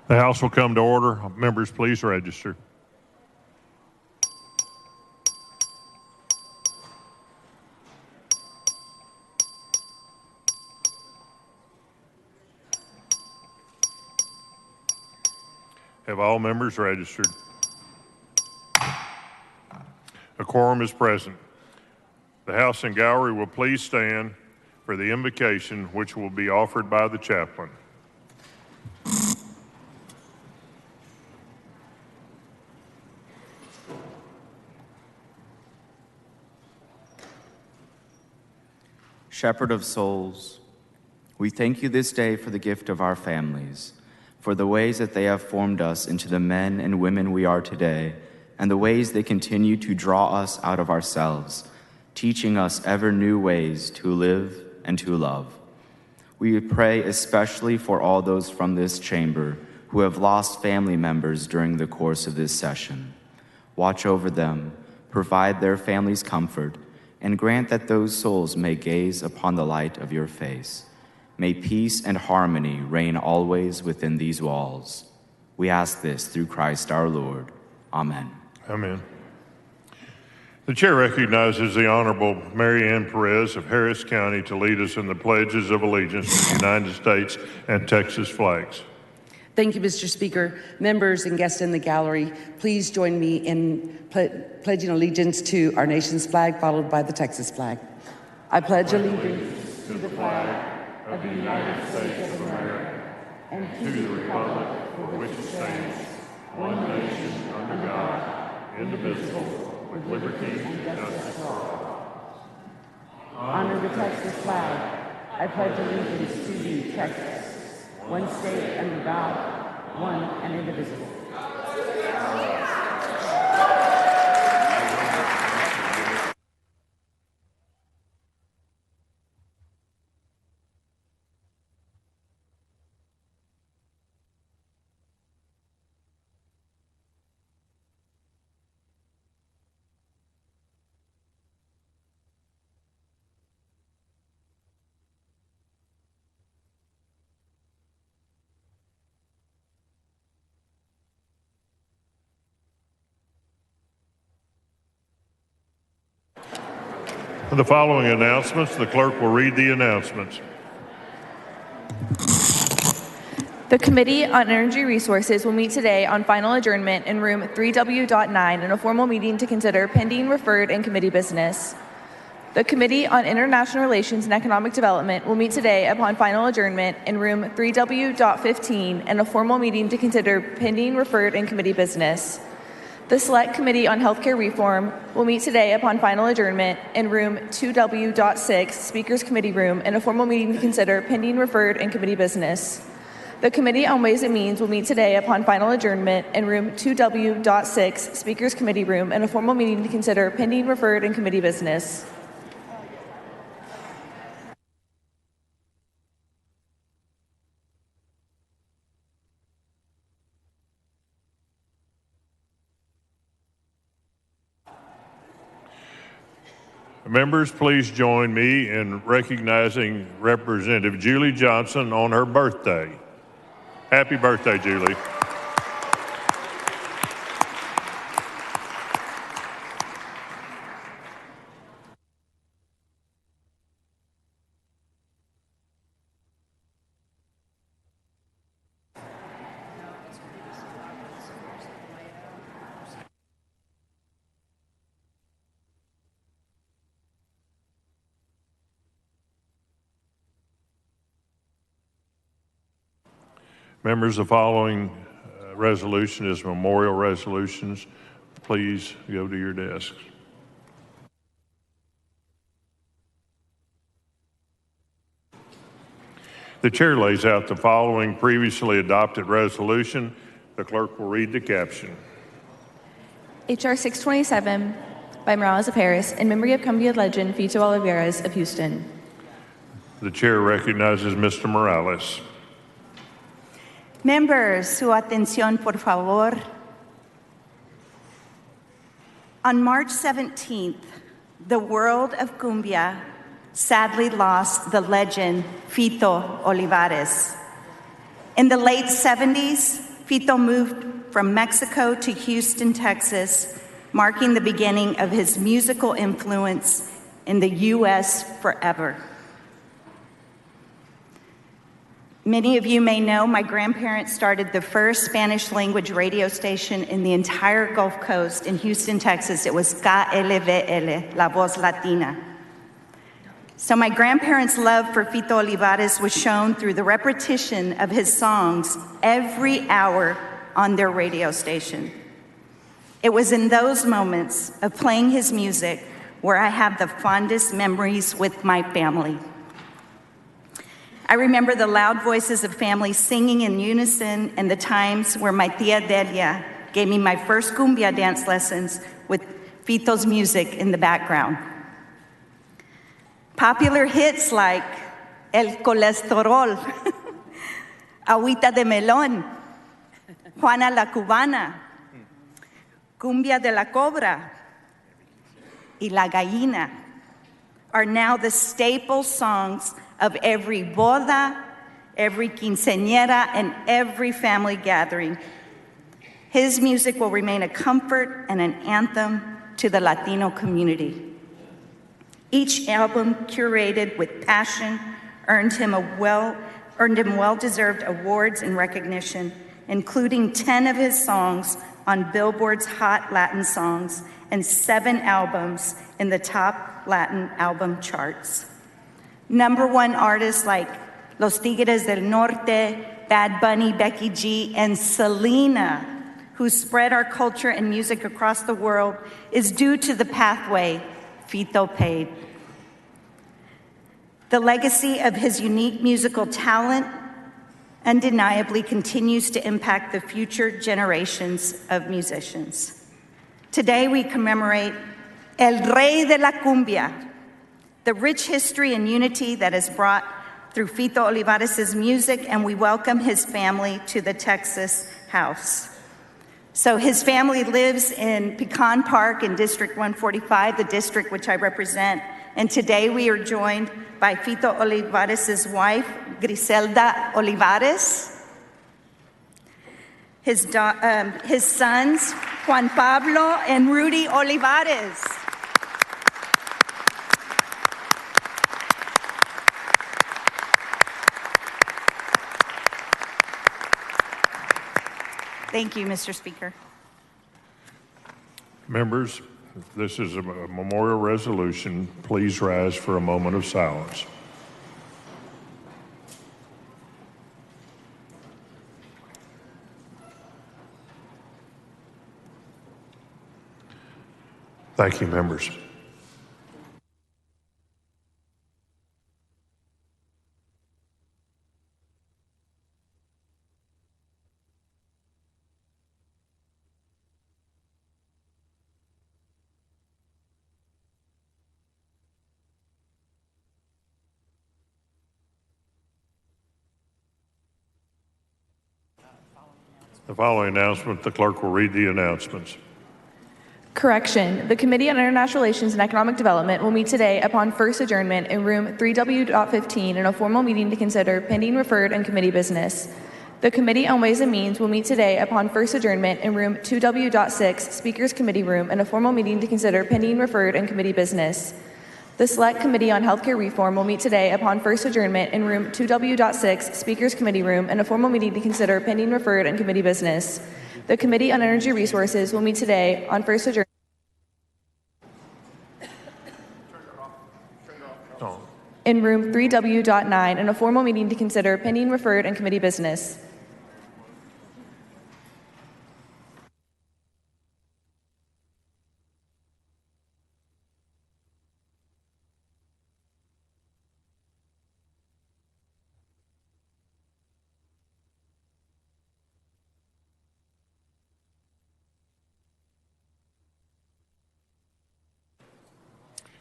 The House will come to order. Members, please register. Have all members registered? A quorum is present. The House and Gallery will please stand for the invocation, which will be offered by the chaplain. Shepherd of souls, we thank you this day for the gift of our families, for the ways that they have formed us into the men and women we are today, and the ways they continue to draw us out of ourselves, teaching us ever new ways to live and to love. We pray especially for all those from this chamber who have lost family members during the course of this session. Watch over them, provide their families comfort, and grant that those souls may gaze upon the light of your face. May peace and harmony reign always within these walls. We ask this through Christ our Lord. Amen. Amen. The chair recognizes the Honorable Mary Ann Perez of Harris County to lead us in the pledges of allegiance to the United States and Texas flags. Thank you, Mr. Speaker. Members and guests in the gallery, please join me in pledging allegiance to our nation's flag, followed by the Texas flag. I pledge allegiance to the flag of the United States of America and to the republic for which it stands, one nation under God, indivisible, with liberty and justice for all. Honor the Texas flag. I pledge allegiance to thee, Texas, one state under God, one and indivisible. The following announcements, the clerk will read the announcements. The Committee on Energy Resources will meet today on final adjournment in room 3W.9 in a formal meeting to consider pending, referred, and committee business. The Committee on International Relations and Economic Development will meet today upon final adjournment in room 3W.15 in a formal meeting to consider pending, referred, and committee business. The Select Committee on Healthcare Reform will meet today upon final adjournment in room 2W.6, Speaker's Committee Room, in a formal meeting to consider pending, referred, and committee business. The Committee on Ways and Means will meet today upon final adjournment in room 2W.6, Speaker's Committee Room, in a formal meeting to consider pending, referred, and committee business. Members, please join me in recognizing Representative Julie Johnson on her birthday. Happy birthday, Julie. Members, the following resolution is memorial resolutions. Please go to your desks. The chair lays out the following previously adopted resolution. The clerk will read the caption. H.R. 627 by Morales of Harris in memory of Cumbia legend Vito Oliveras of Houston. The chair recognizes Mr. Morales. Members, su atención, por favor. On March 17th, the world of cumbia sadly lost the legend Fito Olivares. In the late 70s, Fito moved from Mexico to Houston, Texas, marking the beginning of his musical influence in the U.S. forever. Many of you may know my grandparents started the first Spanish language radio station in the entire Gulf Coast in Houston, Texas. It was KLVL, La Voz Latina. So my grandparents' love for Fito Olivares was shown through the repetition of his songs every hour on their radio station. It was in those moments of playing his music where I have the fondest memories with my family. I remember the loud voices of family singing in unison and the times where my tia Delia gave me my first cumbia dance lessons with Fito's music in the background. Popular hits like El Colesterol, Agüita de Melón, Juana la Cubana, Cumbia de la Cobra, y La Gallina are now the staple songs of every boda, every quinceañera, and every family gathering. His music will remain a comfort and an anthem to the Latino community. Each album, curated with passion, earned him well-deserved awards and recognition, including 10 of his songs on Billboard's Hot Latin Songs and 7 albums in the top Latin album charts. #1 artists like Los Tigres del Norte, Bad Bunny, Becky G, and Selena, who spread our culture and music across the world, is due to the pathway Fito paved. The legacy of his unique musical talent undeniably continues to impact the future generations of musicians. Today we commemorate El Rey de la Cumbia, the rich history and unity that is brought through Fito Olivares' music, and we welcome his family to the Texas House. So his family lives in Pecan Park in District 145, the district which I represent, and today we are joined by Fito Olivares' wife, Griselda Olivares, his sons, Juan Pablo and Rudy Olivares. Thank you, Mr. Speaker. Members, this is a memorial resolution. Please rise for a moment of silence. Thank you, members. The following announcement, the clerk will read the announcements. Correction. The Committee on International Relations and Economic Development will meet today upon first adjournment in room 3W.15 in a formal meeting to consider pending referred and committee business. The Committee on Ways and Means will meet today upon first adjournment in room 2W.6 Speaker's Committee Room in a formal meeting to consider pending referred and committee business. The Select Committee on Healthcare Reform will meet today upon first adjournment in room 2W.6 Speaker's Committee Room in a formal meeting to consider pending referred and committee business. The Committee on Energy Resources will meet today on first adjournment in room 3W.9 in a formal meeting to consider pending referred and committee business.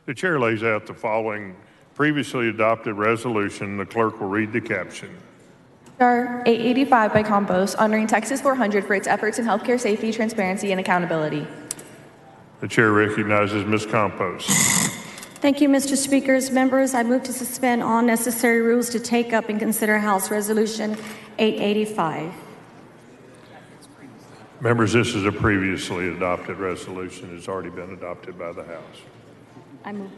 The chair lays out the following previously adopted resolution. The clerk will read the caption. HR 885 by Campos, honoring Texas 400 for its efforts in healthcare safety, transparency, and accountability. The chair recognizes Ms. Campos. Thank you, Mr. Speaker. Members, I move to suspend all necessary rules to take up and consider House Resolution 885. Members, this is a previously adopted resolution. It's already been adopted by the House. I move.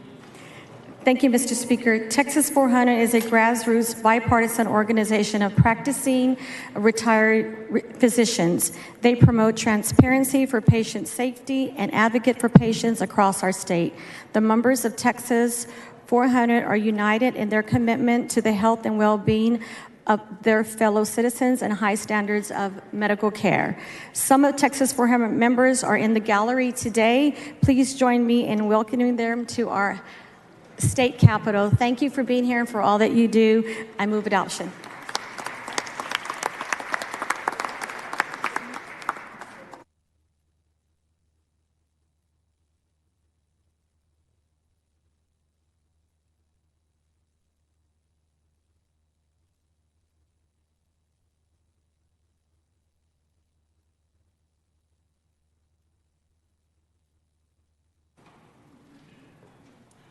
Thank you, Mr. Speaker. Texas 400 is a grassroots bipartisan organization of practicing retired physicians. They promote transparency for patient safety and advocate for patients across our state. The members of Texas 400 are united in their commitment to the health and well-being of their fellow citizens and high standards of medical care. Some of Texas 400 members are in the gallery today. Please join me in welcoming them to our state capitol. Thank you for being here and for all that you do. I move adoption.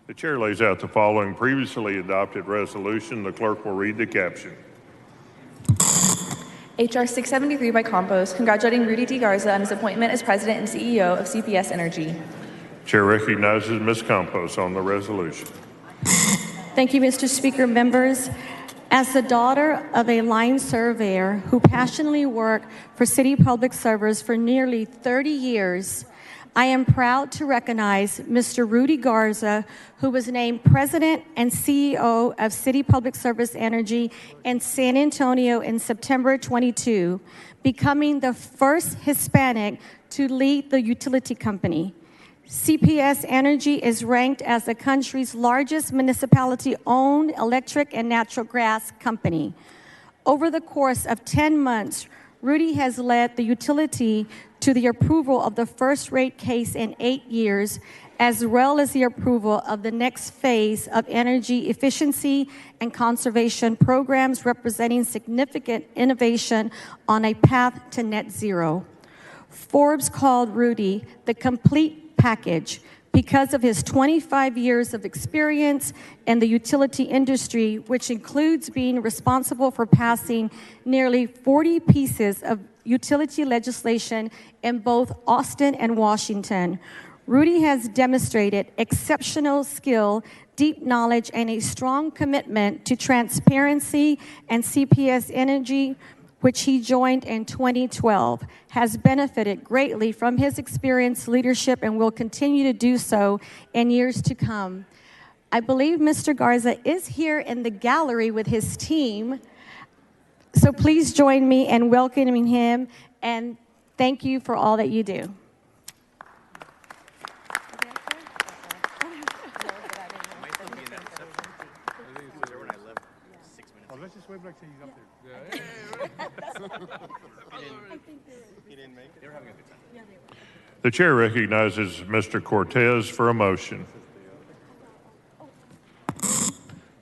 The chair lays out the following previously adopted resolution. The clerk will read the caption. H.R. 673 by Campos, congratulating Rudy D. Garza on his appointment as President and CEO of CPS Energy. Chair recognizes Ms. Campos on the resolution. Thank you, Mr. Speaker. Members, as the daughter of a line surveyor who passionately worked for city public servers for nearly 30 years, I am proud to recognize Mr. Rudy Garza, who was named President and CEO of City Public Service Energy in San Antonio in September 22, becoming the first Hispanic to lead the utility company. CPS Energy is ranked as the country's largest municipality-owned electric and natural gas company. Over the course of 10 months, Rudy has led the utility to the approval of the first rate case in 8 years, as well as the approval of the next phase of energy efficiency and conservation programs representing significant innovation on a path to net zero. Forbes called Rudy the complete package because of his 25 years of experience in the utility industry, which includes being responsible for passing nearly 40 pieces of utility legislation in both Austin and Washington. Rudy has demonstrated exceptional skill, deep knowledge, and a strong commitment to transparency, and CPS Energy, which he joined in 2012, has benefited greatly from his experience, leadership, and will continue to do so in years to come. I believe Mr. Garza is here in the gallery with his team, so please join me in welcoming him, and thank you for all that you do. Let's just wait back till he's up there. He didn't make it? They were having a good time. The chair recognizes Mr. Cortez for a motion.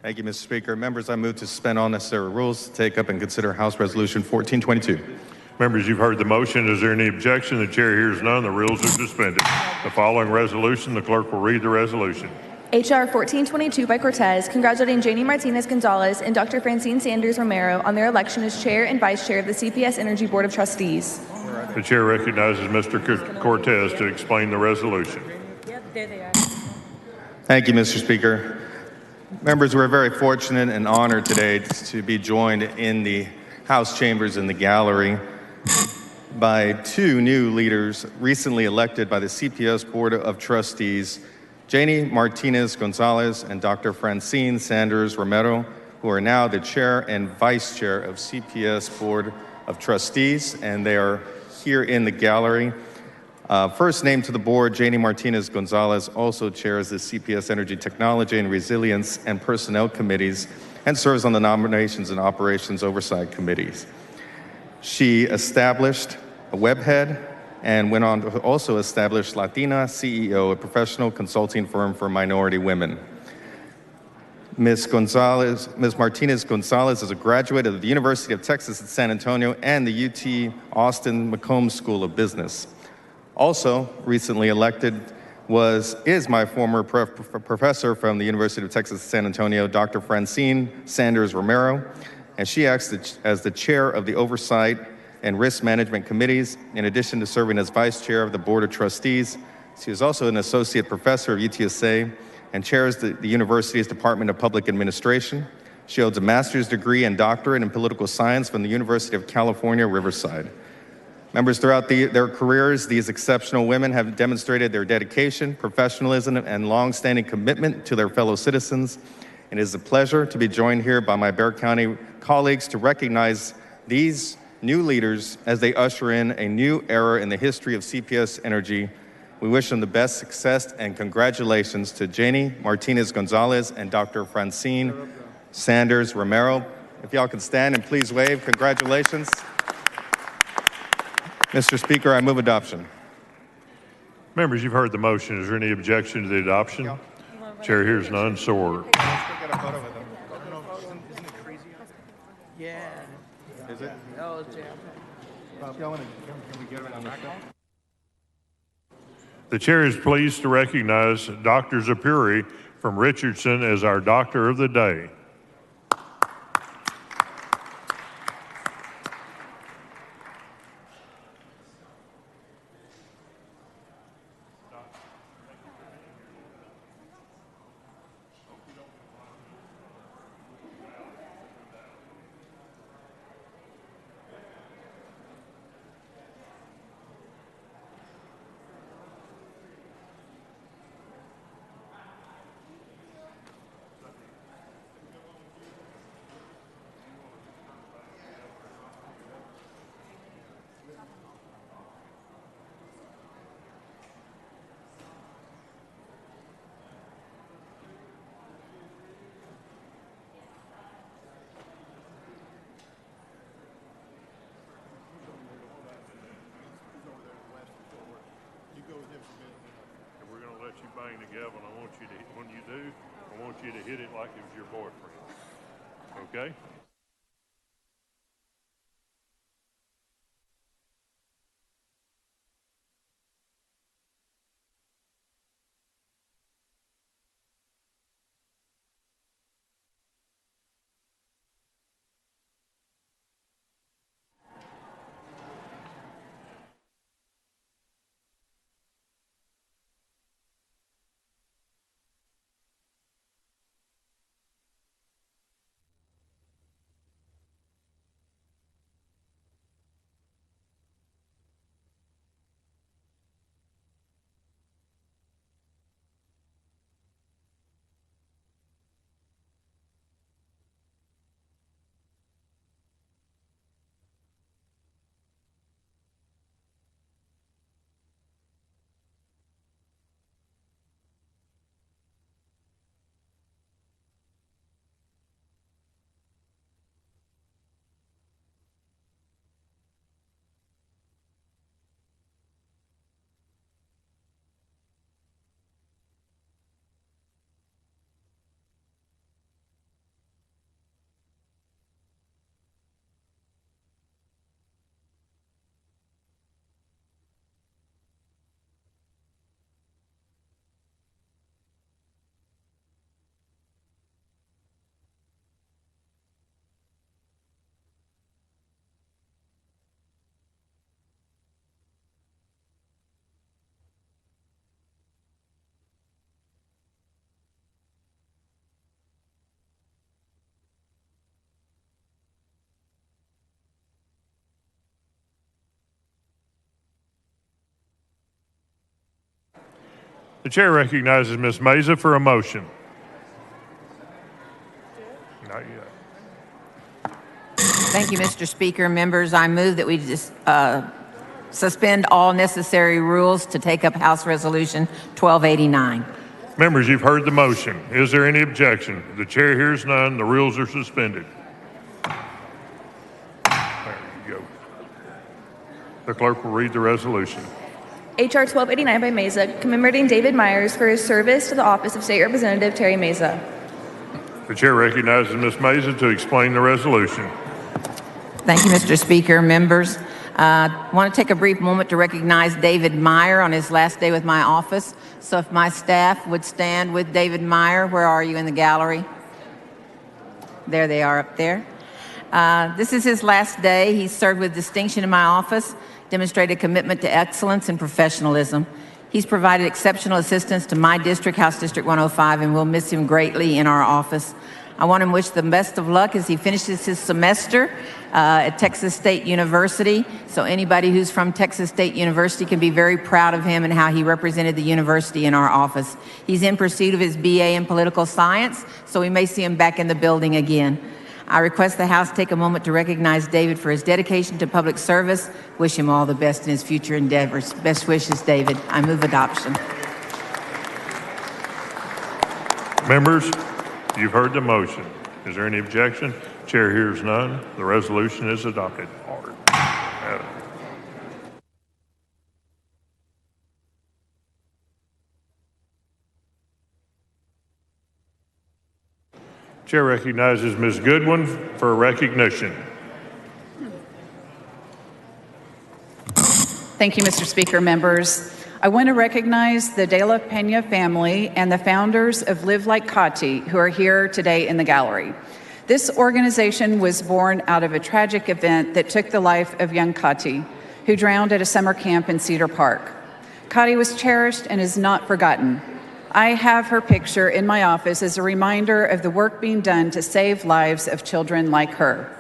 Thank you, Mr. Speaker. Members, I move to suspend all necessary rules to take up and consider House Resolution 1422. Members, you've heard the motion. Is there any objection? The chair hears none. The rules are suspended. The following resolution, the clerk will read the resolution. H.R. 1422 by Cortez, congratulating Janie Martinez Gonzalez and Dr. Francine Sanders Romero on their election as Chair and Vice Chair of the CPS Energy Board of Trustees. The chair recognizes Mr. Cortez to explain the resolution. Thank you, Mr. Speaker. Members, we're very fortunate and honored today to be joined in the House chambers in the gallery by two new leaders recently elected by the CPS Board of Trustees, Janie Martinez Gonzalez and Dr. Francine Sanders Romero, who are now the Chair and Vice Chair of CPS Board of Trustees, and they are here in the gallery. First named to the board, Janie Martinez Gonzalez also chairs the CPS Energy Technology and Resilience and Personnel Committees and serves on the Nominations and Operations Oversight Committees. She established a Webhead and went on to also establish Latina CEO, a professional consulting firm for minority women. Ms. Martinez Gonzalez is a graduate of the University of Texas at San Antonio and the UT Austin McCombs School of Business. Also recently elected is my former professor from the University of Texas at San Antonio, Dr. Francine Sanders Romero, and she acts as the chair of the Oversight and risk management committees, in addition to serving as vice chair of the Board of Trustees. She is also an associate professor of UTSA and chairs the university's Department of Public Administration. She holds a master's degree and doctorate in political science from the University of California, Riverside. Members, throughout their careers, these exceptional women have demonstrated their dedication, professionalism, and long-standing commitment to their fellow citizens. It is a pleasure to be joined here by my Bexar County colleagues to recognize these new leaders as they usher in a new era in the history of CPS Energy. We wish them the best success and congratulations to Janie Martinez-Gonzalez and Dr. Francine Sanders Romero. If y'all can stand and please wave, congratulations. Mr. Speaker, I move adoption. Members, you've heard the motion. Is there any objection to the adoption? Chair hears none, so ordered. Yeah. Is it? Oh, Jim. The chair is pleased to recognize Dr. Zapuri from Richardson as our Doctor of the Day. We're going to let you bang the gavel, and I want you to, when you do, I want you to hit it like it was your boyfriend. Okay? The chair recognizes Ms. Meza for a motion. Not yet. Thank you, Mr. Speaker. Members, I move that we just suspend all necessary rules to take up House Resolution 1289. Members, you've heard the motion. Is there any objection? The chair hears none. The rules are suspended. There you go. The clerk will read the resolution. H.R. 1289 by Meza, commemorating David Myers for his service to the office of State Representative Terry Meza. The chair recognizes Ms. Meza to explain the resolution. Thank you, Mr. Speaker. Members, I want to take a brief moment to recognize David Meyer on his last day with my office. So if my staff would stand with David Meyer. Where are you in the gallery? There they are up there. This is his last day. He served with distinction in my office, demonstrated commitment to excellence and professionalism. He's provided exceptional assistance to my district, House District 105, and we'll miss him greatly in our office. I want to wish the best of luck as he finishes his semester at Texas State University. So anybody who's from Texas State University can be very proud of him and how he represented the university in our office. He's in pursuit of his BA in political science, so we may see him back in the building again. I request the House take a moment to recognize David for his dedication to public service. Wish him all the best in his future endeavors. Best wishes, David. I move adoption. Members, you've heard the motion. Is there any objection? Chair hears none. The resolution is adopted. Chair recognizes Ms. Goodwin for recognition. Thank you, Mr. Speaker. Members, I want to recognize the De La Pena family and the founders of Live Like Kati, who are here today in the gallery. This organization was born out of a tragic event that took the life of young Kati, who drowned at a summer camp in Cedar Park. Kati was cherished and is not forgotten. I have her picture in my office as a reminder of the work being done to save lives of children like her.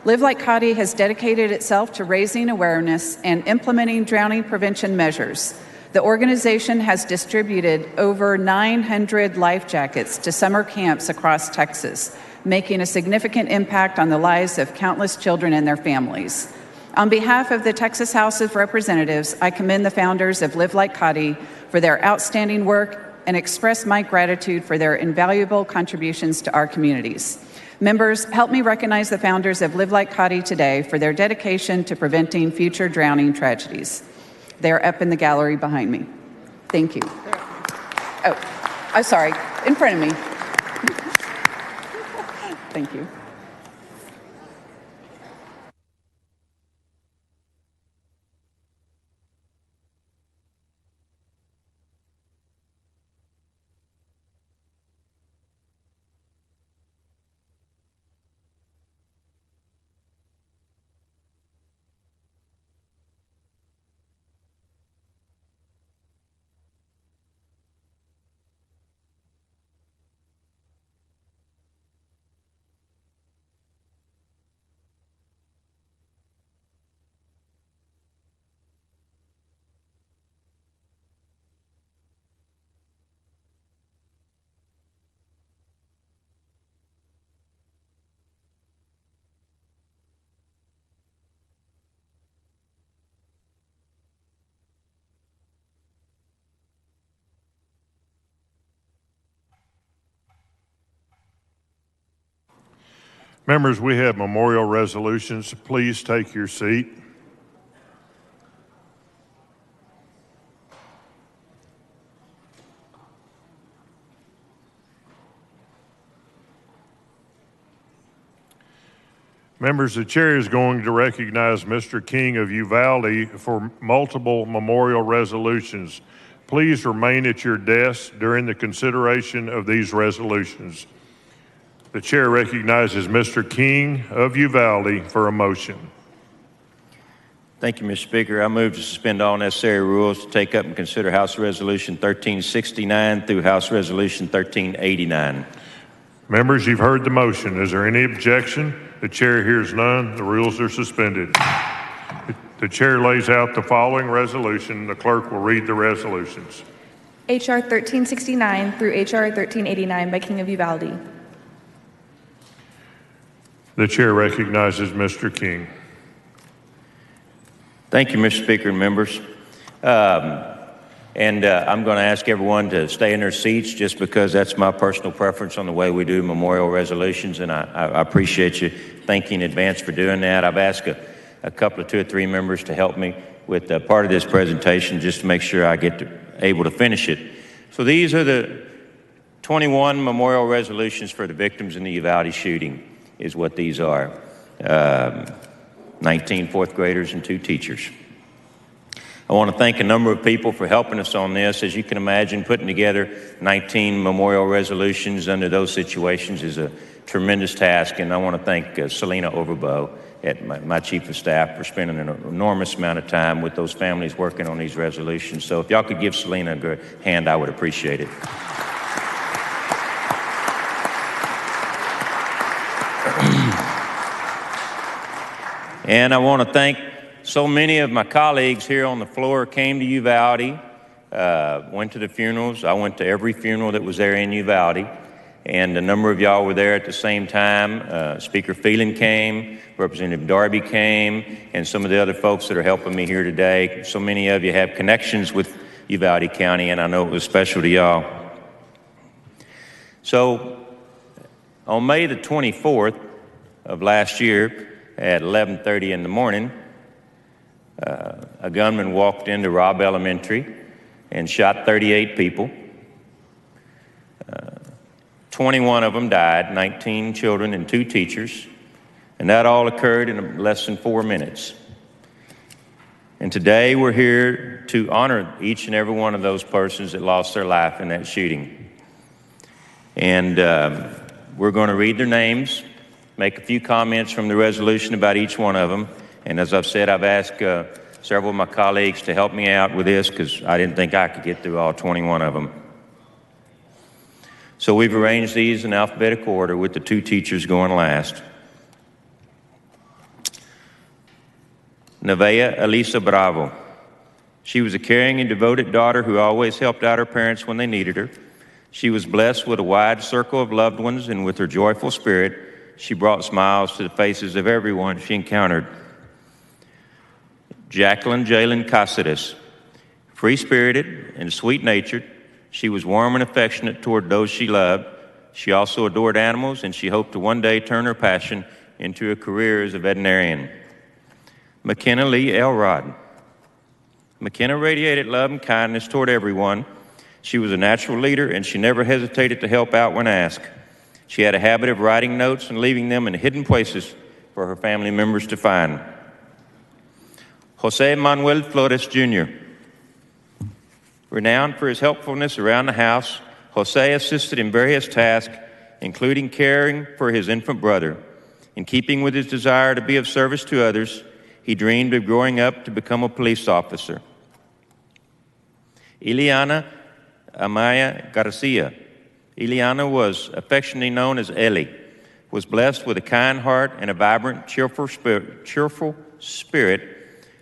Live Like Kati has dedicated itself to raising awareness and implementing drowning prevention measures. The organization has distributed over 900 life jackets to summer camps across Texas, making a significant impact on the lives of countless children and their families. On behalf of the Texas House of Representatives, I commend the founders of Live Like Kati for their outstanding work and express my gratitude for their invaluable contributions to our communities. Members, help me recognize the founders of Live Like Kati today for their dedication to preventing future drowning tragedies. They're up in the gallery behind me. Thank you. Oh, I'm sorry, in front of me. Thank you. Members, we have memorial resolutions. Please take your seat. Members, the chair is going to recognize Mr. King of Uvalde for multiple memorial resolutions. Please remain at your desk during the consideration of these resolutions. The chair recognizes Mr. King of Uvalde for a motion. Thank you, Mr. Speaker. I move to suspend all necessary rules to take up and consider House Resolution 1369 through House Resolution 1389. Members, you've heard the motion. Is there any objection? The chair hears none. The rules are suspended. The chair lays out the following resolution. The clerk will read the resolutions. H.R. 1369 through H.R. 1389 by King of Uvalde. The chair recognizes Mr. King. Thank you, Mr. Speaker and members. I'm going to ask everyone to stay in their seats just because that's my personal preference on the way we do memorial resolutions, and I appreciate you. Thank you in advance for doing that. I've asked a couple of 2 or 3 members to help me with part of this presentation just to make sure I get able to finish it. So these are the 21 memorial resolutions for the victims in the Uvalde shooting is what these are. 19 fourth graders and 2 teachers. I want to thank a number of people for helping us on this. As you can imagine, putting together 19 memorial resolutions under those situations is a tremendous task, and I want to thank Selena Overbo, my chief of staff, for spending an enormous amount of time with those families working on these resolutions. So if y'all could give Selena a hand, I would appreciate it. And I want to thank so many of my colleagues here on the floor came to Uvalde, went to the funerals. I went to every funeral that was there in Uvalde, and a number of y'all were there at the same time. Speaker Phelan came, Representative Darby came, and some of the other folks that are helping me here today. So many of you have connections with Uvalde County, and I know it was special to y'all. So on May the 24th of last year, at 11:30 in the morning, a gunman walked into Robb Elementary and shot 38 people. 21 of them died, 19 children and 2 teachers, and that all occurred in less than 4 minutes. And today we're here to honor each and every one of those persons that lost their life in that shooting. And we're going to read their names, make a few comments from the resolution about each one of them. And as I've said, I've asked several of my colleagues to help me out with this because I didn't think I could get through all 21 of them. So we've arranged these in alphabetical order with the 2 teachers going last. Nevaeh Elisa Bravo. She was a caring and devoted daughter who always helped out her parents when they needed her. She was blessed with a wide circle of loved ones, and with her joyful spirit, she brought smiles to the faces of everyone she encountered. Jacqueline Jalen Cáceres. Free-spirited and sweet-natured, she was warm and affectionate toward those she loved. She also adored animals, and she hoped to one day turn her passion into a career as a veterinarian. McKenna Lee Elrod. McKenna radiated love and kindness toward everyone. She was a natural leader, and she never hesitated to help out when asked. She had a habit of writing notes and leaving them in hidden places for her family members to find. Jose Manuel Flores Jr. Renowned for his helpfulness around the house, Jose assisted in various tasks, including caring for his infant brother. In keeping with his desire to be of service to others, he dreamed of growing up to become a police officer. Ileana Amaya Garcia. Ileana was affectionately known as Ellie, was blessed with a kind heart and a vibrant, cheerful spirit.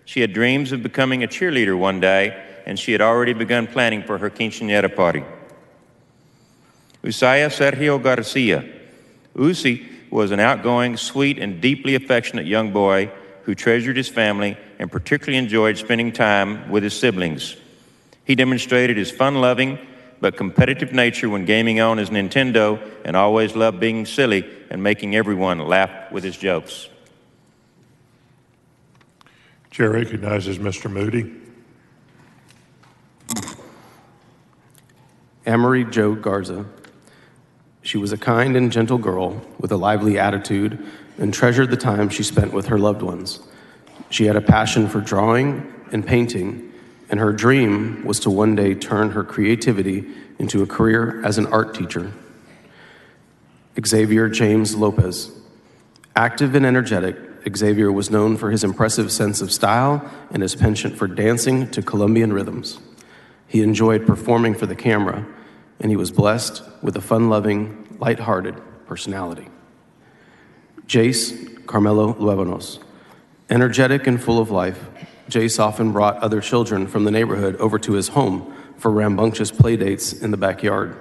She had dreams of becoming a cheerleader one day, and she had already begun planning for her quinceañera party. Usaya Sergio Garcia. Uzi was an outgoing, sweet, and deeply affectionate young boy who treasured his family and particularly enjoyed spending time with his siblings. He demonstrated his fun-loving but competitive nature when gaming on his Nintendo and always loved being silly and making everyone laugh with his jokes. Chair recognizes Mr. Moody. Amory Jo Garza. She was a kind and gentle girl with a lively attitude and treasured the time she spent with her loved ones. She had a passion for drawing and painting, and her dream was to one day turn her creativity into a career as an art teacher. Xavier James Lopez. Active and energetic, Xavier was known for his impressive sense of style and his penchant for dancing to Colombian rhythms. He enjoyed performing for the camera, and he was blessed with a fun-loving, light-hearted personality. Jace Carmelo Luevanos. Energetic and full of life, Jace often brought other children from the neighborhood over to his home for rambunctious playdates in the backyard.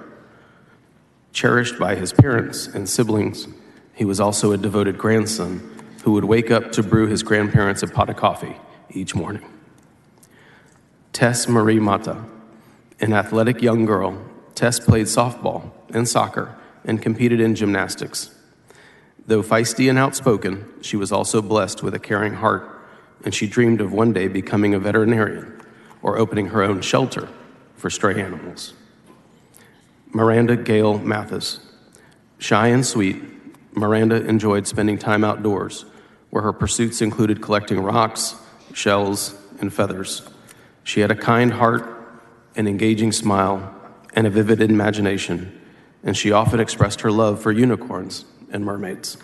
Cherished by his parents and siblings, he was also a devoted grandson who would wake up to brew his grandparents a pot of coffee each morning. Tess Marie Mata. An athletic young girl, Tess played softball and soccer and competed in gymnastics. Though feisty and outspoken, she was also blessed with a caring heart, and she dreamed of one day becoming a veterinarian or opening her own shelter for stray animals. Miranda Gale Mathis. Shy and sweet, Miranda enjoyed spending time outdoors, where her pursuits included collecting rocks, shells, and feathers. She had a kind heart, an engaging smile, and a vivid imagination, and she often expressed her love for unicorns and mermaids.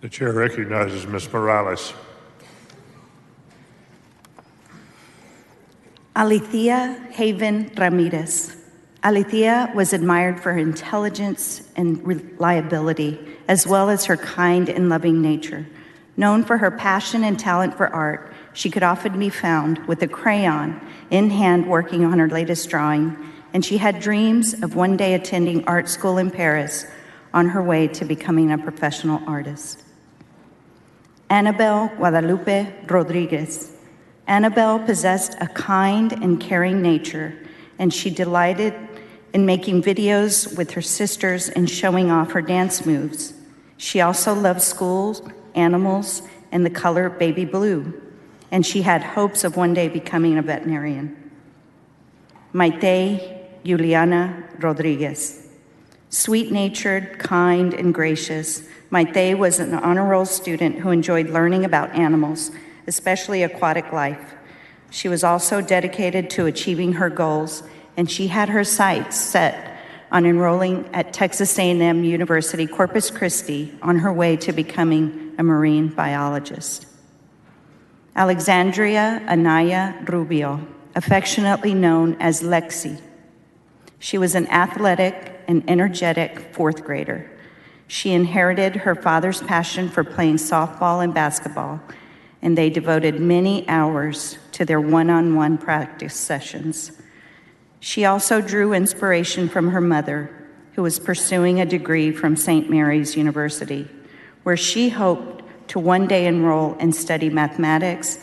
The chair recognizes Ms. Morales. Alethea Haven Ramirez. Alethea was admired for her intelligence and reliability, as well as her kind and loving nature. Known for her passion and talent for art, she could often be found with a crayon in hand working on her latest drawing, and she had dreams of one day attending art school in Paris on her way to becoming a professional artist. Annabelle Guadalupe Rodriguez. Annabelle possessed a kind and caring nature, and she delighted in making videos with her sisters and showing off her dance moves. She also loved schools, animals, and the color baby blue, and she had hopes of one day becoming a veterinarian. Maite Juliana Rodriguez. Sweet-natured, kind, and gracious, Maite was an honor roll student who enjoyed learning about animals, especially aquatic life. She was also dedicated to achieving her goals, and she had her sights set on enrolling at Texas A&M University Corpus Christi on her way to becoming a marine biologist. Alexandria Anaya Rubio, affectionately known as Lexi. She was an athletic and energetic fourth grader. She inherited her father's passion for playing softball and basketball, and they devoted many hours to their one-on-one practice sessions. She also drew inspiration from her mother, who was pursuing a degree from St. Mary's University, where she hoped to one day enroll and study mathematics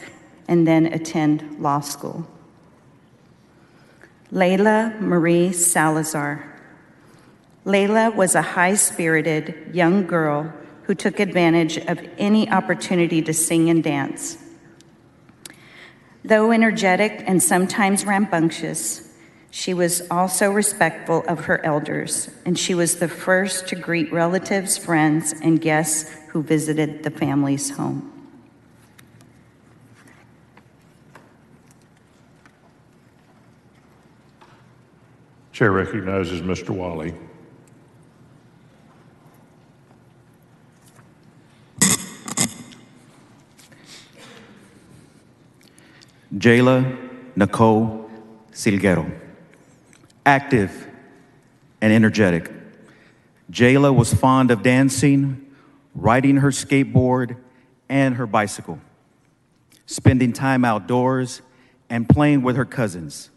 and then attend law school. Layla Marie Salazar. Layla was a high-spirited young girl who took advantage of any opportunity to sing and dance. Though energetic and sometimes rambunctious, she was also respectful of her elders, and she was the first to greet relatives, friends, and guests who visited the family's home. Chair recognizes Mr. Wally. Jayla Nicole Silguero. Active and energetic, Jayla was fond of dancing, riding her skateboard and her bicycle, spending time outdoors, and playing with her cousins.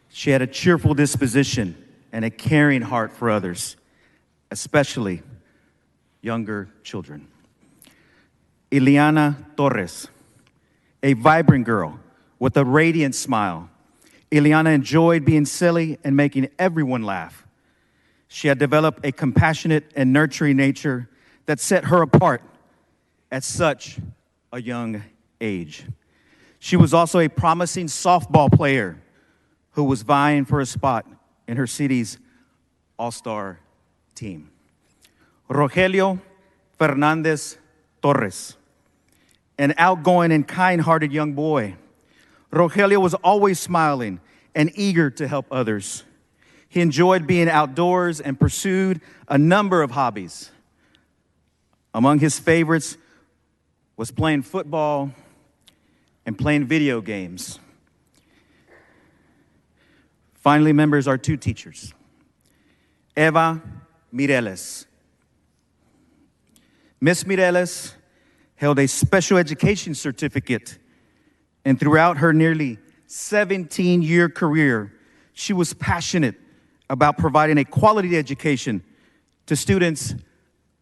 She had a cheerful disposition and a caring heart for others, especially younger children. Ileana Torres, a vibrant girl with a radiant smile. Ileana enjoyed being silly and making everyone laugh. She had developed a compassionate and nurturing nature that set her apart at such a young age. She was also a promising softball player who was vying for a spot in her city's all-star team. Rogelio Fernandez Torres, an outgoing and kind-hearted young boy. Rogelio was always smiling and eager to help others. He enjoyed being outdoors and pursued a number of hobbies. Among his favorites was playing football and playing video games. Finally, members, our two teachers. Eva Mireles. Miss Mireles held a special education certificate, and throughout her nearly 17-year career, she was passionate about providing a quality education to students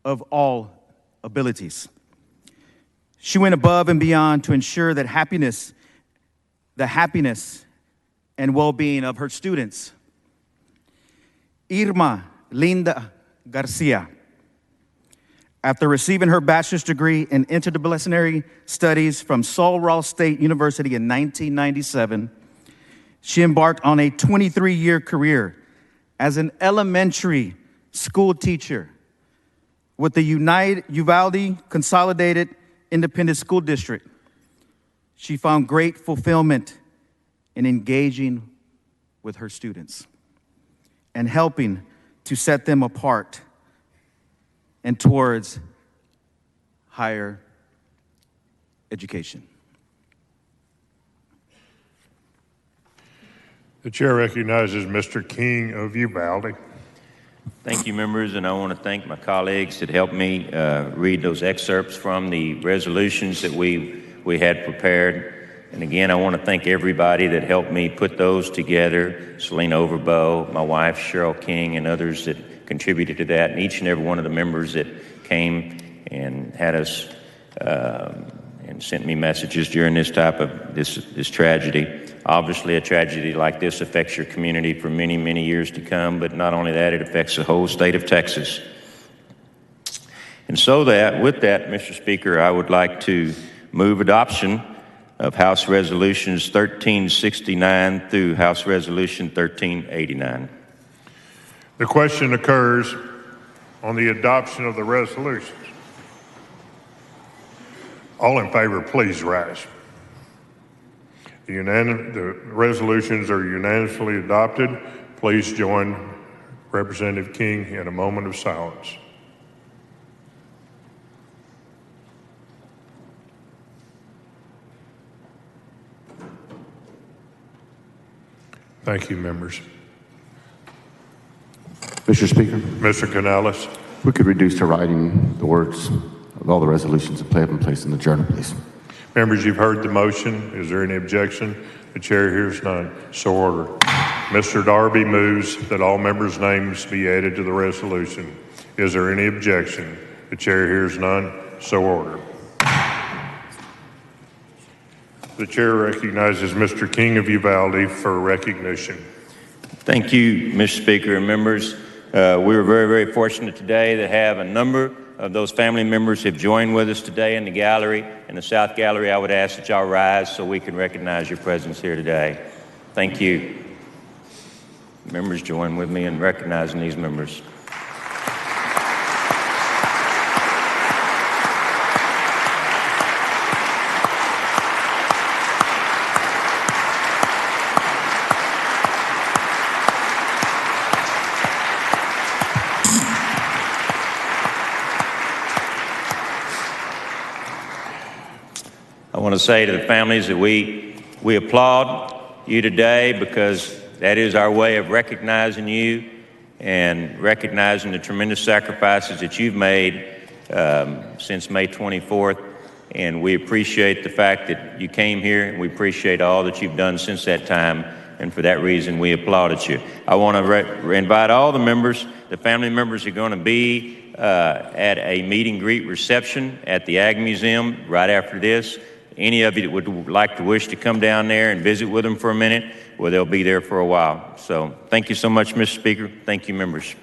of all abilities. She went above and beyond to ensure that the happiness and well-being of her students. Irma Linda Garcia. After receiving her bachelor's degree in interdisciplinary studies from Sul Ross State University in 1997, she embarked on a 23-year career as an elementary school teacher with the Uvalde Consolidated Independent School District, She found great fulfillment in engaging with her students and helping to set them apart and towards higher education. The chair recognizes Mr. King of Uvalde. Thank you, members, and I want to thank my colleagues that helped me read those excerpts from the resolutions that we had prepared. And again, I want to thank everybody that helped me put those together, Selena Overbow, my wife, Cheryl King, and others that contributed to that, and each and every one of the members that came and had us and sent me messages during this type of this tragedy. Obviously, a tragedy like this affects your community for many, many years to come, but not only that, it affects the whole state of Texas. And so with that, Mr. Speaker, I would like to move adoption of House Resolutions 1369 through House Resolution 1389. The question occurs on the adoption of the resolutions. All in favor, please rise. The resolutions are unanimously adopted. Please join Representative King in a moment of silence. Thank you, members. Mr. Speaker, Mr. Canales. we could reduce to writing the words of all the resolutions and have them placed in the journal, please. Members, you've heard the motion. Is there any objection? The chair hears none. So ordered. Mr. Darby moves that all members' names be added to the resolution. Is there any objection? The chair hears none. So ordered. The chair recognizes Mr. King of Uvalde for recognition. Thank you, Mr. Speaker and members. We were very, very fortunate today to have a number of those family members have joined with us today in the gallery. In the South Gallery, I would ask that y'all rise so we can recognize your presence here today. Thank you. Members, join with me in recognizing these members. I want to say to the families that we applaud you today because that is our way of recognizing you and recognizing the tremendous sacrifices that you've made since May 24th. And we appreciate the fact that you came here, and we appreciate all that you've done since that time. And for that reason, we applauded you. I want to invite all the members, the family members who are going to be at a meet and greet reception at the Ag Museum right after this. Any of you that would like to wish to come down there and visit with them for a minute, well, they'll be there for a while. So thank you so much, Mr. Speaker. Thank you, members.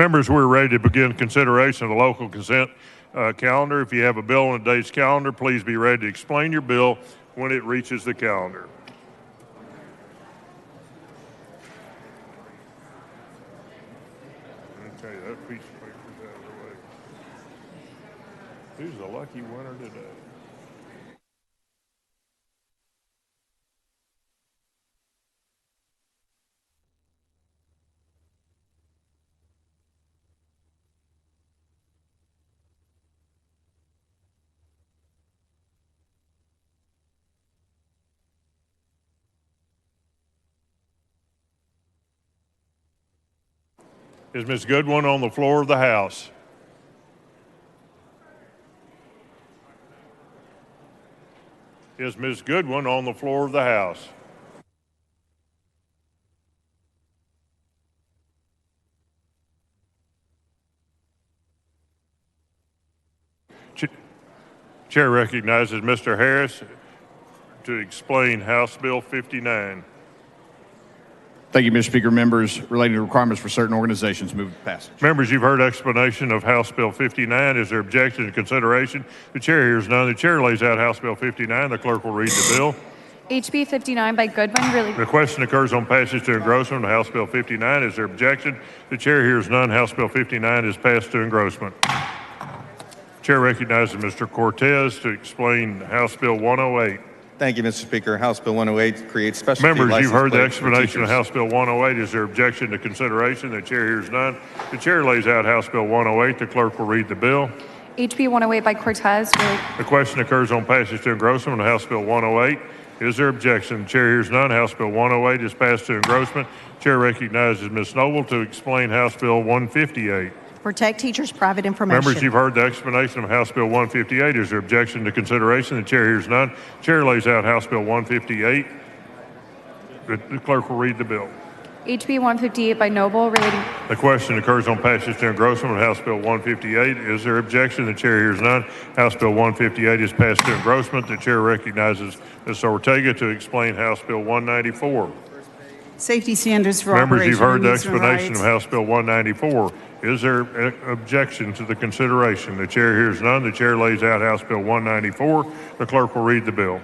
Members, we're ready to begin consideration of the local consent calendar. If you have a bill on today's calendar, please be ready to explain your bill when it reaches the calendar. Okay, that piece of paper's out of the way. Who's the lucky winner today? Is Ms. Goodwin on the floor of the House? Is Ms. Goodwin on the floor of the House? Chair recognizes Mr. Harris to explain House Bill 59. Thank you, Mr. Speaker. Members, relating to requirements for certain organizations, move to passage. Members, you've heard explanation of House Bill 59. Is there objection to consideration? The chair hears none. The chair lays out House Bill 59. The clerk will read the bill. HB 59 by Goodwin. The question occurs on passage to engrossment of House Bill 59. Is there objection? The chair hears none. House Bill 59 is passed to engrossment. Chair recognizes Mr. Cortez to explain House Bill 108. Thank you, Mr. Speaker. House Bill 108 creates specialty Members, license you've heard the plates for explanation of teachers. House Bill 108. Is there objection to consideration? The chair hears none. The chair lays out House Bill 108. The clerk will read the bill. HB 108 by Cortez. The question occurs on passage to engrossment of House Bill 108. Is there objection? The chair hears none. House Bill 108 is passed to engrossment. Chair recognizes Ms. Noble to explain House Bill 158. Protect teachers' private information. Members, you've heard the explanation of House Bill 158. Is there objection to consideration? The chair hears none. Chair lays out House Bill 158. The clerk will read the bill. HB 158 by Noble relating. The question occurs on passage to engrossment of House Bill 158. Is there objection? The chair hears none. House Bill 158 is passed to engrossment. The chair recognizes Ms. Ortega to explain House Bill 194. Safety standards for Members, operation you've heard the and amusement explanation of rides. House Bill 194. Is there objection to the consideration? The chair hears none. The chair lays out House Bill 194. The clerk will read the bill.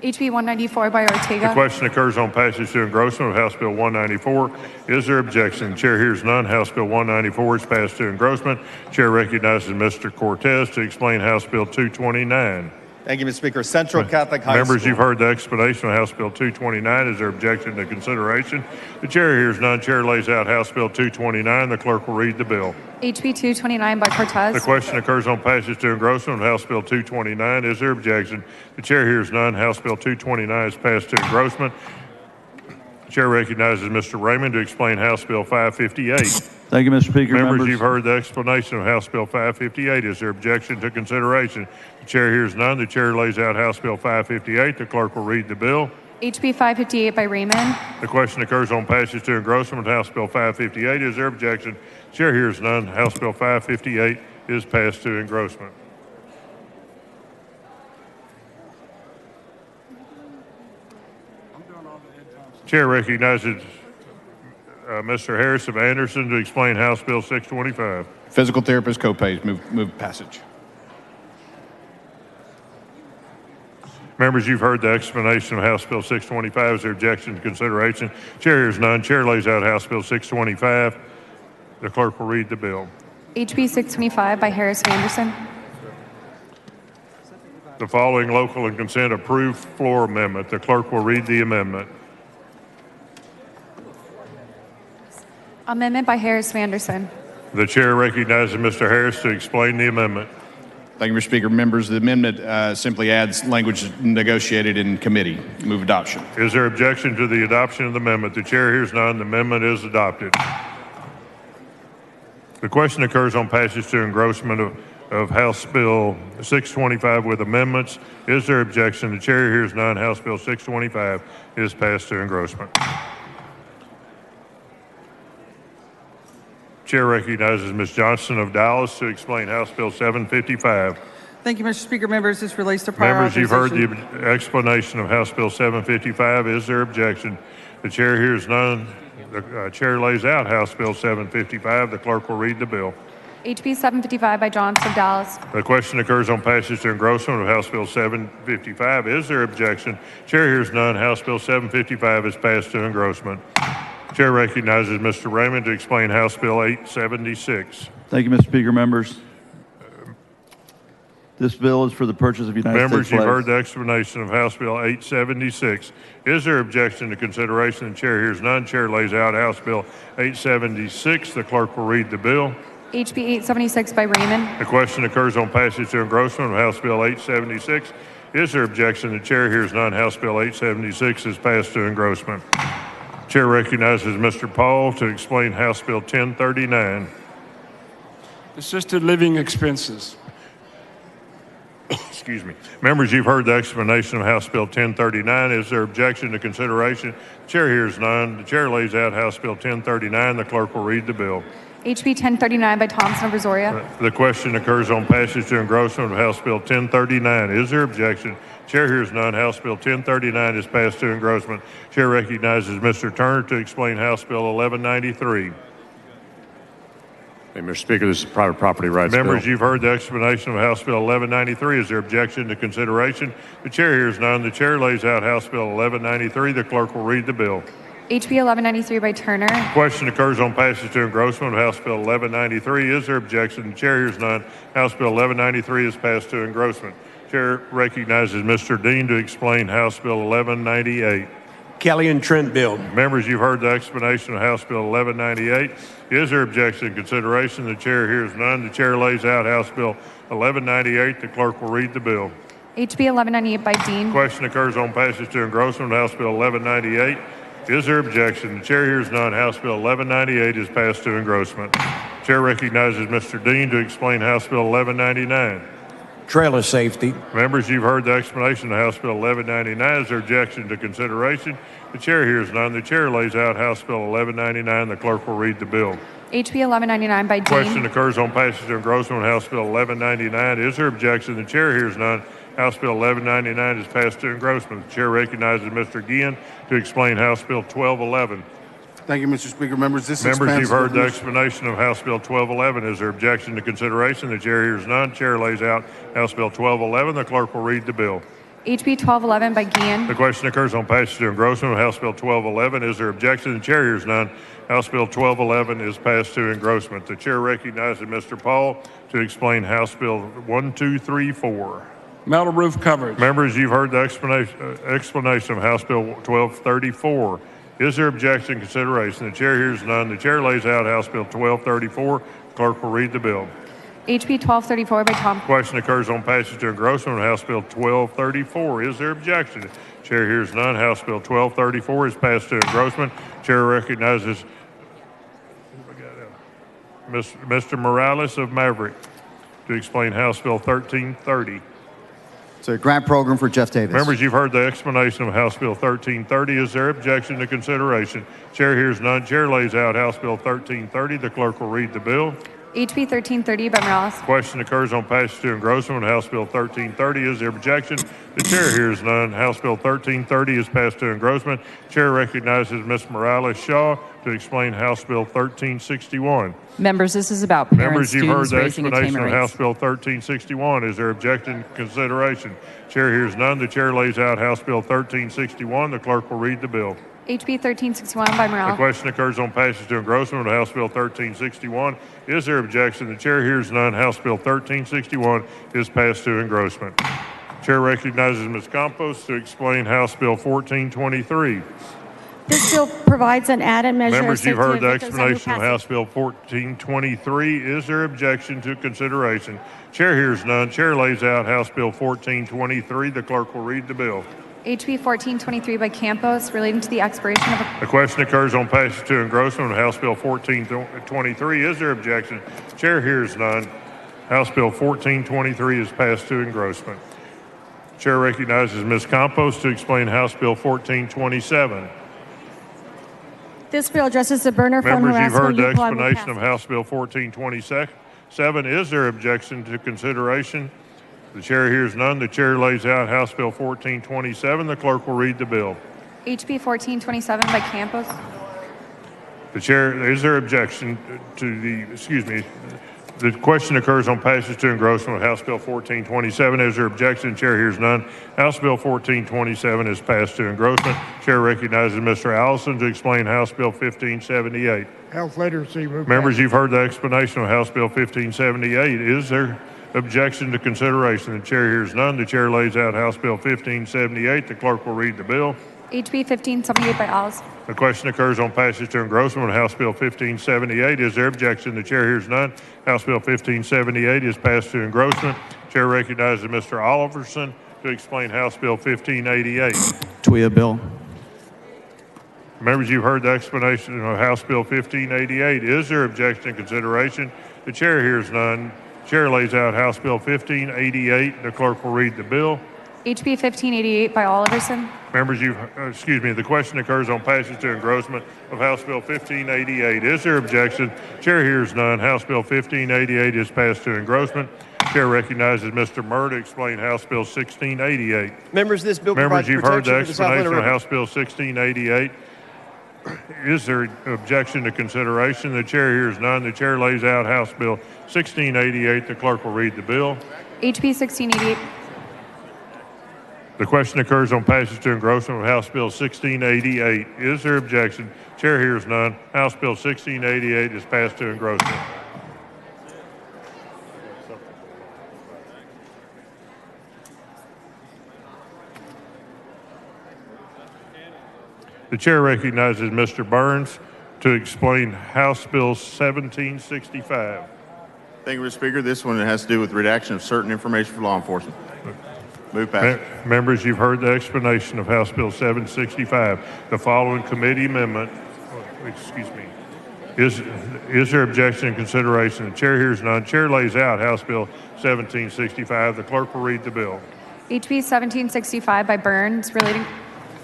HB 194 by Ortega. The question occurs on passage to engrossment of House Bill 194. Is there objection? The chair hears none. House Bill 194 is passed to engrossment. Chair recognizes Mr. Cortez to explain House Bill 229. Thank you, Mr. Speaker. Central Catholic High Members, School. you've heard the explanation of House Bill 229. Is there objection to consideration? The chair hears none. Chair lays out House Bill 229. The clerk will read the bill. HB 229 by Cortez. The question occurs on passage to engrossment of House Bill 229. Is there objection? The chair hears none. House Bill 229 is passed to engrossment. The chair recognizes Mr. Raymond to explain House Bill 558. Thank you, Mr. Speaker. Members, you've heard the explanation of House Bill 558. Is there objection to consideration? The chair hears none. The chair lays out House Bill 558. The clerk will read the bill. HB 558 by Raymond. The question occurs on passage to engrossment of House Bill 558. Is there objection? Chair hears none. House Bill 558 is passed to engrossment. Chair recognizes Mr. Harris of Anderson to explain House Bill 625. Physical therapist co-pays, move passage. Members, you've heard the explanation of House Bill 625. Is there objection to consideration? Chair hears none. Chair lays out House Bill 625. The clerk will read the bill. HB 625 by Harris of Anderson. The following local and consent approved floor amendment. The clerk will read the amendment. Amendment by Harris of Anderson. The chair recognizes Mr. Harris to explain the amendment. Thank you, Mr. Speaker. Members, the amendment simply adds language negotiated in committee. Move adoption. Is there objection to the adoption of the amendment? The chair hears none. The amendment is adopted. The question occurs on passage to engrossment of House Bill 625 with amendments. Is there objection? The chair hears none. House Bill 625 is passed to engrossment. Chair recognizes Ms. Johnson of Dallas to explain House Bill 755. Thank you, Mr. Speaker. Members, this relates to prior Members, you've heard authorization. the explanation of House Bill 755. Is there objection? The chair hears none. The chair lays out House Bill 755. The clerk will read the bill. HB 755 by Johnson of Dallas. The question occurs on passage to engrossment of House Bill 755. Is there objection? Chair hears none. House Bill 755 is passed to engrossment. Chair recognizes Mr. Raymond to explain House Bill 876. Thank you, Mr. Speaker. Members, this bill is for the purchase of United Members, States you've flags. heard the explanation of House Bill 876. Is there objection to consideration? The chair hears none. Chair lays out House Bill 876. The clerk will read the bill. HB 876 by Raymond. The question occurs on passage to engrossment of House Bill 876. Is there objection? The chair hears none. House Bill 876 is passed to engrossment. Chair recognizes Mr. Paul to explain House Bill 1039. Assisted living expenses. Excuse me. Members, you've heard the explanation of House Bill 1039. Is there objection to consideration? The chair hears none. The chair lays out House Bill 1039. The clerk will read the bill. HB 1039 by Thompson of Brazoria. The question occurs on passage to engrossment of House Bill 1039. Is there objection? Chair hears none. House Bill 1039 is passed to engrossment. Chair recognizes Mr. Turner to explain House Bill 1193. Hey, Mr. Speaker, this is a private property rights Members, bill. you've heard the explanation of House Bill 1193. Is there objection to consideration? The chair hears none. The chair lays out House Bill 1193. The clerk will read the bill. HB 1193 by Turner. Question occurs on passage to engrossment of House Bill 1193. Is there objection? The chair hears none. House Bill 1193 is passed to engrossment. Chair recognizes Mr. Dean to explain House Bill 1198. Kelly and Trent bill. Members, you've heard the explanation of House Bill 1198. Is there objection to consideration? The chair hears none. The chair lays out House Bill 1198. The clerk will read the bill. HB 1198 by Dean. Question occurs on passage to engrossment of House Bill 1198. Is there objection? The chair hears none. House Bill 1198 is passed to engrossment. Chair recognizes Mr. Dean to explain House Bill 1199. Trailer safety. Members, you've heard the explanation of House Bill 1199. Is there objection to consideration? The chair hears none. The chair lays out House Bill 1199. The clerk will read the bill. HB 1199 by Dean. Question occurs on passage to engrossment of House Bill 1199. Is there objection? The chair hears none. House Bill 1199 is passed to engrossment. The chair recognizes Mr. Guillen to explain House Bill 1211. Thank you, Mr. Speaker. Members, Members, you've heard the explanation of House Bill 1211. Is there objection to consideration? The chair hears none. Chair lays out House Bill 1211. The clerk will read the bill. HB 1211 by Guillen. The question occurs on passage to engrossment of House Bill 1211. Is there objection? The chair hears none. House Bill 1211 is passed to engrossment. The chair recognizes Mr. Paul to explain House Bill 1234. Metal roof coverage. Members, you've heard the explanation of House Bill 1234. Is there objection to consideration? The chair hears none. The chair lays out House Bill 1234. The clerk will read the bill. HB 1234 by Tom. Question occurs on passage to engrossment of House Bill 1234. Is there objection? Chair hears none. House Bill 1234 is passed to engrossment. Chair recognizes Mr. Morales of Maverick to explain House Bill 1330. It's a grant program for Jeff Davis. Members, you've heard the explanation of House Bill 1330. Is there objection to consideration? Chair hears none. Chair lays out House Bill 1330. The clerk will read the bill. HB 1330 by Morales. Question occurs on passage to engrossment of House Bill 1330. Is there objection? The chair hears none. House Bill 1330 is passed to engrossment. Chair recognizes Ms. Morales Shaw to explain House Bill 1361. Members, this is about parents, Members, you've heard students the raising explanation attainment of House rates. Bill 1361. Is there objection to consideration? Chair hears none. The chair lays out House Bill 1361. The clerk will read the bill. HB 1361 by The Morales. question occurs on passage to engrossment of House Bill 1361. Is there objection? The chair hears none. House Bill 1361 is passed to engrossment. Chair recognizes Ms. Campos to explain House Bill 1423. This bill provides an added measure Members, of you've safety heard the of victims under explanation of passage. House Bill 1423. Is there objection to consideration? Chair hears none. Chair lays out House Bill 1423. The clerk will read the bill. HB 1423 by Campos relating to the expiration of a The question occurs on passage to engrossment of House Bill 1423. Is there objection? Chair hears none. House Bill 1423 is passed to engrossment. Chair recognizes Ms. Campos to explain House Bill 1427. This bill addresses the burner phone Members, you've heard harassment the youth law explanation of House Bill 1427. Is there objection to consideration? The chair hears none. The chair lays out House Bill 1427. The clerk will read the bill. HB 1427 by Campos. The chair, is there objection to the question occurs on passage to engrossment of House Bill 1427. Is there objection? Chair hears none. House Bill 1427 is passed to engrossment. Chair recognizes Mr. Allison to explain House Bill 1578. Health literacy movement. Members, you've heard the explanation of House Bill 1578. Is there objection to consideration? The chair hears none. The chair lays out House Bill 1578. The clerk will read the bill. HB 1578 by Allison. The question occurs on passage to engrossment of House Bill 1578. Is there objection? The chair hears none. House Bill 1578 is passed to engrossment. Chair recognizes Mr. Oliverson to explain House Bill 1588. TWIA bill. Members, you've heard the explanation of House Bill 1588. Is there objection and consideration? The chair hears none. Chair lays out House Bill 1588. The clerk will read the bill. HB 1588 by Oliverson. Members, the question occurs on passage to engrossment of House Bill 1588. Is there objection? Chair hears none. House Bill 1588 is passed to engrossment. Chair recognizes Mr. Murr to explain House Bill 1688. Members, this bill provides you've heard the protection for the South explanation Atlanta of River. House Bill 1688. Is there objection to consideration? The chair hears none. The chair lays out House Bill 1688. The clerk will read the bill. HB 1688. The question occurs on passage to engrossment of House Bill 1688. Is there objection? Chair hears none. House Bill 1688 is passed to engrossment. The chair recognizes Mr. Burns to explain House Bill 1765. Thank you, Mr. Speaker. This one has to do with redaction of certain information for law enforcement. Move passage. Members, you've heard the explanation of House Bill 765. The following committee amendment, is there objection and consideration? The chair hears none. Chair lays out House Bill 1765. The clerk will read the bill. HB 1765 by Burns relating.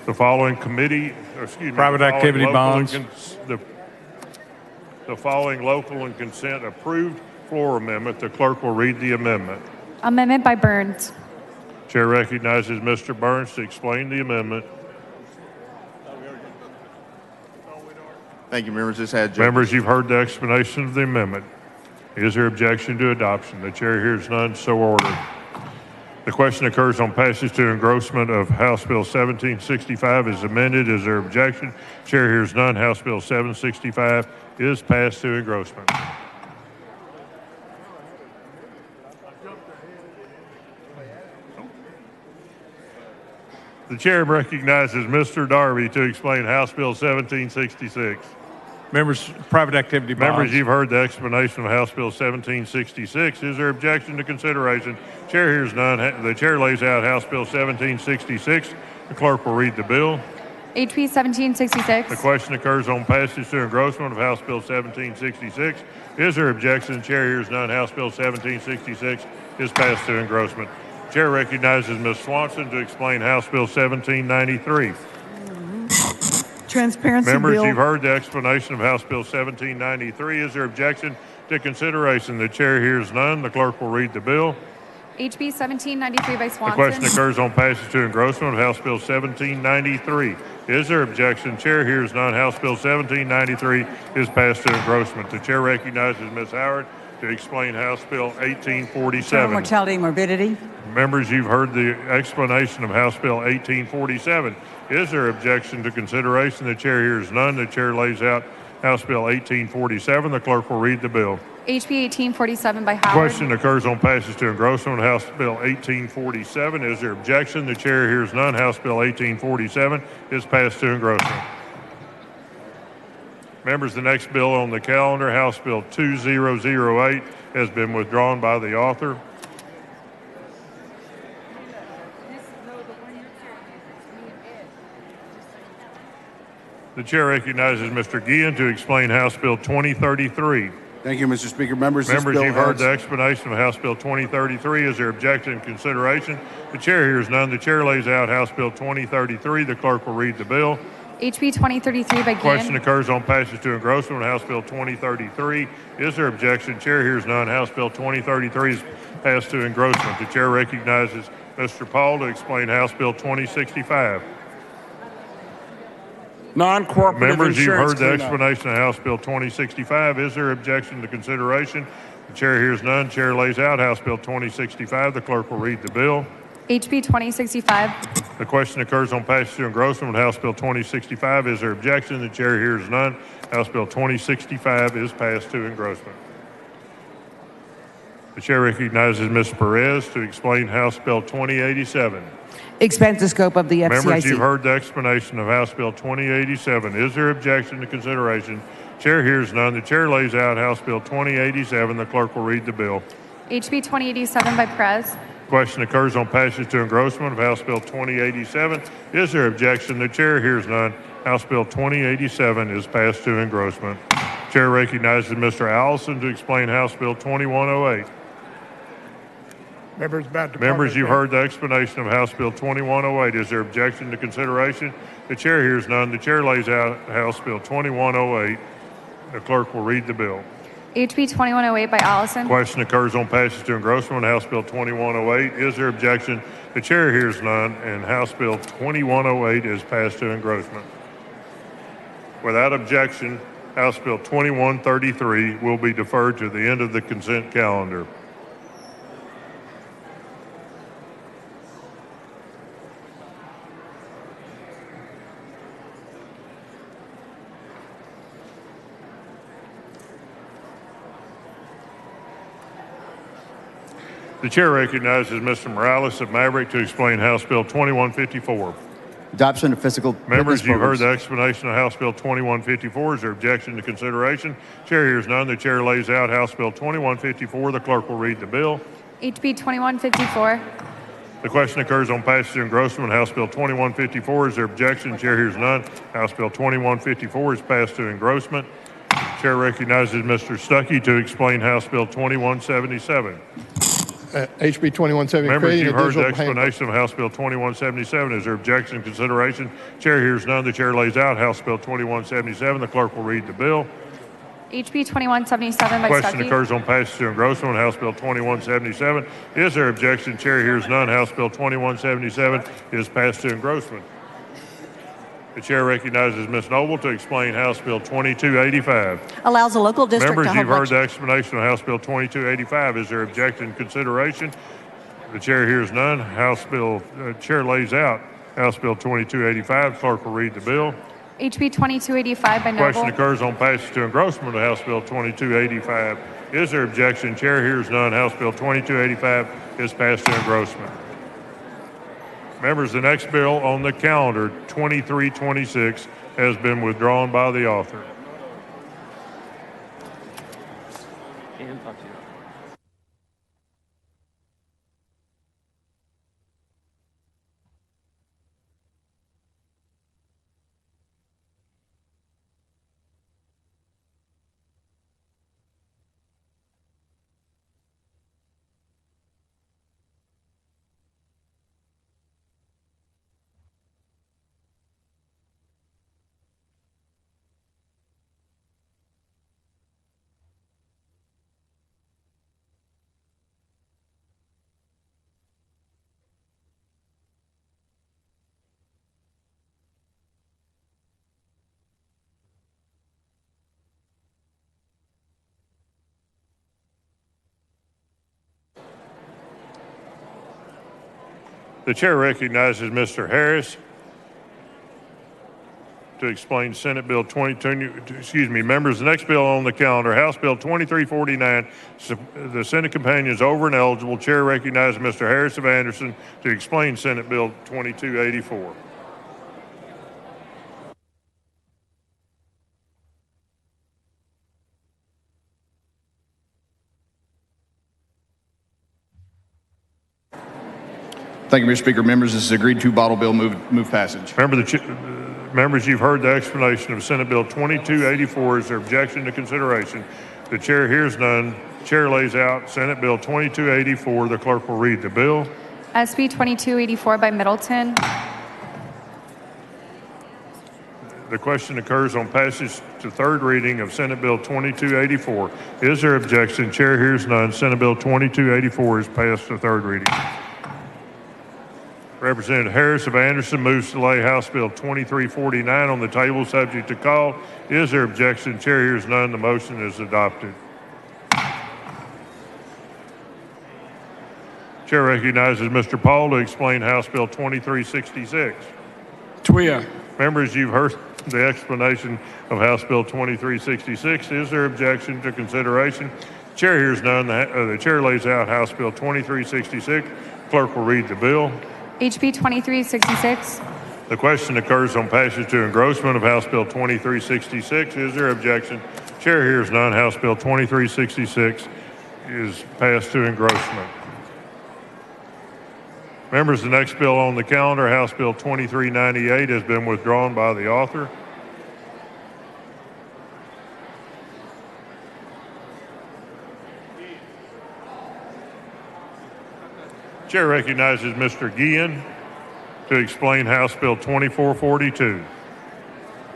The following Private activity bonds. The following local and consent approved floor amendment. The clerk will read the amendment. Amendment by Burns. Chair recognizes Mr. Burns to explain the amendment. Thank you, members. This had Members, you've heard the explanation of the amendment. Is there objection to adoption? The chair hears none, so ordered. The question occurs on passage to engrossment of House Bill 1765 as amended. Is there objection? Chair hears none. House Bill 765 is passed to engrossment. The chair recognizes Mr. Darby to explain House Bill 1766. Members, private activity bonds. Members, you've heard the explanation of House Bill 1766. Is there objection to consideration? Chair hears none. The chair lays out House Bill 1766. The clerk will read the bill. HB 1766. The question occurs on passage to engrossment of House Bill 1766. Is there objection? Chair hears none. House Bill 1766 is passed to engrossment. Chair recognizes Ms. Swanson to explain House Bill 1793. Transparency Members, bill. you've heard the explanation of House Bill 1793. Is there objection to consideration? The chair hears none. The clerk will read the bill. HB 1793 by The Swanson. question occurs on passage to engrossment of House Bill 1793. Is there objection? Chair hears none. House Bill 1793 is passed to engrossment. The chair recognizes Ms. Howard to explain House Bill 1847. Mortality and morbidity. Members, you've heard the explanation of House Bill 1847. Is there objection to consideration? The chair hears none. The chair lays out House Bill 1847. The clerk will read the bill. HB 1847 by The Howard. question occurs on passage to engrossment of House Bill 1847. Is there objection? The chair hears none. House Bill 1847 is passed to engrossment. Members, the next bill on the calendar, House Bill 2008, has been withdrawn by the author. The chair recognizes Mr. Guillen to explain House Bill 2033. Thank you, Mr. Speaker. Members, this Members, bill you've heard has- the explanation of House Bill 2033. Is there objection and consideration? The chair hears none. The chair lays out House Bill 2033. The clerk will read the bill. HB 2033 by Question Guillen. occurs on passage to engrossment of House Bill 2033. Is there objection? Chair hears none. House Bill 2033 is passed to engrossment. The chair recognizes Mr. Paul to explain House Bill 2065. non-cooperative Members, you've insurance heard the cleanup. explanation of House Bill 2065. Is there objection to consideration? The chair hears none. Chair lays out House Bill 2065. The clerk will read the bill. HB 2065. The question occurs on passage to engrossment with House Bill 2065. Is there objection? The chair hears none. House Bill 2065 is passed to engrossment. The chair recognizes Ms. Perez to explain House Bill 2087. Expand the scope of the FCIC. Members, you've heard the explanation of House Bill 2087. Is there objection to consideration? Chair hears none. The chair lays out House Bill 2087. The clerk will read the bill. HB 2087 by Perez. Question occurs on passage to engrossment of House Bill 2087. Is there objection? The chair hears none. House Bill 2087 is passed to engrossment. Chair recognizes Mr. Allison to explain House Bill 2108. Members, you've heard the explanation of House Bill 2108. Is there objection to consideration? The chair hears none. The chair lays out House Bill 2108. The clerk will read the bill. HB 2108 by Allison. Question occurs on passage to engrossment, House Bill 2108. Is there objection? The chair hears none, and House Bill 2108 is passed to engrossment. Without objection, House Bill 2133 will be deferred to the end of the consent calendar. The chair recognizes Mr. Morales of Maverick to explain House Bill 2154. Adoption of fiscal Members, fitness you've heard programs. the explanation of House Bill 2154. Is there objection to consideration? Chair hears none. The chair lays out House Bill 2154. The clerk will read the bill. HB 2154. The question occurs on passage to engrossment. House Bill 2154. Is there objection? Chair hears none. House Bill 2154 is passed to engrossment. Chair recognizes Mr. Stuckey to explain House Bill 2177. HB 2170. Members, you've heard the digital payment. explanation of House Bill 2177. Is there objection to consideration? Chair hears none. The chair lays out House Bill 2177. The clerk will read the bill. HB 2177 by Question Stuckey. occurs on passage to engrossment. House Bill 2177. Is there objection? Chair hears none. House Bill 2177 is passed to engrossment. The chair recognizes Ms. Noble to explain House Bill 2285. Allows a local district Members, to you've hold heard the explanation of House Bill 2285. Is there objection consideration? The chair hears none. Chair lays out House Bill 2285. Clerk will read the bill. HB 2285 by Question Noble. occurs on passage to engrossment of House Bill 2285. Is there objection? Chair hears none. House Bill 2285 is passed to engrossment. Members, the next bill on the calendar, 2326, has been withdrawn by the author. The chair recognizes Mr. Harris to explain Senate Bill 22, members, the next bill on the calendar, House Bill 2349, the Senate companion is over and eligible. Chair recognizes Mr. Harris of Anderson to explain Senate Bill 2284. Thank you, Mr. Speaker. Members, this is agreed to bottle bill. Move passage. Members, you've heard the explanation of Senate Bill 2284. Is there objection to consideration? The chair hears none. Chair lays out Senate Bill 2284. The clerk will read the bill. SB 2284 by Middleton. The question occurs on passage to third reading of Senate Bill 2284. Is there objection? Chair hears none. Senate Bill 2284 is passed to third reading. Representative Harris of Anderson moves to lay House Bill 2349 on the table, subject to call. Is there objection? Chair hears none. The motion is adopted. Chair recognizes Mr. Paul to explain House Bill 2366. TWIA. Members, you've heard the explanation of House Bill 2366. Is there objection to consideration? Chair hears none. The chair lays out House Bill 2366. Clerk will read the bill. HB 2366. The question occurs on passage to engrossment of House Bill 2366. Is there objection? Chair hears none. House Bill 2366 is passed to engrossment. Members, the next bill on the calendar, House Bill 2398, has been withdrawn by the author. Chair recognizes Mr. Guillen to explain House Bill 2442.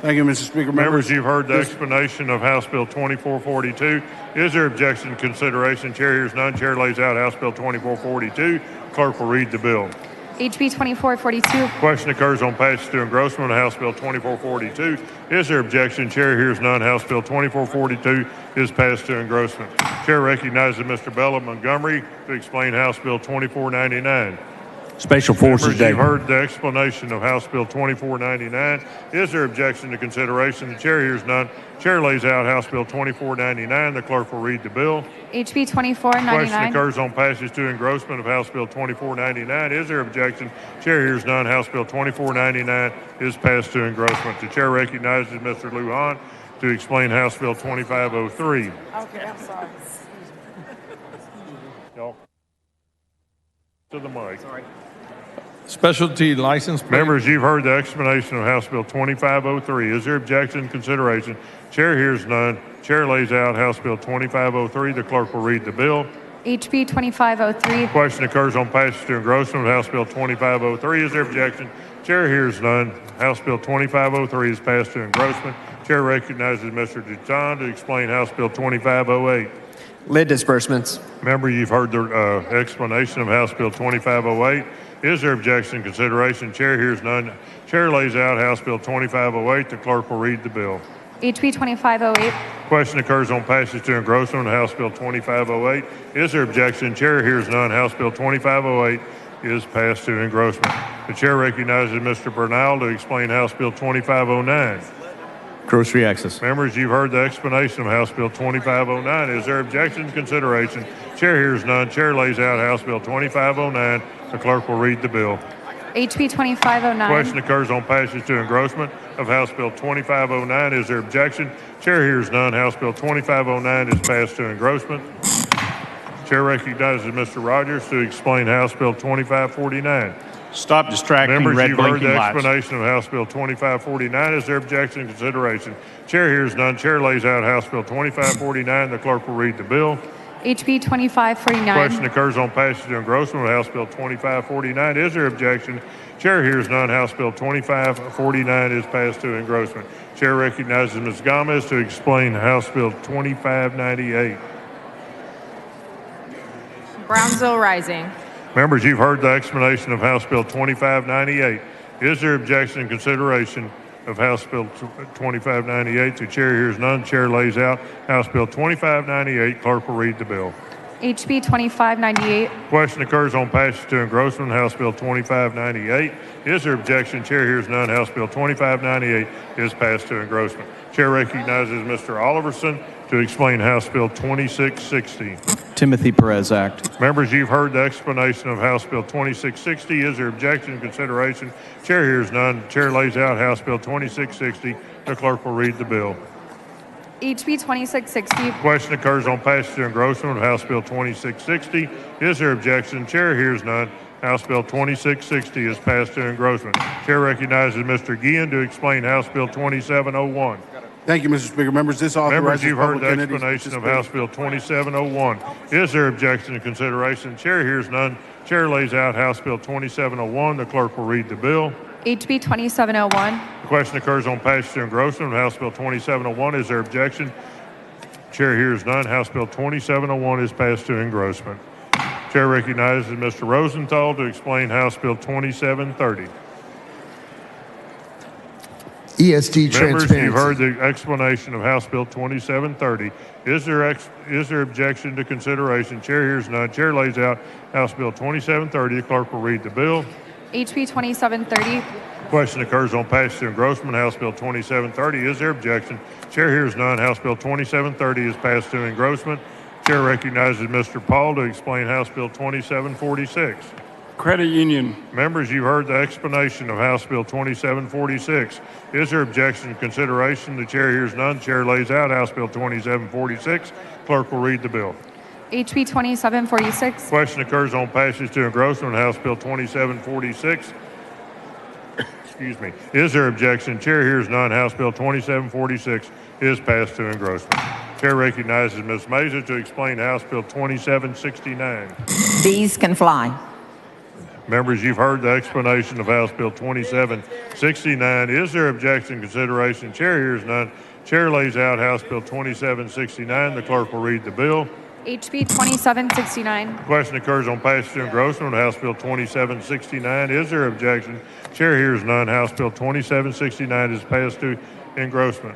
Thank you, Mr. Speaker. Members, you've heard the explanation of House Bill 2442. Is there objection to consideration? Chair hears none. Chair lays out House Bill 2442. Clerk will read the bill. HB 2442. Question occurs on passage to engrossment of House Bill 2442. Is there objection? Chair hears none. House Bill 2442 is passed to engrossment. Chair recognizes Mr. Bella Montgomery to explain House Bill 2499. Special Forces Members, Day. you've heard the explanation of House Bill 2499. Is there objection to consideration? The chair hears none. Chair lays out House Bill 2499. The clerk will read the bill. HB 2499. Question occurs on passage to engrossment of House Bill 2499. Is there objection? Chair hears none. House Bill 2499 is passed to engrossment. The chair recognizes Mr. Lujan to explain House Bill 2503. Okay, I'm sorry. Y'all. To the mic. Sorry. Specialty license plate. Members, you've heard the explanation of House Bill 2503. Is there objection, consideration? Chair hears none. Chair lays out House Bill 2503. The clerk will read the bill. HB 2503. Question occurs on passage to engrossment of House Bill 2503. Is there objection? Chair hears none. House Bill 2503 is passed to engrossment. Chair recognizes Mr. Duton to explain House Bill 2508. Lid disbursements. Member, you've heard the explanation of House Bill 2508. Is there objection, consideration? Chair hears none. Chair lays out House Bill 2508. The clerk will read the bill. HB 2508. Question occurs on passage to engrossment of House Bill 2508. Is there objection? Chair hears none. House Bill 2508 is passed to engrossment. The chair recognizes Mr. Bernal to explain House Bill 2509. Grocery access. Members, you've heard the explanation of House Bill 2509. Is there objection, consideration? Chair hears none. Chair lays out House Bill 2509. The clerk will read the bill. HB 2509. Question occurs on passage to engrossment of House Bill 2509. Is there objection? Chair hears none. House Bill 2509 is passed to engrossment. Chair recognizes Mr. Rogers to explain House Bill 2549. Stop distracting Members, red you've heard blinking the lights. explanation of House Bill 2549. Is there objection and consideration? Chair hears none. Chair lays out House Bill 2549. The clerk will read the bill. HB 2549. Question occurs on passage to engrossment of House Bill 2549. Is there objection? Chair hears none. House Bill 2549 is passed to engrossment. Chair recognizes Ms. Gomez to explain House Bill 2598. Brownsville Rising. Members, you've heard the explanation of House Bill 2598. Is there objection and consideration of House Bill 2598? The chair hears none. Chair lays out House Bill 2598. Clerk will read the bill. HB 2598. Question occurs on passage to engrossment House Bill 2598. Is there objection? Chair hears none. House Bill 2598 is passed to engrossment. Chair recognizes Mr. Oliverson to explain House Bill 2660. Timothy Perez Act. Members, you've heard the explanation of House Bill 2660. Is there objection and consideration? Chair hears none. Chair lays out House Bill 2660. The clerk will read the bill. HB 2660. Question occurs on passage to engrossment of House Bill 2660. Is there objection? Chair hears none. House Bill 2660 is passed to engrossment. Chair recognizes Mr. Guillen to explain House Bill 2701. Thank you, Mr. Speaker. Members, this Members, authorizes you've heard public the entities to explanation of participate. House Bill 2701. Is there objection and consideration? Chair hears none. Chair lays out House Bill 2701. The clerk will read the bill. HB 2701. The question occurs on passage to engrossment of House Bill 2701. Is there objection? Chair hears none. House Bill 2701 is passed to engrossment. Chair recognizes Mr. Rosenthal to explain House Bill 2730. ESD Members, transparency. you've heard the explanation of House Bill 2730. Is there objection to consideration? Chair hears none. Chair lays out House Bill 2730. The clerk will read the bill. HB 2730. Question occurs on passage to engrossment. House Bill 2730. Is there objection? Chair hears none. House Bill 2730 is passed to engrossment. Chair recognizes Mr. Paul to explain House Bill 2746. Credit union. Members, you've heard the explanation of House Bill 2746. Is there objection to consideration? The chair hears none. Chair lays out House Bill 2746. Clerk will read the bill. HB 2746. Question occurs on passage to engrossment. House Bill 2746. Excuse me. Is there objection? Chair hears none. House Bill 2746 is passed to engrossment. Chair recognizes Ms. Mesa to explain House Bill 2769. Bees can fly. Members, you've heard the explanation of House Bill 2769. Is there objection, consideration? Chair hears none. Chair lays out House Bill 2769. The clerk will read the bill. HB 2769. Question occurs on passage to engrossment of House Bill 2769. Is there objection? Chair hears none. House Bill 2769 is passed to engrossment.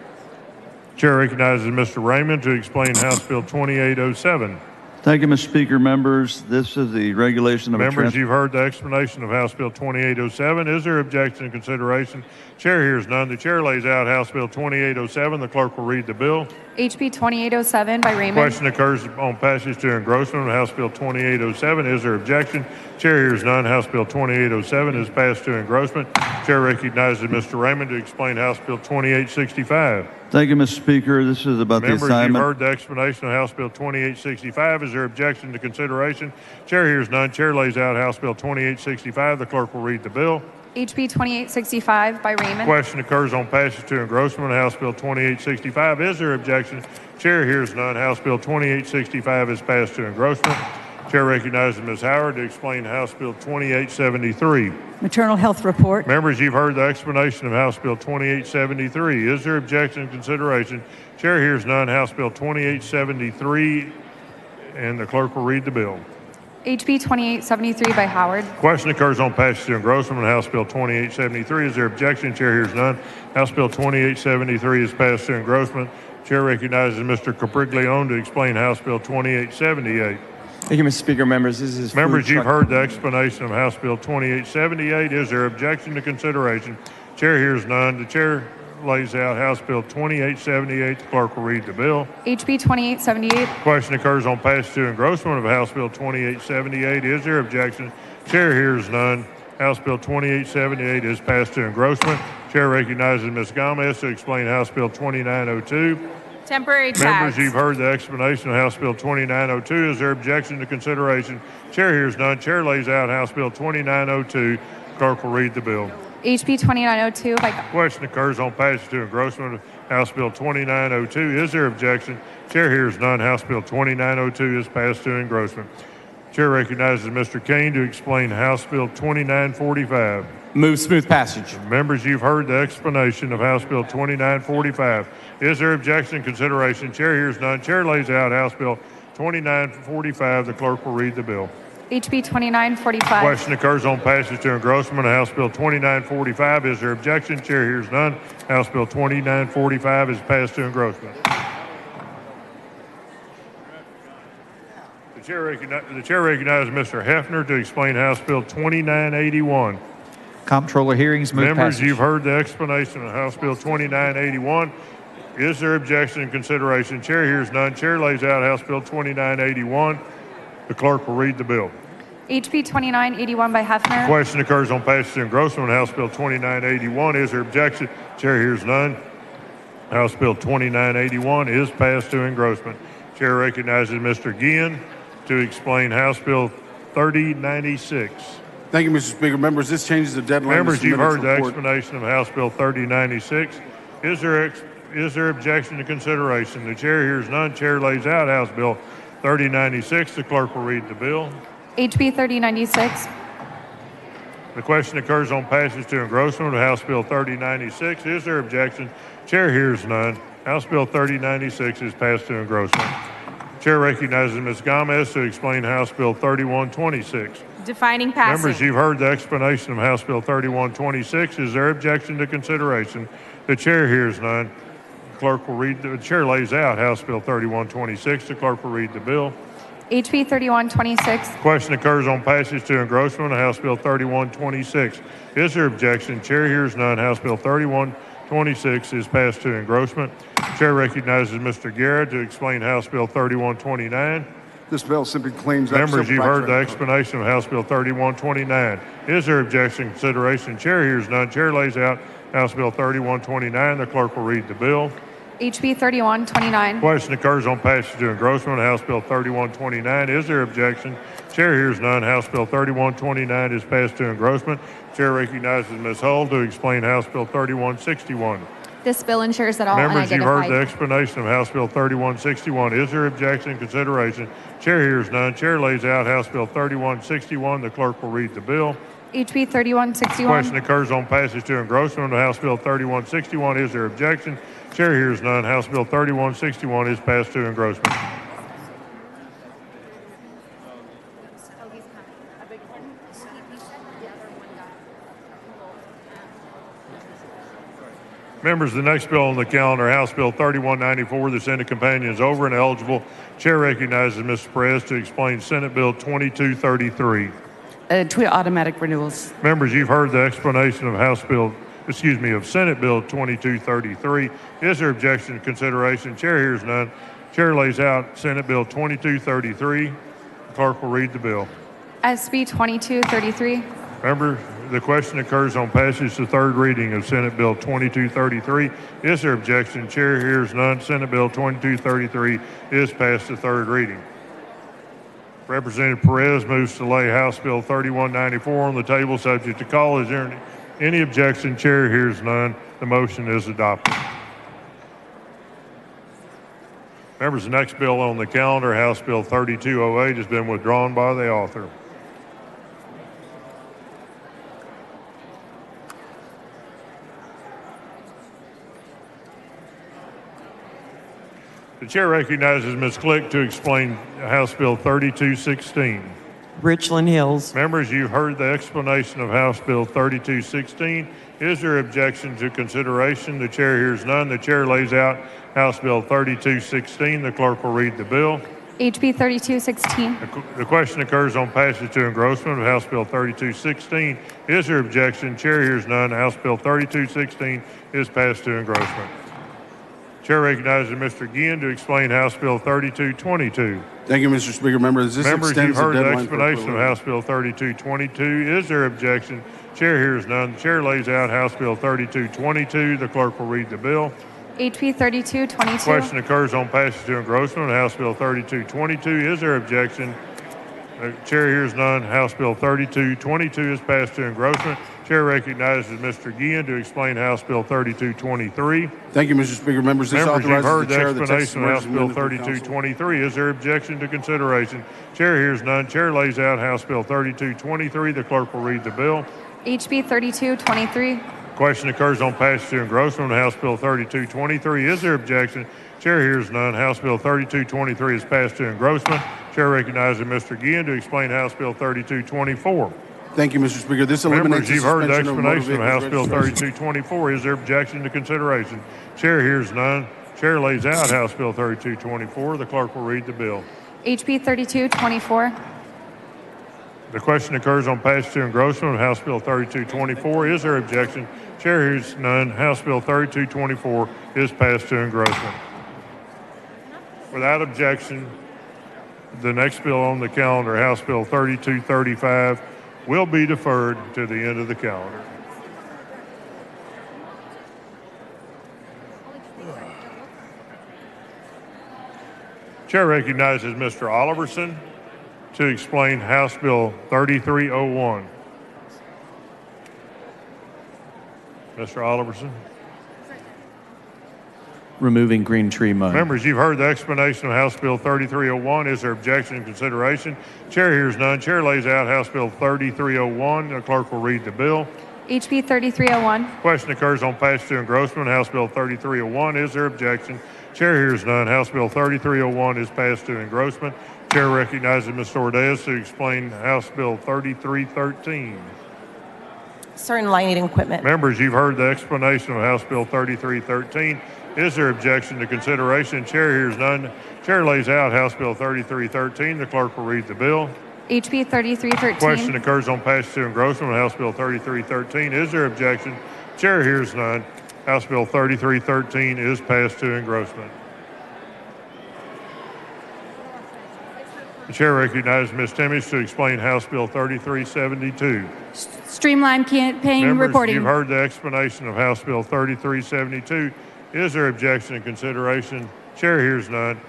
Chair recognizes Mr. Raymond to explain House Bill 2807. Thank you, Mr. Speaker. Members, this is the regulation of Members, you've heard the explanation of House Bill 2807. Is there objection and consideration? Chair hears none. The chair lays out House Bill 2807. The clerk will read the bill. HB 2807 by Raymond. Question occurs on passage to engrossment of House Bill 2807. Is there objection? Chair hears none. House Bill 2807 is passed to engrossment. Chair recognizes Mr. Raymond to explain House Bill 2865. Thank you, Mr. Speaker. This is about Members, the assignment. you've heard the explanation of House Bill 2865. Is there objection to consideration? Chair hears none. Chair lays out House Bill 2865. The clerk will read the bill. HB 2865 by Raymond. Question occurs on passage to engrossment of House Bill 2865. Is there objection? Chair hears none. House Bill 2865 is passed to engrossment. Chair recognizes Ms. Howard to explain House Bill 2873. Maternal health report. Members, you've heard the explanation of House Bill 2873. Is there objection and consideration? Chair hears none. House Bill 2873, and the clerk will read the bill. HB 2873 by Howard. Question occurs on passage to engrossment of House Bill 2873. Is there objection? Chair hears none. House Bill 2873 is passed to engrossment. Chair recognizes Mr. Capriglione to explain House Bill 2878. Thank you, Mr. Speaker. Members, this is Members, food you've truck- heard the explanation of House Bill 2878. Is there objection to consideration? Chair hears none. The chair lays out House Bill 2878. The clerk will read the bill. HB 2878. Question occurs on passage to engrossment of House Bill 2878. Is there objection? Chair hears none. House Bill 2878 is passed to engrossment. Chair recognizes Ms. Gomez to explain House Bill 2902. Temporary Members, tax. you've heard the explanation of House Bill 2902. Is there objection to consideration? Chair hears none. Chair lays out House Bill 2902. Clerk will read the bill. HB 2902 by Question occurs on passage to engrossment of House Bill 2902. Is there objection? Chair hears none. House Bill 2902 is passed to engrossment. Chair recognizes Mr. Kane to explain House Bill 2945. Move smooth passage. Members, you've heard the explanation of House Bill 2945. Is there objection and consideration? Chair hears none. Chair lays out House Bill 2945. The clerk will read the bill. HB 2945. Question occurs on passage to engrossment of House Bill 2945. Is there objection? Chair hears none. House Bill 2945 is passed to engrossment. The chair recognizes Mr. Hefner to explain House Bill 2981. Comptroller hearings, move Members, passage. you've heard the explanation of House Bill 2981. Is there objection and consideration? Chair hears none. Chair lays out House Bill 2981. The clerk will read the bill. HB 2981 by Hefner. Question occurs on passage to engrossment on House Bill 2981. Is there objection? Chair hears none. House Bill 2981 is passed to engrossment. Chair recognizes Mr. Guillen to explain House Bill 3096. Thank you, Mr. Speaker. Members, this changes the deadline. Members, to you've submit heard its the report. explanation of House Bill 3096. Is there objection to consideration? The chair hears none. Chair lays out House Bill 3096. The clerk will read the bill. HB 3096. The question occurs on passage to engrossment of House Bill 3096. Is there objection? Chair hears none. House Bill 3096 is passed to engrossment. Chair recognizes Ms. Gomez to explain House Bill 3126. Defining passage. Members, you've heard the explanation of House Bill 3126. Is there objection to consideration? The chair hears none. The chair lays out House Bill 3126. The clerk will read the bill. HB 3126. Question occurs on passage to engrossment of House Bill 3126. Is there objection? Chair hears none. House Bill 3126 is passed to engrossment. Chair recognizes Mr. Guerra to explain House Bill 3129. This bill simply claims that. Members, you've heard the explanation of House Bill 3129. Is there objection to consideration? Chair hears none. Chair lays out House Bill 3129. The clerk will read the bill. HB 3129. Question occurs on passage to engrossment of House Bill 3129. Is there objection? Chair hears none. House Bill 3129 is passed to engrossment. Chair recognizes Ms. Hull to explain House Bill 3161. This bill ensures that all Members, you've heard the unidentified. explanation of House Bill 3161. Is there objection, consideration? Chair hears none. Chair lays out House Bill 3161. The clerk will read the bill. HB 3161. Question occurs on passage to engrossment of House Bill 3161. Is there objection? Chair hears none. House Bill 3161 is passed to engrossment. Members, the next bill on the calendar, House Bill 3194, the Senate companion is over and eligible. Chair recognizes Mr. Perez to explain Senate Bill 2233. To automatic renewals. Members, you've heard the explanation of of Senate Bill 2233. Is there objection to consideration? Chair hears none. Chair lays out Senate Bill 2233. The clerk will read the bill. SB 2233. Member, the question occurs on passage to third reading of Senate Bill 2233. Is there objection? Chair hears none. Senate Bill 2233 is passed to third reading. Representative Perez moves to lay House Bill 3194 on the table subject to call. Is there any objection? Chair hears none. The motion is adopted. Members, the next bill on the calendar, House Bill 3208, has been withdrawn by the author. The chair recognizes Ms. Click to explain House Bill 3216. Richland Hills. Members, you've heard the explanation of House Bill 3216. Is there objection to consideration? The chair hears none. The chair lays out House Bill 3216. The clerk will read the bill. HB 3216. The question occurs on passage to engrossment of House Bill 3216. Is there objection? Chair hears none. House Bill 3216 is passed to engrossment. Chair recognizes Mr. Guillen to explain House Bill 3222. Thank you, Mr. Speaker. Members, Members, you've heard the explanation of House Bill 3222. Is there objection? Chair hears none. The chair lays out House Bill 3222. The clerk will read the bill. HB 3222. Question occurs on passage to engrossment of House Bill 3222. Is there objection? Chair hears none. House Bill 3222 is passed to engrossment. Chair recognizes Mr. Guillen to explain House Bill 3223. Thank you, Mr. Speaker. Members, this Members, you've authorizes heard the the chair of the Texas explanation of House Bill Emergency Management Council. 3223. Is there objection to consideration? Chair hears none. Chair lays out House Bill 3223. The clerk will read the bill. HB 3223. Question occurs on passage to engrossment of House Bill 3223. Is there objection? Chair hears none. House Bill 3223 is passed to engrossment. Chair recognizes Mr. Guillen to explain House Bill 3224. Thank you, Mr. Speaker. This eliminates Members, the you've heard the suspension of motor explanation of House vehicles Bill registration. 3224. Is there objection to consideration? Chair hears none. Chair lays out House Bill 3224. The clerk will read the bill. HB 3224. The question occurs on passage to engrossment of House Bill 3224. Is there objection? Chair hears none. House Bill 3224 is passed to engrossment. Without objection, the next bill on the calendar, House Bill 3235, will be deferred to the end of the calendar. Chair recognizes Mr. Oliverson to explain House Bill 3301. Mr. Oliverson. Removing green tree mud. Members, you've heard the explanation of House Bill 3301. Is there objection and consideration? Chair hears none. Chair lays out House Bill 3301. The clerk will read the bill. HB 3301. Question occurs on passage to engrossment, House Bill 3301. Is there objection? Chair hears none. House Bill 3301 is passed to engrossment. Chair recognizes Ms. Ordez to explain House Bill 3313. Certain lighting equipment. Members, you've heard the explanation of House Bill 3313. Is there objection to consideration? Chair hears none. Chair lays out House Bill 3313. The clerk will read the bill. HB 3313. Question occurs on passage to engrossment of House Bill 3313. Is there objection? Chair hears none. House Bill 3313 is passed to engrossment. The chair recognizes Ms. Timmons to explain House Bill 3372. Streamline campaign Members, reporting. you've heard the explanation of House Bill 3372. Is there objection to consideration? Chair hears none.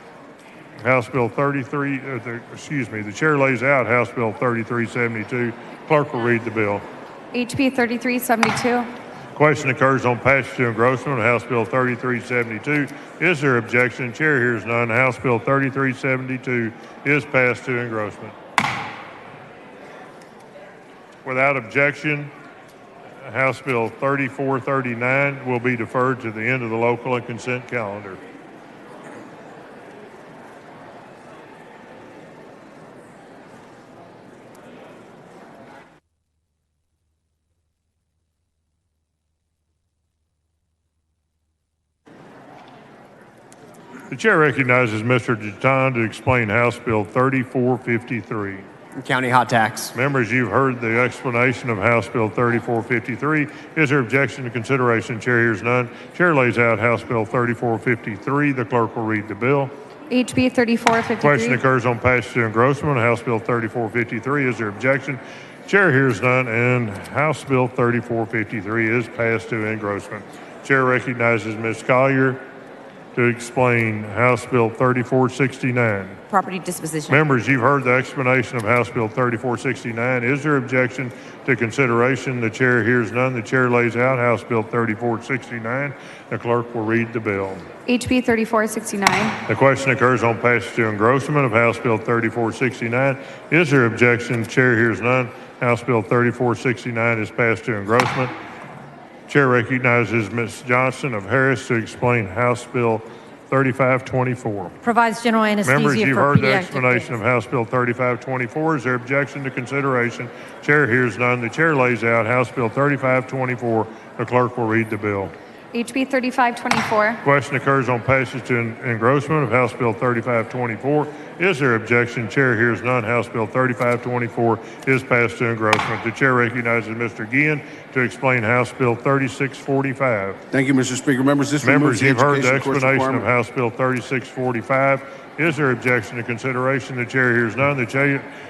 House Bill the chair lays out House Bill 3372. Clerk will read the bill. HB 3372. Question occurs on passage to engrossment of House Bill 3372. Is there objection? Chair hears none. House Bill 3372 is passed to engrossment. Without objection, House Bill 3439 will be deferred to the end of the local and consent calendar. The chair recognizes Mr. Jeton to explain House Bill 3453. County hot tax. Members, you've heard the explanation of House Bill 3453. Is there objection to consideration? Chair hears none. Chair lays out House Bill 3453. The clerk will read the bill. HB 3453. Question occurs on passage to engrossment of House Bill 3453. Is there objection? Chair hears none, and House Bill 3453 is passed to engrossment. Chair recognizes Ms. Collier to explain House Bill 3469. Property disposition. Members, you've heard the explanation of House Bill 3469. Is there objection to consideration? The chair hears none. The chair lays out House Bill 3469. The clerk will read the bill. HB 3469. The question occurs on passage to engrossment of House Bill 3469. Is there objection? Chair hears none. House Bill 3469 is passed to engrossment. Chair recognizes Ms. Johnson of Harris to explain House Bill 3524. Provides general anesthesia Members, you've for heard the pediatric explanation of House Bill 3524. Is there objection to consideration? Chair hears none. The chair lays out House Bill 3524. The clerk will read the bill. HB 3524. Question occurs on passage to engrossment of House Bill 3524. Is there objection? Chair hears none. House Bill 3524 is passed to engrossment. The chair recognizes Mr. Guillen to explain House Bill 3645. Thank you, Mr. Speaker. Members, You've heard the education course explanation of requirement. House Bill 3645. Is there objection to consideration? The chair hears none. The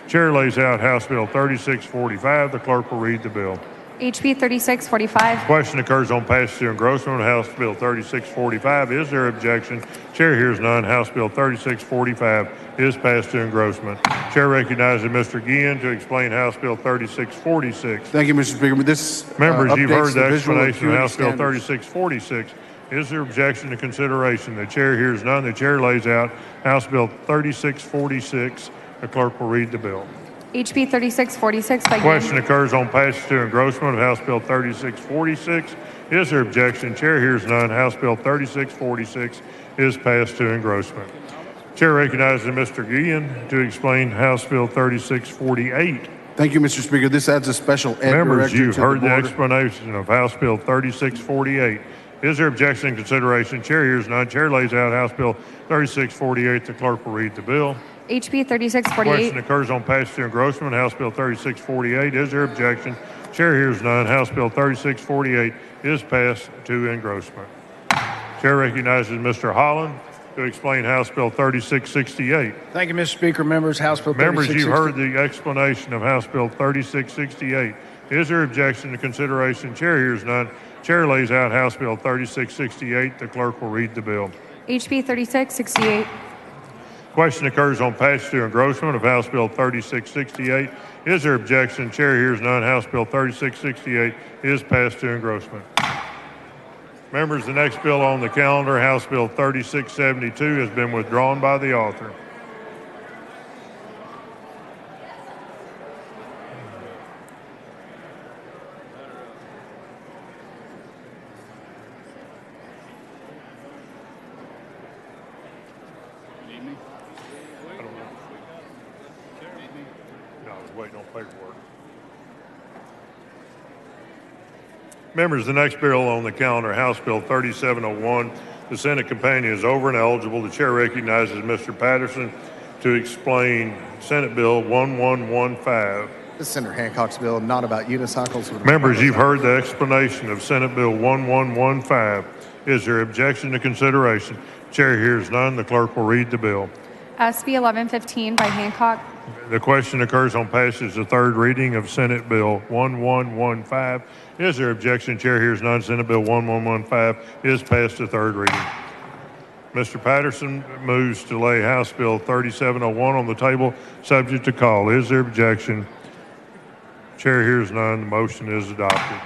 chair lays out House Bill 3645. The clerk will read the bill. HB 3645. Question occurs on passage to engrossment of House Bill 3645. Is there objection? Chair hears none. House Bill 3645 is passed to engrossment. Chair recognizes Mr. Guillen to explain House Bill 3646. Thank you, Mr. Speaker. This Members, you've updates heard the visual explanation of acuity House Bill standards. 3646. Is there objection to consideration? The chair hears none. The chair lays out House Bill 3646. The clerk will read the bill. HB 3646 by Question Guillen. occurs on passage to engrossment of House Bill 3646. Is there objection? Chair hears none. House Bill 3646 is passed to engrossment. Chair recognizes Mr. Guillen to explain House Bill 3648. Thank you, Mr. Speaker. This adds a special ed Members, director you've to heard the the board. explanation of House Bill 3648. Is there objection and consideration? Chair hears none. Chair lays out House Bill 3648. The clerk will read the bill. HB 3648. Question occurs on passage to engrossment, House Bill 3648. Is there objection? Chair hears none. House Bill 3648 is passed to engrossment. Chair recognizes Mr. Holland to explain House Bill 3668. Thank you, Mr. Speaker. Members, House Bill Members, 3660. you've heard the explanation of House Bill 3668. Is there objection to consideration? Chair hears none. Chair lays out House Bill 3668. The clerk will read the bill. HB 3668. Question occurs on passage to engrossment of House Bill 3668. Is there objection? Chair hears none. House Bill 3668 is passed to engrossment. Members, the next bill on the calendar, House Bill 3672, has been withdrawn by the author. No, I was waiting on paperwork. Members, the next bill on the calendar, House Bill 3701. The Senate companion is over and eligible. The chair recognizes Mr. Patterson to explain Senate Bill 1115. This is Senator Hancock's bill, not about unicycles. Members, you've heard the explanation of Senate Bill 1115. Is there objection to consideration? Chair hears none. The clerk will read the bill. SB 1115 by Hancock. The question occurs on passage of third reading of Senate Bill 1115. Is there objection? Chair hears none. Senate Bill 1115 is passed to third reading. Mr. Patterson moves to lay House Bill 3701 on the table, subject to call. Is there objection? Chair hears none. The motion is adopted.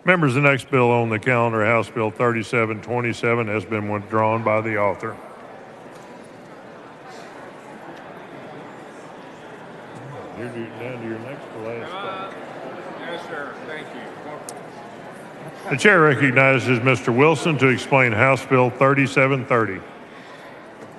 Members, the next bill on the calendar, House Bill 3727, has been withdrawn by the author. You're down to your next to last spot. Yes, sir. Thank you. The chair recognizes Mr. Wilson to explain House Bill 3730.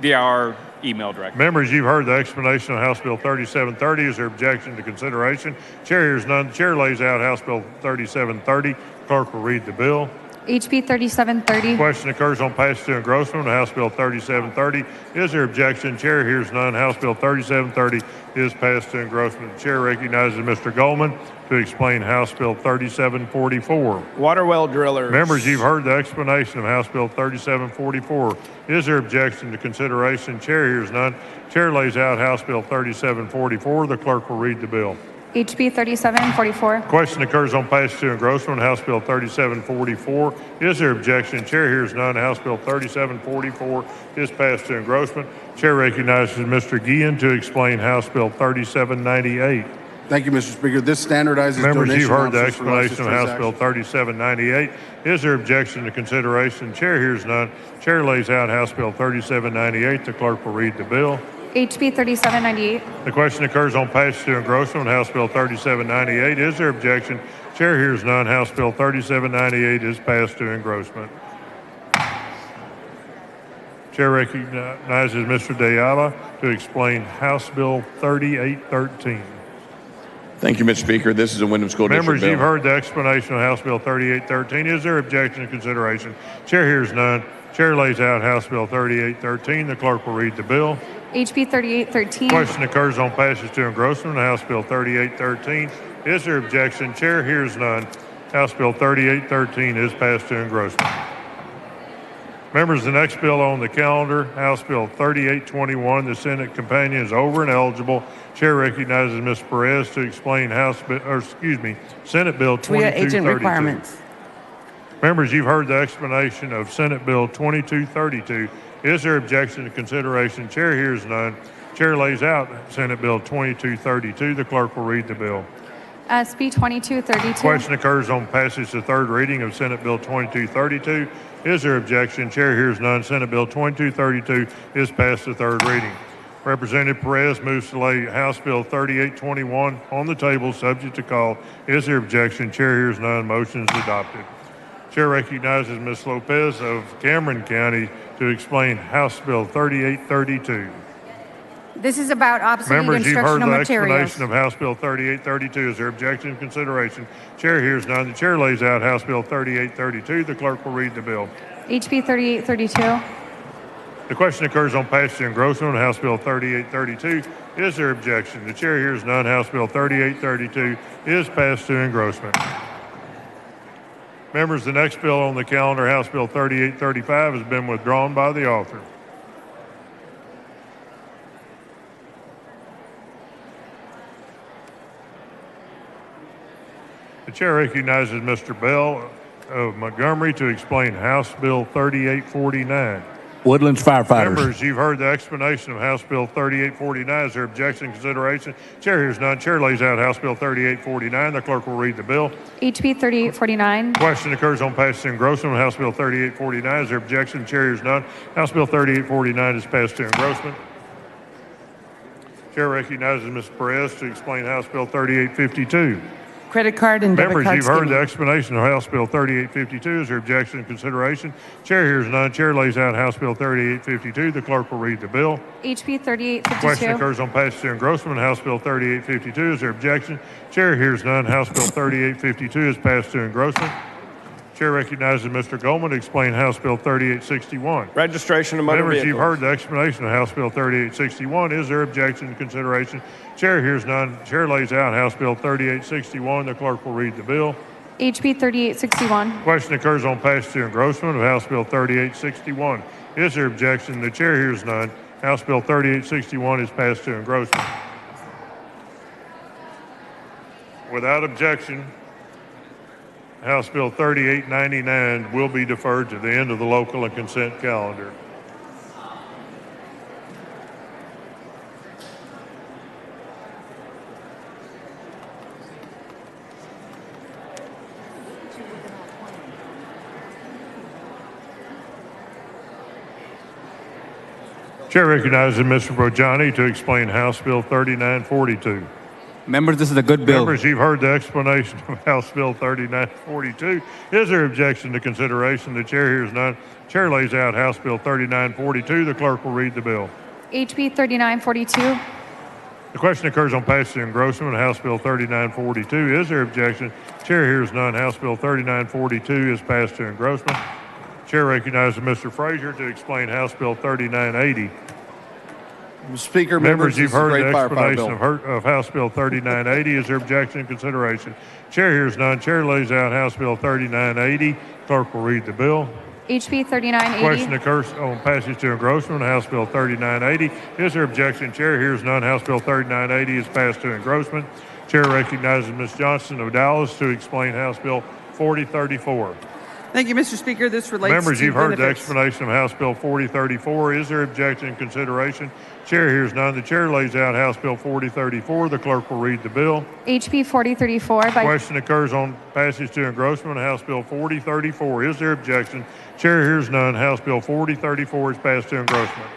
Via our email directly. Members, you've heard the explanation of House Bill 3730. Is there objection to consideration? Chair hears none. The chair lays out House Bill 3730. Clerk will read the bill. HB 3730. Question occurs on passage to engrossment of House Bill 3730. Is there objection? Chair hears none. House Bill 3730 is passed to engrossment. The chair recognizes Mr. Goldman to explain House Bill 3744. Water well drillers. Members, you've heard the explanation of House Bill 3744. Is there objection to consideration? Chair hears none. Chair lays out House Bill 3744. The clerk will read the bill. HB 3744. Question occurs on passage to engrossment, House Bill 3744. Is there objection? Chair hears none. House Bill 3744 is passed to engrossment. Chair recognizes Mr. Guillen to explain House Bill 3798. Thank you, Mr. Speaker. This standardizes Members, donation you've heard the officers for explanation of licensed House Bill 3798. Is there objection to consideration? Chair hears none. Chair lays out House Bill 3798. The clerk will read the bill. HB 3798. The question occurs on passage to engrossment, House Bill 3798. Is there objection? Chair hears none. House Bill 3798 is passed to engrossment. Chair recognizes Mr. De Ayala to explain House Bill 3813. Thank you, Mr. Speaker. This is a Windham School District Members, bill. you've heard the explanation of House Bill 3813. Is there objection to consideration? Chair hears none. Chair lays out House Bill 3813. The clerk will read the bill. HB 3813. Question occurs on passage to engrossment of House Bill 3813. Is there objection? Chair hears none. House Bill 3813 is passed to engrossment. Members, the next bill on the calendar, House Bill 3821. The Senate companion is over and eligible. Chair recognizes Ms. Perez to explain Senate Bill 2232. Agent requirements. Members, you've heard the explanation of Senate Bill 2232. Is there objection to consideration? Chair hears none. Chair lays out Senate Bill 2232. The clerk will read the bill. SB 2232. Question occurs on passage to third reading of Senate Bill 2232. Is there objection? Chair hears none. Senate Bill 2232 is passed to third reading. Representative Perez moves to lay House Bill 3821 on the table, subject to call. Is there objection? Chair hears none. Motion is adopted. Chair recognizes Ms. Lopez of Cameron County to explain House Bill 3832. This is about obsolete Members, you've heard instructional the materials. explanation of House Bill 3832. Is there objection to consideration? Chair hears none. The chair lays out House Bill 3832. The clerk will read the bill. HB 3832. The question occurs on passage and engrossment on House Bill 3832. Is there objection? The chair hears none. House Bill 3832 is passed to engrossment. Members, the next bill on the calendar, House Bill 3835, has been withdrawn by the author. The chair recognizes Mr. Bell of Montgomery to explain House Bill 3849. Woodlands firefighters. Members, you've heard the explanation of House Bill 3849. Is there objection, consideration? Chair hears none. Chair lays out House Bill 3849. The clerk will read the bill. HB 3849. Question occurs on passage and engrossment on House Bill 3849. Is there objection? Chair hears none. House Bill 3849 is passed to engrossment. Chair recognizes Ms. Perez to explain House Bill 3852. Credit card and debit Members, card you've heard skimming. the explanation of House Bill 3852. Is there objection and consideration? Chair hears none. Chair lays out House Bill 3852. The clerk will read the bill. HB 3852. Question occurs on passage to engrossment. House Bill 3852. Is there objection? Chair hears none. House Bill 3852 is passed to engrossment. Chair recognizes Mr. Goldman to explain House Bill 3861. Registration of motor Members, vehicles. you've heard the explanation of House Bill 3861. Is there objection to consideration? Chair hears none. Chair lays out House Bill 3861. The clerk will read the bill. HB 3861. Question occurs on passage to engrossment of House Bill 3861. Is there objection? The chair hears none. House Bill 3861 is passed to engrossment. Without objection, House Bill 3899 will be deferred to the end of the local and consent calendar. Chair recognizes Mr. Bojani to explain House Bill 3942. Members, this is a good bill. Members, you've heard the explanation of House Bill 3942. Is there objection to consideration? The chair hears none. Chair lays out House Bill 3942. The clerk will read the bill. HB 3942. The question occurs on passage and engrossment of House Bill 3942. Is there objection? Chair hears none. House Bill 3942 is passed to engrossment. Chair recognizes Mr. Frazier to explain House Bill 3980. Mr. Speaker, Members, you've this is a heard great the firefighter explanation bill. of House Bill 3980. Is there objection and consideration? Chair hears none. Chair lays out House Bill 3980. Clerk will read the bill. HB 3980. Question occurs on passage to engrossment of House Bill 3980. Is there objection? Chair hears none. House Bill 3980 is passed to engrossment. Chair recognizes Ms. Johnson of Dallas to explain House Bill 4034. Thank you, Mr. Speaker. This relates Members, to you've heard the benefits. explanation of House Bill 4034. Is there objection and consideration? Chair hears none. The chair lays out House Bill 4034. The clerk will read the bill. HB 4034. Question occurs on passage to engrossment of House Bill 4034. Is there objection? Chair hears none. House Bill 4034 is passed to engrossment.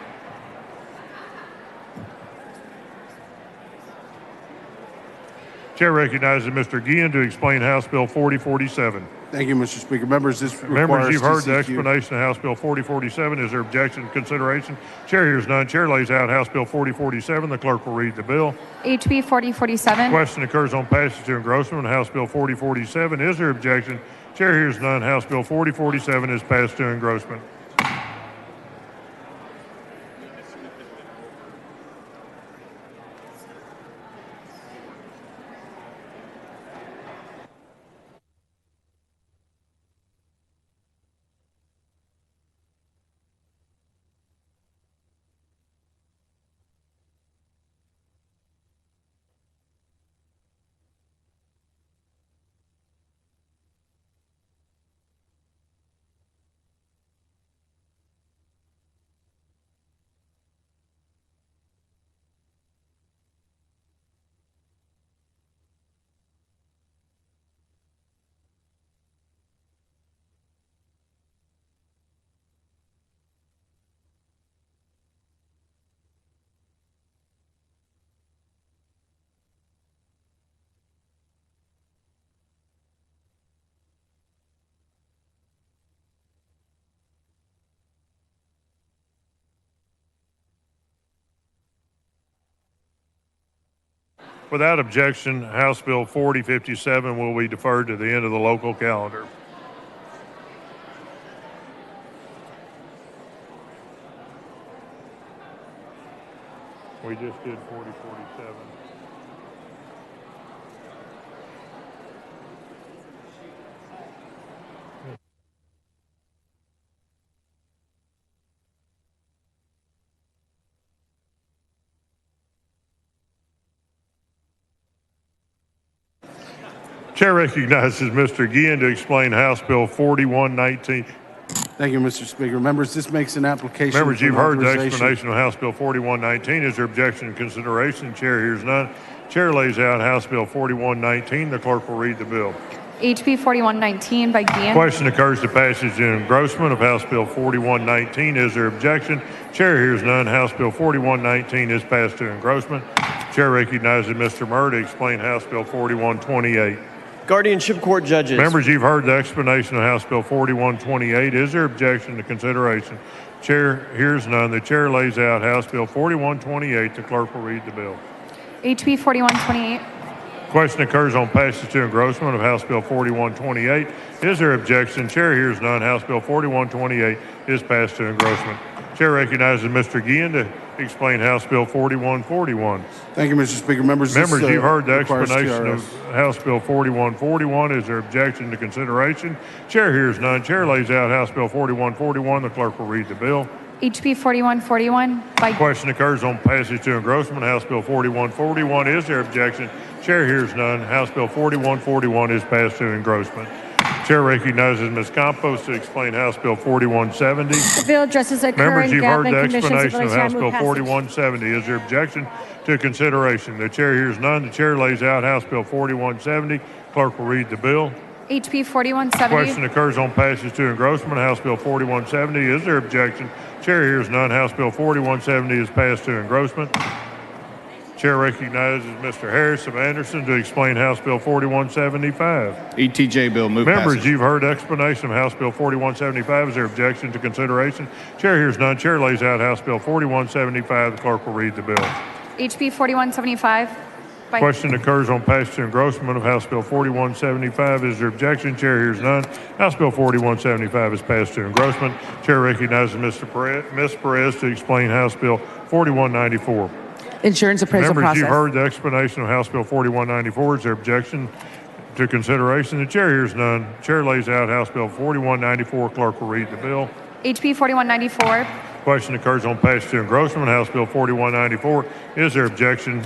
Chair recognizes Mr. Guillen to explain House Bill 4047. Thank you, Mr. Speaker. Members, this requires Members, you've heard the TCQ. explanation of House Bill 4047. Is there objection and consideration? Chair hears none. Chair lays out House Bill 4047. The clerk will read the bill. HB 4047. Question occurs on passage to engrossment of House Bill 4047. Is there objection? Chair hears none. House Bill 4047 is passed to engrossment. Without objection, House Bill 4057 will be deferred to the end of the local calendar. We just did 4047. Chair recognizes Mr. Guillen to explain House Bill 4119. Thank you, Mr. Speaker. Members, this makes an application. Members, for you've heard the authorization- explanation of House Bill 4119. Is there objection and consideration? Chair hears none. Chair lays out House Bill 4119. The clerk will read the bill. HB 4119 by Guillen. Question occurs to passage and engrossment of House Bill 4119. Is there objection? Chair hears none. House Bill 4119 is passed to engrossment. Chair recognizes Mr. Murray to explain House Bill 4128. Guardianship Court judges. Members, you've heard the explanation of House Bill 4128. Is there objection to consideration? Chair hears none. The chair lays out House Bill 4128. The clerk will read the bill. HB 4128. Question occurs on passage to engrossment of House Bill 4128. Is there objection? Chair hears none. House Bill 4128 is passed to engrossment. Chair recognizes Mr. Guillen to explain House Bill 4141. Thank you, Mr. Speaker. Members, Members, you've heard the requires explanation TRS. of House Bill 4141. Is there objection to consideration? Chair hears none. Chair lays out House Bill 4141. The clerk will read the bill. HB 4141 by Question occurs on passage to engrossment. House Bill 4141. Is there objection? Chair hears none. House Bill 4141 is passed to engrossment. Chair recognizes Ms. Campos to explain House Bill 4170. The bill addresses the Members, current you've heard gambling the conditions explanation of ability House to Bill move passage. 4170. Is there objection to consideration? The chair hears none. The chair lays out House Bill 4170. Clerk will read the bill. HB 4170. Question occurs on passage to engrossment. House Bill 4170. Is there objection? Chair hears none. House Bill 4170 is passed to engrossment. Chair recognizes Mr. Harris of Anderson to explain House Bill 4175. ETJ bill, move Members, passage. you've heard explanation of House Bill 4175. Is there objection to consideration? Chair hears none. Chair lays out House Bill 4175. The clerk will read the bill. HB 4175 by Question occurs on passage to engrossment of House Bill 4175. Is there objection? Chair hears none. House Bill 4175 is passed to engrossment. Chair recognizes Ms. Perez to explain House Bill 4194. Insurance appraisal Members, process. you've heard the explanation of House Bill 4194. Is there objection to consideration? The chair hears none. Chair lays out House Bill 4194. Clerk will read the bill. HB 4194 Question occurs on passage to engrossment. House Bill 4194. Is there objection?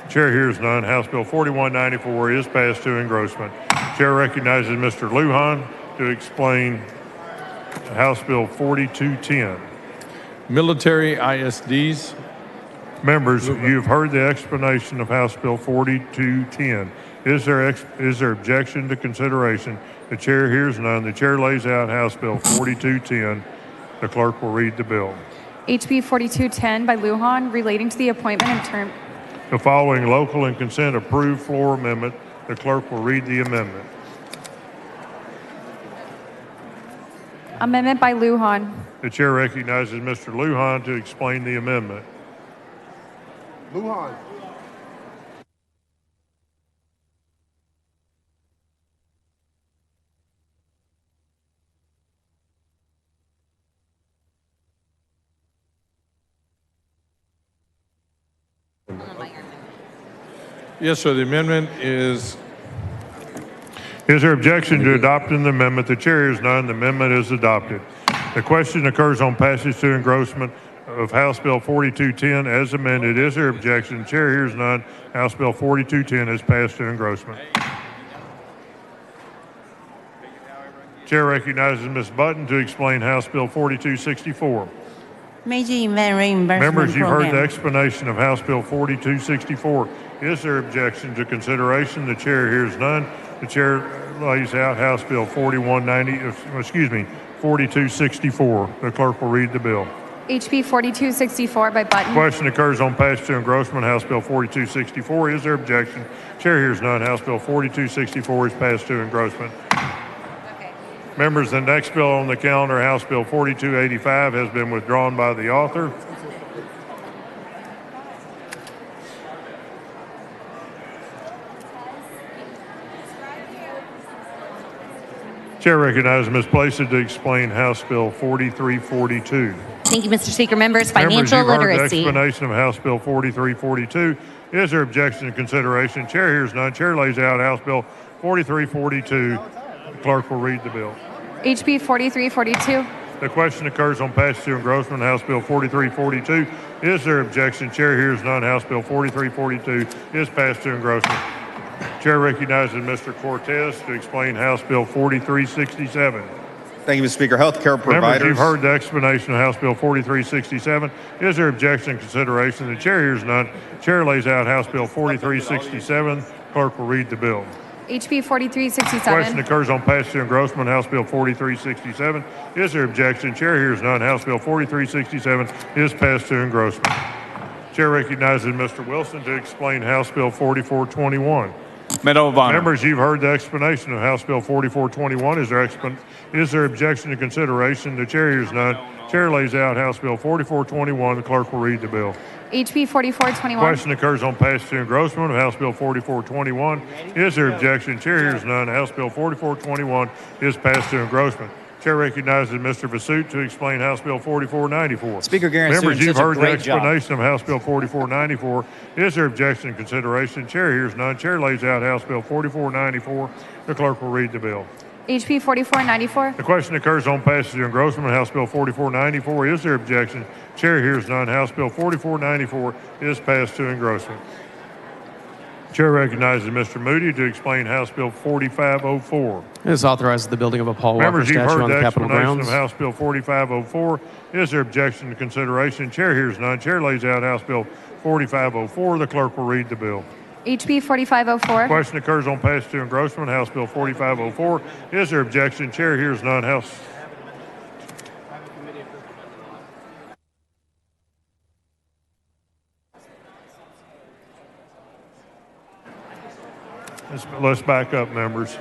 Chair hears none. House Bill 4194 is passed to engrossment. Chair recognizes Mr. Lujan to explain House Bill 4210. Military ISDs. Members, you've heard the explanation of House Bill 4210. Is there objection to consideration? The chair hears none. The chair lays out House Bill 4210. The clerk will read the bill. HB 4210 by Lujan relating to the appointment and term. The following local and consent approved floor amendment. The clerk will read the amendment. Amendment by Lujan. The chair recognizes Mr. Lujan to explain the amendment. Lujan. Yes, sir. The amendment is. Is there objection to adopting the amendment? The chair hears none. The amendment is adopted. The question occurs on passage to engrossment of House Bill 4210 as amended. Is there objection? The chair hears none. House Bill 4210 is passed to engrossment. Chair recognizes Ms. Button to explain House Bill 4264. Major event reimbursement Members, you've heard the program. explanation of House Bill 4264. Is there objection to consideration? The chair hears none. The chair lays out House Bill 4264. The clerk will read the bill. HB 4264 by Button. Question occurs on passage to engrossment, House Bill 4264. Is there objection? Chair hears none. House Bill 4264 is passed to engrossment. Members, the next bill on the calendar, House Bill 4285, has been withdrawn by the author. Chair recognizes Ms. Placid to explain House Bill 4342. Thank you, Mr. Speaker. Members, Members, financial you've heard the literacy. explanation of House Bill 4342. Is there objection to consideration? Chair hears none. Chair lays out House Bill 4342. The clerk will read the bill. HB 4342. The question occurs on passage to engrossment, House Bill 4342. Is there objection? Chair hears none. House Bill 4342 is passed to engrossment. Chair recognizes Mr. Cortez to explain House Bill 4367. Thank you, Mr. Speaker. Healthcare providers. Members, you've heard the explanation of House Bill 4367. Is there objection to consideration? The chair hears none. Chair lays out House Bill 4367. Clerk will read the bill. HB 4367. Question occurs on passage to engrossment, House Bill 4367. Is there objection? Chair hears none. House Bill 4367 is passed to engrossment. Chair recognizes Mr. Wilson to explain House Bill 4421. Medal of Honor. Members, you've heard the explanation of House Bill 4421. Is there objection to consideration? The chair hears none. Chair lays out House Bill 4421. The clerk will read the bill. HB 4421. Question occurs on passage to engrossment of House Bill 4421. Is there objection? Chair hears none. House Bill 4421 is passed to engrossment. Chair recognizes Mr. Vasut to explain House Bill 4494. Speaker Guerin, Members, you've such a heard the great job. explanation of House Bill 4494. Is there objection to consideration? Chair hears none. Chair lays out House Bill 4494. The clerk will read the bill. HB 4494. The question occurs on passage to engrossment of House Bill 4494. Is there objection? Chair hears none. House Bill 4494 is passed to engrossment. Chair recognizes Mr. Moody to explain House Bill 4504. This authorizes the building of a Paul Walker Members, you've statue heard on the the Capitol explanation grounds. of House Bill 4504. Is there objection to consideration? Chair hears none. Chair lays out House Bill 4504. The clerk will read the bill. HB 4504. Question occurs on passage to engrossment, House Bill 4504. Is there objection? Chair hears none. House. Let's back up, members.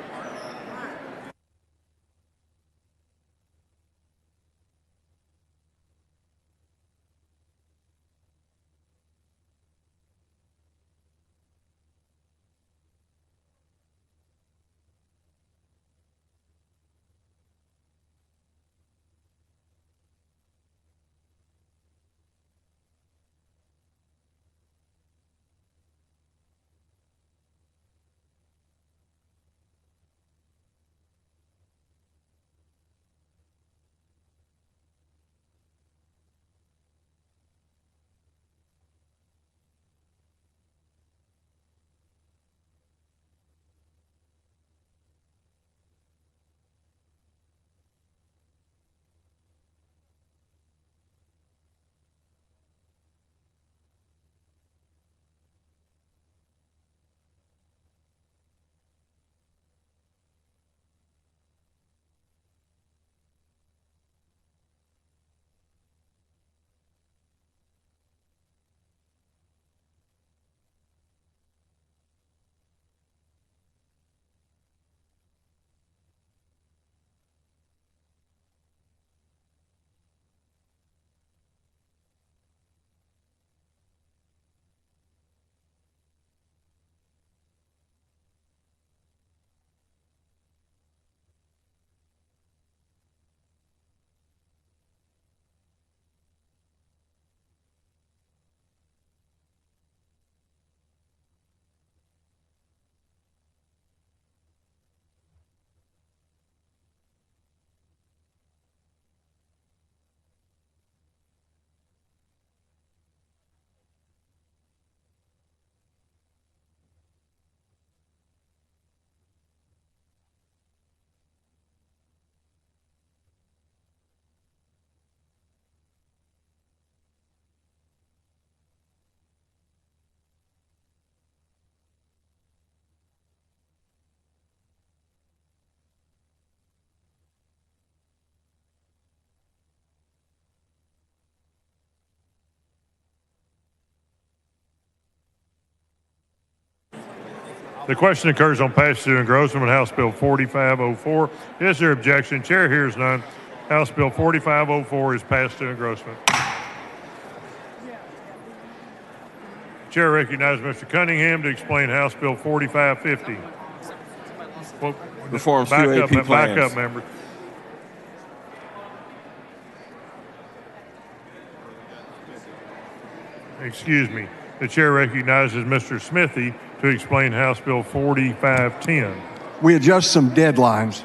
The question occurs on passage to engrossment, House Bill 4504. Is there objection? Chair hears none. House Bill 4504 is passed to engrossment. Chair recognizes Mr. Cunningham to explain House Bill 4550. Well, Reforms back QAP up, back plans. up, members. Excuse me. The chair recognizes Mr. Smithy to explain House Bill 4510. We adjust some deadlines.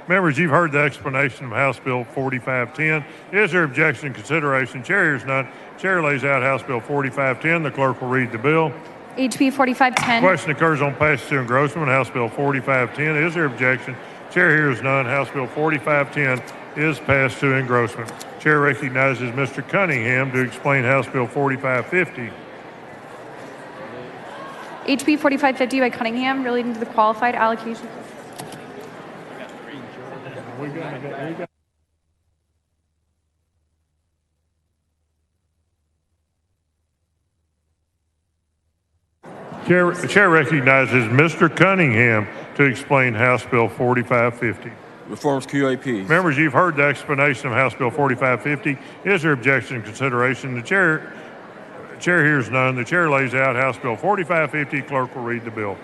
Members, you've heard the explanation of House Bill 4510. Is there objection and consideration? Chair hears none. Chair lays out House Bill 4510. The clerk will read the bill. HB 4510. Question occurs on passage to engrossment. House Bill 4510. Is there objection? Chair hears none. House Bill 4510 is passed to engrossment. Chair recognizes Mr. Cunningham to explain House Bill 4550. HB 4550 by Cunningham relating to the qualified allocation. Chair recognizes Mr. Cunningham to explain House Bill 4550. Reforms QAP. Members, you've heard the explanation of House Bill 4550. Is there objection and consideration? The chair hears none. The chair lays out House Bill 4550. Clerk will read the bill.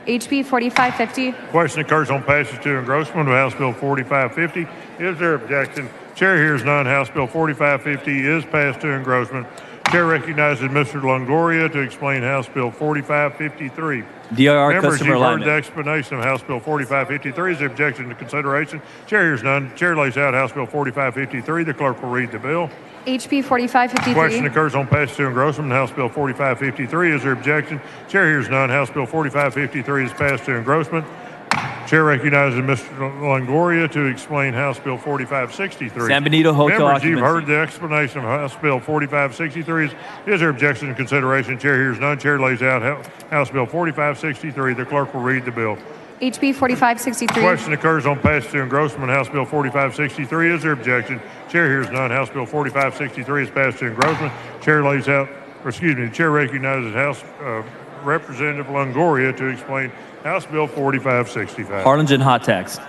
HB 4550. Question occurs on passage to engrossment of House Bill 4550. Is there objection? Chair hears none. House Bill 4550 is passed to engrossment. Chair recognizes Mr. Longoria to explain House Bill 4553. DIR Members, customer you've heard alignment. the explanation of House Bill 4553. Is there objection to consideration? Chair hears none. Chair lays out House Bill 4553. The clerk will read the bill. HB 4553. Question occurs on passage to engrossment of House Bill 4553. Is there objection? Chair hears none. House Bill 4553 is passed to engrossment. Chair recognizes Mr. Longoria to explain House Bill 4563. San Benito Hotel Members, you've occupancy. heard the explanation of House Bill 4563. Is there objection to consideration? Chair hears none. Chair lays out House Bill 4563. The clerk will read the bill. HB 4563. Question occurs on passage to engrossment House Bill 4563. Is there objection? Chair hears none. House Bill 4563 is passed to engrossment. Chair lays out, the chair recognizes House Representative Longoria to explain House Bill 4565. Harlingen hot tax.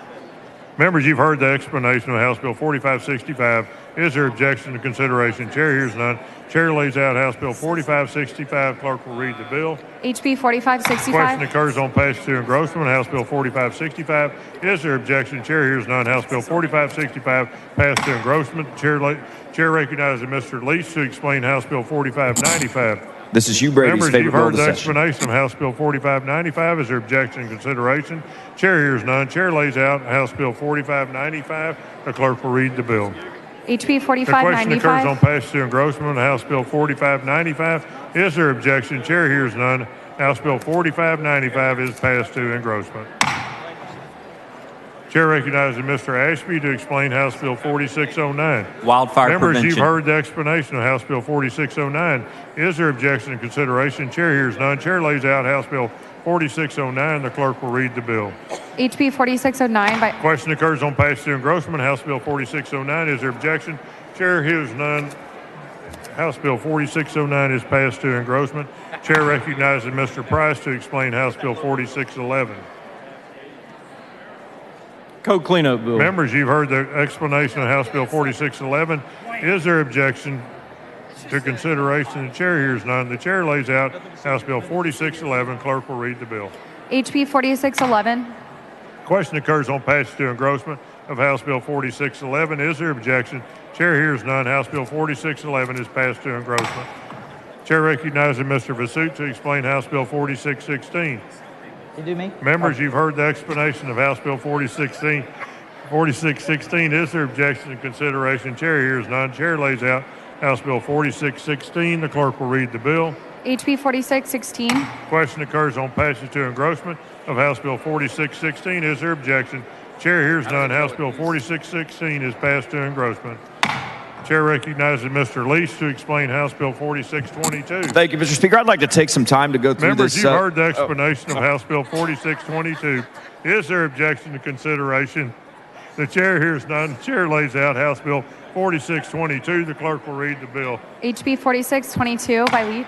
Members, you've heard the explanation of House Bill 4565. Is there objection to consideration? Chair hears none. Chair lays out House Bill 4565. Clerk will read the bill. HB 4565. Question occurs on passage to engrossment. House Bill 4565. Is there objection? Chair hears none. House Bill 4565 passed to engrossment. Chair recognizes Mr. Leach to explain House Bill 4595. This is Hugh Brady's Members, favorite you've bill heard of the the session. explanation of House Bill 4595. Is there objection and consideration? Chair hears none. Chair lays out House Bill 4595. The clerk will read the bill. HB The question occurs 4595. on passage to engrossment of House Bill 4595. Is there objection? Chair hears none. House Bill 4595 is passed to engrossment. Chair recognizes Mr. Ashby to explain House Bill 4609. Wildfire Members, prevention. you've heard the explanation of House Bill 4609. Is there objection and consideration? Chair hears none. Chair lays out House Bill 4609. The clerk will read the bill. HB 4609 by Question occurs on passage to engrossment. House Bill 4609. Is there objection? Chair hears none. House Bill 4609 is passed to engrossment. Chair recognizes Mr. Price to explain House Bill 4611. Code cleanup bill. Members, you've heard the explanation of House Bill 4611. Is there objection to consideration? The chair hears none. The chair lays out House Bill 4611. Clerk will read the bill. HB 4611. Question occurs on passage to engrossment of House Bill 4611. Is there objection? Chair hears none. House Bill 4611 is passed to engrossment. Chair recognizes Mr. Vasut to explain House Bill 4616. You do me? Members, you've heard the explanation of House Bill 4616. Is there objection to consideration? Chair hears none. Chair lays out House Bill 4616. The clerk will read the bill. HB 4616. Question occurs on passage to engrossment of House Bill 4616. Is there objection? Chair hears none. House Bill 4616 is passed to engrossment. Chair recognizes Mr. Leach to explain House Bill 4622. Thank you, Mr. Speaker. I'd like to take some time to go through Members, this. you've heard the explanation of House Bill 4622. Is there objection to consideration? The chair hears none. The chair lays out House Bill 4622. The clerk will read the bill. HB 4622 by Leach.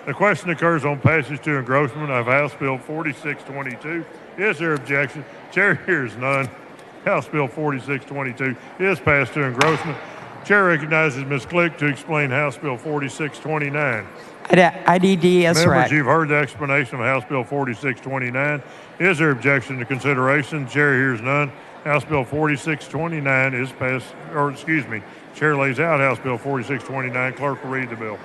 The question occurs on passage to engrossment of House Bill 4622. Is there objection? Chair hears none. House Bill 4622 is passed to engrossment. Chair recognizes Ms. Click to explain House Bill 4629. IDD as Members, read. you've heard the explanation of House Bill 4629. Is there objection to consideration? Chair hears none. House Bill 4629 is passed, Chair lays out House Bill 4629. Clerk will read the bill.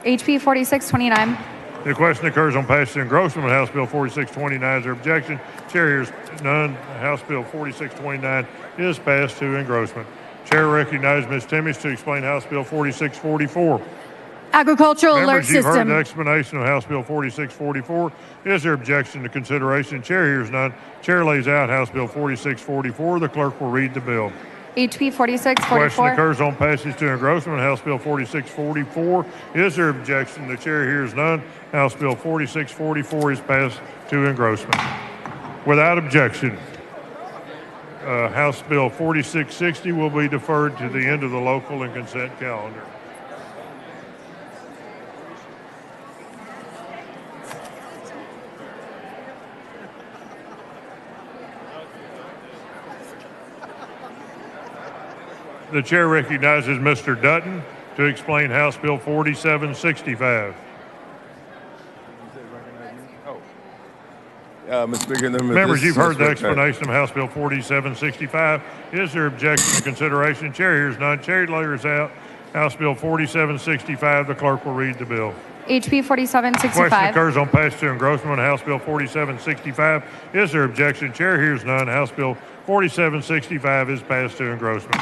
HB 4629. The question occurs on passage to engrossment of House Bill 4629. Is there objection? Chair hears none. House Bill 4629 is passed to engrossment. Chair recognizes Ms. Timmons to explain House Bill 4644. Agricultural alert Members, you've heard system. the explanation of House Bill 4644. Is there objection to consideration? Chair hears none. Chair lays out House Bill 4644. The clerk will read the bill. HB 4644. Question occurs on passage to engrossment of House Bill 4644. Is there objection? The chair hears none. House Bill 4644 is passed to engrossment. Without objection, House Bill 4660 will be deferred to the end of the local and consent calendar. The chair recognizes Mr. Dutton to explain House Bill 4765. Mr. Speaker, Members, you've heard the explanation of House Bill 4765. Is there objection to consideration? Chair hears none. Chair lays out House Bill 4765. The clerk will read the bill. HB 4765. Question occurs on passage to engrossment of House Bill 4765. Is there objection? Chair hears none. House Bill 4765 is passed to engrossment.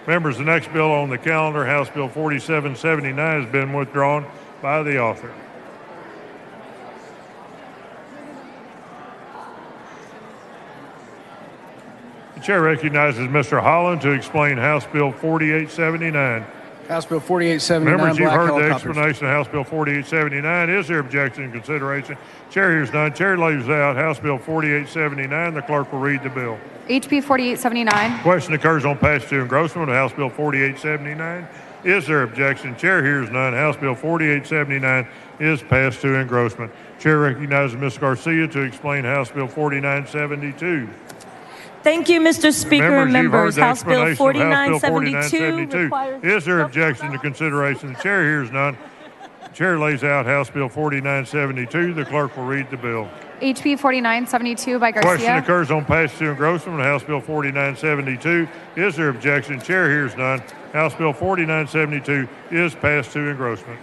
Members, the next bill on the calendar, House Bill 4779, has been withdrawn by the author. The chair recognizes Mr. Holland to explain House Bill 4879. House Bill 4879. Members, you've Black heard the helicopters. explanation of House Bill 4879. Is there objection and consideration? Chair hears none. Chair lays out House Bill 4879. The clerk will read the bill. HB 4879. Question occurs on passage to engrossment of House Bill 4879. Is there objection? Chair hears none. House Bill 4879 is passed to engrossment. Chair recognizes Ms. Garcia to explain House Bill 4972. Thank you, Mr. Speaker and members. House Bill 4972 requires... Is there objection to consideration? The chair hears none. Chair lays out House Bill 4972. The clerk will read the bill. HB 4972 by Garcia. Question occurs on passage to engrossment of House Bill 4972. Is there objection? Chair hears none. House Bill 4972 is passed to engrossment.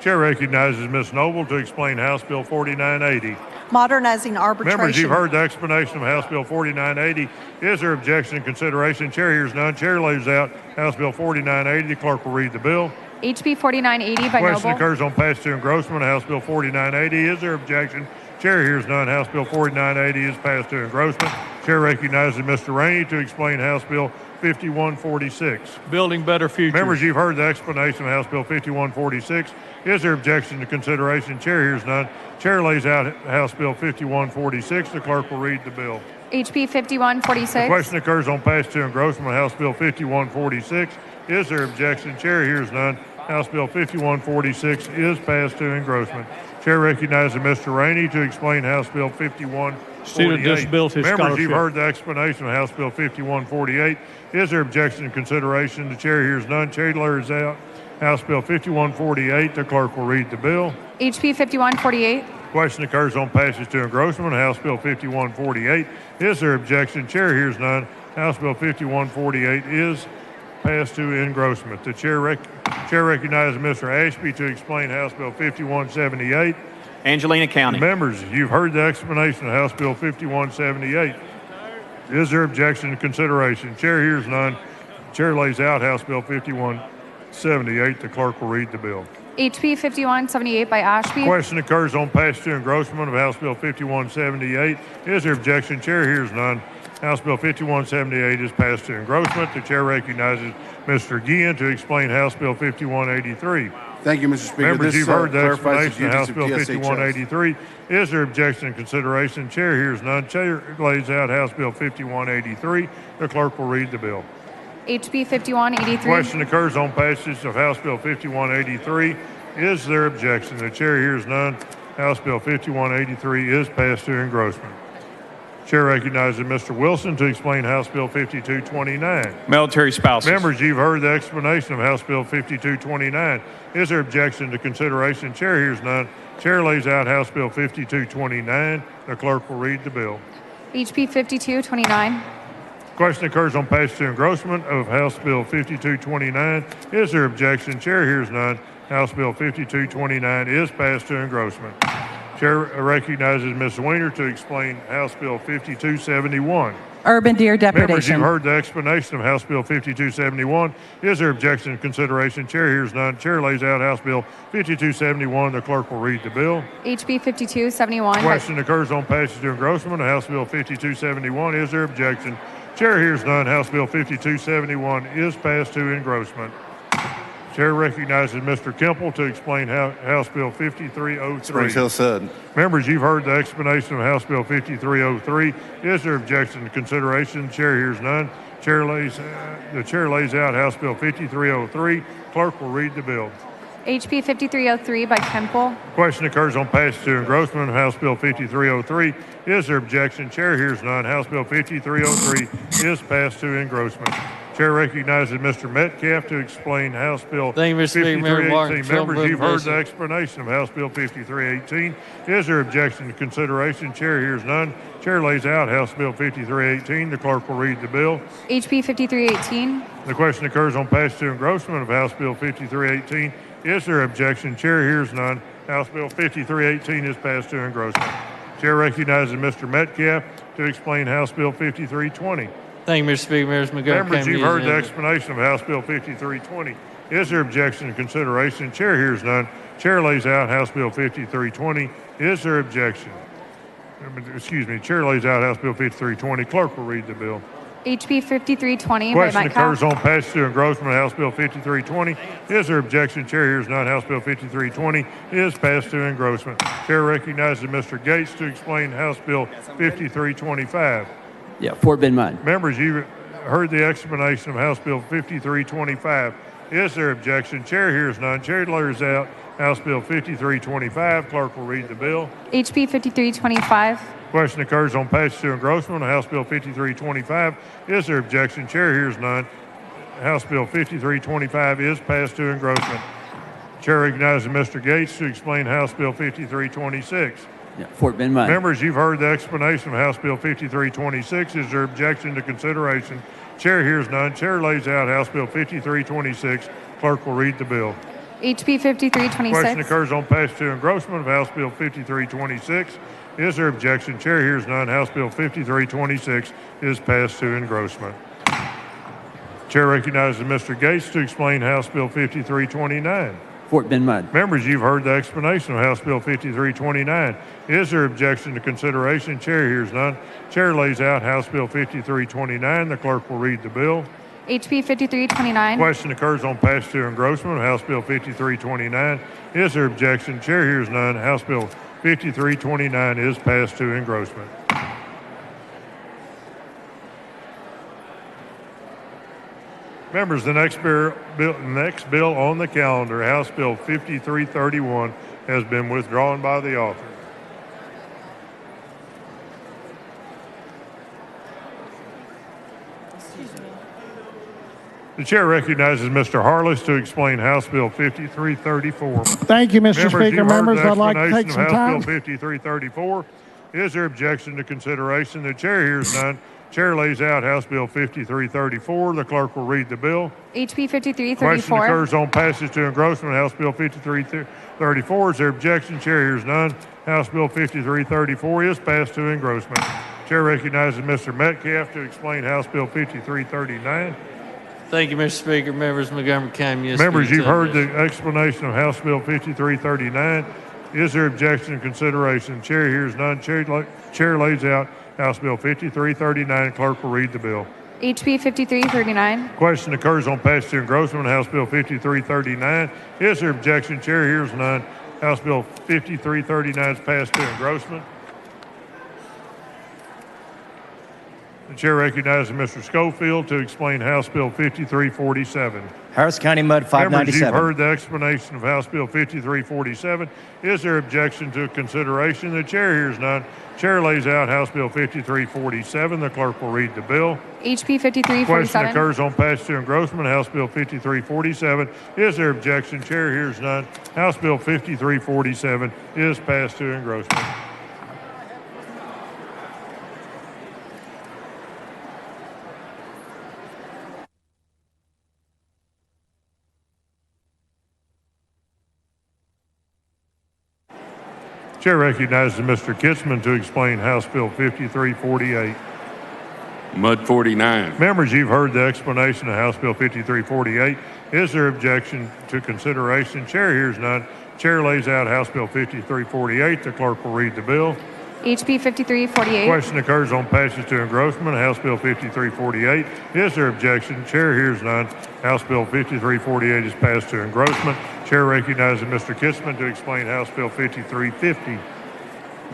Chair recognizes Ms. Noble to explain House Bill 4980. Modernizing arbitration. Members, you've heard the explanation of House Bill 4980. Is there objection and consideration? Chair hears none. Chair lays out House Bill 4980. The clerk will read the bill. HB 4980 by Question Noble. occurs on passage to engrossment of House Bill 4980. Is there objection? Chair hears none. House Bill 4980 is passed to engrossment. Chair recognizes Mr. Rainey to explain House Bill 5146. Building better futures. Members, you've heard the explanation of House Bill 5146. Is there objection to consideration? Chair hears none. Chair lays out House Bill 5146. The clerk will read the bill. HB 5146. The question occurs on passage to engrossment of House Bill 5146. Is there objection? Chair hears none. House Bill 5146 is passed to engrossment. Chair recognizes Mr. Rainey to explain House Bill 5148. Student disability Members, scholarship. you've heard the explanation of House Bill 5148. Is there objection to consideration? The chair hears none. Chair lays out House Bill 5148. The clerk will read the bill. HB 5148. Question occurs on passage to engrossment of House Bill 5148. Is there objection? Chair hears none. House Bill 5148 is passed to engrossment. The chair recognizes Mr. Ashby to explain House Bill 5178. Angelina County. Members, you've heard the explanation of House Bill 5178. Is there objection to consideration? Chair hears none. Chair lays out House Bill 5178. The clerk will read the bill. HB 5178 by Ashby. Question occurs on passage to engrossment of House Bill 5178. Is there objection? Chair hears none. House Bill 5178 is passed to engrossment. The chair recognizes Mr. Guillen to explain House Bill 5183. Thank you, Mr. Speaker. Members, This you've heard the clarifies explanation of House Bill duties of 5183. Is there objection and consideration? Chair hears none. Chair lays out House Bill 5183. The clerk will read the bill. HB 5183. Question occurs on passage of House Bill 5183. Is there objection? The chair hears none. House Bill 5183 is passed to engrossment. Chair recognizes Mr. Wilson to explain House Bill 5229. Military spouses. Members, you've heard the explanation of House Bill 5229. Is there objection to consideration? Chair hears none. Chair lays out House Bill 5229. The clerk will read the bill. HB 5229. Question occurs on passage to engrossment of House Bill 5229. Is there objection? Chair hears none. House Bill 5229 is passed to engrossment. Chair recognizes Ms. Weiner to explain House Bill 5271. Urban deer Members, depredation. you've heard the explanation of House Bill 5271. Is there objection to consideration? Chair hears none. Chair lays out House Bill 5271. The clerk will read the bill. HB 5271. Question occurs on passage to engrossment of House Bill 5271. Is there objection? Chair hears none. House Bill 5271 is passed to engrossment. Chair recognizes Mr. Kemple to explain House Bill 5303. Springs Hill said. Members, you've heard the explanation of House Bill 5303. Is there objection to consideration? Chair hears none. The chair lays out House Bill 5303. Clerk will read the bill. HB 5303 by Kemple. Question occurs on passage to engrossment of House Bill 5303. Is there objection? Chair hears none. House Bill 5303 is passed to engrossment. Chair recognizes Mr. Metcalf to explain House Bill 5318. Members, you've heard the explanation of House Bill 5318. Is there objection to consideration? Chair hears none. Chair lays out House Bill 5318. The clerk will read the bill. HB 5318. The question occurs on passage to engrossment of House Bill 5318. Is there objection? Chair hears none. House Bill 5318 is passed to engrossment. Chair recognizes Mr. Metcalf to explain House Bill 5320. Thank you, Mr. Speaker. Members, Members, you've heard the explanation of House Bill 5320. Is there objection to consideration? Chair hears none. Chair lays out House Bill 5320. Is there objection? Chair lays out House Bill 5320. Clerk will read the bill. HB 5320 by Question Metcalf. occurs on passage to engrossment of House Bill 5320. Is there objection? Chair hears none. House Bill 5320 is passed to engrossment. Chair recognizes Mr. Gates to explain House Bill 5325. Yeah, Fort Bend Mud. Members, you've heard the explanation of House Bill 5325. Is there objection? Chair hears none. Chair lays out House Bill 5325. Clerk will read the bill. HB 5325. Question occurs on passage to engrossment of House Bill 5325. Is there objection? Chair hears none. House Bill 5325 is passed to engrossment. Chair recognizes Mr. Gates to explain House Bill 5326. Yeah, Fort Bend Mud. Members, you've heard the explanation of House Bill 5326. Is there objection to consideration? Chair hears none. Chair lays out House Bill 5326. Clerk will read the bill. HB 5326. Question occurs on passage to engrossment of House Bill 5326. Is there objection? Chair hears none. House Bill 5326 is passed to engrossment. Chair recognizes Mr. Gates to explain House Bill 5329. Fort Bend Mud. Members, you've heard the explanation of House Bill 5329. Is there objection to consideration? Chair hears none. Chair lays out House Bill 5329. The clerk will read the bill. HB 5329. Question occurs on passage to engrossment of House Bill 5329. Is there objection? Chair hears none. House Bill 5329 is passed to engrossment. Members, the next bill on the calendar, House Bill 5331, has been withdrawn by the author. The chair recognizes Mr. Harless to explain House Bill 5334. Thank you, Mr. Speaker. Members, I'd like to take some House time. Bill 5334. Is there objection to consideration? The chair hears none. Chair lays out House Bill 5334. The clerk will read the bill. HB 5334. Question occurs on passage to engrossment of House Bill 5334. Is there objection? Chair hears none. House Bill 5334 is passed to engrossment. Chair recognizes Mr. Metcalf to explain House Bill 5339. Thank you, Mr. Speaker. Members, Montgomery County. Members, you've heard the explanation of House Bill 5339. Is there objection to consideration? Chair hears none. Chair lays out House Bill 5339. Clerk will read the bill. HB 5339. Question occurs on passage to engrossment of House Bill 5339. Is there objection? Chair hears none. House Bill 5339 is passed to engrossment. The chair recognizes Mr. Schofield to explain House Bill 5347. Harris County Mud Members, 597. you've heard the explanation of House Bill 5347. Is there objection to consideration? The chair hears none. Chair lays out House Bill 5347. The clerk will read the bill. HB 5347. Question occurs on passage to engrossment. House Bill 5347. Is there objection? Chair hears none. House Bill 5347 is passed to engrossment. Chair recognizes Mr. Kitzman to explain House Bill 5348. Mud 49. Members, you've heard the explanation of House Bill 5348. Is there objection to consideration? Chair hears none. Chair lays out House Bill 5348. The clerk will read the bill. HB 5348. Question occurs on passage to engrossment. House Bill 5348. Is there objection? Chair hears none. House Bill 5348 is passed to engrossment. Chair recognizes Mr. Kitzman to explain House Bill 5350.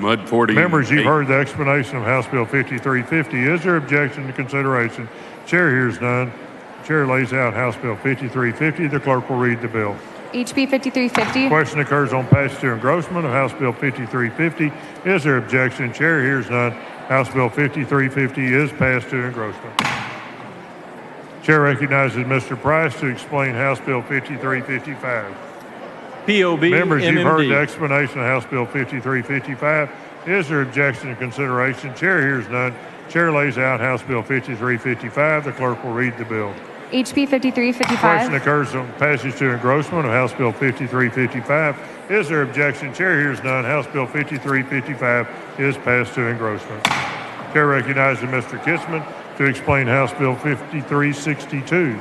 Mud 40. Members, you've heard the explanation of House Bill 5350. Is there objection to consideration? Chair hears none. Chair lays out House Bill 5350. The clerk will read the bill. HB 5350. Question occurs on passage to engrossment of House Bill 5350. Is there objection? Chair hears none. House Bill 5350 is passed to engrossment. Chair recognizes Mr. Price to explain House Bill 5355. POB. Members, you've MMD. heard the explanation of House Bill 5355. Is there objection to consideration? Chair hears none. Chair lays out House Bill 5355. The clerk will read the bill. HB 5355. Question occurs on passage to engrossment of House Bill 5355. Is there objection? Chair hears none. House Bill 5355 is passed to engrossment. Chair recognizes Mr. Kitzman to explain House Bill 5362.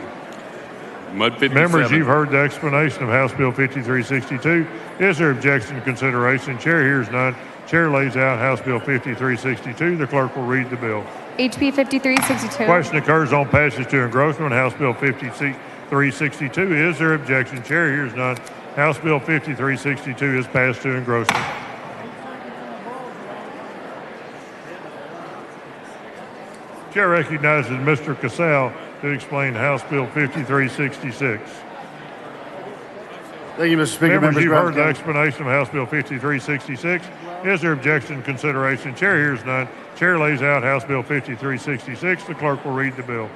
Mud 57. Members, you've heard the explanation of House Bill 5362. Is there objection to consideration? Chair hears none. Chair lays out House Bill 5362. The clerk will read the bill. HB 5362. Question occurs on passage to engrossment. House Bill 5362. Is there objection? Chair hears none. House Bill 5362 is passed to engrossment. Chair recognizes Mr. Casal to explain House Bill 5366. Thank you, Mr. Speaker. Members, you've heard the Grant. explanation of House Bill 5366. Is there objection to consideration? Chair hears none. Chair lays out House Bill 5366. The clerk will read the bill.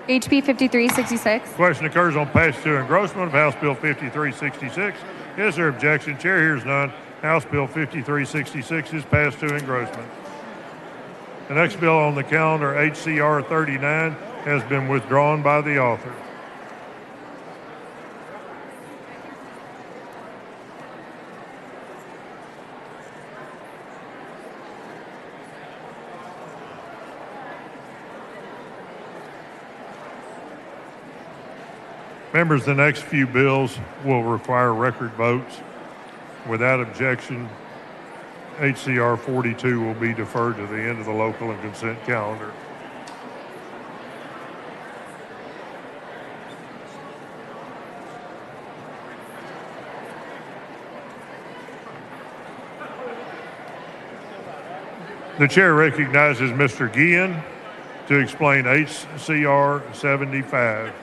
HB 5366. Question occurs on passage to engrossment of House Bill 5366. Is there objection? Chair hears none. House Bill 5366 is passed to engrossment. The next bill on the calendar, HCR 39, has been withdrawn by the author. Members, the next few bills will require record votes. Without objection, HCR 42 will be deferred to the end of the local and consent calendar. The chair recognizes Mr. Guillen to explain HCR 75.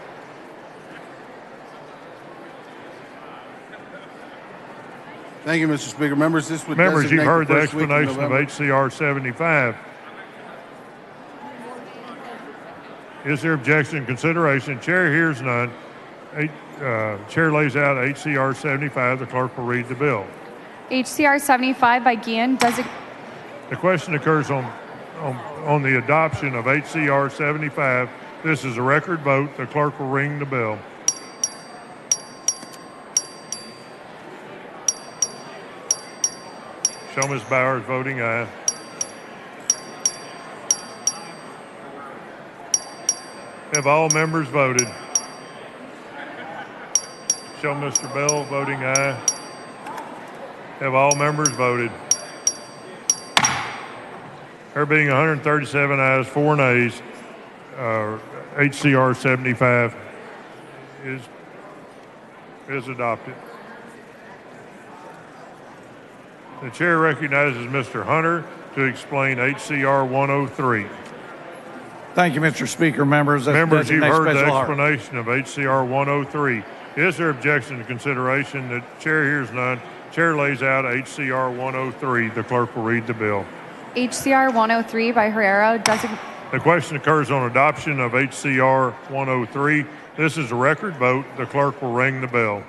Thank you, Mr. Speaker. Members, this would Members, you've designate heard the first week in explanation of November. HCR 75. Is there objection and consideration? Chair hears none. Chair lays out HCR 75. The clerk will read the bill. HCR 75 by Guillen. The question occurs on the adoption of HCR 75. This is a record vote. The clerk will ring the bell. Show Ms. Bowers voting aye. Have all members voted? Show Mr. Bell voting aye. Have all members voted? There being 137 ayes, 4 nays, HCR 75 is adopted. The chair recognizes Mr. Hunter to explain HCR 103. Thank you, Mr. Speaker. Members, Members, you've heard the Special Art. explanation of HCR 103. Is there objection to consideration? The chair hears none. Chair lays out HCR 103. The clerk will read the bill. HCR 103 by Herrera, The question occurs on adoption of HCR 103. This is a record vote. The clerk will ring the bell.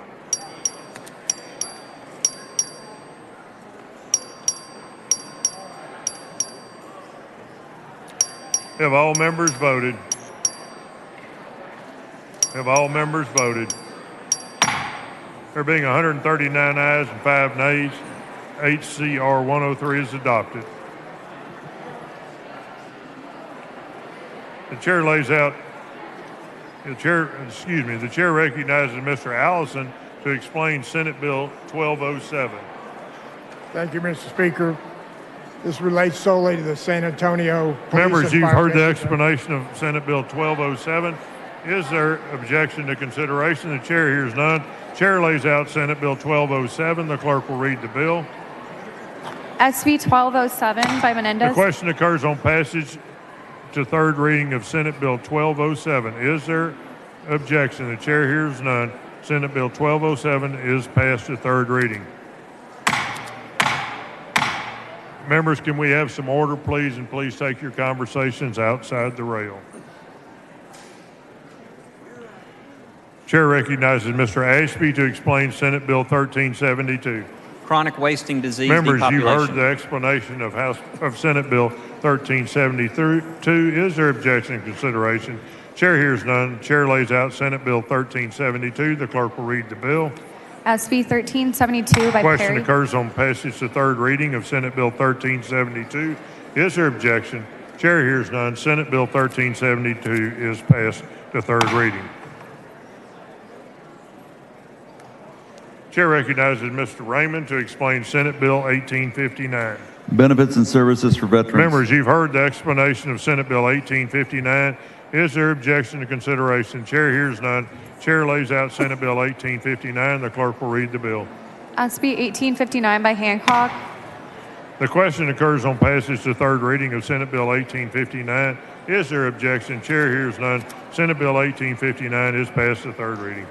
Have all members voted? Have all members voted? There being 139 ayes and 5 nays, HCR 103 is adopted. The chair recognizes Mr. Allison to explain Senate Bill 1207. Thank you, Mr. Speaker. This relates solely to the San Antonio Police Members, and you've Fire heard the District. explanation of Senate Bill 1207. Is there objection to consideration? The chair hears none. Chair lays out Senate Bill 1207. The clerk will read the bill. SB 1207 by The Menendez. question occurs on passage to third reading of Senate Bill 1207. Is there objection? The chair hears none. Senate Bill 1207 is passed to third reading. Members, can we have some order, please? And please take your conversations outside the rail. Chair recognizes Mr. Ashby to explain Senate Bill 1372. Chronic wasting disease Members, you've depopulation. heard the explanation of Senate Bill 1372. Is there objection to consideration? Chair hears none. Chair lays out Senate Bill 1372. The clerk will read the bill. SB 1372 by Question Perry. occurs on passage to third reading of Senate Bill 1372. Is there objection? Chair hears none. Senate Bill 1372 is passed to third reading. Chair recognizes Mr. Raymond to explain Senate Bill 1859. Benefits and services for veterans. Members, you've heard the explanation of Senate Bill 1859. Is there objection to consideration? Chair hears none. Chair lays out Senate Bill 1859. The clerk will read the bill. SB 1859 by Hancock. The question occurs on passage to third reading of Senate Bill 1859. Is there objection? Chair hears none. Senate Bill 1859 is passed to third reading.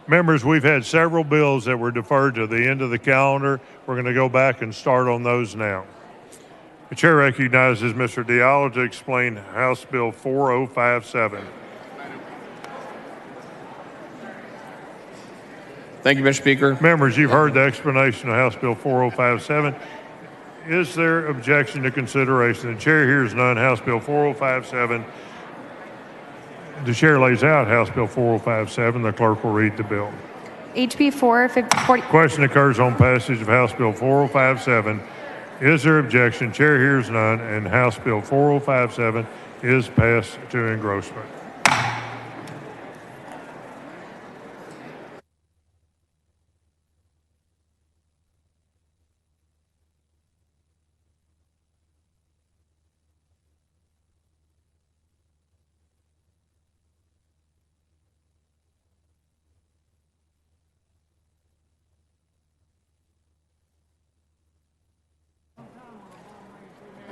Members, we've had several bills that were deferred to the end of the calendar. We're going to go back and start on those now. The chair recognizes Mr. Diallo to explain House Bill 4057. Thank you, Mr. Speaker. Members, you've heard the explanation of House Bill 4057. Is there objection to consideration? The chair hears none. House Bill 4057. The chair lays out House Bill 4057. The clerk will read the bill. HB 440. Question occurs on passage of House Bill 4057. Is there objection? Chair hears none, and House Bill 4057 is passed to engrossment.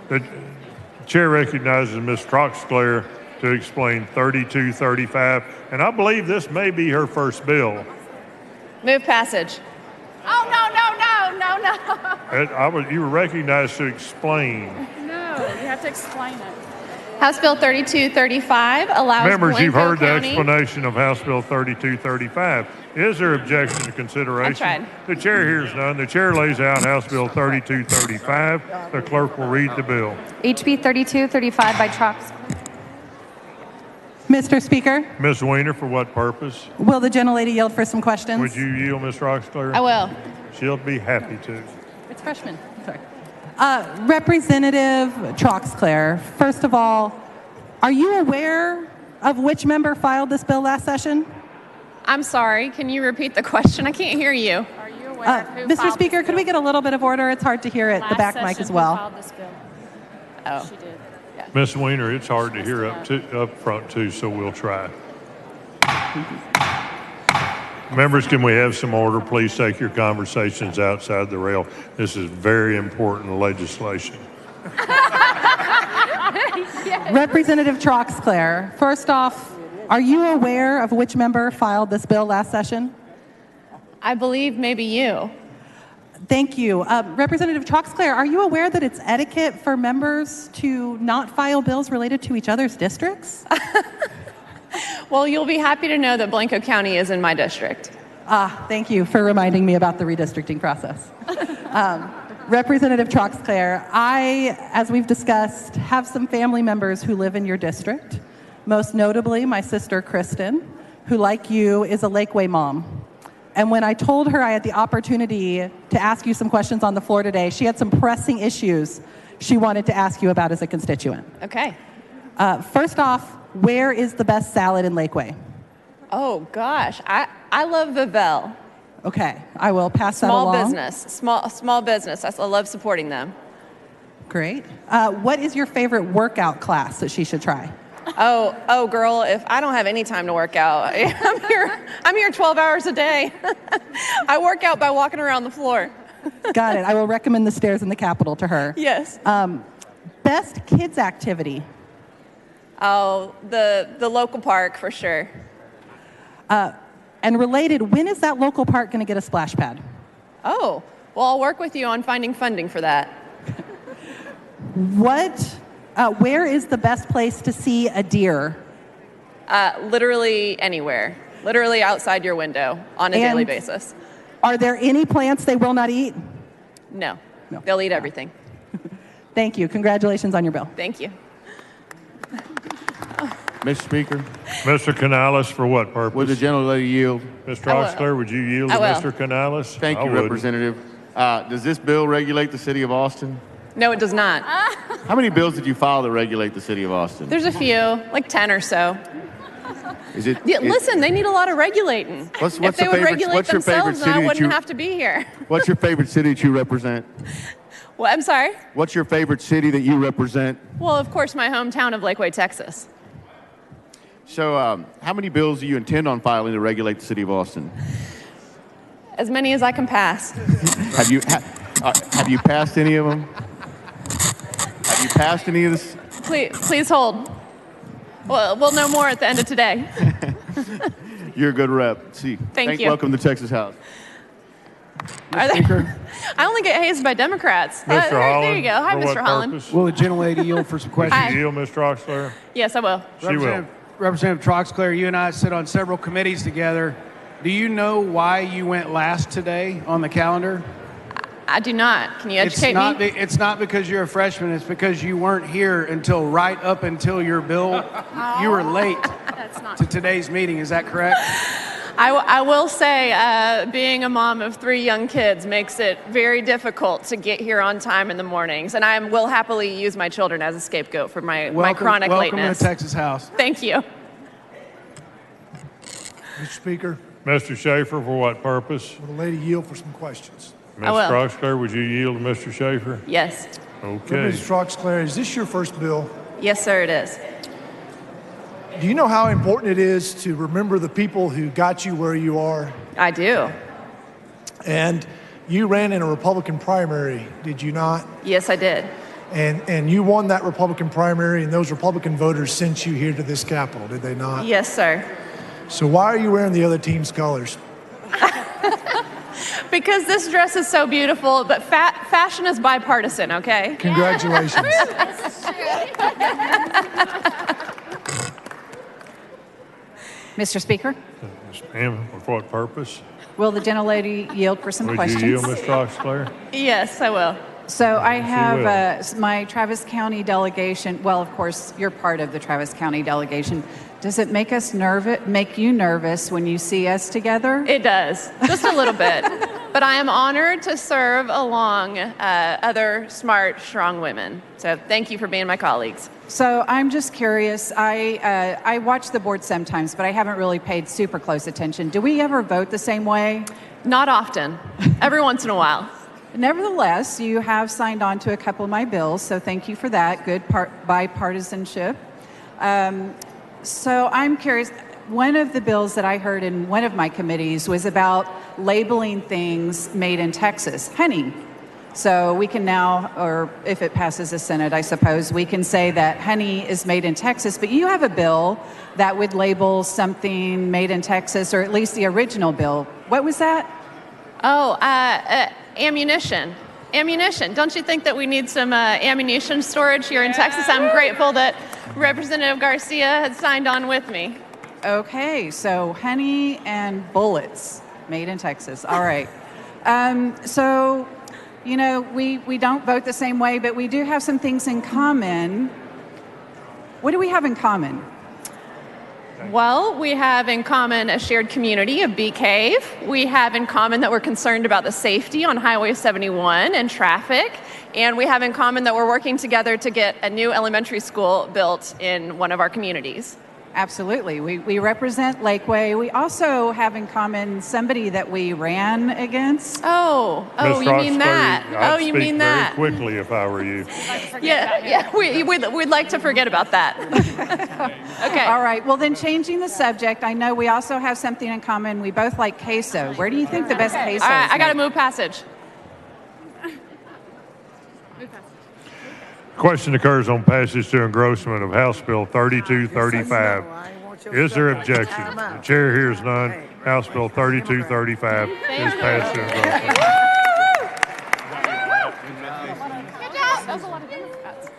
The chair recognizes Ms. Troxclair to explain 3235, and I believe this may be her first bill. Move passage. Oh, no. You were recognized to explain. No, you have to explain it. House Bill 3235 allows Members, you've heard the County. explanation of House Bill 3235. Is there objection to consideration? I tried. The chair hears none. The chair lays out House Bill 3235. The clerk will read the bill. HB 3235 by Trox. Mr. Speaker, Ms. Weiner, for what purpose? will the gentlelady yield for some questions? Would you yield, Ms. Troxclair? I will. She'll be happy to. It's freshman. Sorry. Representative Troxclair, first of all, are you aware of which member filed this bill last session? I'm sorry. Can you repeat the question? I can't hear you. Are you aware of who Mr. filed Speaker, this could we bill? get a little bit of order? It's hard to hear at the back mic as well. Filed this bill? Oh, she did. Yeah. Ms. Weiner, it's hard to hear up front too, so we'll try. Members, can we have some order? Please take your conversations outside the rail. This is very important legislation. Representative Troxclair, first off, are you aware of which member filed this bill last session? I believe maybe you. Thank you. Representative Troxclair, are you aware that it's etiquette for members to not file bills related to each other's districts? Well, you'll be happy to know that Blanco County is in my district. Thank you for reminding me about the redistricting process. Representative Troxclair, I, as we've discussed, have some family members who live in your district, most notably my sister Kristen, who, like you, is a Lakeway mom. And when I told her I had the opportunity to ask you some questions on the floor today, she had some pressing issues she wanted to ask you about as a constituent. Okay. First off, where is the best salad in Lakeway? Oh, gosh. I love Vivel. Okay, I will pass that along. Small business. I love supporting them. Great. What is your favorite workout class that she should try? Oh, girl, if I don't have any time to work out, I'm here 12 hours a day. I work out by walking around the floor. Got it. I will recommend the stairs in the Capitol to her. Yes. Best kids activity? Oh, the local park for sure. And related, when is that local park going to get a splash pad? Oh, well, I'll work with you on finding funding for that. Where is the best place to see a deer? Literally anywhere. Literally outside your window on a daily basis. Are there any plants they will not eat? No. They'll eat everything. Thank you. Congratulations on your bill. Thank you. Mr. Speaker. Mr. Canales, for what purpose? Would the gentlelady yield? Mr. Troxclair, would you yield to Mr. Canales? Thank you, Representative. Does this bill regulate the city of Austin? No, it does not. How many bills did you file that regulate the city of Austin? There's a few, like 10 or so. Is it? Listen, they need a lot of regulating. If they would regulate themselves, then I wouldn't have to be here. What's your favorite city that you represent? Well, I'm sorry? What's your favorite city that you represent? Well, of course, my hometown of Lakeway, Texas. So how many bills do you intend on filing to regulate the city of Austin? As many as I can pass. Have you passed any of them? Have you passed any of this? Please hold. Well, we'll know more at the end of today. You're a good rep. See. Thank you. Welcome to Texas House. Are Speaker, I only get hazed by Democrats. Mr. Holland. There you go. Hi, for Mr. what Holland. purpose? will the gentlelady yield for some Would questions? you yield, Ms. Troxler? Yes, I will. She will. Representative Troxclair, you and I sit on several committees together. Do you know why you went last today on the calendar? I do not. Can you educate me? It's not because you're a freshman. It's because you weren't here until right up until your bill. You were late That's not. to today's meeting. Is that correct? I will say, being a mom of 3 young kids makes it very difficult to get here on time in the mornings, and I will happily use my children as a scapegoat for my chronic welcome lateness. to the Texas House. Thank you. Mr. Speaker, Mr. Schaefer, for what purpose? will the lady yield for some questions? Ms. will. Troxler, would you yield to Mr. Schaefer? Yes. Okay. Ms. Troxclair, is this your first bill? Yes, sir, it is. Do you know how important it is to remember the people who got you where you are? I do. And you ran in a Republican primary, did you not? Yes, I did. And you won that Republican primary, and those Republican voters sent you here to this Capitol, did they not? Yes, sir. So why are you wearing the other team's colors? Because this dress is so beautiful, but fashion is bipartisan, okay? Congratulations. Mr. Speaker, Ma'am, for what purpose? will the gentlelady yield for some Would questions? you yield, Ms. Troxler? Yes, I will. So I will. have my Travis County delegation. Well, of course, you're part of the Travis County delegation. Does it make you nervous when you see us together? It does, just a little bit. But I am honored to serve along other smart, strong women. So thank you for being my colleagues. So I'm just curious. I watch the board sometimes, but I haven't really paid super close attention. Do we ever vote the same way? Not often. Every once in a while. Nevertheless, you have signed on to a couple of my bills, so thank you for that. Good bipartisanship. So I'm curious, one of the bills that I heard in one of my committees was about labeling things made in Texas, honey. So we can now, or if it passes the Senate, I suppose, we can say that honey is made in Texas, but you have a bill that would label something made in Texas, or at least the original bill. What was that? Oh, ammunition. Ammunition. Don't you think that we need some ammunition storage here in Texas? I'm grateful that Representative Garcia had signed on with me. Okay, so honey and bullets made in Texas. All right. So, you know, we don't vote the same way, but we do have some things in common. What do we have in common? Well, we have in common a shared community of Bee Cave. We have in common that we're concerned about the safety on Highway 71 and traffic. And we have in common that we're working together to get a new elementary school built in one of our communities. Absolutely. We represent Lakeway. We also have in common somebody that we ran against. Oh, Ms. you mean that? I'd You speak mean that? very quickly if I were you. Yeah, we'd like to forget about that. Okay. All right. Well, then changing the subject, I know we also have something in common. We both like queso. Where do you think the best queso is? All right, I got to made? move passage. Question occurs on passage to engrossment of House Bill 3235. Is there objection? The chair hears none. House Bill 3235 is passed to engrossment. Good job. That was a lot of Democrats.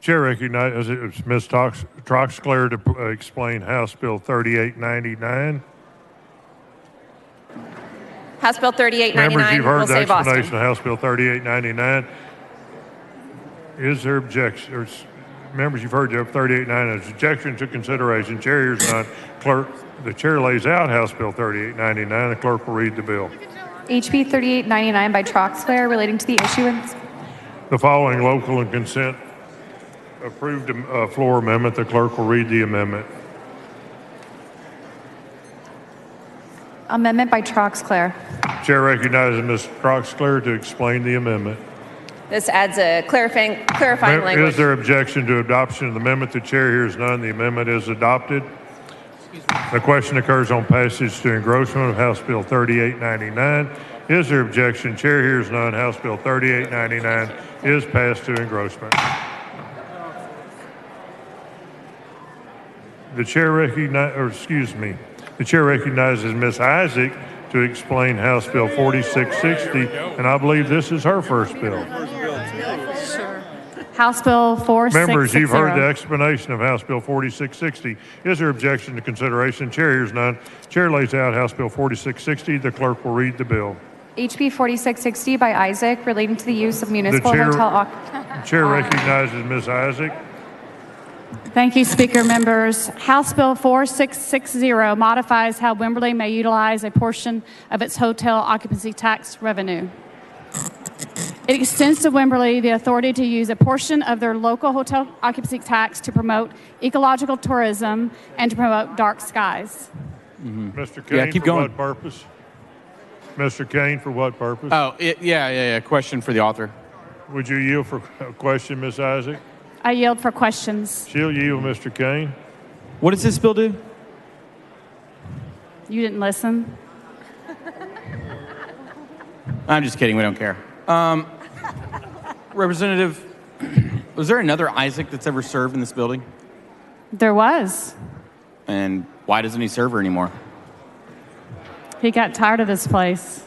Chair recognizes Ms. Troxler to explain House Bill 3899. House Bill 3899 Members, you've heard will the save explanation Austin. of House Bill 3899. Is there objection? Members, you've heard the 3899. Is objection to consideration? Chair hears none. Clerk, the chair lays out House Bill 3899. The clerk will read the bill. HB 3899 by Troxler relating to the issuance. The following local and consent approved floor amendment. The clerk will read the amendment. Amendment by Troxler. Chair recognizes Ms. Troxler to explain the amendment. This adds a clarifying language. Is there objection to adoption of the amendment? The chair hears none. The amendment is adopted. The question occurs on passage to engrossment of House Bill 3899. Is there objection? Chair hears none. House Bill 3899 is passed to engrossment. The chair recognizes Ms. Isaac to explain House Bill 4660, and I believe this is her first bill. House Bill 4660. Members, you've heard the explanation of House Bill 4660. Is there objection to consideration? Chair hears none. Chair lays out House Bill 4660. The clerk will read the bill. HB 4660 by Isaac relating to the use of municipal hotel. Chair recognizes Ms. Isaac. Thank you, Speaker. Members, House Bill 4660 modifies how Wimberley may utilize a portion of its hotel occupancy tax revenue. It extends to Wimberley the authority to use a portion of their local hotel occupancy tax to promote ecological tourism and to promote dark skies. Mr. Kane, what purpose? Mr. Kane, for what purpose? Oh, yeah. Question for the author. Would you yield for a question, Ms. Isaac? I yield for questions. She'll yield, Mr. Kane. What does this bill do? You didn't listen? I'm just kidding. We don't care. Representative, was there another Isaac that's ever served in this building? There was. And why doesn't he serve her anymore? He got tired of this place.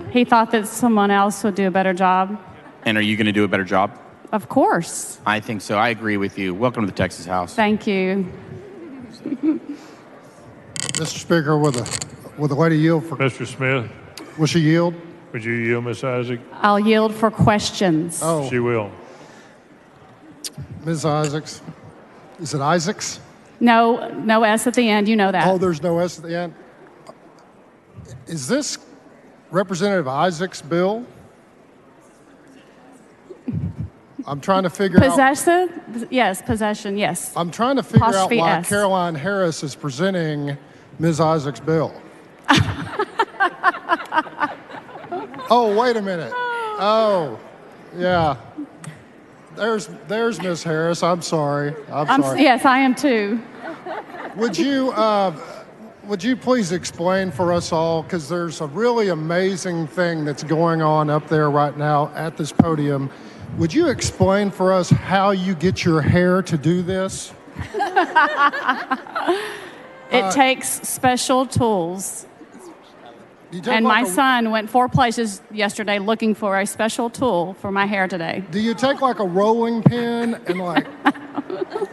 He thought that someone else would do a better job. And are you going to do a better job? Of course. I think so. I agree with you. Welcome to the Texas House. Thank you. Mr. Speaker, will the lady yield for... Mr. Smith. Will she yield? Would you yield, Ms. Isaac? I'll yield for questions. Oh. She will. Ms. Isaacs. Is it Isaacs? No S at the end. You know that. Oh, there's no S at the end. Is this Representative Isaacs' bill? I'm trying to figure out... Possessive? Yes, possession, yes. I'm trying to figure out why S. Caroline Harris is presenting Ms. Isaacs' bill. Oh, wait a minute. Oh, yeah. There's Ms. Harris. I'm sorry. I'm sorry. Yes, I am too. Would you please explain for us all, because there's a really amazing thing that's going on up there right now at this podium. Would you explain for us how you get your hair to do this? It takes special tools. And my son went 4 places yesterday looking for a special tool for my hair today. Do you take like a rolling pin and like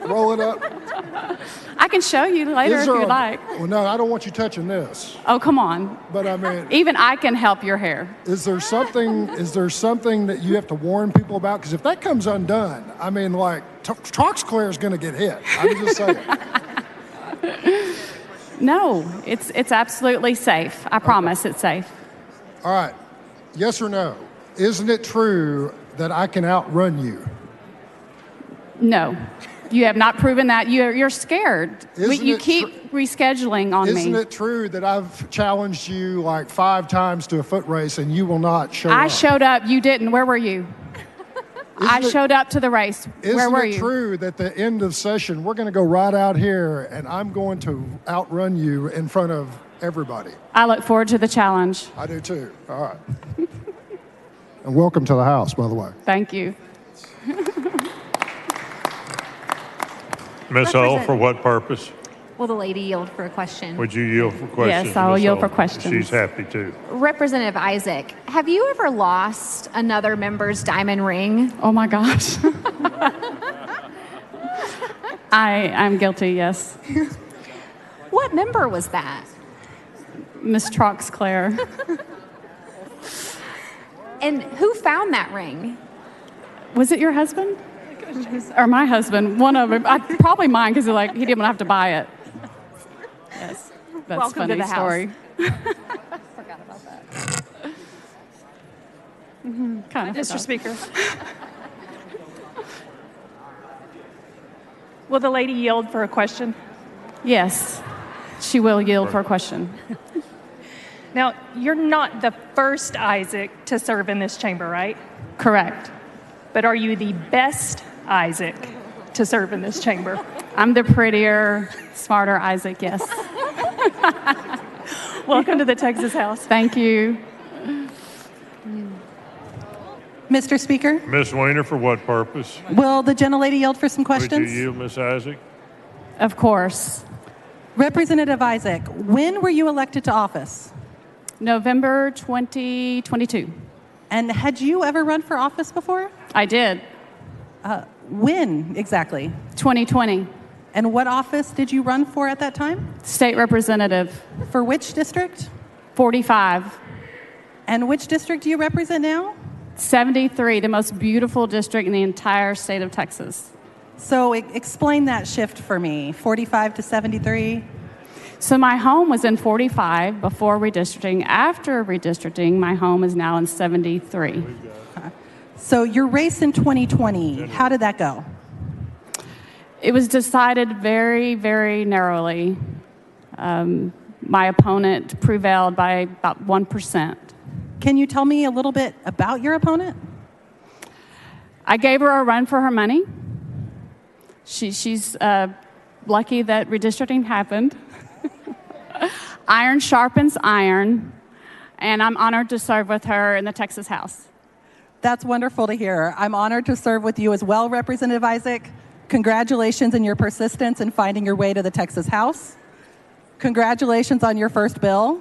roll it up? I can show you later if you'd like. Well, no, I don't want you touching this. Oh, come on. But I mean, even I can help your hair. Is there something that you have to warn people about? Because if that comes undone, I mean, like, Troxclair is going to get hit. I'm just saying. No, it's absolutely safe. I promise it's safe. All right. Yes or no? Isn't it true that I can outrun you? No. You have not proven that. You're scared. You keep rescheduling on me. Isn't it true that I've challenged you like 5 times to a foot race and you will not show up? I showed up. You didn't. Where were you? I showed up to the race. Where were you? Isn't it true that the end of session, we're going to go right out here and I'm going to outrun you in front of everybody? I look forward to the challenge. I do too. All right. And welcome to the House, by the way. Thank you. Ms. Hull, for what purpose? Will the lady yield for a question? Would you yield for questions? Yes, I will Ms. yield Hull? for questions. She's happy to. Representative Isaac, have you ever lost another member's diamond ring? Oh my gosh. I'm guilty, yes. What member was that? Miss Troxclair. And who found that ring? Was it your husband? Or my husband? One of them. Probably mine because he didn't have to buy it. Yes. That's Welcome a funny to the story. Forgot about that. Mr. Speaker. Will the lady yield for a question? Yes, she will yield for a question. Now, you're not the first Isaac to serve in this chamber, right? Correct. but are you the best Isaac to serve in this chamber? I'm the prettier, smarter Isaac, yes. Welcome to the Texas House. Thank you. Mr. Speaker, Ms. Weiner, for what purpose? will the gentlelady yield for some questions? Would you yield, Ms. Isaac? Of course. Representative Isaac, when were you elected to office? November 2022. And had you ever run for office before? I did. When exactly? 2020. And what office did you run for at that time? State representative. For which district? 45. And which district do you represent now? 73, the most beautiful district in the entire state of Texas. So explain that shift for me, 45 to 73. So my home was in 45 before redistricting. After redistricting, my home is now in 73. So your race in 2020, how did that go? It was decided very, very narrowly. My opponent prevailed by about 1%. Can you tell me a little bit about your opponent? I gave her a run for her money. She's lucky that redistricting happened. Iron sharpens iron, and I'm honored to serve with her in the Texas House. That's wonderful to hear. I'm honored to serve with you as well, Representative Isaac. Congratulations on your persistence in finding your way to the Texas House. Congratulations on your first bill.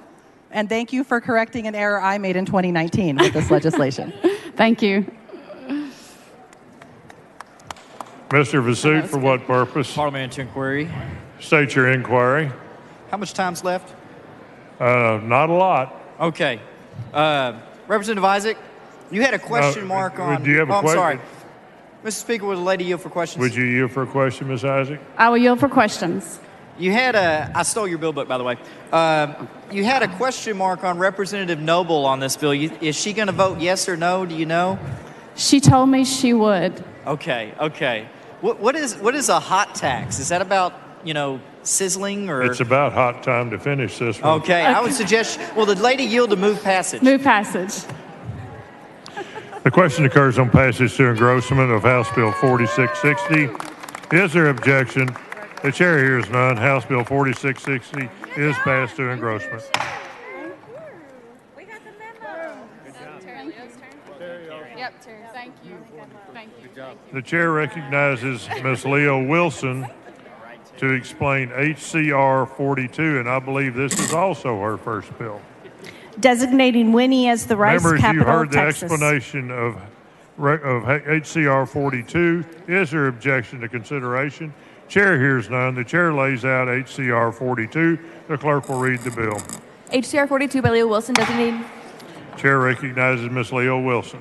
And thank you for correcting an error I made in 2019 with this legislation. Thank you. Mr. Vasut, for what purpose? Parliamentary inquiry. State your inquiry. How much time's left? Not a lot. Okay. Representative Isaac, you had a question mark on... Do you have a I'm question? sorry. Mr. Speaker, would the lady yield for questions? Would you yield for a question, Ms. Isaac? I will yield for questions. You had I stole your bill book, by the way. You had a question mark on Representative Noble on this bill. Is she going to vote yes or no? Do you know? She told me she would. Okay. What is a hot tax? Is that about, sizzling or? It's about hot time to finish this one. Okay, I would suggest, will the lady yield to move passage? Move passage. The question occurs on passage to engrossment of House Bill 4660. Is there objection? The chair hears none. House Bill 4660 is passed to engrossment. We got the memo. Terry Leo's turn. Yep, Terry. Thank you. Thank you. The chair recognizes Ms. Leo Wilson to explain HCR 42, and I believe this is also her first bill. Designating Winnie as the rice Members, you capital heard of the Texas. explanation of HCR 42. Is there objection to consideration? Chair hears none. The chair lays out HCR 42. The clerk will read the bill. HCR 42 by Leo Wilson, designating. Chair recognizes Ms. Leo Wilson.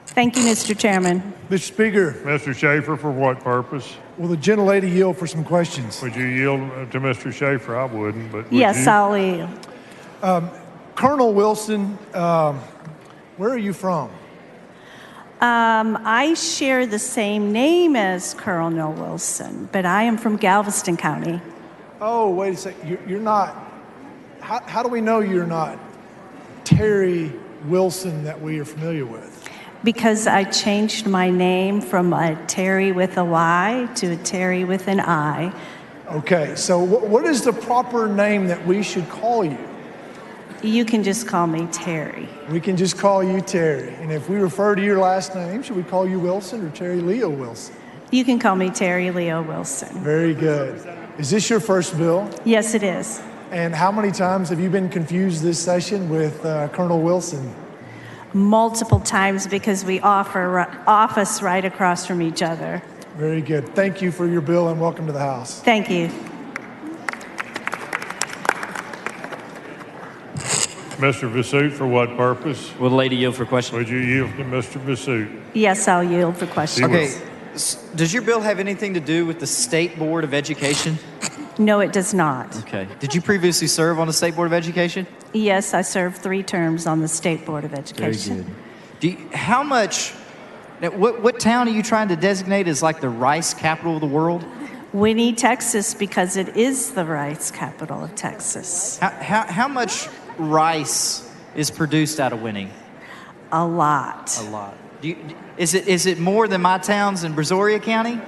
Thank you, Mr. Chairman. Mr. Speaker. Mr. Schaefer, for what purpose? Will the gentlelady yield for some questions? Would you yield to Mr. Schaefer? I wouldn't, but would Yes, you? I'll yield. Colonel Wilson, where are you from? I share the same name as Colonel Wilson, but I am from Galveston County. Oh, wait a second. You're not. How do we know you're not Terry Wilson that we are familiar with? Because I changed my name from a Terry with a Y to a Terry with an I. Okay, so what is the proper name that we should call you? You can just call me Terry. We can just call you Terry. And if we refer to your last name, should we call you Wilson or Terry Leo Wilson? You can call me Terry Leo Wilson. Very good. Is this your first bill? Yes, it is. And how many times have you been confused this session with Colonel Wilson? Multiple times because we office right across from each other. Very good. Thank you for your bill and welcome to the House. Thank you. Mr. Vasut, for what purpose? Will the lady yield for questions? Would you yield to Mr. Vasut? Yes, I'll yield for questions. Okay. Does your bill have anything to do with the State Board of Education? No, it does not. Okay. Did you previously serve on the State Board of Education? Yes, I served 3 terms on the State Board of Education. Very good. How much, what town are you trying to designate as like the rice capital of the world? Winnie, Texas, because it is the rice capital of Texas. How much rice is produced out of Winnie? A lot. A lot. Is it more than my towns in Brazoria County?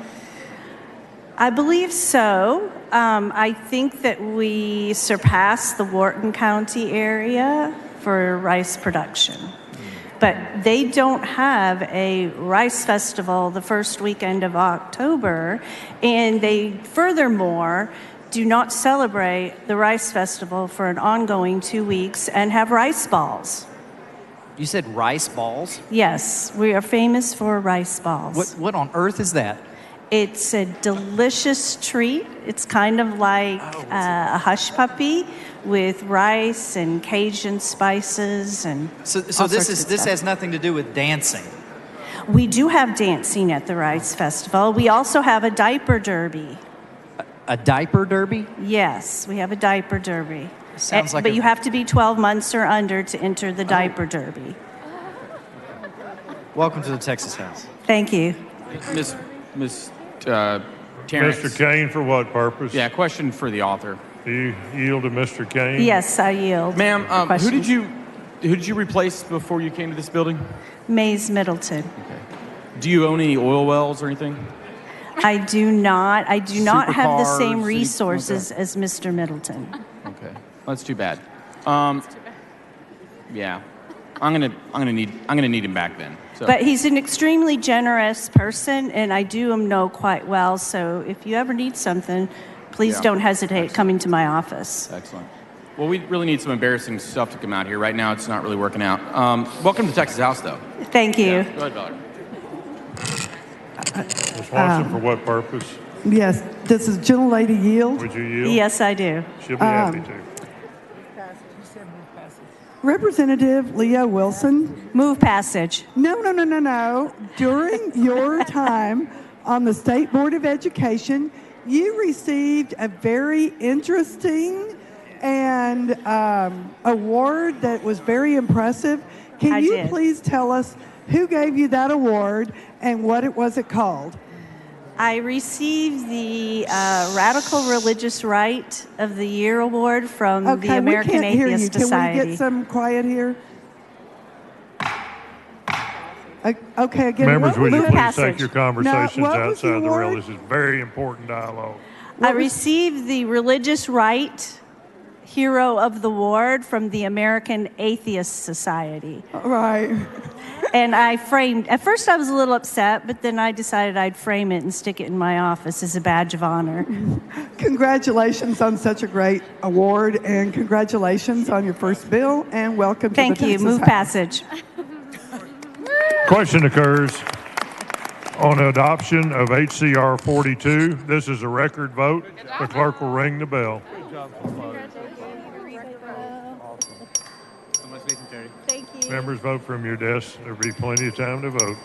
I believe so. I think that we surpassed the Wharton County area for rice production. But they don't have a rice festival the first weekend of October, and they furthermore do not celebrate the rice festival for an ongoing 2 weeks and have rice balls. You said rice balls? Yes, we are famous for rice balls. What on earth is that? It's a delicious treat. It's kind of like a hush puppy with rice and Cajun spices and So all this sorts of this stuff. has nothing to do with dancing. We do have dancing at the Rice Festival. We also have a diaper derby. A diaper derby? Yes, we have a diaper derby. Sounds like but a- you have to be 12 months or under to enter the diaper derby. Welcome to the Texas House. Thank you. Miss Terrence. Mr. Kane, for what purpose? Yeah, question for the author. Do you yield to Mr. Kane? Yes, I yield. Ma'am, who Questions? did you replace before you came to this building? Mays Middleton. Do you own any oil wells or anything? I do not. I do not have the same Supercars, resources as Mr. Middleton. Okay, well, that's too bad. Yeah, I'm gonna need him back then. So. But he's an extremely generous person, and I do him know quite well. So if you ever need something, please Yeah. don't hesitate coming to my office. Excellent. Well, we really need some embarrassing stuff to come out here. Right now, it's not really working out. Welcome to Texas House, though. Thank you. Yeah, go ahead, Valerie. Ms. Swanson, for what purpose? Yes, does the gentlelady yield? Would you yield? Yes, I do. She'll be happy to. Representative Leah Wilson. Move passage. No. During your time on the State Board of Education, you received a very interesting and award that was very impressive. Can I you did. please tell us who gave you that award and what it was called? I received the Radical Religious Right of the Year award from the American we can't hear you. Atheist Can Society. we get some quiet here? Okay, again. Members, what would you was- please take your conversations Now, what was the outside the rail? award? This is very important dialogue. I received the Religious Right Hero of the Award from the American Atheist Society. Right. And I framed, at first I was a little upset, but then I decided I'd frame it and stick it in my office as a badge of honor. Congratulations on such a great award, and congratulations on your first bill, and welcome to Thank the you. Texas Move House. passage. Question occurs on adoption of HCR 42. This is a record vote. The clerk will ring the bell. Thank you. Members, vote from your desk. There'll be plenty of time to vote.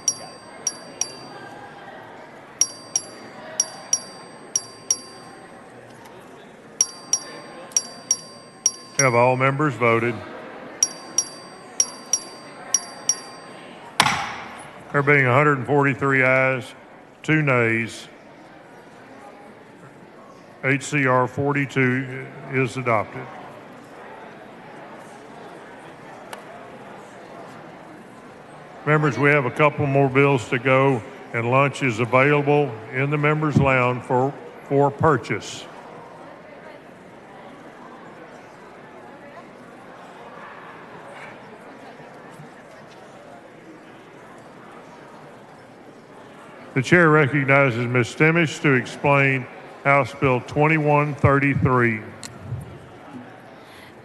Have all members voted? There being 143 ayes, 2 nays, HCR 42 is adopted. Members, we have a couple more bills to go, and lunch is available in the members' lounge for purchase. The chair recognizes Ms. Stemish to explain House Bill 2133.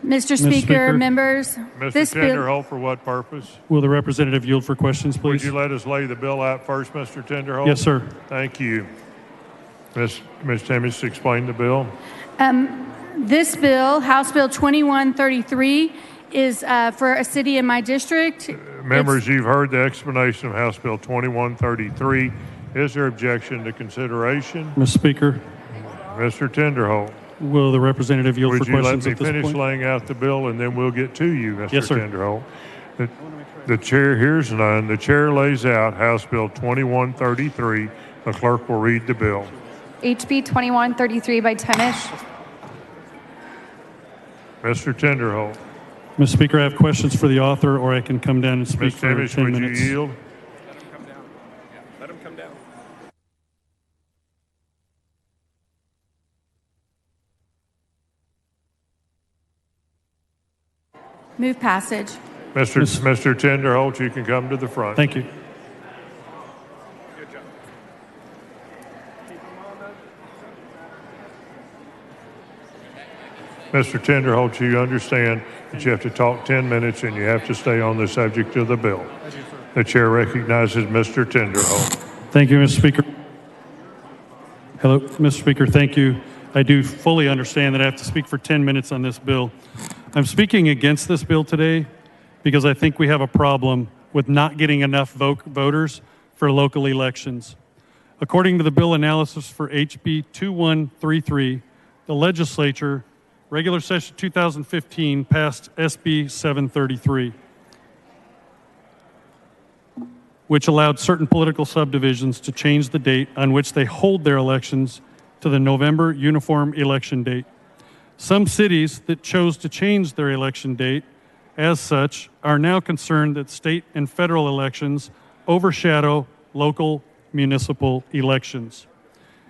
Mr. Speaker, members, Mr. this bill. Tenderholt, for what purpose? Will the representative yield for questions, please? Would you let us lay the bill out first, Mr. Tenderholt? Yes, sir. Thank you. Ms. Stemish, explain the bill. This bill, House Bill 2133, is for a city in my district. Members, you've heard the explanation of House Bill 2133. Is there objection to consideration? Mr. Speaker, Mr. Tenderholt. will the representative yield Would for you let questions me at this finish point? laying out the bill, and then we'll get to you, Mr. Yes, sir. Tenderholt? The chair hears none. The chair lays out House Bill 2133. The clerk will read the bill. HB 2133 by Temish. Mr. Tenderholt. Mr. Speaker, I have questions for the author, or I can come down and speak Ms. for Timmons, 10 would minutes. you yield? Let him come down. Move passage. Mr. Tinderholt, you can come to the front. Thank you. Mr. Tinderholt, you understand that you have to talk 10 minutes and you have to stay on the subject of the bill. The chair recognizes Mr. Tinderholt. Thank you, Mr. Speaker. Hello, Mr. Speaker, thank you. I do fully understand that I have to speak for 10 minutes on this bill. I'm speaking against this bill today because I think we have a problem with not getting enough voters for local elections. According to the bill analysis for HB 2133, the legislature, regular session 2015, passed SB 733, which allowed certain political subdivisions to change the date on which they hold their elections to the November uniform election date. Some cities that chose to change their election date as such are now concerned that state and federal elections overshadow local municipal elections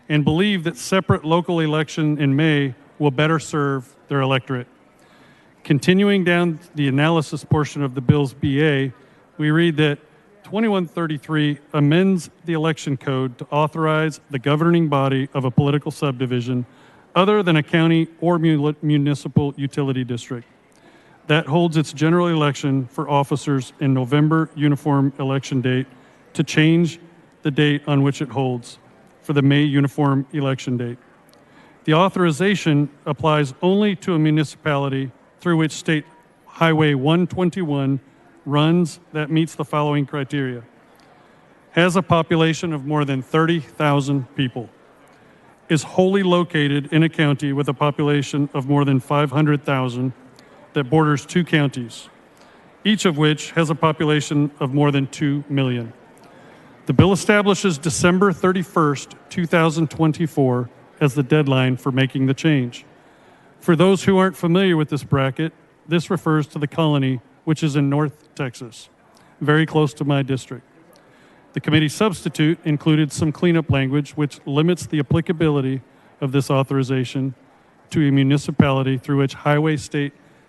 and believe that separate local election in May will better serve their electorate. Continuing down the analysis portion of the bill's BA, we read that 2133 amends the election code to authorize the governing body of a political subdivision other than a county or municipal utility district that holds its general election for officers in November uniform election date to change the date on which it holds for the May uniform election date. The authorization applies only to a municipality through which State Highway 121 runs that meets the following criteria: has a population of more than 30,000 people, is wholly located in a county with a population of more than 500,000 that borders two counties, each of which has a population of more than 2 million. The bill establishes December 31st, 2024 as the deadline for making the change. For those who aren't familiar with this bracket, this refers to the Colony, which is in North Texas, very close to my district. The committee substitute included some cleanup language which limits the applicability of this authorization to a municipality through which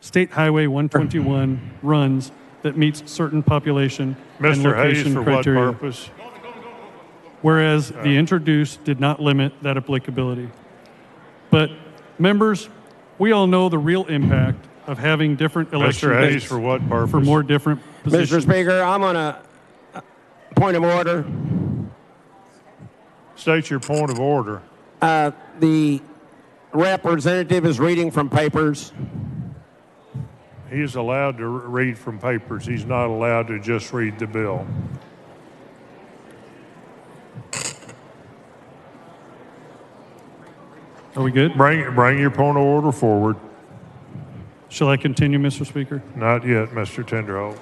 State Highway 121 runs that meets certain population and Mr. Hayes, location for criteria. what purpose? Whereas the introduced did not limit that applicability. But members, we all know the real impact of having different election Mr. Hayes, dates for what purpose? for more different positions. Mr. Speaker, I'm on a point of order. State your point of order. The representative is reading from papers. He is allowed to read from papers. He's not allowed to just read the bill. Are we good? Bring your point of order forward. Shall I continue, Mr. Speaker? Not yet, Mr. Tinderholt.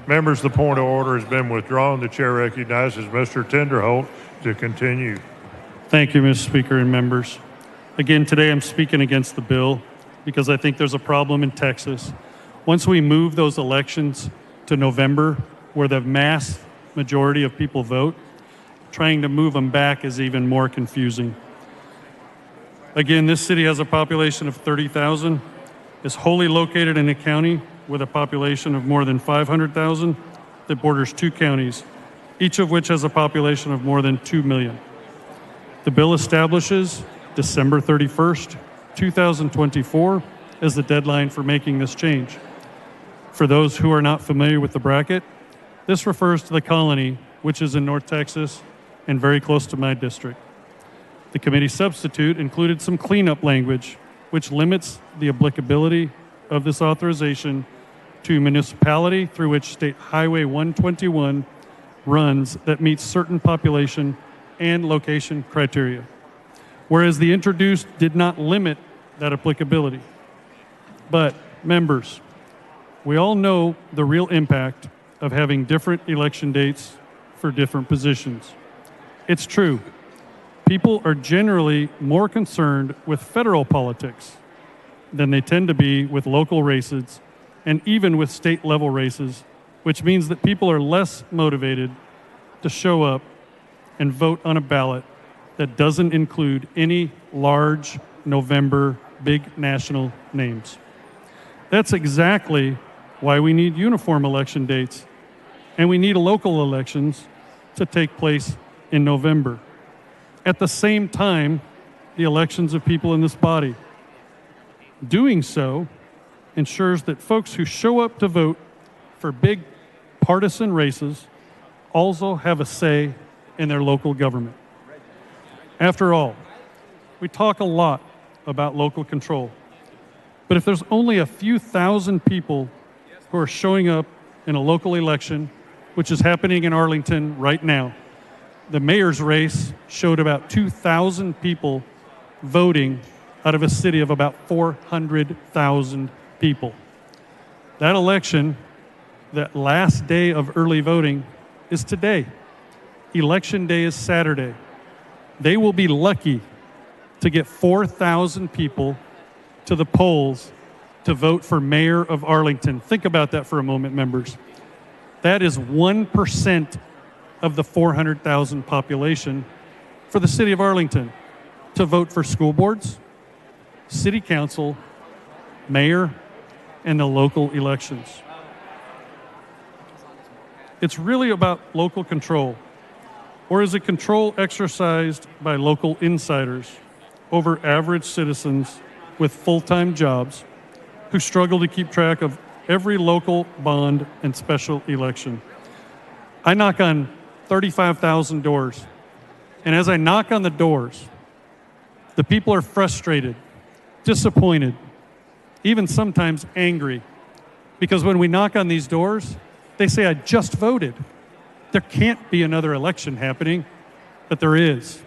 Members, the point of order has been withdrawn. The chair recognizes Mr. Tenderholt to continue. Thank you, Mr. Speaker and members. Again, today I'm speaking against the bill because I think there's a problem in Texas. Once we move those elections to November, where the mass majority of people vote, trying to move them back is even more confusing. Again, this city has a population of 30,000, is wholly located in a county with a population of more than 500,000 that borders 2 counties, each of which has a population of more than 2 million. The bill establishes December 31st, 2024 as the deadline for making this change. For those who are not familiar with the bracket, this refers to the colony, which is in North Texas and very close to my district. The committee substitute included some cleanup language, which limits the applicability of this authorization to a municipality through which State Highway 121 runs that meets certain population and location criteria, whereas the introduced did not limit that applicability. But, members, we all know the real impact of having different election dates for different positions. It's true. People are generally more concerned with federal politics than they tend to be with local races and even with state-level races, which means that people are less motivated to show up and vote on a ballot that doesn't include any large November big national names. That's exactly why we need uniform election dates, and we need local elections to take place in November. At the same time, the elections of people in this body. Doing so ensures that folks who show up to vote for big partisan races also have a say in their local government. After all, we talk a lot about local control, but if there's only a few thousand people who are showing up in a local election, which is happening in Arlington right now, the mayor's race showed about 2,000 people voting out of a city of about 400,000 people. That election, that last day of early voting, is today. Election day is Saturday. They will be lucky to get 4,000 people to the polls to vote for mayor of Arlington. Think about that for a moment, members. That is 1% of the 400,000 population for the city of Arlington to vote for school boards, city council, mayor, and the local elections. It's really about local control, or is it control exercised by local insiders over average citizens with full-time jobs who struggle to keep track of every local bond and special election? I knock on 35,000 doors, and as I knock on the doors, the people are frustrated, disappointed, even sometimes angry, because when we knock on these doors, they say, I just voted. There can't be another election happening, but there is.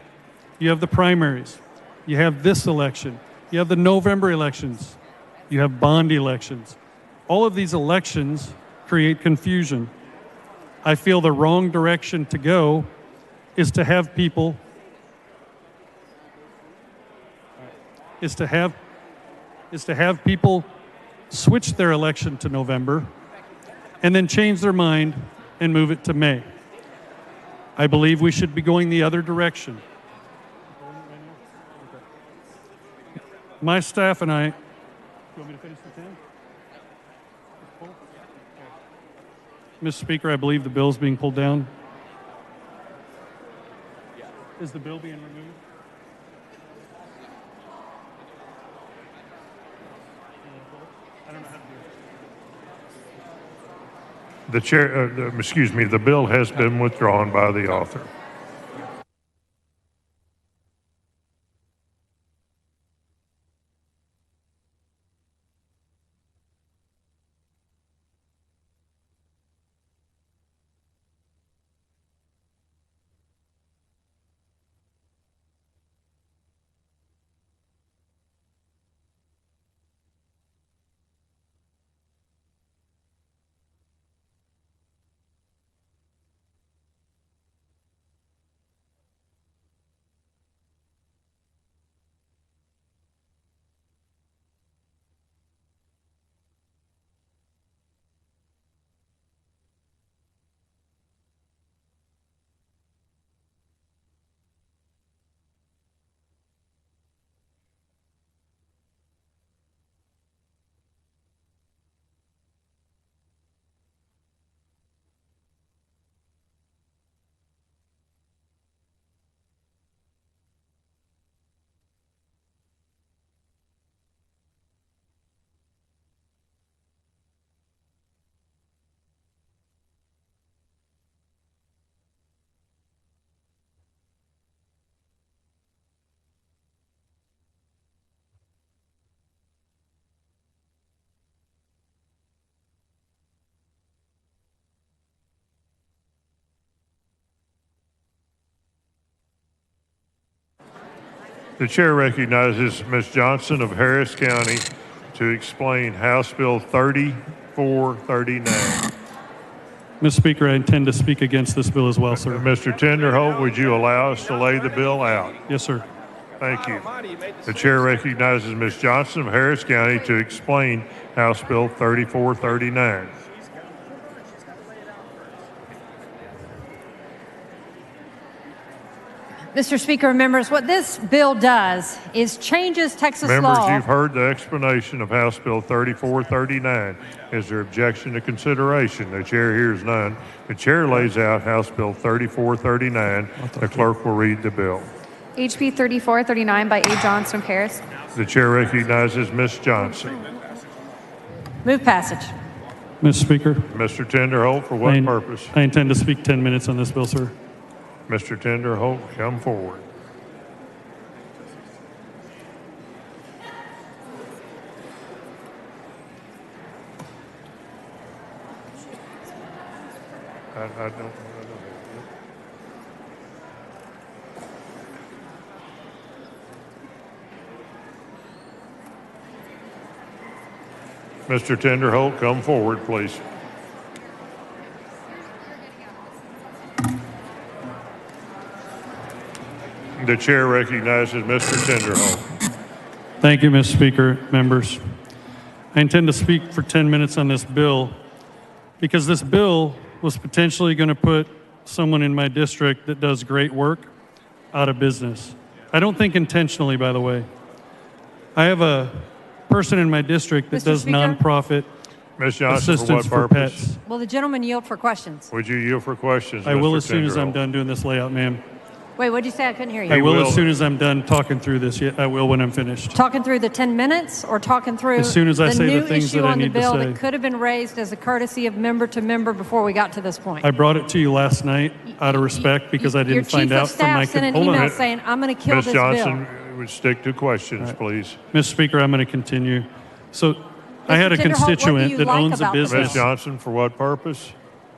You have the primaries. You have this election. You have the November elections. You have bond elections. All of these elections create confusion. I feel the wrong direction to go is to have people switch their election to November and then change their mind and move it to May. I believe we should be going the other direction. My staff and I, you want me to finish the 10? Mr. Speaker, I believe the bill is being pulled down. Is the bill being removed? I don't know how to do it. The chair, the bill has been withdrawn by the author. The chair recognizes Ms. Johnson of Harris County to explain House Bill 3439. Mr. Speaker, I intend to speak against this bill as well, sir. Mr. Tenderholt, would you allow us to lay the bill out? Yes, sir. Thank you. The chair recognizes Ms. Johnson of Harris County to explain House Bill 3439. Mr. Speaker and members, what this bill does is changes Texas Members, law. you've heard the explanation of House Bill 3439. Is there objection to consideration? The chair hears none. The chair lays out House Bill 3439. The clerk will read the bill. HB 3439 by A. Johnson of Harris. The chair recognizes Ms. Johnson. Move passage. Mr. Speaker. Mr. Tenderholt, for what purpose? I intend to speak 10 minutes on this bill, sir. Mr. Tenderholt, come forward. I don't. Mr. Tenderholt, come forward, please. The chair recognizes Mr. Tenderholt. Thank you, Mr. Speaker, members. I intend to speak for 10 minutes on this bill because this bill was potentially going to put someone in my district that does great work out of business. I don't think intentionally, by the way. I have a person in my district that does nonprofit Ms. Johnson, assistance for what for purpose? pets. Will the gentleman yield for questions? Would you yield for questions? I will Mr. as soon as I'm Tenderholt? done doing this layout, ma'am. Wait, what'd you say? I couldn't hear you. I will as soon as I'm done talking through this. Yeah, I will when I'm finished. Talking through the 10 minutes or talking through As soon as I say the new things issue that I on the need to bill say. that could have been raised as a courtesy of member to member before we got to this point? I brought it to you last night out of respect because I Your didn't find chief out of from my... staff sent an Hold on. email saying, I'm going to kill Ms. this Johnson, bill. would stick to questions, please. Mr. Speaker, I'm going to continue. So I had a Tenderholt, what do constituent you that like owns a about the business. Ms. Johnson, for what purpose?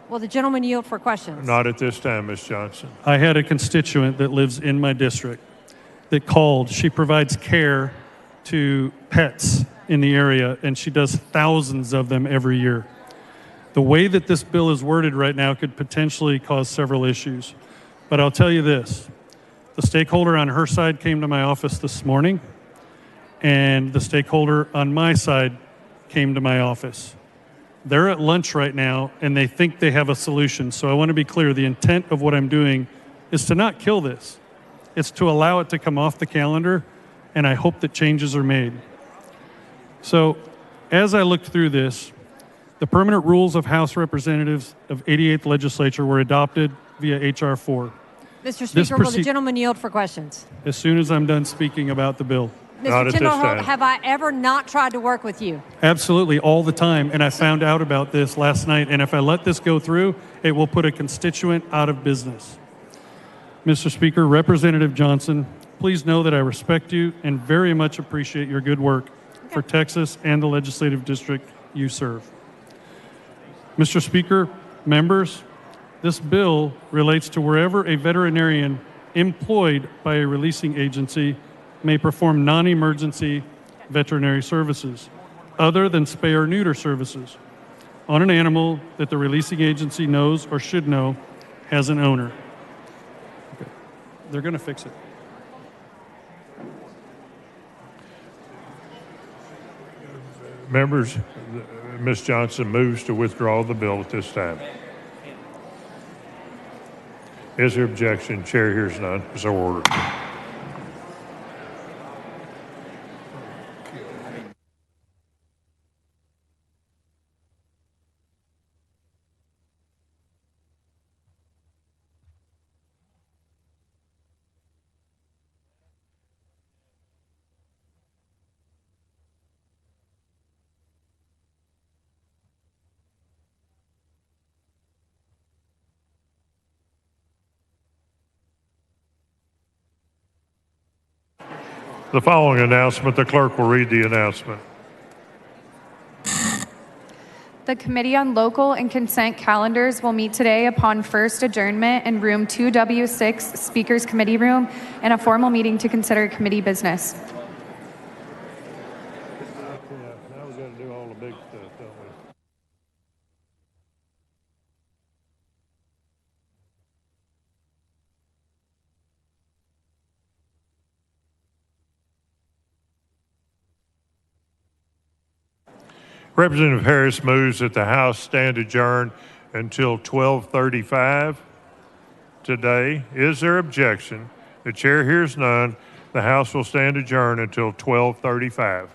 Will the gentleman yield for questions? Not at this time, Ms. Johnson. I had a constituent that lives in my district that called. She provides care to pets in the area, and she does thousands of them every year. The way that this bill is worded right now could potentially cause several issues. But I'll tell you this. The stakeholder on her side came to my office this morning, and the stakeholder on my side came to my office. They're at lunch right now, and they think they have a solution. So I want to be clear. The intent of what I'm doing is to not kill this. It's to allow it to come off the calendar, and I hope that changes are made. So as I looked through this, the permanent rules of House Representatives of 88th Legislature were adopted via H.R. 4. Mr. Speaker, will the gentleman yield for questions? As soon as I'm done speaking about the bill. Mr. Tenderholt, have I ever not tried to work with you? Absolutely, all the time. And I found out about this last night. And if I let this go through, it will put a constituent out of business. Mr. Speaker, Representative Johnson, please know that I respect you and very much appreciate your good work for Texas and the legislative district you serve. Mr. Speaker, members, this bill relates to wherever a veterinarian employed by a releasing agency may perform non-emergency veterinary services other than spay or neuter services on an animal that the releasing agency knows or should know has an owner. Okay. They're going to fix it. Members, Ms. Johnson moves to withdraw the bill at this time. Is there objection? Chair hears none. So ordered. The following announcement, the clerk will read the announcement. The The Committee on Local and Consent Calendars will meet today upon first adjournment in room 2W6, Speakers Committee Room, and a formal meeting to consider committee business. Now we got to do all the big stuff, don't we? Representative Harris moves that the House stand adjourned until 12:35 today. Is there objection? The chair hears none. The House will stand adjourned until 12:35.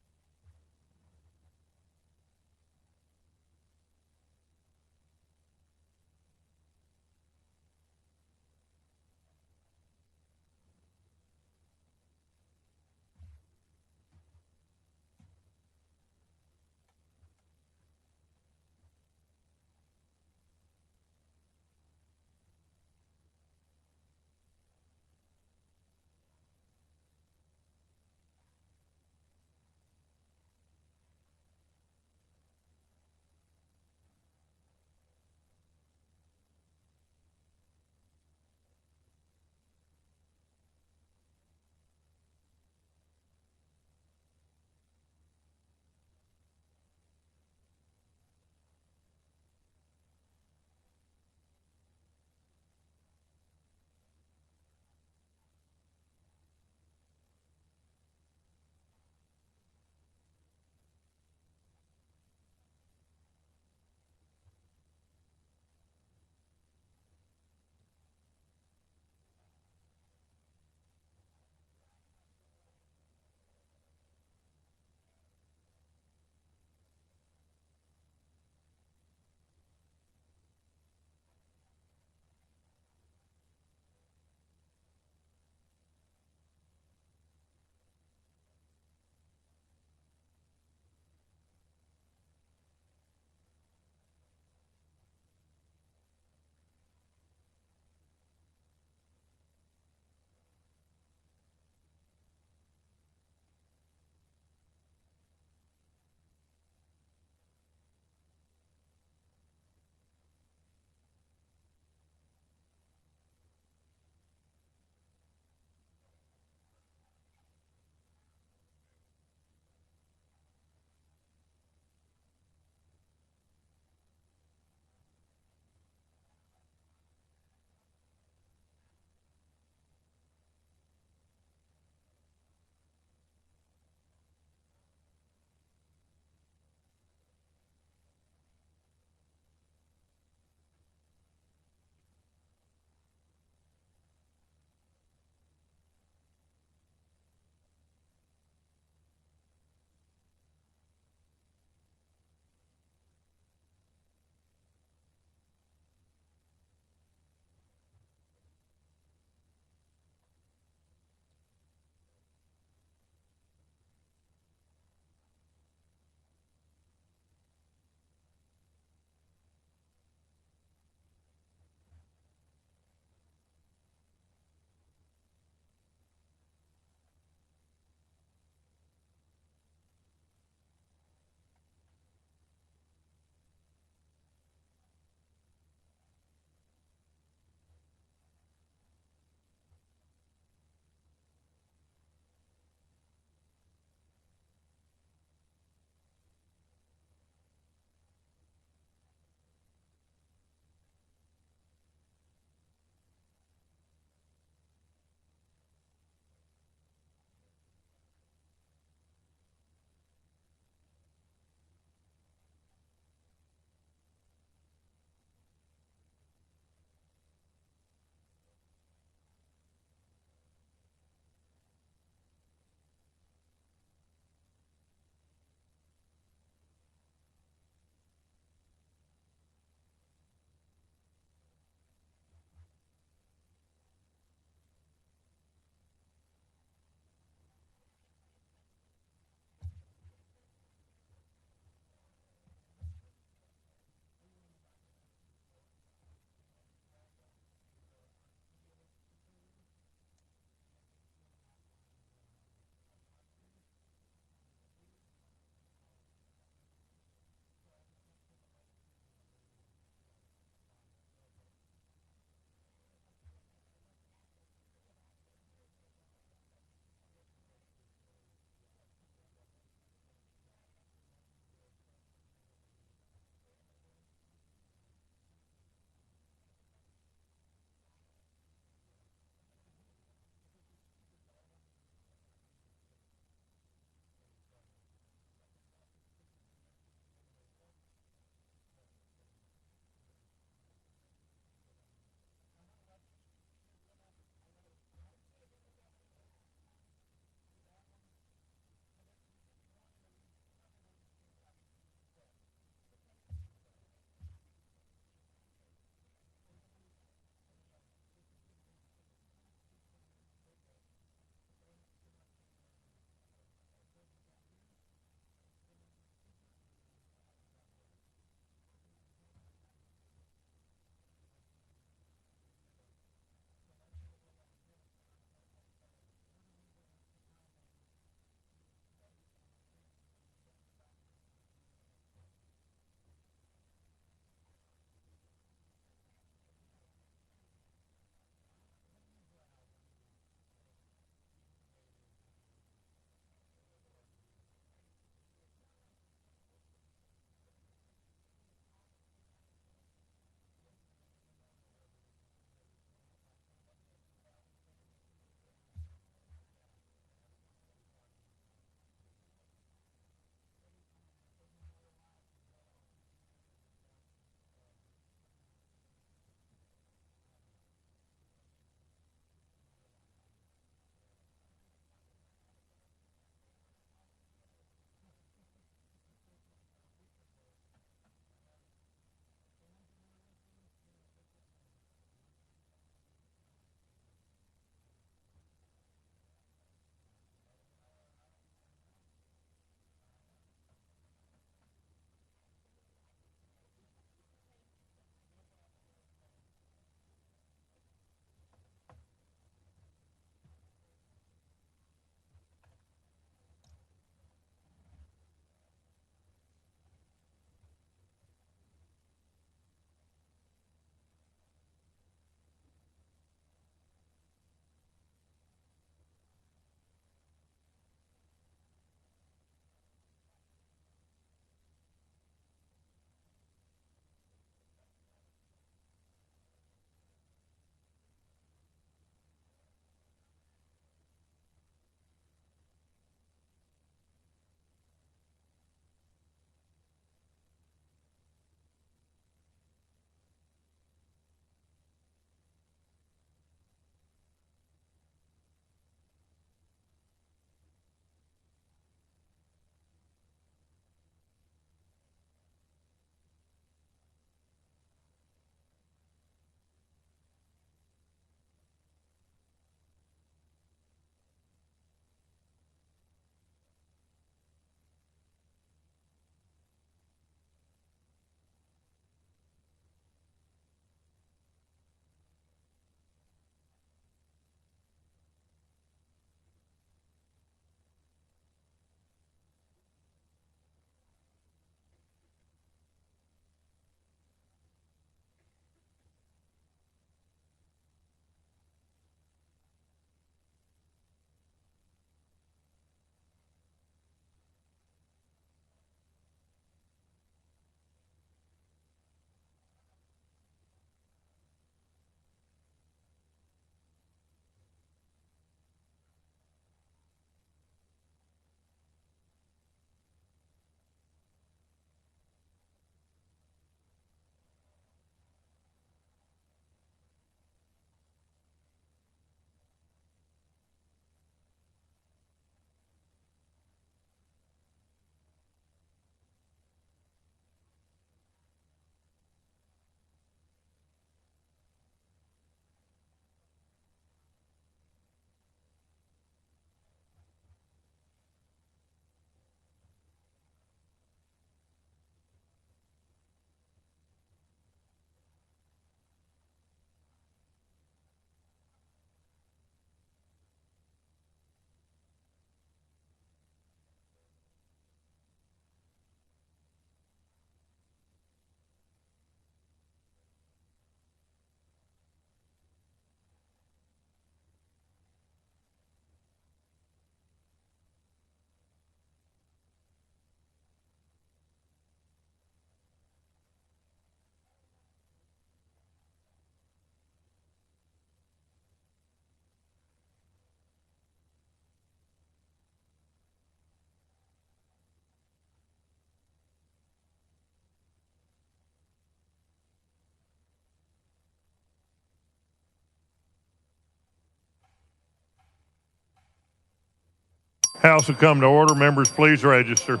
House will come to order. Members, please register.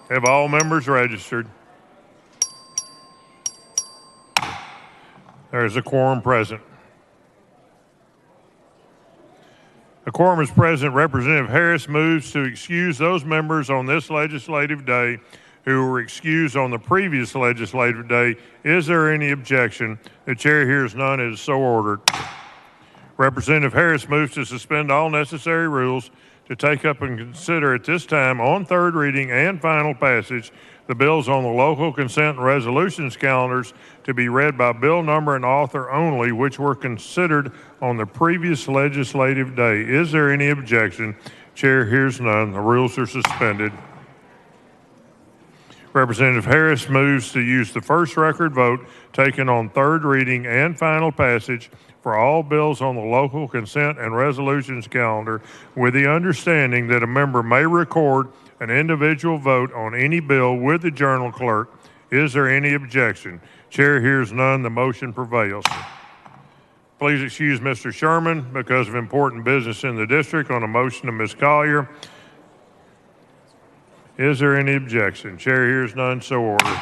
Have all members registered? There is a quorum present. A quorum is present. Representative Harris moves to excuse those members on this legislative day who were excused on the previous legislative day. Is there any objection? The chair hears none. It is so ordered. Representative Harris moves to suspend all necessary rules to take up and consider at this time on third reading and final passage the bills on the local consent and resolutions calendars to be read by bill number and author only, which were considered on the previous legislative day. Is there any objection? Chair hears none. The rules are suspended. Representative Harris moves to use the first record vote taken on third reading and final passage for all bills on the local consent and resolutions calendar, with the understanding that a member may record an individual vote on any bill with the journal clerk. Is there any objection? Chair hears none. The motion prevails. Please excuse Mr. Sherman because of important business in the district on a motion of Ms. Collier. Is there any objection? Chair hears none. So ordered.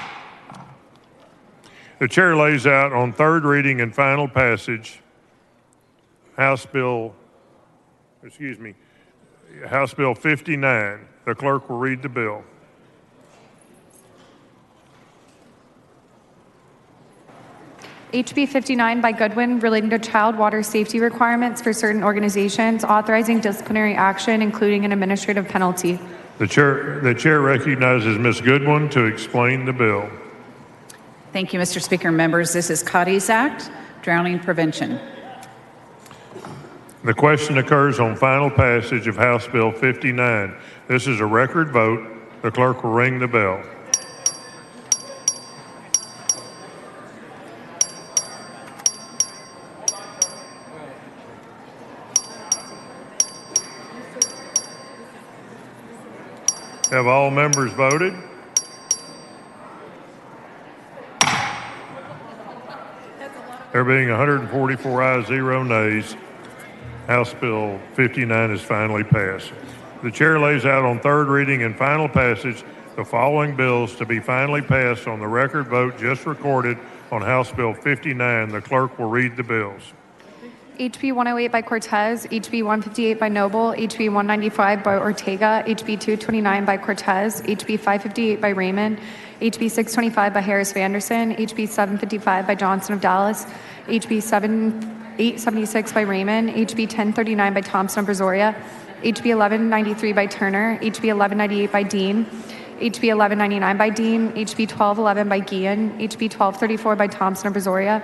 The chair lays out on third reading and final passage House Bill 59. The clerk will read the bill. HB 59 by Goodwin, relating to child water safety requirements for certain organizations, authorizing disciplinary action, including an administrative penalty. The chair recognizes Ms. Goodwin to explain the bill. Thank you, Mr. Speaker. Members, this is Cotty's Act, drowning prevention. The question occurs on final passage of House Bill 59. This is a record vote. The clerk will ring the bell. Have all members voted? There being 144 ayes, 0 nays, House Bill 59 is finally passed. The chair lays out on third reading and final passage the following bills to be finally passed on the record vote just recorded on House Bill 59. The clerk will read the bills. HB 108 by Cortez, HB 158 by Noble, HB 195 by Ortega, HB 229 by Cortez, HB 558 by Raymond, HB 625 by Harris Vanderson, HB 755 by Johnson of Dallas, HB 876 by Raymond, HB 1039 by Thompson of Brazoria, HB 1193 by Turner, HB 1198 by Dean, HB 1199 by Dean, HB 1211 by Guillen, HB 1234 by Thompson of Brazoria,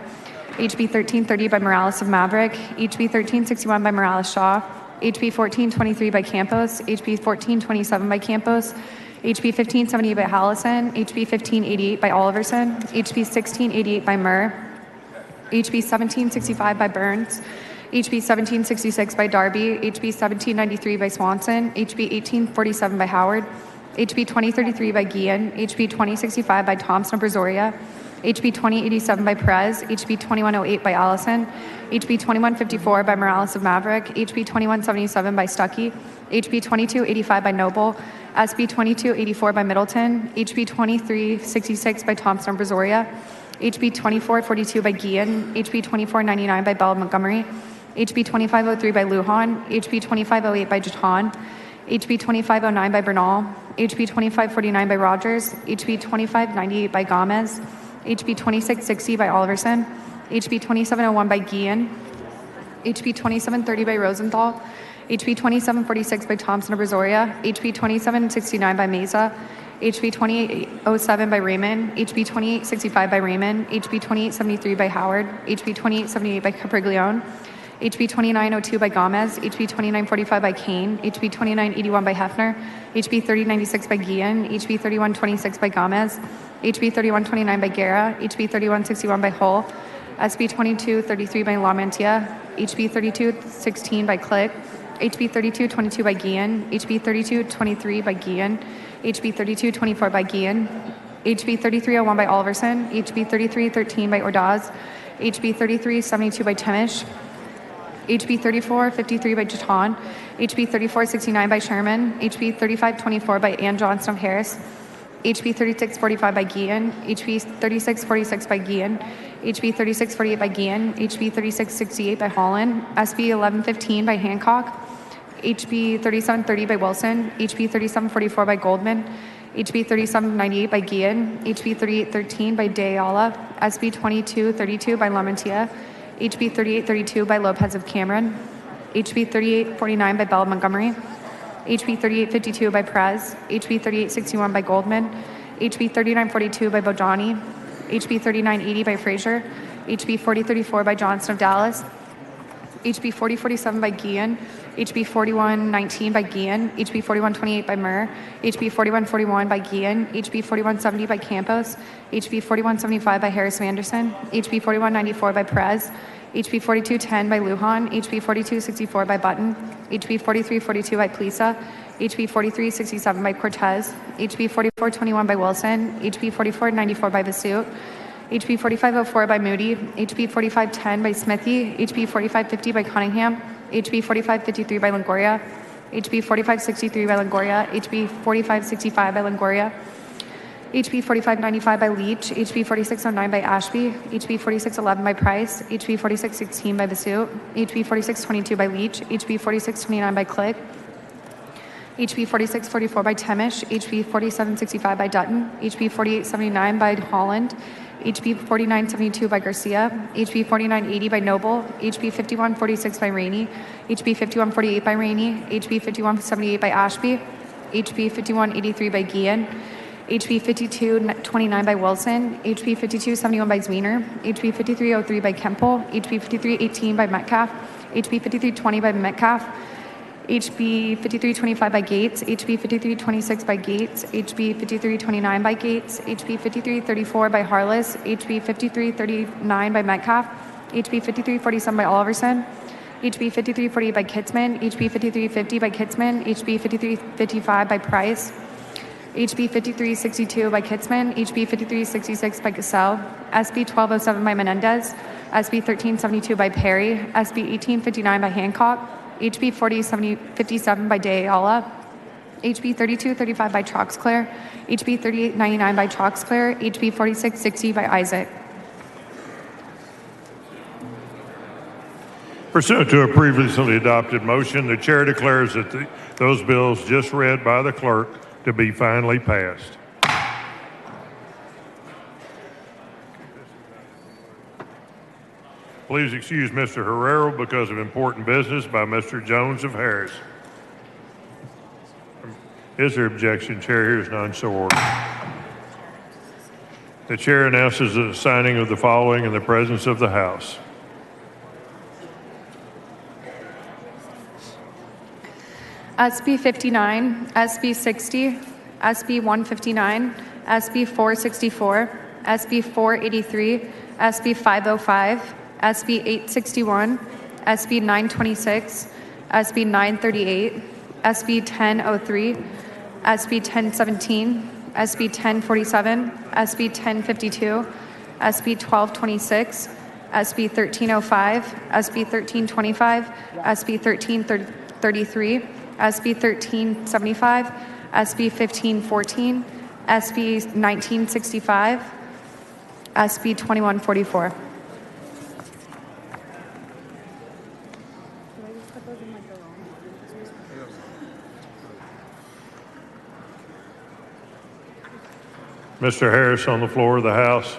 HB 1330 by Morales of Maverick, HB 1361 by Morales Shaw, HB 1423 by Campos, HB 1427 by Campos, HB 1578 by Hallison, HB 1588 by Oliverson, HB 1688 by Murr, HB 1765 by Burns, HB 1766 by Darby, HB 1793 by Swanson, HB 1847 by Howard, HB 2033 by Guillen, HB 2065 by Thompson of Brazoria, HB 2087 by Perez, HB 2108 by Allison, HB 2154 by Morales of Maverick, HB 2177 by Stuckey, HB 2285 by Noble, SB 2284 by Middleton, HB 2366 by Thompson of Brazoria, HB 2442 by Guillen, HB 2499 by Bell Montgomery, HB 2503 by Lujan, HB 2508 by Jatan, HB 2509 by Bernal, HB 2549 by Rogers, HB 2598 by Gomez, HB 2660 by Oliverson, HB 2701 by Guillen, HB 2730 by Rosenthal, HB 2746 by Thompson of Brazoria, HB 2769 by Mesa, HB 2807 by Raymond, HB 2865 by Raymond, HB 2873 by Howard, HB 2878 by Capriglione, HB 2902 by Gomez, HB 2945 by Kane, HB 2981 by Hefner, HB 3096 by Guillen, HB 3126 by Gomez, HB 3129 by Guerra, HB 3161 by Hull, SB 2233 by LaMantia, HB 3216 by Click, HB 3222 by Guillen, HB 3223 by Guillen, HB 3224 by Guillen, HB 3301 by Oliverson, HB 3313 by Ordaz, HB 3372 by Temish, HB 3453 by Chaton, HB 3469 by Sherman, HB 3524 by Ann Johnston of Harris, HB 3645 by Guillen, HB 3646 by Guillen, HB 3648 by Guillen, HB 3668 by Holland, SB 1115 by Hancock, HB 3730 by Wilson, HB 3744 by Goldman, HB 3798 by Guillen, HB 3813 by De Ayala, SB 2232 by Lamantia, HB 3832 by Lopez of Cameron, HB 3849 by Bell of Montgomery, HB 3852 by Perez, HB 3861 by Goldman, HB 3942 by Bojani, HB 3980 by Frazier, HB 4034 by Johnston of Dallas, HB 4047 by Guillen, HB 4119 by Guillen, HB 4128 by Murr, HB 4141 by Guillen, HB 4170 by Campos, HB 4175 by Harris Vanderson, HB 4194 by Perez, HB 4210 by Lujan, HB 4264 by Button, HB 4342 by Plisa, HB 4367 by Cortez, HB 4421 by Wilson, HB 4494 by Vasut, HB 4504 by Moody, HB 4510 by Smithy, HB 4550 by Cunningham, HB 4553 by Longoria, HB 4563 by Longoria, HB 4565 by Longoria, HB 4595 by Leach, HB 4609 by Ashby, HB 4611 by Price, HB 4616 by Vasut, HB 4622 by Leach, HB 4629 by Click, HB 4644 by Temish, HB 4765 by Dutton, HB 4879 by Holland, HB 4972 by Garcia, HB 4980 by Noble, HB 5146 by Rainey, HB 5148 by Rainey, HB 5178 by Ashby, HB 5183 by Guillen, HB 5229 by Wilson, HB 5271 by Zwiener, HB 5303 by Kempel, HB 5318 by Metcalf, HB 5320 by Metcalf, HB 5325 by Gates, HB 5326 by Gates, HB 5329 by Gates, HB 5334 by Harless, HB 5339 by Metcalf, HB 5347 by Oliverson, HB 5348 by Kitzman, HB 5350 by Kitzman, HB 5355 by Price, HB 5362 by Kitzman, HB 5366 by Gassell, SB 1207 by Menendez, SB 1372 by Perry, SB 1859 by Hancock, HB 4057 by De Ayala, HB 3235 by Troxclair, HB 3899 by Troxclair, HB 4660 by Isaac. Pursuant to a previously adopted motion, the chair declares that those bills just read by the clerk to be finally passed. Please excuse Mr. Herrero because of important business by Mr. Jones of Harris. Is there objection? Chair hears none, so ordered. The chair announces the signing of the following in the presence of the House. SB 59, SB 60, SB 159, SB 464, SB 483, SB 505, SB 861, SB 926, SB 938, SB 1003, SB 1017, SB 1047, SB 1052, SB 1226, SB 1305, SB 1325, SB 1333, SB 1375, SB 1514, SB 1965, SB 2144. Mr. Harris on the floor of the House.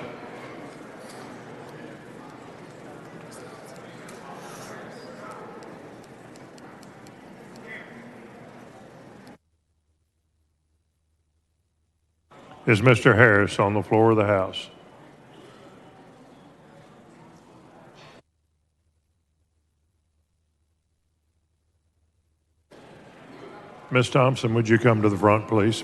Is Mr. Harris on the floor of the House? Ms. Thompson, would you come to the front, please?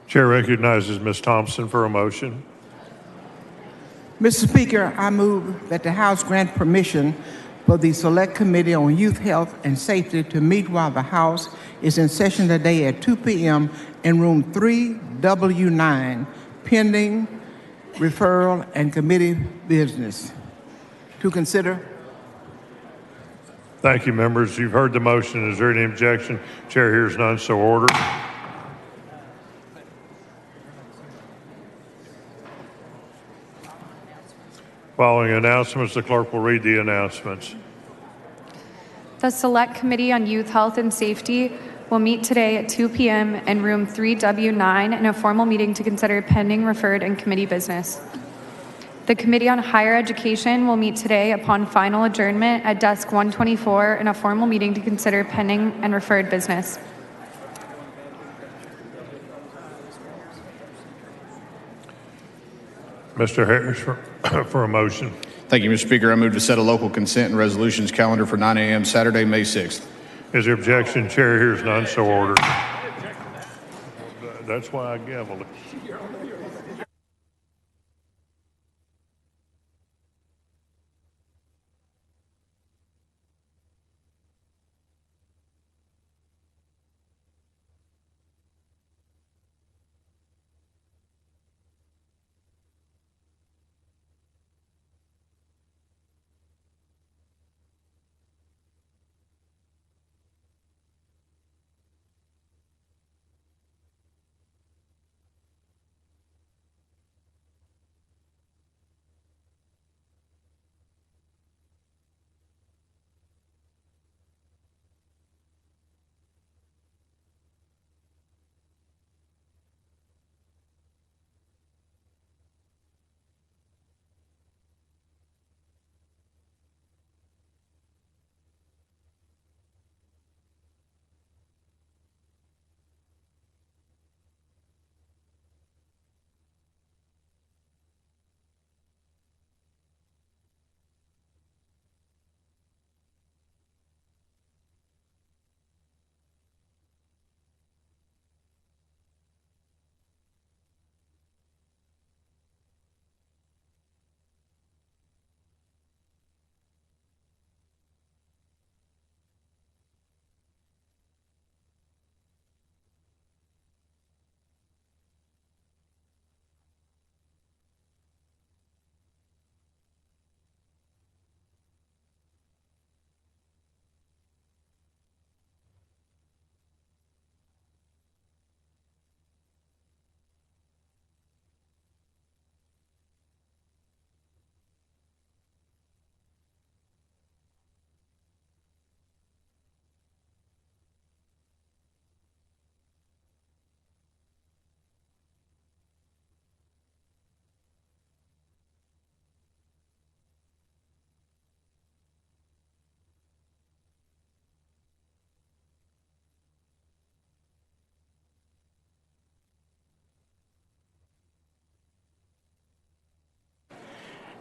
Chair recognizes Ms. Thompson for a motion. Mr. Speaker, I move that the House grant permission for the Select Committee on Youth Health and Safety to meet while the House is in session today at 2 p.m. in room 3W9, pending referral and committee business. To consider. Thank you, members. You've heard the motion. Is there any objection? Chair hears none, so ordered. Following announcements, the clerk will read the announcements. The Select Committee on Youth Health and Safety will meet today at 2 p.m. in room 3W9 in a formal meeting to consider pending, referred, and committee business. The Committee on Higher Education will meet today upon final adjournment at desk 124 in a formal meeting to consider pending and referred business. Mr. Harris for a motion. Thank you, Mr. Speaker. I move to set a local consent and resolutions calendar for 9 a.m. Saturday, May 6th. Is there objection? Chair hears none, so ordered. That's why I gavelled it.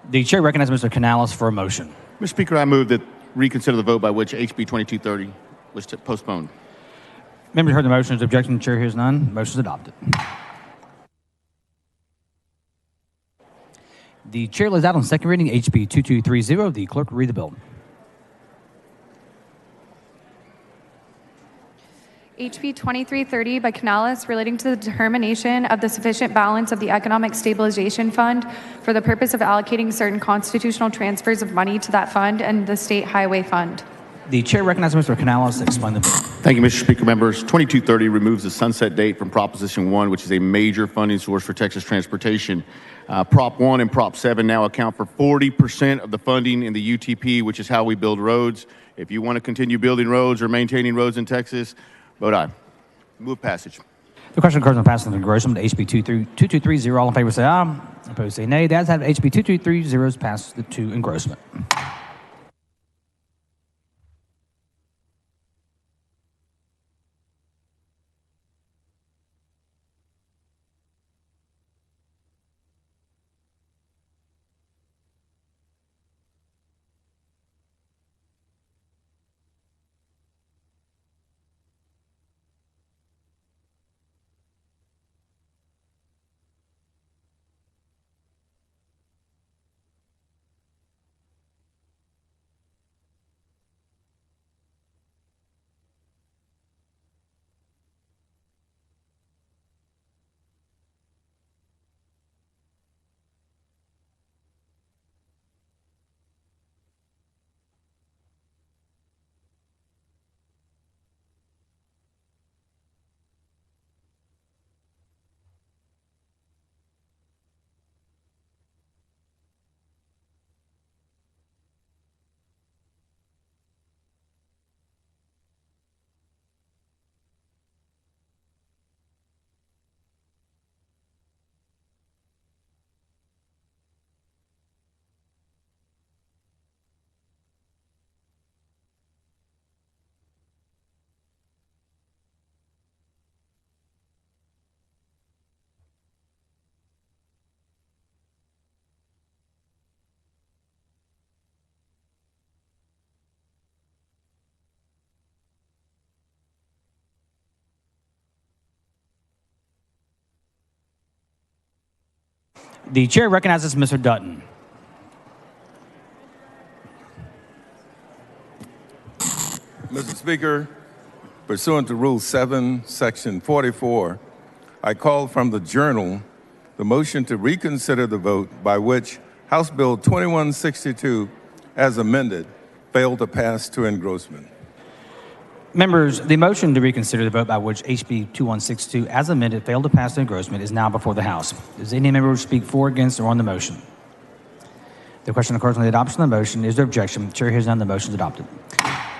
The chair recognizes Mr. Canales for a motion. Mr. Speaker, I move that reconsider the vote by which HB 2230 was postponed. Members heard the motion. Is objection? The chair hears none. Motion is adopted. The chair lays out on second reading HB 2230. The clerk will read the bill. HB 2330 by Canales relating to the determination of the sufficient balance of the Economic Stabilization Fund for the purpose of allocating certain constitutional transfers of money to that fund and the State Highway Fund. The chair recognizes Mr. Canales to explain the bill. Thank you, Mr. Speaker. Members, 2230 removes the sunset date from Proposition 1, which is a major funding source for Texas transportation. Prop 1 and Prop 7 now account for 40% of the funding in the UTP, which is how we build roads. If you want to continue building roads or maintaining roads in Texas, vote aye. Move passage. The question occurs on passing the engrossment to HB 2230. All in favor say aye. Opposed say nay. The ayes have HB 2230 is passed to engrossment. The chair recognizes Mr. Dutton. Mr. Speaker, pursuant to Rule 7, Section 44, I call from the Journal the motion to reconsider the vote by which House Bill 2162, as amended, failed to pass to engrossment. Members, the motion to reconsider the vote by which HB 2162, as amended, failed to pass to engrossment is now before the House. Does any member wish to speak for, against, or on the motion? The question occurs on the adoption of the motion. Is there objection? Chair hears none. The motion is adopted.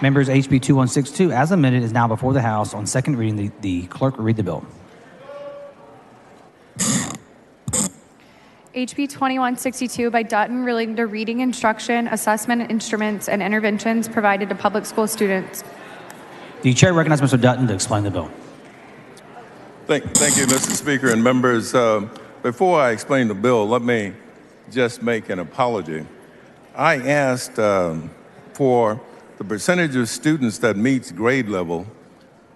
Members, HB 2162, as amended, is now before the House. On second reading, the clerk will read the bill. HB 2162 by Dutton relating to reading instruction, assessment instruments, and interventions provided to public school students. The chair recognizes Mr. Dutton to explain the bill. Thank you, Mr. Speaker and members. Before I explain the bill, let me just make an apology. I asked for the percentage of students that meets grade level,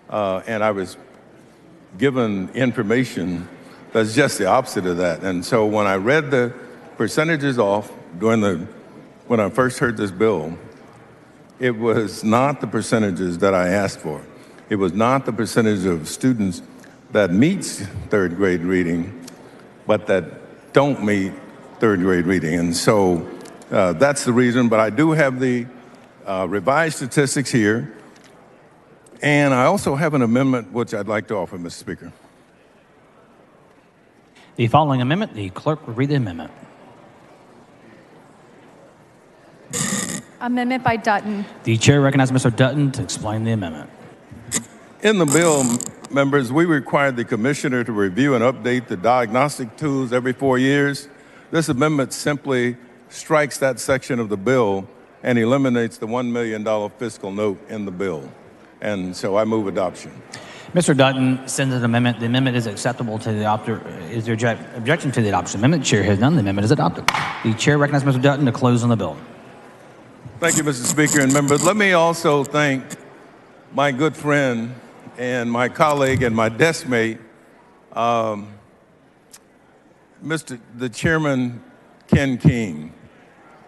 and I was given information that's just the opposite of that. And so when I read the percentages off when I first heard this bill, it was not the percentages that I asked for. It was not the percentage of students that meets third grade reading, but that don't meet third grade reading. And so that's the reason, but I do have the revised statistics here. And I also have an amendment which I'd like to offer, Mr. Speaker. The following amendment, the clerk will read the amendment. Amendment by Dutton. The chair recognizes Mr. Dutton to explain the amendment. In the bill, members, we required the commissioner to review and update the diagnostic tools every 4 years. This amendment simply strikes that section of the bill and eliminates the $1 million fiscal note in the bill. And so I move adoption. Mr. Dutton sends an amendment. The amendment is acceptable to the adopter. Is there objection to the adoption amendment? Chair has none. The amendment is adopted. The chair recognizes Mr. Dutton to close on the bill. Thank you, Mr. Speaker and members. Let me also thank my good friend and my colleague and my desk mate, the Chairman Ken King.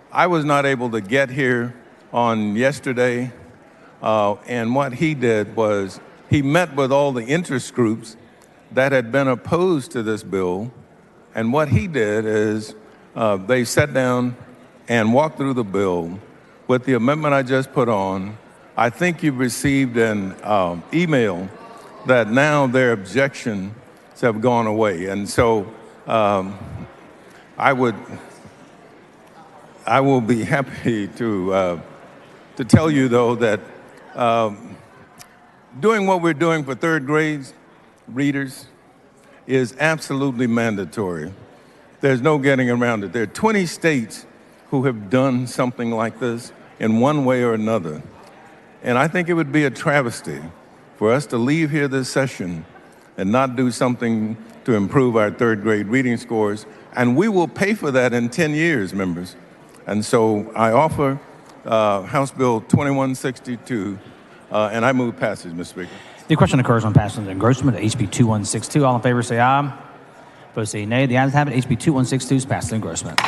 I was not able to get here on yesterday, and what he did was he met with all the interest groups that had been opposed to this bill, and what he did is they sat down and walked through the bill with the amendment I just put on. I think you've received an email that now their objections have gone away. And so I will be happy to tell you, though, that doing what we're doing for third grade readers is absolutely mandatory. There's no getting around it. There are 20 states who have done something like this in one way or another. And I think it would be a travesty for us to leave here this session and not do something to improve our third grade reading scores. And we will pay for that in 10 years, members. And so I offer House Bill 2162, and I move passage, Mr. Speaker. The question occurs on passage of engrossment of HB 2162. All in favor say aye. Opposed say nay. The ayes have it. HB 2162 is passed to engrossment.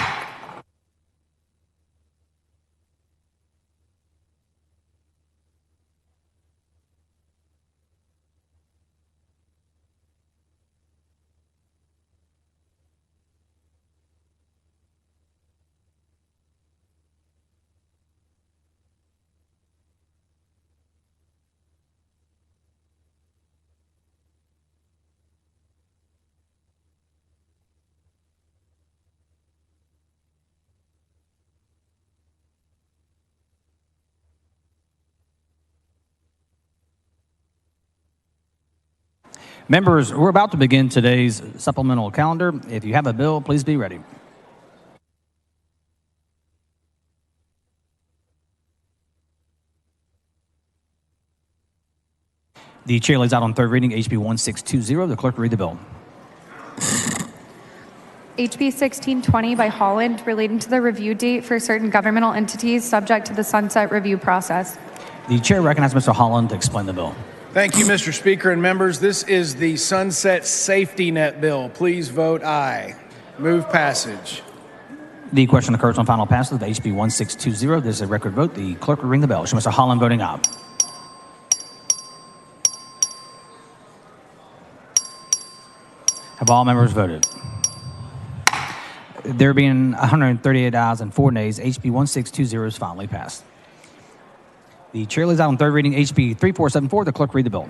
Members, we're about to begin today's supplemental calendar. If you have a bill, please be ready. The chair lays out on third reading HB 1620. The clerk will read the bill. HB 1620 by Holland relating to the review date for certain governmental entities subject to the sunset review process. The chair recognizes Mr. Holland to explain the bill. Thank you, Mr. Speaker and members. This is the Sunset Safety Net Bill. Please vote aye. Move passage. The question occurs on final passage of HB 1620. This is a record vote. The clerk will ring the bell. Show Mr. Holland voting aye. Have all members voted? There being 138 ayes and 4 nays, HB 1620 is finally passed. The chair lays out on third reading HB 3474. The clerk read the bill.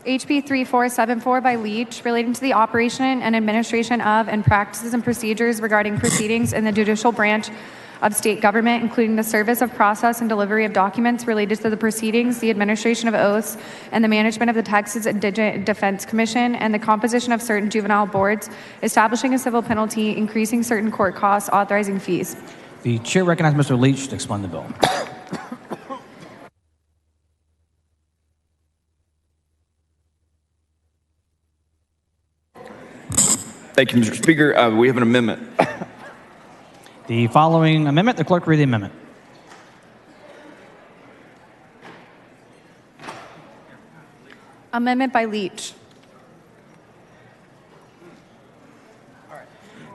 HB 3474 by Leach, relating to the operation and administration of and practices and procedures regarding proceedings in the judicial branch of state government, including the service of process and delivery of documents related to the proceedings, the administration of oaths, and the management of the Texas Indigent Defense Commission, and the composition of certain juvenile boards, establishing a civil penalty, increasing certain court costs, authorizing fees. The chair recognizes Mr. Leach to explain the bill. Thank you, Mr. Speaker. We have an amendment. The following amendment, the clerk read the amendment. Amendment by Leach.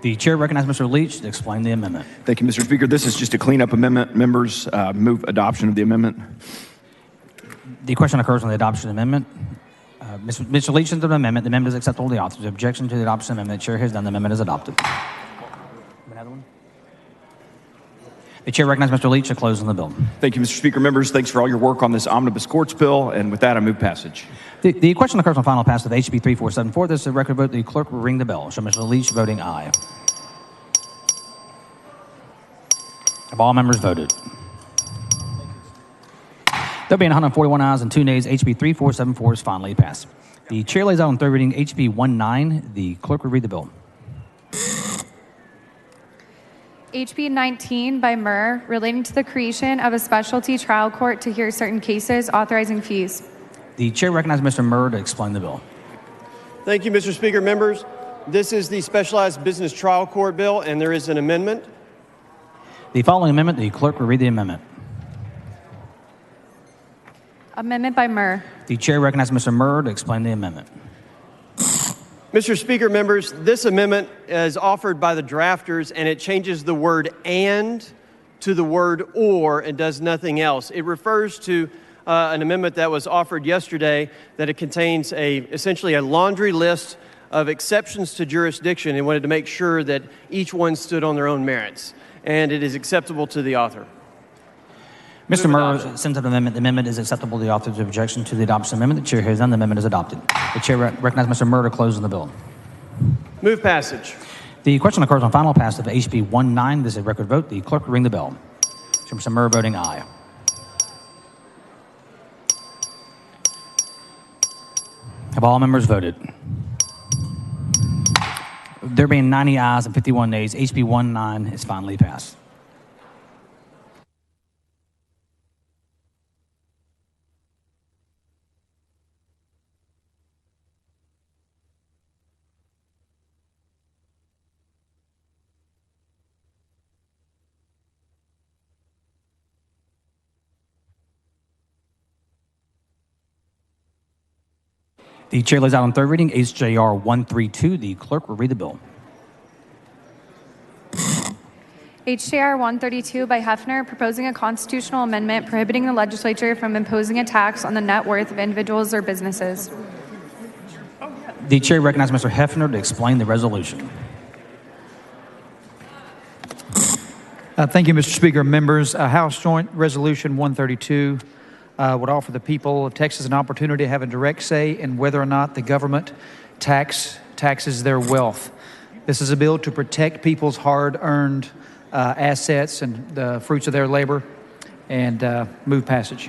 The chair recognizes Mr. Leach to explain the amendment. Thank you, Mr. Speaker. This is just a cleanup amendment. Members, move adoption of the amendment. The question occurs on the adoption of the amendment. Mr. Leach sends an amendment. The amendment is acceptable to the authors. Objection to the adoption of the amendment. The chair has done. The amendment is adopted. Another one? The chair recognizes Mr. Leach to close on the bill. Thank you, Mr. Speaker. Members, thanks for all your work on this omnibus courts bill. And with that, I move passage. The question occurs on final passage of HB 3474. This is a record vote. The clerk will ring the bell. Show Mr. Leach voting aye. Have all members voted? There being 141 ayes and 2 nays, HB 3474 is finally passed. The chair lays out on third reading HB 19. The clerk will read the bill. HB 19 by Murr, relating to the creation of a specialty trial court to hear certain cases, authorizing fees. The chair recognizes Mr. Murr to explain the bill. Thank you, Mr. Speaker. Members, this is the Specialized Business Trial Court bill, and there is an amendment. The following amendment, the clerk will read the amendment. Amendment by Murr. The chair recognizes Mr. Murr to explain the amendment. Mr. Speaker, members, this amendment is offered by the drafters, and it changes the word "and" to the word "or" and does nothing else. It refers to an amendment that was offered yesterday that it contains essentially a laundry list of exceptions to jurisdiction and wanted to make sure that each one stood on their own merits, and it is acceptable to the author. Mr. Murr sends up an amendment. The amendment is acceptable to the author's objection to the adoption amendment. The chair has done. The amendment is adopted. The chair recognizes Mr. Murr to close on the bill. Move passage. The question occurs on final passage of HB 19. This is a record vote. The clerk will ring the bell. Show Mr. Murr voting aye. Have all members voted? There being 90 ayes and 51 nays, HB 19 is finally passed. The chair lays out on third reading HJR 132. The clerk will read the bill. HJR 132 by Hefner, proposing a constitutional amendment prohibiting the legislature from imposing a tax on the net worth of individuals or businesses. The chair recognizes Mr. Hefner to explain the resolution. Thank you, Mr. Speaker. Members, House Joint Resolution 132 would offer the people of Texas an opportunity to have a direct say in whether or not the government taxes their wealth. This is a bill to protect people's hard-earned assets and the fruits of their labor, and move passage.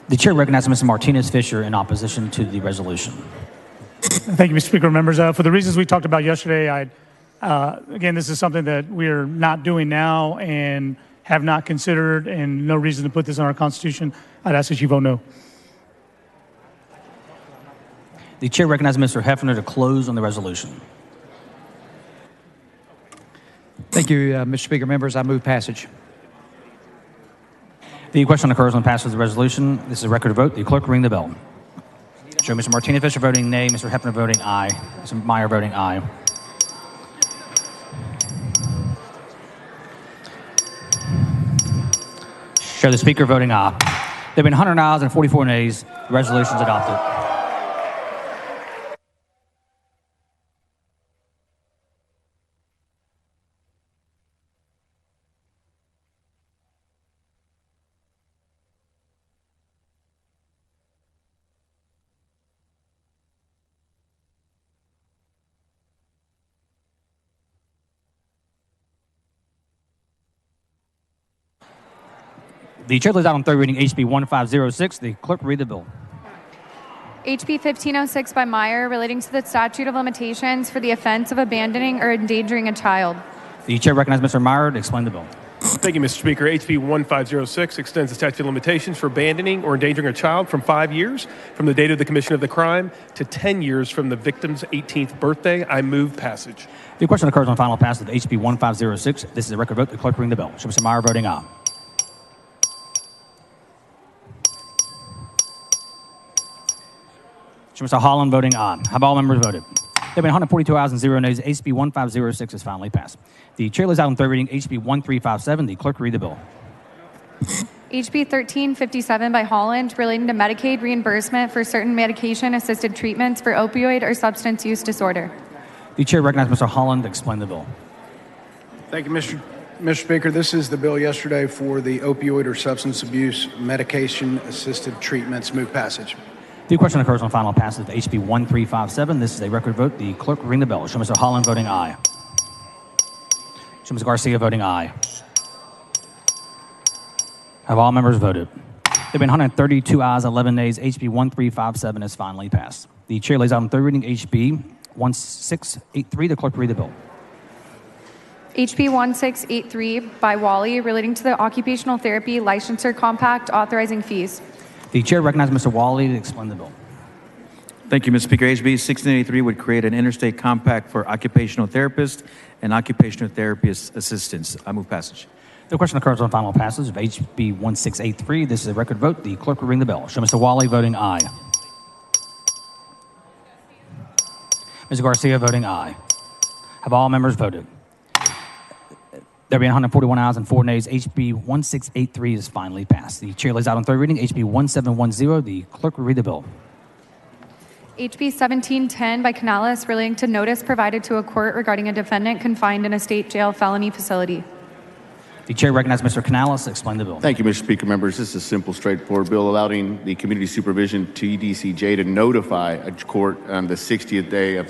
The chair recognizes Mr. Martinez Fisher in opposition to the resolution. Thank you, Mr. Speaker. Members, for the reasons we talked about yesterday, again, this is something that we're not doing now and have not considered, and no reason to put this in our Constitution. I'd ask that you vote no. The chair recognizes Mr. Hefner to close on the resolution. Thank you, Mr. Speaker. Members, I move passage. The question occurs on passage of the resolution. This is a record vote. The clerk will ring the bell. Show Mr. Martinez Fisher voting nay, Mr. Hepner voting aye, Mr. Meyer voting aye. Show the Speaker voting aye. There have been 100 ayes and 44 nays. The resolution is adopted. The chair lays out on third reading HB 1506. The clerk will read the bill. HB 1506 by Meyer, relating to the statute of limitations for the offense of abandoning or endangering a child. The chair recognizes Mr. Meyer to explain the bill. Thank you, Mr. Speaker. HB 1506 extends the statute of limitations for abandoning or endangering a child from 5 years from the date of the commission of the crime to 10 years from the victim's 18th birthday. I move passage. The question occurs on final passage of HB 1506. This is a record vote. The clerk will ring the bell. Show Mr. Meyer voting aye. Mr. Holland voting aye. Have all members voted? There have been 142 ayes and 0 nays. HB 1506 is finally passed. The chair lays out on third reading HB 1357. The clerk will read the bill. HB 1357 by Holland, relating to Medicaid reimbursement for certain medication-assisted treatments for opioid or substance use disorder. The chair recognizes Mr. Holland to explain the bill. Thank you, Mr. Speaker. This is the bill yesterday for the opioid or substance abuse medication-assisted treatments. Move passage. The question occurs on final passage of HB 1357. This is a record vote. The clerk will ring the bell. Show Mr. Holland voting aye. Show Ms. Garcia voting aye. Have all members voted? There have been 132 ayes, 11 nays. HB 1357 is finally passed. The chair lays out on third reading HB 1683. The clerk will read the bill. HB 1683 by Wally, relating to the occupational therapy licensure compact authorizing fees. The chair recognizes Mr. Wally to explain the bill. Thank you, Mr. Speaker. HB 1683 would create an interstate compact for occupational therapists and occupational therapist assistants. I move passage. The question occurs on final passage of HB 1683. This is a record vote. The clerk will ring the bell. Show Mr. Wally voting aye. Ms. Garcia voting aye. Have all members voted? There being 141 ayes and 4 nays, HB 1683 is finally passed. The chair lays out on third reading HB 1710. The clerk will read the bill. HB 1710 by Canales, relating to notice provided to a court regarding a defendant confined in a state jail felony facility. The chair recognizes Mr. Canales to explain the bill. Thank you, Mr. Speaker. Members, this is a simple, straightforward bill allowing the community supervision TDCJ to notify a court on the 60th day of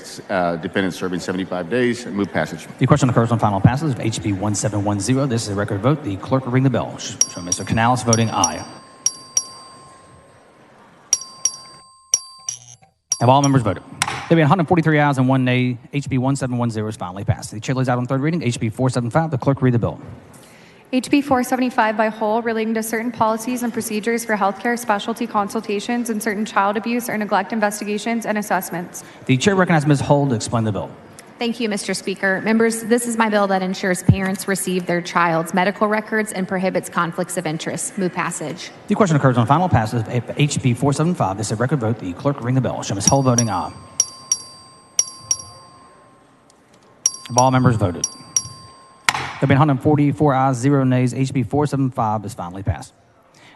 defendant serving 75 days. Move passage. The question occurs on final passage of HB 1710. This is a record vote. The clerk will ring the bell. Show Mr. Canales voting aye. Have all members voted? There be 143 ayes and 1 nay. HB 1710 is finally passed. The chair lays out on third reading HB 475. The clerk will read the bill. HB 475 by Hull, relating to certain policies and procedures for healthcare specialty consultations and certain child abuse or neglect investigations and assessments. The chair recognizes Ms. Hull to explain the bill. Thank you, Mr. Speaker. Members, this is my bill that ensures parents receive their child's medical records and prohibits conflicts of interest. Move passage. The question occurs on final passage of HB 475. This is a record vote. The clerk will ring the bell. Show Ms. Hull voting aye. Have all members voted? There have been 144 ayes, 0 nays. HB 475 is finally passed.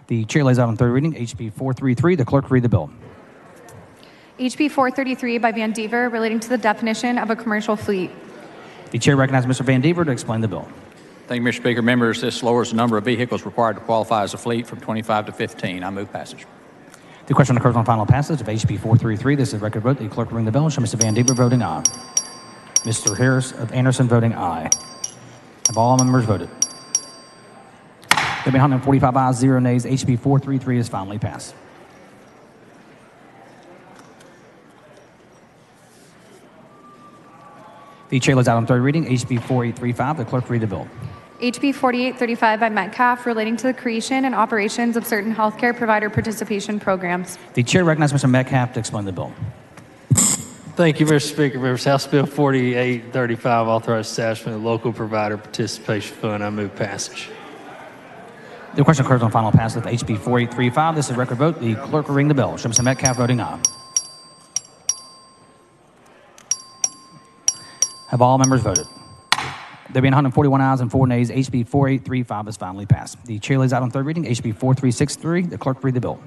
The chair lays out on third reading HB 433. The clerk will read the bill. HB 433 by Van Dever, relating to the definition of a commercial fleet. The chair recognizes Mr. Van Dever to explain the bill. Thank you, Mr. Speaker. Members, this lowers the number of vehicles required to qualify as a fleet from 25 to 15. I move passage. The question occurs on final passage of HB 433. This is a record vote. The clerk will ring the bell. Show Mr. Van Dever voting aye. Mr. Harris of Anderson voting aye. Have all members voted? There have been 145 ayes, 0 nays. HB 433 is finally passed. The chair lays out on third reading HB 4835. The clerk will read the bill. HB 4835 by Metcalf, relating to the creation and operations of certain healthcare provider participation programs. The chair recognizes Mr. Metcalf to explain the bill. Thank you, Mr. Speaker. Members, House Bill 4835 authorized establishment of local provider participation fund. I move passage. The question occurs on final passage of HB 4835. This is a record vote. The clerk will ring the bell. Show Mr. Metcalf voting aye. Have all members voted? There being 141 ayes and 4 nays, HB 4835 is finally passed. The chair lays out on third reading HB 4363. The clerk read the bill.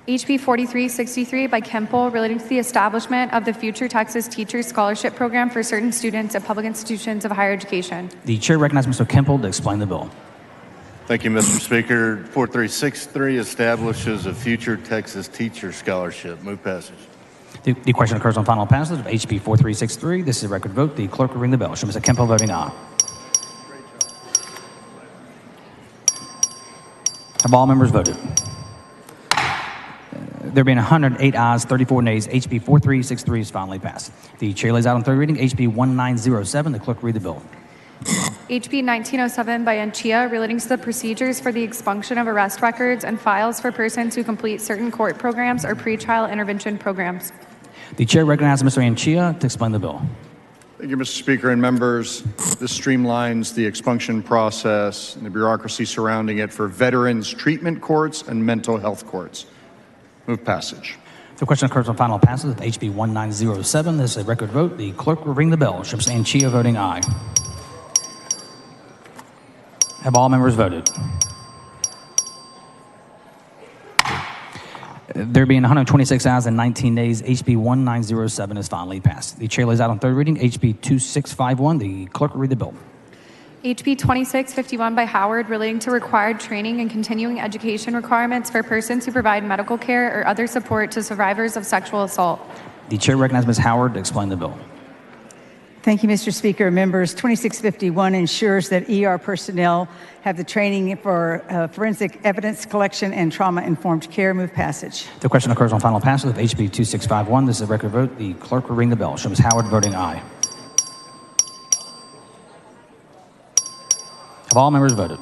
HB 4363 by Kemple relating to the establishment of the Future Texas Teachers Scholarship Program for certain students at public institutions of higher education. The chair recognizes Mr. Kemple to explain the bill. Thank you, Mr. Speaker. 4363 establishes a Future Texas Teacher Scholarship. Move passage. The question occurs on final passage of HB 4363. This is a record vote. The clerk will ring the bell. Show Mr. Kemple voting aye. Have all members voted? There being 108 ayes, 34 nays, HB 4363 is finally passed. The chair lays out on third reading HB 1907. The clerk read the bill. HB 1907 by Anchia relating to the procedures for the expunction of arrest records and files for persons who complete certain court programs or pretrial intervention programs. The chair recognizes Mr. Anchia to explain the bill. Thank you, Mr. Speaker and members. This streamlines the expunction process and the bureaucracy surrounding it for veterans treatment courts and mental health courts. Move passage. The question occurs on final passage of HB 1907. This is a record vote. The clerk will ring the bell. Show Mr. Anchia voting aye. Have all members voted? There being 126 ayes and 19 nays, HB 1907 is finally passed. The chair lays out on third reading HB 2651. The clerk will read the bill. HB 2651 by Howard relating to required training and continuing education requirements for persons who provide medical care or other support to survivors of sexual assault. The chair recognizes Ms. Howard to explain the bill. Thank you, Mr. Speaker. Members, 2651 ensures that ER personnel have the training for forensic evidence collection and trauma-informed care. Move passage. The question occurs on final passage of HB 2651. This is a record vote. The clerk will ring the bell. Show Ms. Howard voting aye. Have all members voted?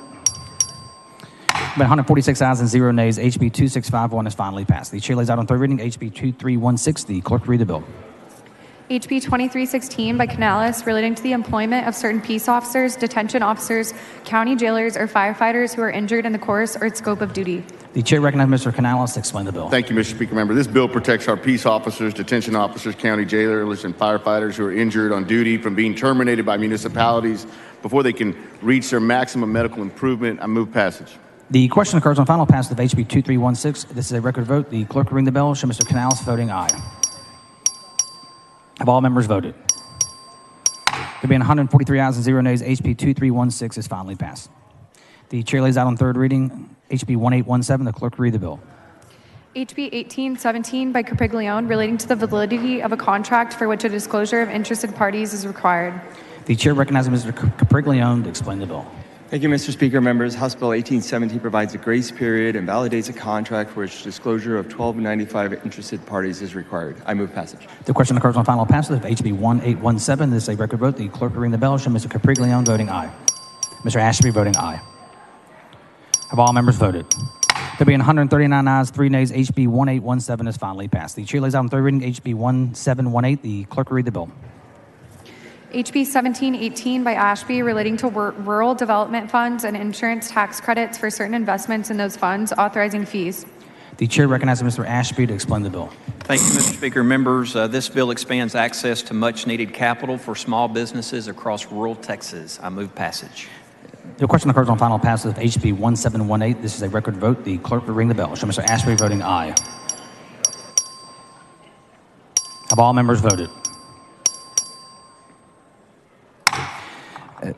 About 146 ayes and 0 nays. HB 2651 is finally passed. The chair lays out on third reading HB 2316. The clerk will read the bill. HB 2316 by Canales relating to the employment of certain peace officers, detention officers, county jailers, or firefighters who are injured in the course or scope of duty. The chair recognizes Mr. Canales to explain the bill. Thank you, Mr. Speaker. Member, this bill protects our peace officers, detention officers, county jailers, and firefighters who are injured on duty from being terminated by municipalities before they can reach their maximum medical improvement. I move passage. The question occurs on final passage of HB 2316. This is a record vote. The clerk will ring the bell. Show Mr. Canales voting aye. Have all members voted? There being 143 ayes and 0 nays, HB 2316 is finally passed. The chair lays out on third reading HB 1817. The clerk will read the bill. HB 1817 by Capriglione relating to the validity of a contract for which a disclosure of interested parties is required. The chair recognizes Mr. Capriglione to explain the bill. Thank you, Mr. Speaker. Members, House Bill 1817 provides a grace period and validates a contract for which disclosure of 1295 interested parties is required. I move passage. The question occurs on final passage of HB 1817. This is a record vote. The clerk will ring the bell. Show Mr. Capriglione voting aye. Mr. Ashby voting aye. Have all members voted? There being 139 ayes, 3 nays, HB 1817 is finally passed. The chair lays out on third reading HB 1718. The clerk will read the bill. HB 1718 by Ashby relating to rural development funds and insurance tax credits for certain investments in those funds, authorizing fees. The chair recognizes Mr. Ashby to explain the bill. Thank you, Mr. Speaker. Members, this bill expands access to much-needed capital for small businesses across rural Texas. I move passage. The question occurs on final passage of HB 1718. This is a record vote. The clerk will ring the bell. Show Mr. Ashby voting aye. Have all members voted?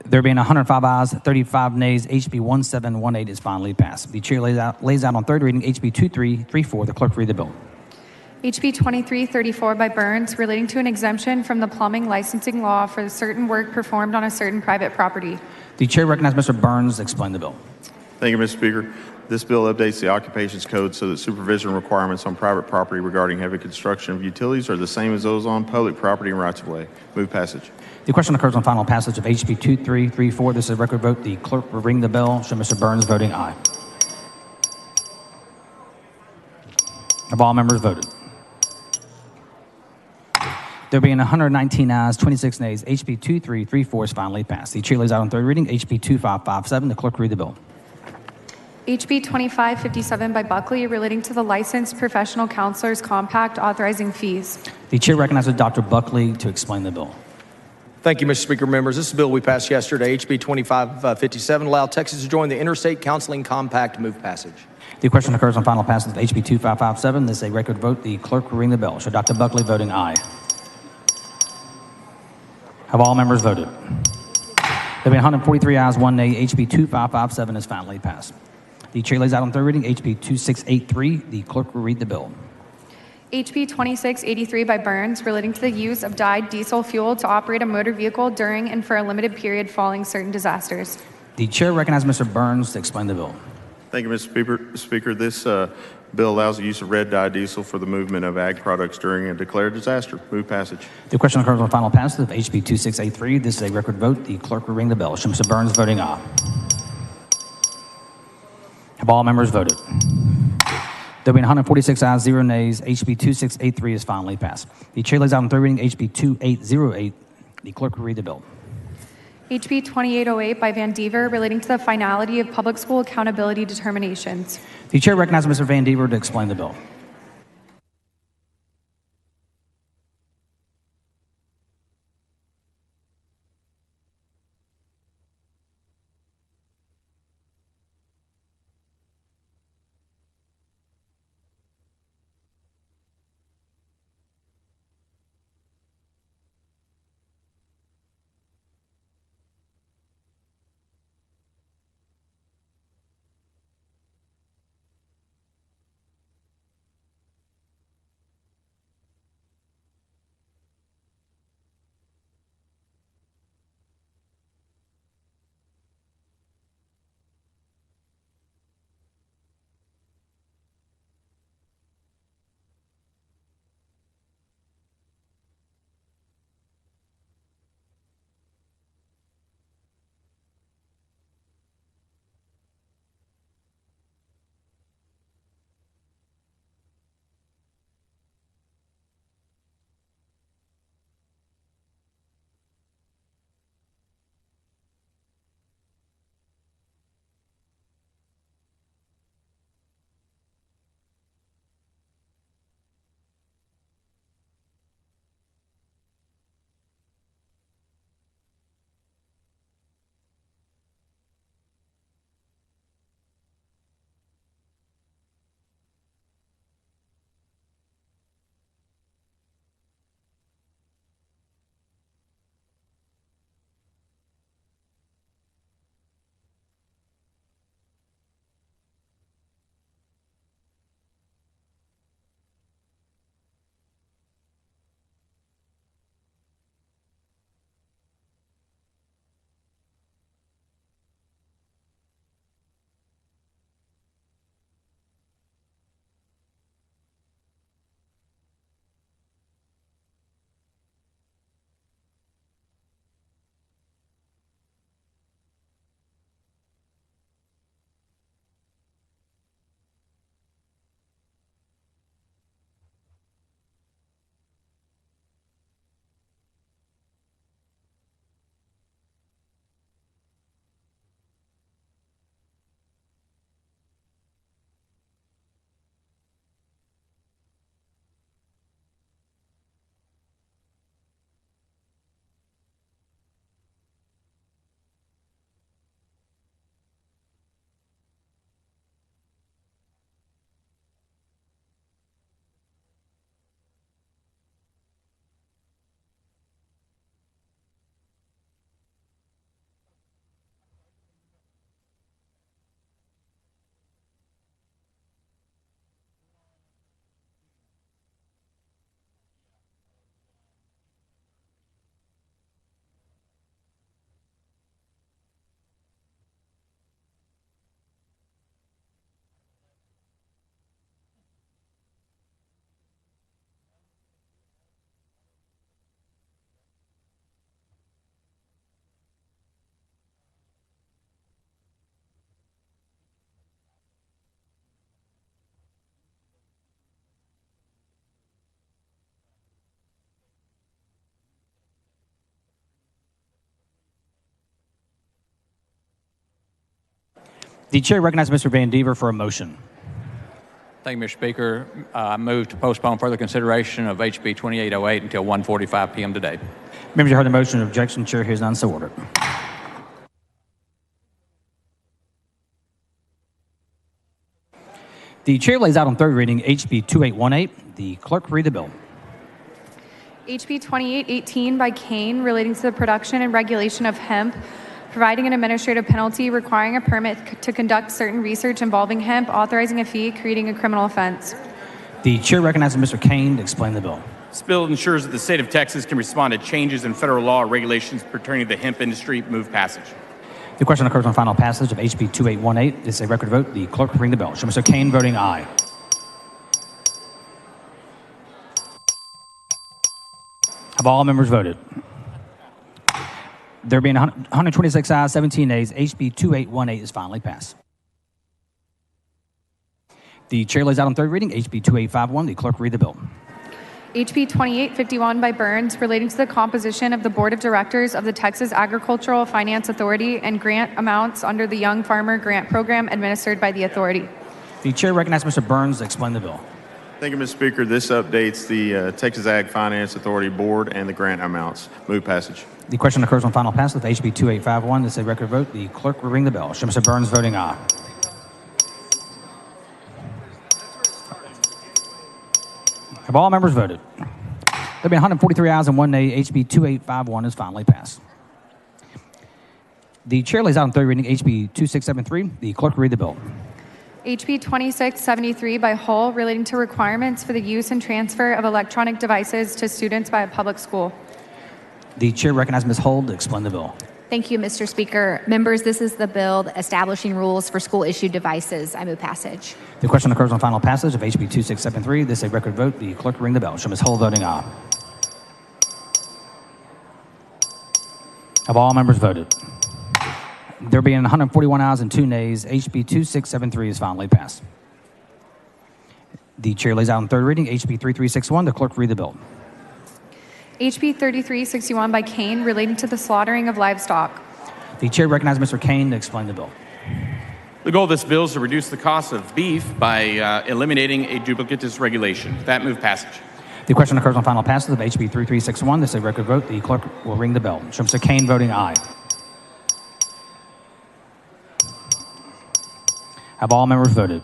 There being 105 ayes, 35 nays, HB 1718 is finally passed. The chair lays out on third reading HB 2334. The clerk will read the bill. HB 2334 by Burns relating to an exemption from the plumbing licensing law for certain work performed on a certain private property. The chair recognizes Mr. Burns to explain the bill. Thank you, Mr. Speaker. This bill updates the occupations code so that supervision requirements on private property regarding heavy construction of utilities are the same as those on public property and rights of way. Move passage. The question occurs on final passage of HB 2334. This is a record vote. The clerk will ring the bell. Show Mr. Burns voting aye. Have all members voted? There being 119 ayes, 26 nays, HB 2334 is finally passed. The chair lays out on third reading HB 2557. The clerk will read the bill. HB 2557 by Buckley relating to the licensed professional counselors compact authorizing fees. The chair recognizes Dr. Buckley to explain the bill. Thank you, Mr. Speaker. Members, this is a bill we passed yesterday, HB 2557, allow Texas to join the Interstate Counseling Compact. Move passage. The question occurs on final passage of HB 2557. This is a record vote. The clerk will ring the bell. Show Dr. Buckley voting aye. Have all members voted? There being 143 ayes, 1 nay, HB 2557 is finally passed. The chair lays out on third reading HB 2683. The clerk will read the bill. HB 2683 by Burns, relating to the use of dyed diesel fuel to operate a motor vehicle during and for a limited period following certain disasters. The chair recognizes Mr. Burns to explain the bill. Thank you, Mr. Speaker. This bill allows the use of red dye diesel for the movement of ag products during a declared disaster. Move passage. The question occurs on final passage of HB 2683. This is a record vote. The clerk will ring the bell. Show Mr. Burns voting aye. Have all members voted? There being 146 ayes, 0 nays, HB 2683 is finally passed. The chair lays out on third reading HB 2808. The clerk will read the bill. HB 2808 by Van Dever, relating to the finality of public school accountability determinations. The chair recognizes Mr. Van Dever to explain the bill. The chair recognizes Mr. Van Dever for a motion. Thank you, Mr. Speaker. I move to postpone further consideration of HB 2808 until 1:45 p.m. today. Members, you heard the motion. Objection. Chair hears none. So ordered. The chair lays out on third reading HB 2818. The clerk read the bill. HB 2818 by Kane, relating to the production and regulation of hemp, providing an administrative penalty, requiring a permit to conduct certain research involving hemp, authorizing a fee, creating a criminal offense. The chair recognizes Mr. Kane to explain the bill. This bill ensures that the state of Texas can respond to changes in federal law or regulations pertaining to the hemp industry. Move passage. The question occurs on final passage of HB 2818. This is a record vote. The clerk will ring the bell. Show Mr. Kane voting aye. Have all members voted? There being 126 ayes, 17 nays, HB 2818 is finally passed. The chair lays out on third reading HB 2851. The clerk will read the bill. HB 2851 by Burns, relating to the composition of the Board of Directors of the Texas Agricultural Finance Authority and grant amounts under the Young Farmer Grant Program administered by the authority. The chair recognizes Mr. Burns to explain the bill. Thank you, Mr. Speaker. This updates the Texas Ag Finance Authority Board and the grant amounts. Move passage. The question occurs on final passage of HB 2851. This is a record vote. The clerk will ring the bell. Show Mr. Burns voting aye. Have all members voted? There have been 143 ayes and 1 nay. HB 2851 is finally passed. The chair lays out on third reading HB 2673. The clerk will read the bill. HB 2673 by Hull, relating to requirements for the use and transfer of electronic devices to students by a public school. The chair recognizes Ms. Hull to explain the bill. Thank you, Mr. Speaker. Members, this is the bill establishing rules for school-issued devices. I move passage. The question occurs on final passage of HB 2673. This is a record vote. The clerk will ring the bell. Show Ms. Hull voting aye. Have all members voted? There being 141 ayes and 2 nays, HB 2673 is finally passed. The chair lays out on third reading HB 3361. The clerk will read the bill. HB 3361 by Kane, relating to the slaughtering of livestock. The chair recognizes Mr. Kane to explain the bill. The goal of this bill is to reduce the cost of beef by eliminating a duplicitous regulation. That move passage. The question occurs on final passage of HB 3361. This is a record vote. The clerk will ring the bell. Show Mr. Kane voting aye. Have all members voted?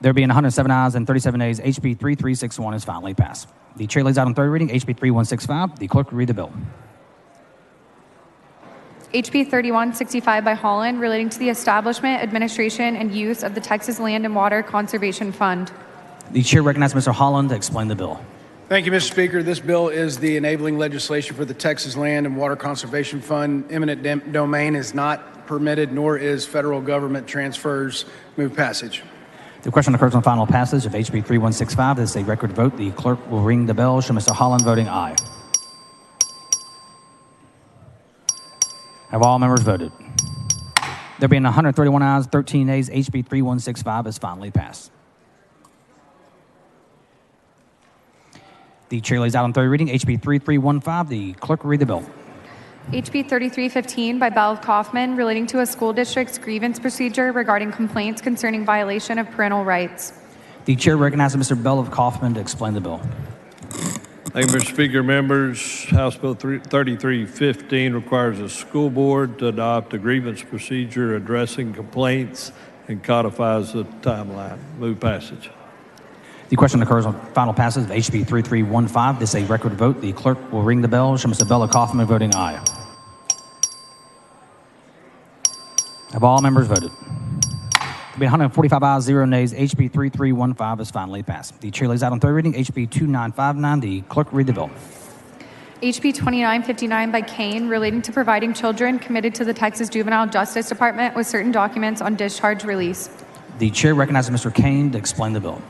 There being 107 ayes and 37 nays, HB 3361 is finally passed. The chair lays out on third reading HB 3165. The clerk will read the bill. HB 3165 by Holland, relating to the establishment, administration, and use of the Texas Land and Water Conservation Fund. The chair recognizes Mr. Holland to explain the bill. Thank you, Mr. Speaker. This bill is the enabling legislation for the Texas Land and Water Conservation Fund. Eminent domain is not permitted, nor is federal government transfers. Move passage. The question occurs on final passage of HB 3165. This is a record vote. The clerk will ring the bell. Show Mr. Holland voting aye. Have all members voted? There being 131 ayes, 13 nays, HB 3165 is finally passed. The chair lays out on third reading HB 3315. The clerk will read the bill. HB 3315 by Belle Kaufman, relating to a school district's grievance procedure regarding complaints concerning violation of parental rights. The chair recognizes Mr. Bell of Kaufman to explain the bill. Thank you, Mr. Speaker. Members, House Bill 3315 requires a school board to adopt a grievance procedure addressing complaints and codifies the timeline. Move passage. The question occurs on final passage of HB 3315. This is a record vote. The clerk will ring the bell. Show Mr. Bella Kaufman voting aye. Have all members voted? There will be 145 ayes, 0 nays. HB 3315 is finally passed. The chair lays out on third reading HB 2959. The clerk will read the bill. HB 2959 by Kane, relating to providing children committed to the Texas Juvenile Justice Department with certain documents on discharge release. The chair recognizes Mr. Kane to explain the bill.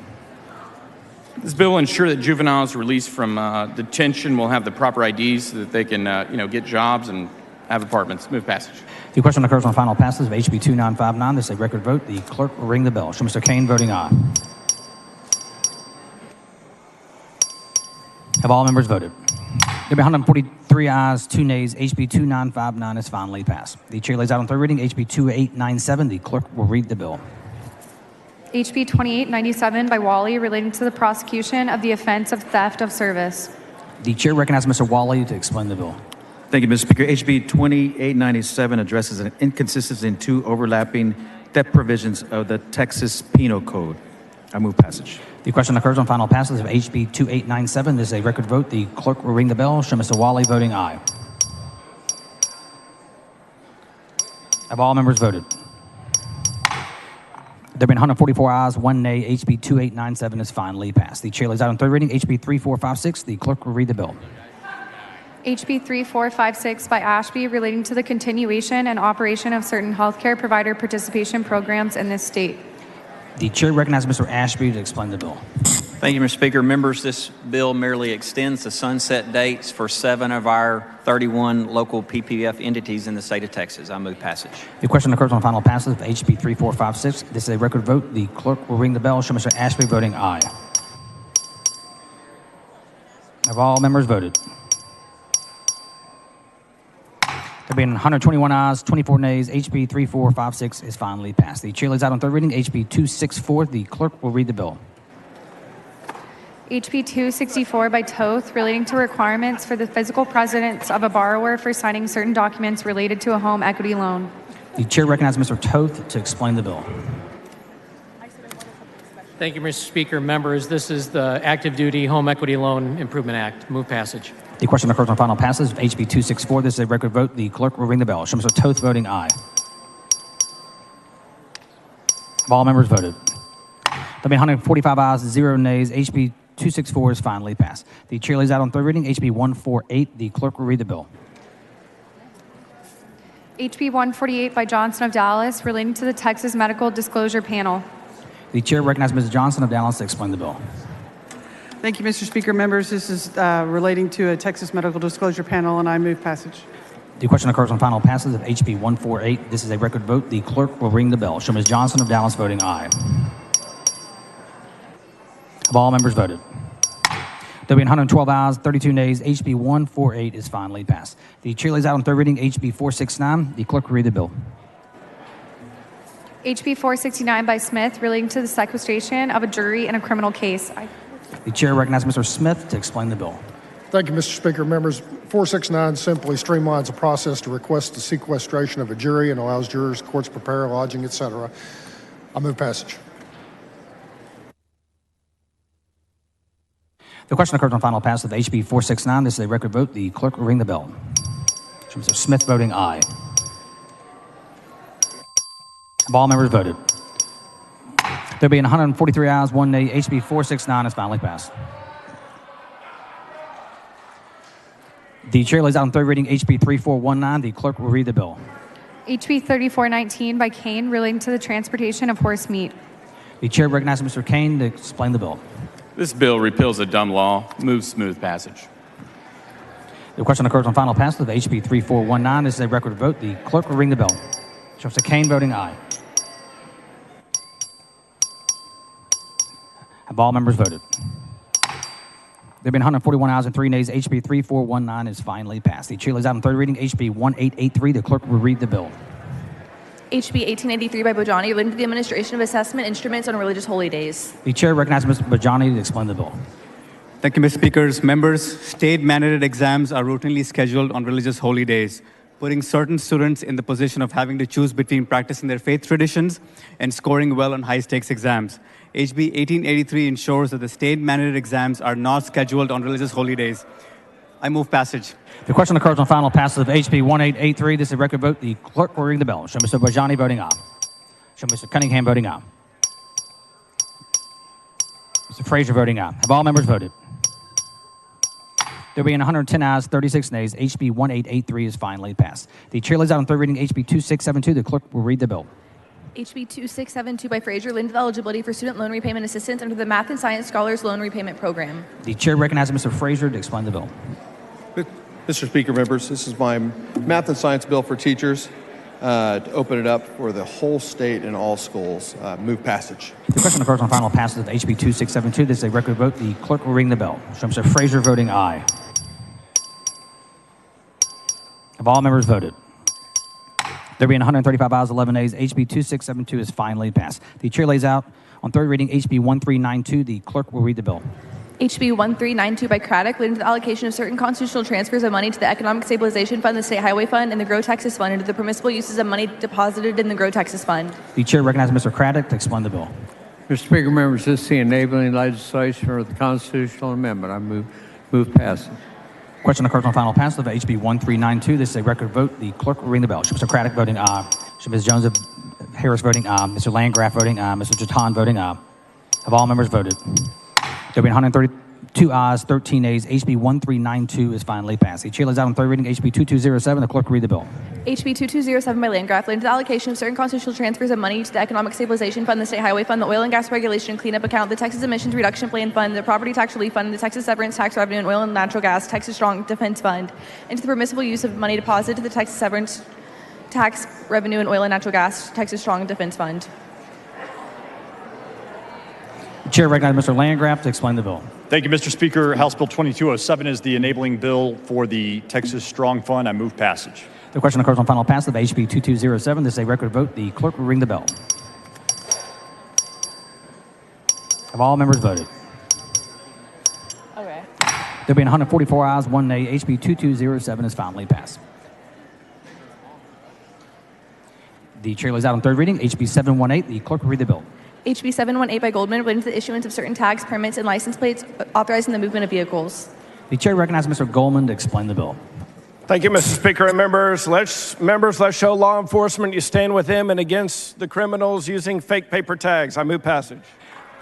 This bill will ensure that juveniles released from detention will have the proper IDs so that they can, get jobs and have apartments. Move passage. The question occurs on final passage of HB 2959. This is a record vote. The clerk will ring the bell. Show Mr. Kane voting aye. Have all members voted? There will be 143 ayes, 2 nays. HB 2959 is finally passed. The chair lays out on third reading HB 2897. The clerk will read the bill. HB 2897 by Wally, relating to the prosecution of the offense of theft of service. The chair recognizes Mr. Wally to explain the bill. Thank you, Mr. Speaker. HB 2897 addresses an inconsistency in two overlapping theft provisions of the Texas Penal Code. I move passage. The question occurs on final passage of HB 2897. This is a record vote. The clerk will ring the bell. Show Mr. Wally voting aye. Have all members voted? There have been 144 ayes, 1 nay. HB 2897 is finally passed. The chair lays out on third reading HB 3456. The clerk will read the bill. HB 3456 by Ashby relating to the continuation and operation of certain healthcare provider participation programs in this state. The chair recognizes Mr. Ashby to explain the bill. Thank you, Mr. Speaker. Members, this bill merely extends the sunset dates for 7 of our 31 local PPF entities in the state of Texas. I move passage. The question occurs on final passage of HB 3456. This is a record vote. The clerk will ring the bell. Show Mr. Ashby voting aye. Have all members voted? There have been 121 ayes, 24 nays. HB 3456 is finally passed. The chair lays out on third reading HB 264. The clerk will read the bill. HB 264 by Toth relating to requirements for the physical presence of a borrower for signing certain documents related to a home equity loan. The chair recognizes Mr. Toth to explain the bill. Thank you, Mr. Speaker. Members, this is the Active Duty Home Equity Loan Improvement Act. Move passage. The question occurs on final passage of HB 264. This is a record vote. The clerk will ring the bell. Show Mr. Toth voting aye. Have all members voted? There have been 145 ayes, 0 nays. HB 264 is finally passed. The chair lays out on third reading HB 148. The clerk will read the bill. HB 148 by Johnson of Dallas relating to the Texas Medical Disclosure Panel. The chair recognizes Ms. Johnson of Dallas to explain the bill. Thank you, Mr. Speaker. Members, this is relating to a Texas Medical Disclosure Panel, and I move passage. The question occurs on final passage of HB 148. This is a record vote. The clerk will ring the bell. Show Ms. Johnson of Dallas voting aye. Have all members voted? There have been 112 ayes, 32 nays. HB 148 is finally passed. The chair lays out on third reading HB 469. The clerk will read the bill. HB 469 by Smith relating to the sequestration of a jury in a criminal case. The chair recognizes Mr. Smith to explain the bill. Thank you, Mr. Speaker. Members, 469 simply streamlines a process to request the sequestration of a jury and allows jurors, courts prepare, lodging, etc. I move passage. The question occurs on final passage of HB 469. This is a record vote. The clerk will ring the bell. Show Mr. Smith voting aye. Have all members voted? There being 143 ayes, 1 nay. HB 469 is finally passed. The chair lays out on third reading HB 3419. The clerk will read the bill. HB 3419 by Kane relating to the transportation of horse meat. The chair recognizes Mr. Kane to explain the bill. This bill repeals a dumb law, moves smooth passage. The question occurs on final passage of HB 3419. This is a record vote. The clerk will ring the bell. Show Mr. Kane voting aye. Have all members voted? There have been 141 ayes and 3 nays. HB 3419 is finally passed. The chair lays out on third reading HB 1883. The clerk will read the bill. HB 1883 by Bojani relating to the administration of assessment instruments on religious holy days. The chair recognizes Mr. Bajani to explain the bill. Thank you, Mr. Speakers. Members, state-mandated exams are routinely scheduled on religious holy days, putting certain students in the position of having to choose between practicing their faith traditions and scoring well on high-stakes exams. HB 1883 ensures that the state-mandated exams are not scheduled on religious holy days. I move passage. The question occurs on final passage of HB 1883. This is a record vote. The clerk will ring the bell. Show Mr. Bajani voting aye. Show Mr. Cunningham voting aye. Mr. Frazier voting aye. Have all members voted? There being 110 ayes, 36 nays. HB 1883 is finally passed. The chair lays out on third reading HB 2672. The clerk will read the bill. HB 2672 by Frazier relating to the eligibility for student loan repayment assistance under the Math and Science Scholars Loan Repayment Program. The chair recognizes Mr. Frazier to explain the bill. Mr. Speaker, members, this is my math and science bill for teachers to open it up for the whole state and all schools. Move passage. The question occurs on final passage of HB 2672. This is a record vote. The clerk will ring the bell. Show Mr. Frazier voting aye. Have all members voted? There being 135 ayes, 11 nays. HB 2672 is finally passed. The chair lays out on third reading HB 1392. The clerk will read the bill. HB 1392 by Craddock, relating to the allocation of certain constitutional transfers of money to the Economic Stabilization Fund, the State Highway Fund, and the Grow Texas Fund, and to the permissible uses of money deposited in the Grow Texas Fund. The chair recognizes Mr. Craddock to explain the bill. Mr. Speaker, members, this is the enabling legislation for the constitutional amendment. I move passage. Question occurs on final passage of HB 1392. This is a record vote. The clerk will ring the bell. Mr. Craddock voting aye. Ms. Jones of Harris voting aye. Mr. Landgraf voting aye. Mr. Jatan voting aye. Have all members voted? There being 132 ayes, 13 nays. HB 1392 is finally passed. The chair lays out on third reading HB 2207. The clerk will read the bill. HB 2207 by Landgraf, relating to the allocation of certain constitutional transfers of money to the Economic Stabilization Fund, the State Highway Fund, the Oil and Gas Regulation and Cleanup Account, the Texas Emissions Reduction Plan Fund, the Property Tax Relief Fund, the Texas Severance Tax Revenue and Oil and Natural Gas, Texas Strong Defense Fund, and to the permissible use of money deposited to the Texas Severance Tax Revenue and Oil and Natural Gas, Texas Strong Defense Fund. The chair recognizes Mr. Landgraf to explain the bill. Thank you, Mr. Speaker. House Bill 2207 is the enabling bill for the Texas Strong Fund. I move passage. The question occurs on final passage of HB 2207. This is a record vote. The clerk will ring the bell. Have all members voted? Okay. There being 144 ayes, 1 nay. HB 2207 is finally passed. The chair lays out on third reading HB 718. The clerk will read the bill. HB 718 by Goldman, relating to the issuance of certain tags, permits, and license plates authorizing the movement of vehicles. The chair recognizes Mr. Goldman to explain the bill. Thank you, Mr. Speaker and members. Let's show law enforcement you stand with them and against the criminals using fake paper tags. I move passage.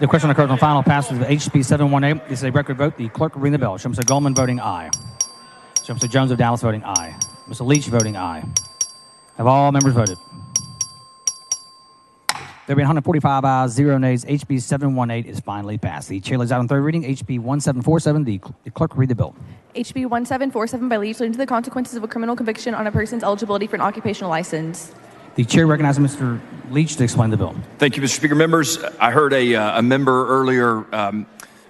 The question occurs on final passage of HB 718. This is a record vote. The clerk will ring the bell. Show Mr. Goldman voting aye. Show Mr. Jones of Dallas voting aye. Mr. Leach voting aye. Have all members voted? There being 145 ayes, 0 nays. HB 718 is finally passed. The chair lays out on third reading HB 1747. The clerk will read the bill. HB 1747 by Leach, relating to the consequences of a criminal conviction on a person's eligibility for an occupational license. The chair recognizes Mr. Leach to explain the bill. Thank you, Mr. Speaker. Members, I heard a member earlier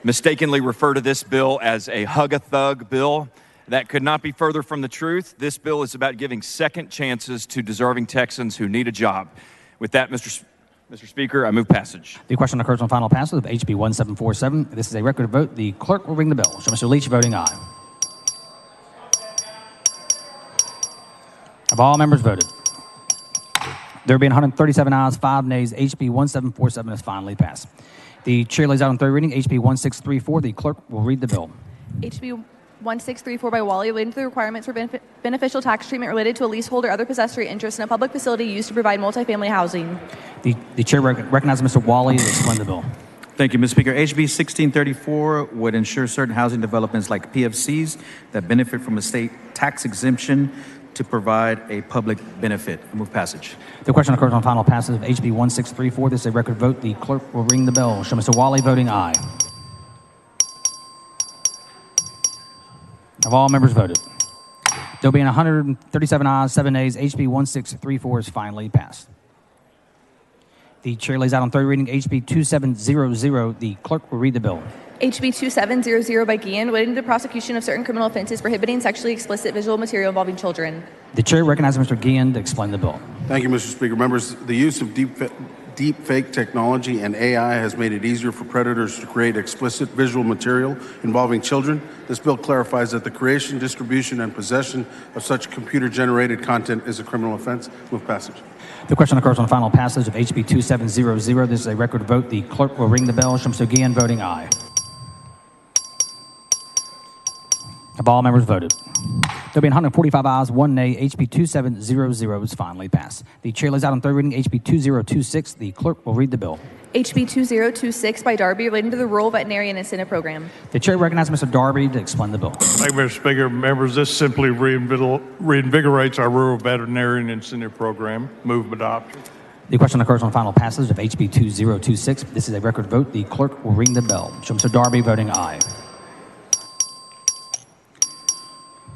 mistakenly refer to this bill as a hug-a-thug bill. That could not be further from the truth. This bill is about giving second chances to deserving Texans who need a job. With that, Mr. Speaker, I move passage. The question occurs on final passage of HB 1747. This is a record vote. The clerk will ring the bell. Show Mr. Leach voting aye. Have all members voted? There being 137 ayes, 5 nays. HB 1747 is finally passed. The chair lays out on third reading HB 1634. The clerk will read the bill. HB 1634 by Wally, relating to the requirements for beneficial tax treatment related to a leasehold or other possessory interest in a public facility used to provide multifamily housing. The chair recognizes Mr. Wally to explain the bill. Thank you, Mr. Speaker. HB 1634 would ensure certain housing developments like PFCs that benefit from a state tax exemption to provide a public benefit. I move passage. The question occurs on final passage of HB 1634. This is a record vote. The clerk will ring the bell. Show Mr. Wally voting aye. Have all members voted? There being 137 ayes, 7 nays. HB 1634 is finally passed. The chair lays out on third reading HB 2700. The clerk will read the bill. HB 2700 by Guillen, relating to the prosecution of certain criminal offenses prohibiting sexually explicit visual material involving children. The chair recognizes Mr. Guillen to explain the bill. Thank you, Mr. Speaker. Members, the use of deep fake technology and AI has made it easier for predators to create explicit visual material involving children. This bill clarifies that the creation, distribution, and possession of such computer-generated content is a criminal offense. Move passage. The question occurs on final passage of HB 2700. This is a record vote. The clerk will ring the bell. Show Mr. Guillen voting aye. Have all members voted? There being 145 ayes, 1 nay. HB 2700 is finally passed. The chair lays out on third reading HB 2026. The clerk will read the bill. HB 2026 by Darby, relating to the Rural Veterinarian Incentive Program. The chair recognizes Mr. Darby to explain the bill. Thank you, Mr. Speaker. Members, this simply reinvigorates our Rural Veterinarian Incentive Program. Move adoption. The question occurs on final passage of HB 2026. This is a record vote. The clerk will ring the bell. Show Mr. Darby voting aye.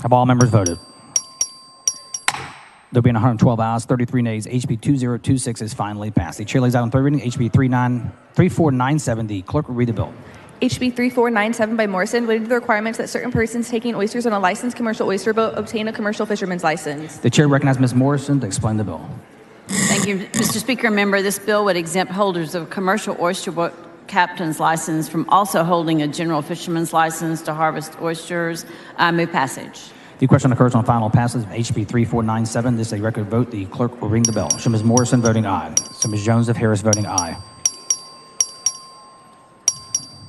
Have all members voted? There being 112 ayes, 33 nays. HB 2026 is finally passed. The chair lays out on third reading HB 3497. The clerk will read the bill. HB 3497 by Morrison, relating to the requirements that certain persons taking oysters on a licensed commercial oyster boat obtain a commercial fisherman's license. The chair recognizes Ms. Morrison to explain the bill. Thank you, Mr. Speaker. Member, this bill would exempt holders of a commercial oyster boat captain's license from also holding a general fisherman's license to harvest oysters. I move passage. The question occurs on final passage of HB 3497. This is a record vote. The clerk will ring the bell. So Ms. Morrison voting aye. So Ms. Jones of Harris voting aye.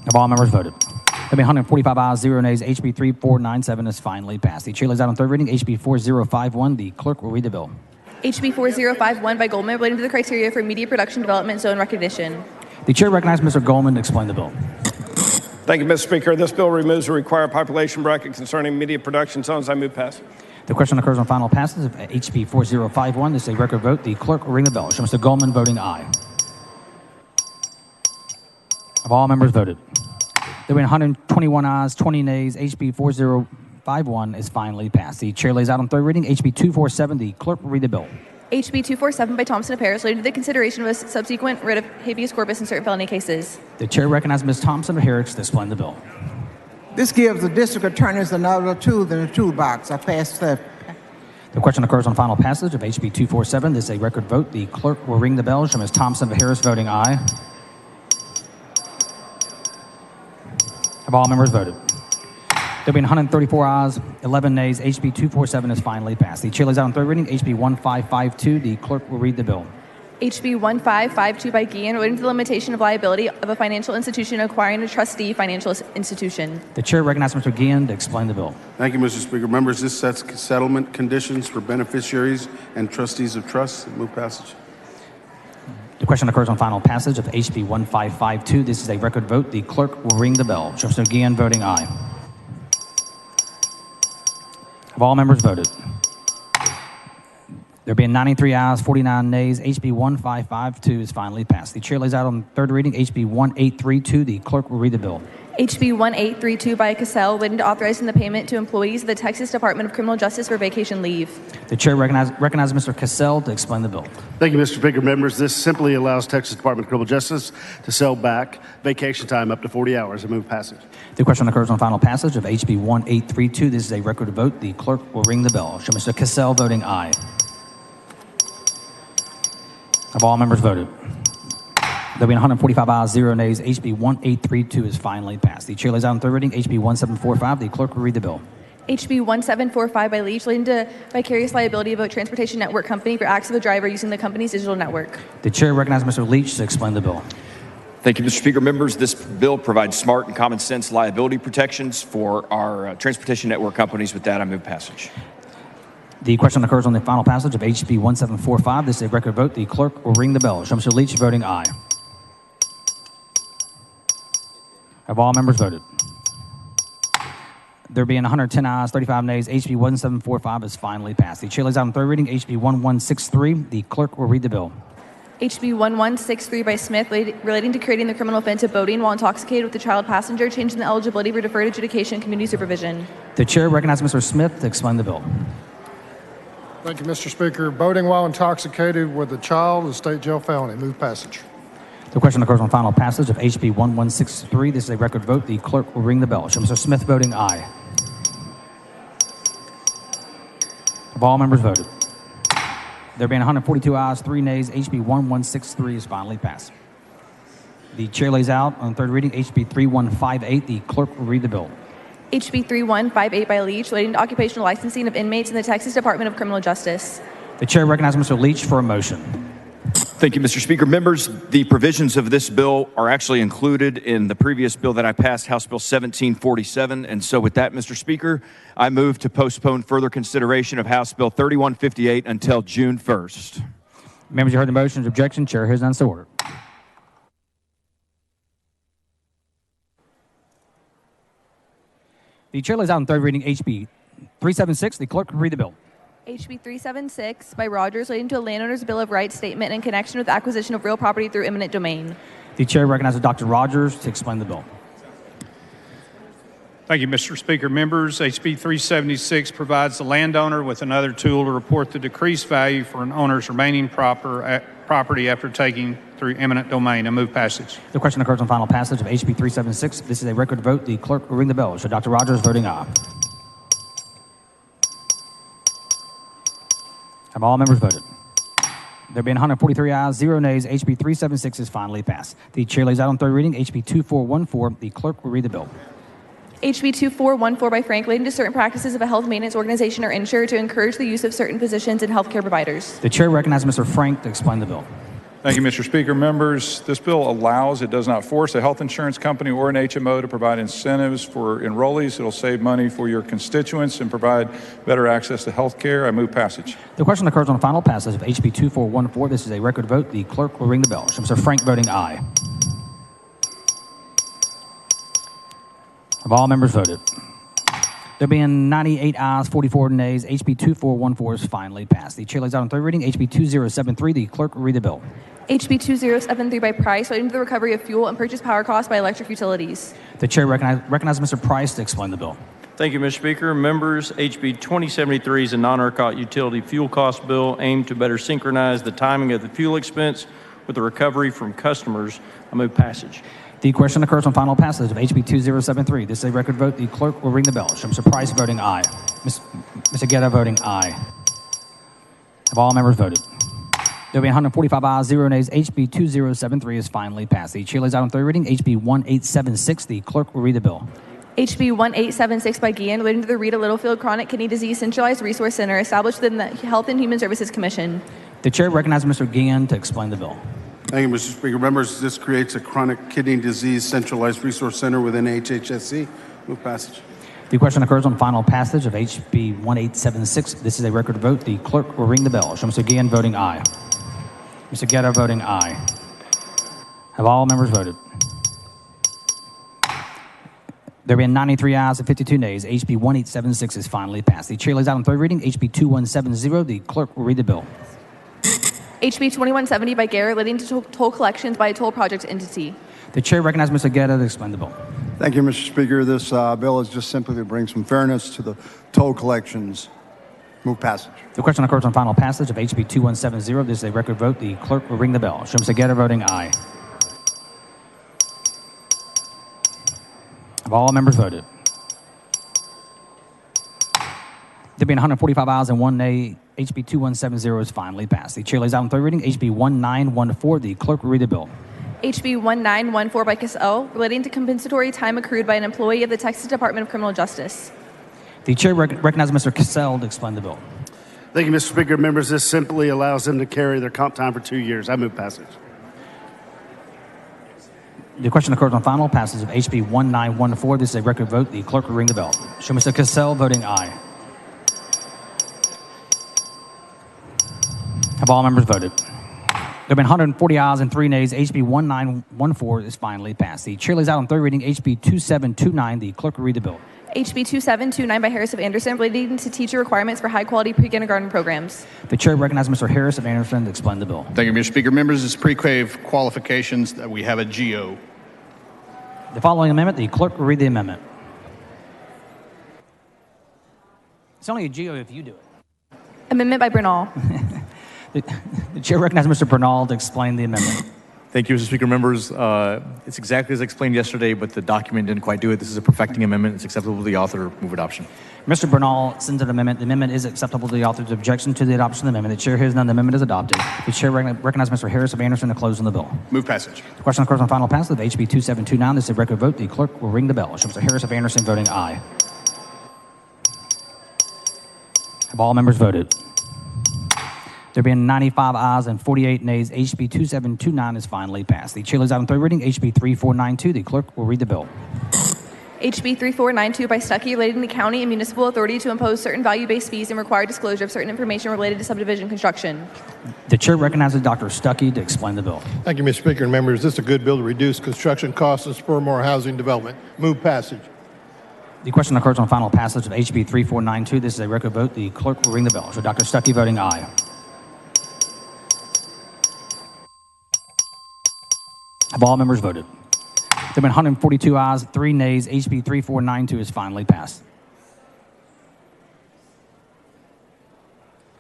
Have all members voted? There be 145 ayes, 0 nays. HB 3497 is finally passed. The chair lays out on third reading HB 4051. The clerk will read the bill. HB 4051 by Goldman relating to the criteria for media production development zone recognition. The chair recognizes Mr. Goldman to explain the bill. Thank you, Mr. Speaker. This bill removes the required population bracket concerning media production zones. I move passage. The question occurs on final passage of HB 4051. This is a record vote. The clerk will ring the bell. Show Mr. Goldman voting aye. Have all members voted? There were 121 ayes, 20 nays. HB 4051 is finally passed. The chair lays out on third reading HB 247. The clerk will read the bill. HB 247 by Thompson of Harris relating to the consideration of a subsequent writ of habeas corpus in certain felony cases. The chair recognizes Ms. Thompson of Harris to explain the bill. This gives the district attorneys another tool in the toolbox. I pass that. The question occurs on final passage of HB 247. This is a record vote. The clerk will ring the bell. Show Ms. Thompson of Harris voting aye. Have all members voted? There have been 134 ayes, 11 nays. HB 247 is finally passed. The chair lays out on third reading HB 1552. The clerk will read the bill. HB 1552 by Guillen relating to the limitation of liability of a financial institution acquiring a trustee financial institution. The chair recognizes Mr. Guillen to explain the bill. Thank you, Mr. Speaker. Members, this sets settlement conditions for beneficiaries and trustees of trusts. Move passage. The question occurs on final passage of HB 1552. This is a record vote. The clerk will ring the bell. Show Mr. Guillen voting aye. Have all members voted? There being 93 ayes, 49 nays. HB 1552 is finally passed. The chair lays out on third reading HB 1832. The clerk will read the bill. HB 1832 by Cassell relating to authorizing the payment to employees of the Texas Department of Criminal Justice for vacation leave. The chair recognizes Mr. Cassell to explain the bill. Thank you, Mr. Speaker. Members, this simply allows Texas Department of Criminal Justice to sell back vacation time up to 40 hours. I move passage. The question occurs on final passage of HB 1832. This is a record vote. The clerk will ring the bell. Show Mr. Cassell voting aye. Have all members voted? There being 145 ayes, 0 nays. HB 1832 is finally passed. The chair lays out on third reading HB 1745. The clerk will read the bill. HB 1745 by Leach relating to vicarious liability of a transportation network company for acts of a driver using the company's digital network. The chair recognizes Mr. Leach to explain the bill. Thank you, Mr. Speaker. Members, this bill provides smart and common sense liability protections for our transportation network companies. With that, I move passage. The question occurs on the final passage of HB 1745. This is a record vote. The clerk will ring the bell. Show Mr. Leach voting aye. Have all members voted? There being 110 ayes, 35 nays. HB 1745 is finally passed. The chair lays out on third reading HB 1163. The clerk will read the bill. HB 1163 by Smith relating to creating the criminal offense of boating while intoxicated with a child passenger, changing the eligibility for deferred adjudication and community supervision. The chair recognizes Mr. Smith to explain the bill. Thank you, Mr. Speaker. Boating while intoxicated with a child is state jail felony. Move passage. The question occurs on final passage of HB 1163. This is a record vote. The clerk will ring the bell. Show Mr. Smith voting aye. Have all members voted? There being 142 ayes, 3 nays. HB 1163 is finally passed. The chair lays out on third reading HB 3158. The clerk will read the bill. HB 3158 by Leach relating to occupational licensing of inmates in the Texas Department of Criminal Justice. The chair recognizes Mr. Leach for a motion. Thank you, Mr. Speaker. Members, the provisions of this bill are actually included in the previous bill that I passed, House Bill 1747. And so with that, Mr. Speaker, I move to postpone further consideration of House Bill 3158 until June 1st. Members, you heard the motion's objection. Chair hears none, so ordered. The chair lays out on third reading HB 376. The clerk will read the bill. HB 376 by Rogers relating to a landowner's Bill of Rights statement in connection with acquisition of real property through eminent domain. The chair recognizes Dr. Rogers to explain the bill. Thank you, Mr. Speaker. Members, HB 376 provides the landowner with another tool to report the decreased value for an owner's remaining property after taking through eminent domain. I move passage. The question occurs on final passage of HB 376. This is a record vote. The clerk will ring the bell. So Dr. Rogers voting aye. Have all members voted? There being 143 ayes, 0 nays, HB 376 is finally passed. The chair lays out on third reading HB 2414. The clerk will read the bill. HB 2414 by Frank, relating to certain practices of a health maintenance organization or insurer to encourage the use of certain physicians and healthcare providers. The chair recognizes Mr. Frank to explain the bill. Thank you, Mr. Speaker. Members, this bill allows, it does not force a health insurance company or an HMO to provide incentives for enrollees. It'll save money for your constituents and provide better access to health care. I move passage. The question occurs on final passage of HB 2414. This is a record vote. The clerk will ring the bell. Show Mr. Frank voting aye. Have all members voted? There being 98 ayes, 44 nays, HB 2414 is finally passed. The chair lays out on third reading HB 2073. The clerk will read the bill. HB 2073 by Price, relating to the recovery of fuel and purchase power costs by electric utilities. The chair recognizes Mr. Price to explain the bill. Thank you, Mr. Speaker. Members, HB 2073 is a non-ERCOT utility fuel cost bill aimed to better synchronize the timing of the fuel expense with the recovery from customers. I move passage. The question occurs on final passage of HB 2073. This is a record vote. The clerk will ring the bell. Show Mr. Price voting aye. Mr. Guerra voting aye. Have all members voted? There will be 145 ayes, 0 nays. HB 2073 is finally passed. The chair lays out on third reading HB 1876. The clerk will read the bill. HB 1876 by Guillen, relating to the Rita Littlefield Chronic Kidney Disease Centralized Resource Center established within the Health and Human Services Commission. The chair recognizes Mr. Guillen to explain the bill. Thank you, Mr. Speaker. Members, this creates a chronic kidney disease centralized resource center within HHSC. Move passage. The question occurs on final passage of HB 1876. This is a record vote. The clerk will ring the bell. Show Mr. Guillen voting aye. Mr. Guerra voting aye. Have all members voted? There being 93 ayes and 52 nays, HB 1876 is finally passed. The chair lays out on third reading HB 2170. The clerk will read the bill. HB 2170 by Garrett, relating to toll collections by a toll project entity. The chair recognizes Mr. Guerra to explain the bill. Thank you, Mr. Speaker. This bill is just simply to bring some fairness to the toll collections. Move passage. The question occurs on final passage of HB 2170. This is a record vote. The clerk will ring the bell. Show Mr. Guerra voting aye. Have all members voted? There being 145 ayes and 1 nay, HB 2170 is finally passed. The chair lays out on third reading HB 1914. The clerk will read the bill. HB 1914 by Cassell, relating to compensatory time accrued by an employee of the Texas Department of Criminal Justice. The chair recognizes Mr. Cassell to explain the bill. Thank you, Mr. Speaker. Members, this simply allows them to carry their comp time for 2 years. I move passage. The question occurs on final passage of HB 1914. This is a record vote. The clerk will ring the bell. Show Mr. Cassell voting aye. Have all members voted? There have been 140 ayes and 3 nays. HB 1914 is finally passed. The chair lays out on third reading HB 2729. The clerk will read the bill. HB 2729 by Harris of Anderson, relating to teacher requirements for high-quality pre-kindergarten programs. The chair recognizes Mr. Harris of Anderson to explain the bill. Thank you, Mr. Speaker. Members, it's pre-crave qualifications that we have a GO. The following amendment, the clerk will read the amendment. It's only a GO if you do it. Amendment by Bernal. The chair recognizes Mr. Bernal to explain the amendment. Thank you, Mr. Speaker. Members, it's exactly as explained yesterday, but the document didn't quite do it. This is a perfecting amendment. It's acceptable to the author. Move adoption. Mr. Bernal sends an amendment. The amendment is acceptable to the author's objection to the adoption of the amendment. The chair hears none. The amendment is adopted. The chair recognizes Mr. Harris of Anderson to close on the bill. Move passage. The question occurs on final passage of HB 2729. This is a record vote. The clerk will ring the bell. Show Mr. Harris of Anderson voting aye. Have all members voted? There being 95 ayes and 48 nays, HB 2729 is finally passed. The chair lays out on third reading HB 3492. The clerk will read the bill. HB 3492 by Stuckey, relating the county and municipal authority to impose certain value-based fees and require disclosure of certain information related to subdivision construction. The chair recognizes Dr. Stuckey to explain the bill. Thank you, Mr. Speaker and members. This is a good bill to reduce construction costs and spur more housing development. Move passage. The question occurs on final passage of HB 3492. This is a record vote. The clerk will ring the bell. So Dr. Stuckey voting aye. Have all members voted? There have been 142 ayes, 3 nays. HB 3492 is finally passed.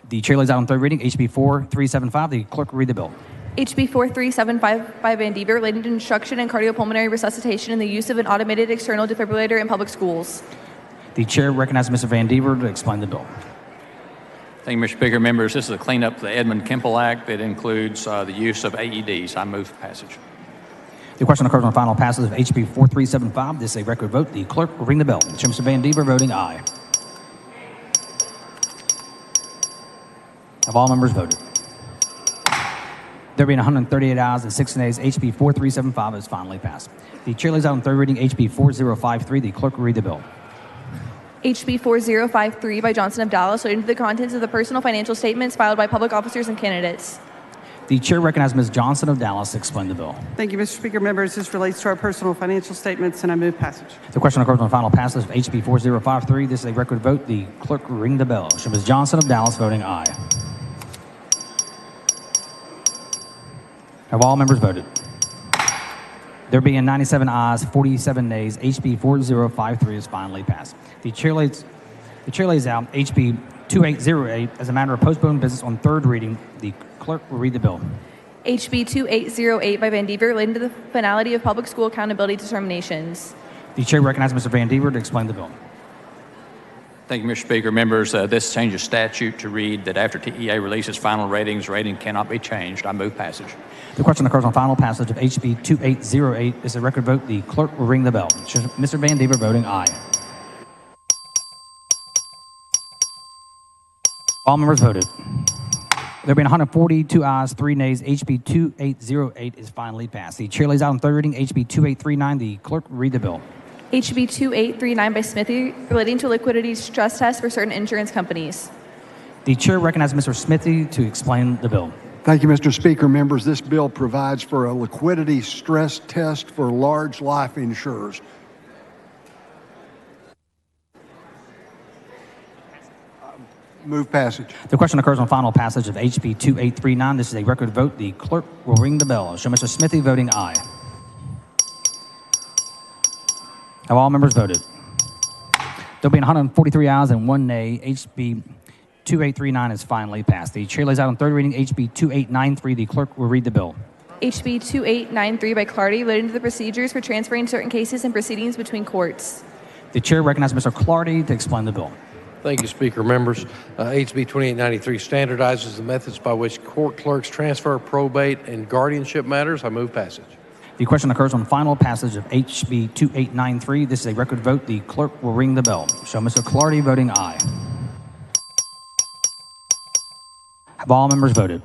The chair lays out on third reading HB 4375. The clerk will read the bill. HB 4375 by Van Dever, relating to instruction in cardiopulmonary resuscitation and the use of an automated external defibrillator in public schools. The chair recognizes Mr. Van Dever to explain the bill. Thank you, Mr. Speaker. Members, this is a cleanup of the Edmund Kemple Act that includes the use of AEDs. I move for passage. The question occurs on final passage of HB 4375. This is a record vote. The clerk will ring the bell. Show Mr. Van Dever voting aye. Have all members voted? There being 138 ayes and 6 nays, HB 4375 is finally passed. The chair lays out on third reading HB 4053. The clerk will read the bill. HB 4053 by Johnson of Dallas, relating to the contents of the personal financial statements filed by public officers and candidates. The chair recognizes Ms. Johnson of Dallas to explain the bill. Thank you, Mr. Speaker. Members, this relates to our personal financial statements, and I move passage. The question occurs on final passage of HB 4053. This is a record vote. The clerk will ring the bell. Show Ms. Johnson of Dallas voting aye. Have all members voted? There being 97 ayes, 47 nays, HB 4053 is finally passed. The chair lays out HB 2808 as a matter of postponed business on third reading. The clerk will read the bill. HB 2808 by Van Dever, relating to the finality of public school accountability determinations. The chair recognizes Mr. Van Dever to explain the bill. Thank you, Mr. Speaker. Members, this changes statute to read that after TEA releases final ratings, rating cannot be changed. I move passage. The question occurs on final passage of HB 2808. This is a record vote. The clerk will ring the bell. Mr. Van Dever voting aye. All members voted. There being 142 ayes, 3 nays, HB 2808 is finally passed. The chair lays out on third reading HB 2839. The clerk will read the bill. HB 2839 by Smithy, relating to liquidity stress tests for certain insurance companies. The chair recognizes Mr. Smithy to explain the bill. Thank you, Mr. Speaker. Members, this bill provides for a liquidity stress test for large life insurers. Move passage. The question occurs on final passage of HB 2839. This is a record vote. The clerk will ring the bell. Show Mr. Smithy voting aye. Have all members voted? There will be 143 ayes and 1 nay. HB 2839 is finally passed. The chair lays out on third reading HB 2893. The clerk will read the bill. HB 2893 by Clardy, relating to the procedures for transferring certain cases and proceedings between courts. The chair recognizes Mr. Clardy to explain the bill. Thank you, Speaker. Members, HB 2893 standardizes the methods by which court clerks transfer probate and guardianship matters. I move passage. The question occurs on final passage of HB 2893. This is a record vote. The clerk will ring the bell. Show Mr. Clardy voting aye. Have all members voted?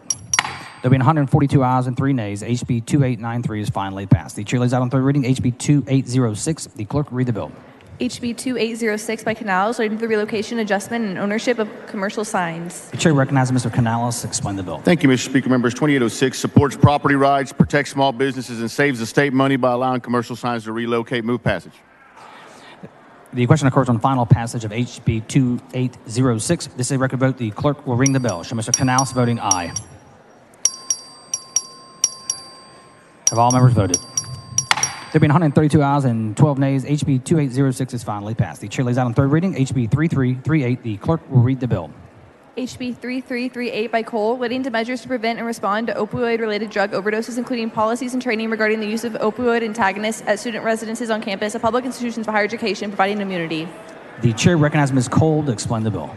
There being 142 ayes and 3 nays, HB 2893 is finally passed. The chair lays out on third reading HB 2806. The clerk will read the bill. HB 2806 by Canales, relating to the relocation, adjustment, and ownership of commercial signs. The chair recognizes Mr. Canales to explain the bill. Thank you, Mr. Speaker. Members, 2806 supports property rights, protects small businesses, and saves the state money by allowing commercial signs to relocate. Move passage. The question occurs on final passage of HB 2806. This is a record vote. The clerk will ring the bell. Show Mr. Canales voting aye. Have all members voted? There being 132 ayes and 12 nays, HB 2806 is finally passed. The chair lays out on third reading HB 3338. The clerk will read the bill. HB 3338 by Cole, relating to measures to prevent and respond to opioid-related drug overdoses, including policies and training regarding the use of opioid antagonists at student residences on campus of public institutions for higher education, providing immunity. The chair recognizes Ms. Cole to explain the bill.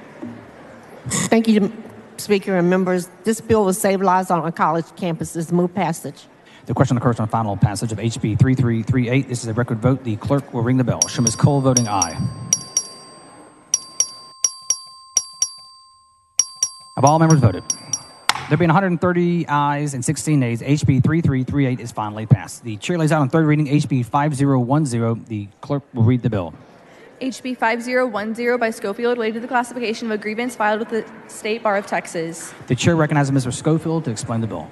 Thank you, Speaker and members. This bill will save lives on college campuses. Move passage. The question occurs on final passage of HB 3338. This is a record vote. The clerk will ring the bell. Show Ms. Cole voting aye. Have all members voted? There being 130 ayes and 16 nays, HB 3338 is finally passed. The chair lays out on third reading HB 5010. The clerk will read the bill. HB 5010 by Schofield, related to the classification of a grievance filed with the State Bar of Texas. The chair recognizes Mr. Schofield to explain the bill.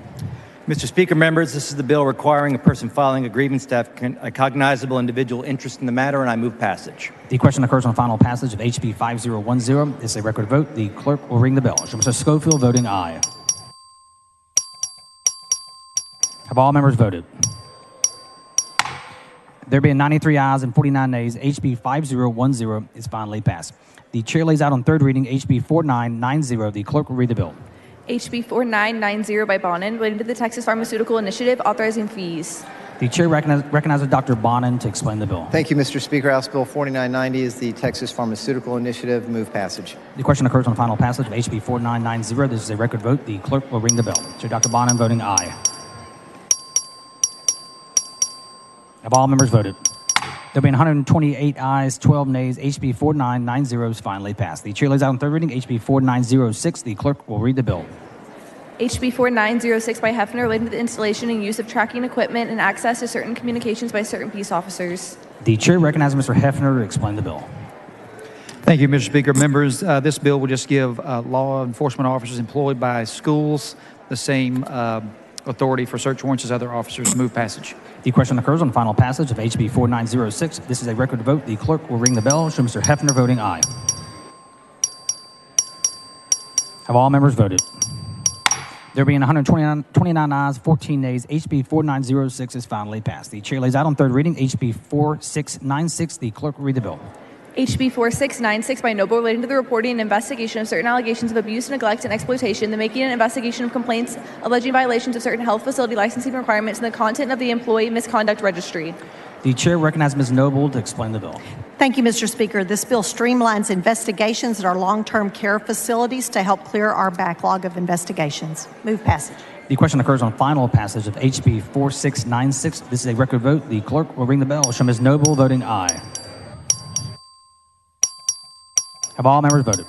Mr. Speaker, members, this is the bill requiring a person filing a grievance to have a cognizable individual interest in the matter, and I move passage. The question occurs on final passage of HB 5010. It's a record vote. The clerk will ring the bell. Show Mr. Schofield voting aye. Have all members voted? There being 93 ayes and 49 nays, HB 5010 is finally passed. The chair lays out on third reading HB 4990. The clerk will read the bill. HB 4990 by Bonin, relating to the Texas Pharmaceutical Initiative, authorizing fees. The chair recognizes Dr. Bonin to explain the bill. Thank you, Mr. Speaker. House Bill 4990 is the Texas Pharmaceutical Initiative. Move passage. The question occurs on final passage of HB 4990. This is a record vote. The clerk will ring the bell. Chair Dr. Bonin voting aye. Have all members voted? There being 128 ayes, 12 nays, HB 4990 is finally passed. The chair lays out on third reading HB 4906. The clerk will read the bill. HB 4906 by Hefner relating to the installation and use of tracking equipment and access to certain communications by certain peace officers. The chair recognizes Mr. Hefner to explain the bill. Thank you, Mr. Speaker. Members, this bill will just give law enforcement officers employed by schools the same authority for search warrants as other officers. Move passage. The question occurs on final passage of HB 4906. This is a record vote. The clerk will ring the bell. Show Mr. Hefner voting aye. Have all members voted? There being 129 ayes, 14 nays, HB 4906 is finally passed. The chair lays out on third reading HB 4696. The clerk will read the bill. HB 4696 by Noble relating to the reporting and investigation of certain allegations of abuse, neglect, and exploitation, the making and investigation of complaints alleging violations of certain health facility licensing requirements, and the content of the employee misconduct registry. The chair recognizes Ms. Noble to explain the bill. Thank you, Mr. Speaker. This bill streamlines investigations at our long-term care facilities to help clear our backlog of investigations. Move passage. The question occurs on final passage of HB 4696. This is a record vote. The clerk will ring the bell. Show Ms. Noble voting aye. Have all members voted?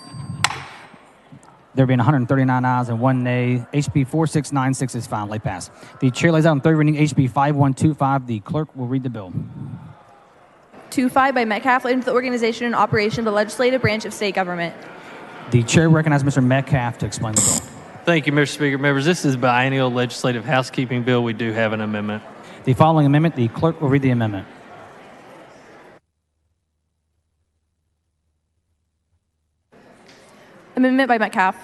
There being 139 ayes and 1 nay, HB 4696 is finally passed. The chair lays out on third reading HB 5125. The clerk will read the bill. 25 by Metcalf relating to the organization and operation of the legislative branch of state government. The chair recognizes Mr. Metcalf to explain the bill. Thank you, Mr. Speaker. Members, this is biennial legislative housekeeping bill. We do have an amendment. The following amendment, the clerk will read the amendment. Amendment by Metcalf.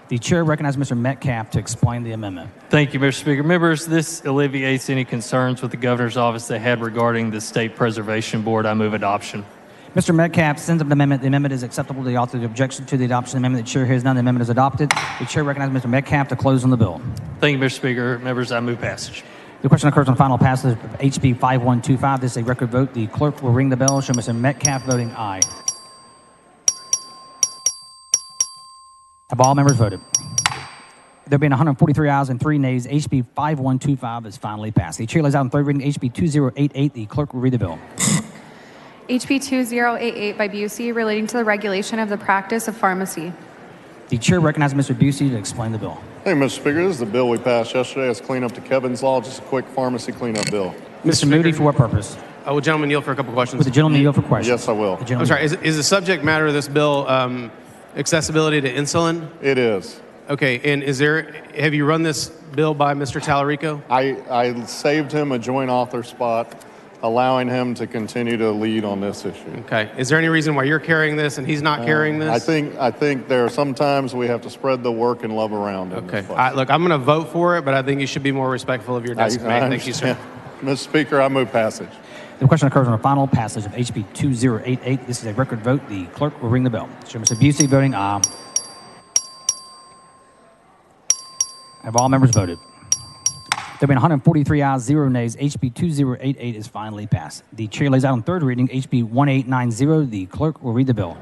The chair recognizes Mr. Metcalf to explain the amendment. Thank you, Mr. Speaker. Members, this alleviates any concerns with the governor's office they had regarding the State Preservation Board. I move adoption. Mr. Metcalf sends up the amendment. The amendment is acceptable to the author. The objection to the adoption of the amendment. The chair hears none. The amendment is adopted. The chair recognizes Mr. Metcalf to close on the bill. Thank you, Mr. Speaker. Members, I move passage. The question occurs on final passage of HB 5125. This is a record vote. The clerk will ring the bell. Show Mr. Metcalf voting aye. Have all members voted? There being 143 ayes and 3 nays, HB 5125 is finally passed. The chair lays out on third reading HB 2088. The clerk will read the bill. HB 2088 by Busey relating to the regulation of the practice of pharmacy. The chair recognizes Mr. Busey to explain the bill. Thank you, Mr. Speaker. This is the bill we passed yesterday. It's clean up to Kevin's Law, just a quick pharmacy cleanup bill. Mr. Moody, for what purpose? Will gentleman yield for a couple questions? Would the gentleman yield for questions? Yes, I will. I'm sorry, is the subject matter of this bill accessibility to insulin? It is. Okay, and have you run this bill by Mr. Tallarico? I saved him a joint author spot, allowing him to continue to lead on this issue. Okay. Is there any reason why you're carrying this and he's not carrying this? I think there are sometimes we have to spread the work and love around. Okay. Look, I'm going to vote for it, but I think you should be more respectful of your desk mate. Thank you, sir. Mr. Speaker, I move passage. The question occurs on the final passage of HB 2088. This is a record vote. The clerk will ring the bell. Show Mr. Busey voting aye. Have all members voted? There have been 143 ayes, 0 nays. HB 2088 is finally passed. The chair lays out on third reading HB 1890. The clerk will read the bill.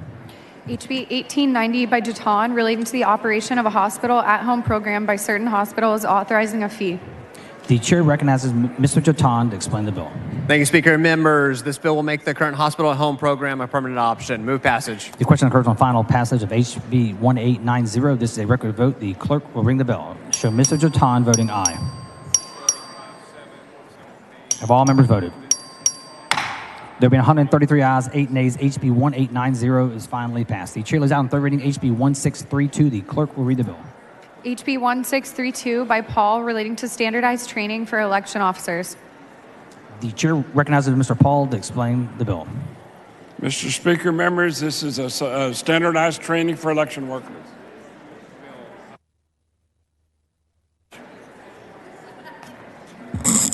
HB 1890 by Jatan relating to the operation of a hospital at-home program by certain hospitals authorizing a fee. The chair recognizes Mr. Jatan to explain the bill. Thank you, Speaker. Members, this bill will make the current hospital at home program a permanent option. Move passage. The question occurs on final passage of HB 1890. This is a record vote. The clerk will ring the bell. Show Mr. Jatan voting aye. Have all members voted? There have been 133 ayes, 8 nays. HB 1890 is finally passed. The chair lays out on third reading HB 1632. The clerk will read the bill. HB 1632 by Paul relating to standardized training for election officers. The chair recognizes Mr. Paul to explain the bill. Mr. Speaker, members, this is a standardized training for election workers.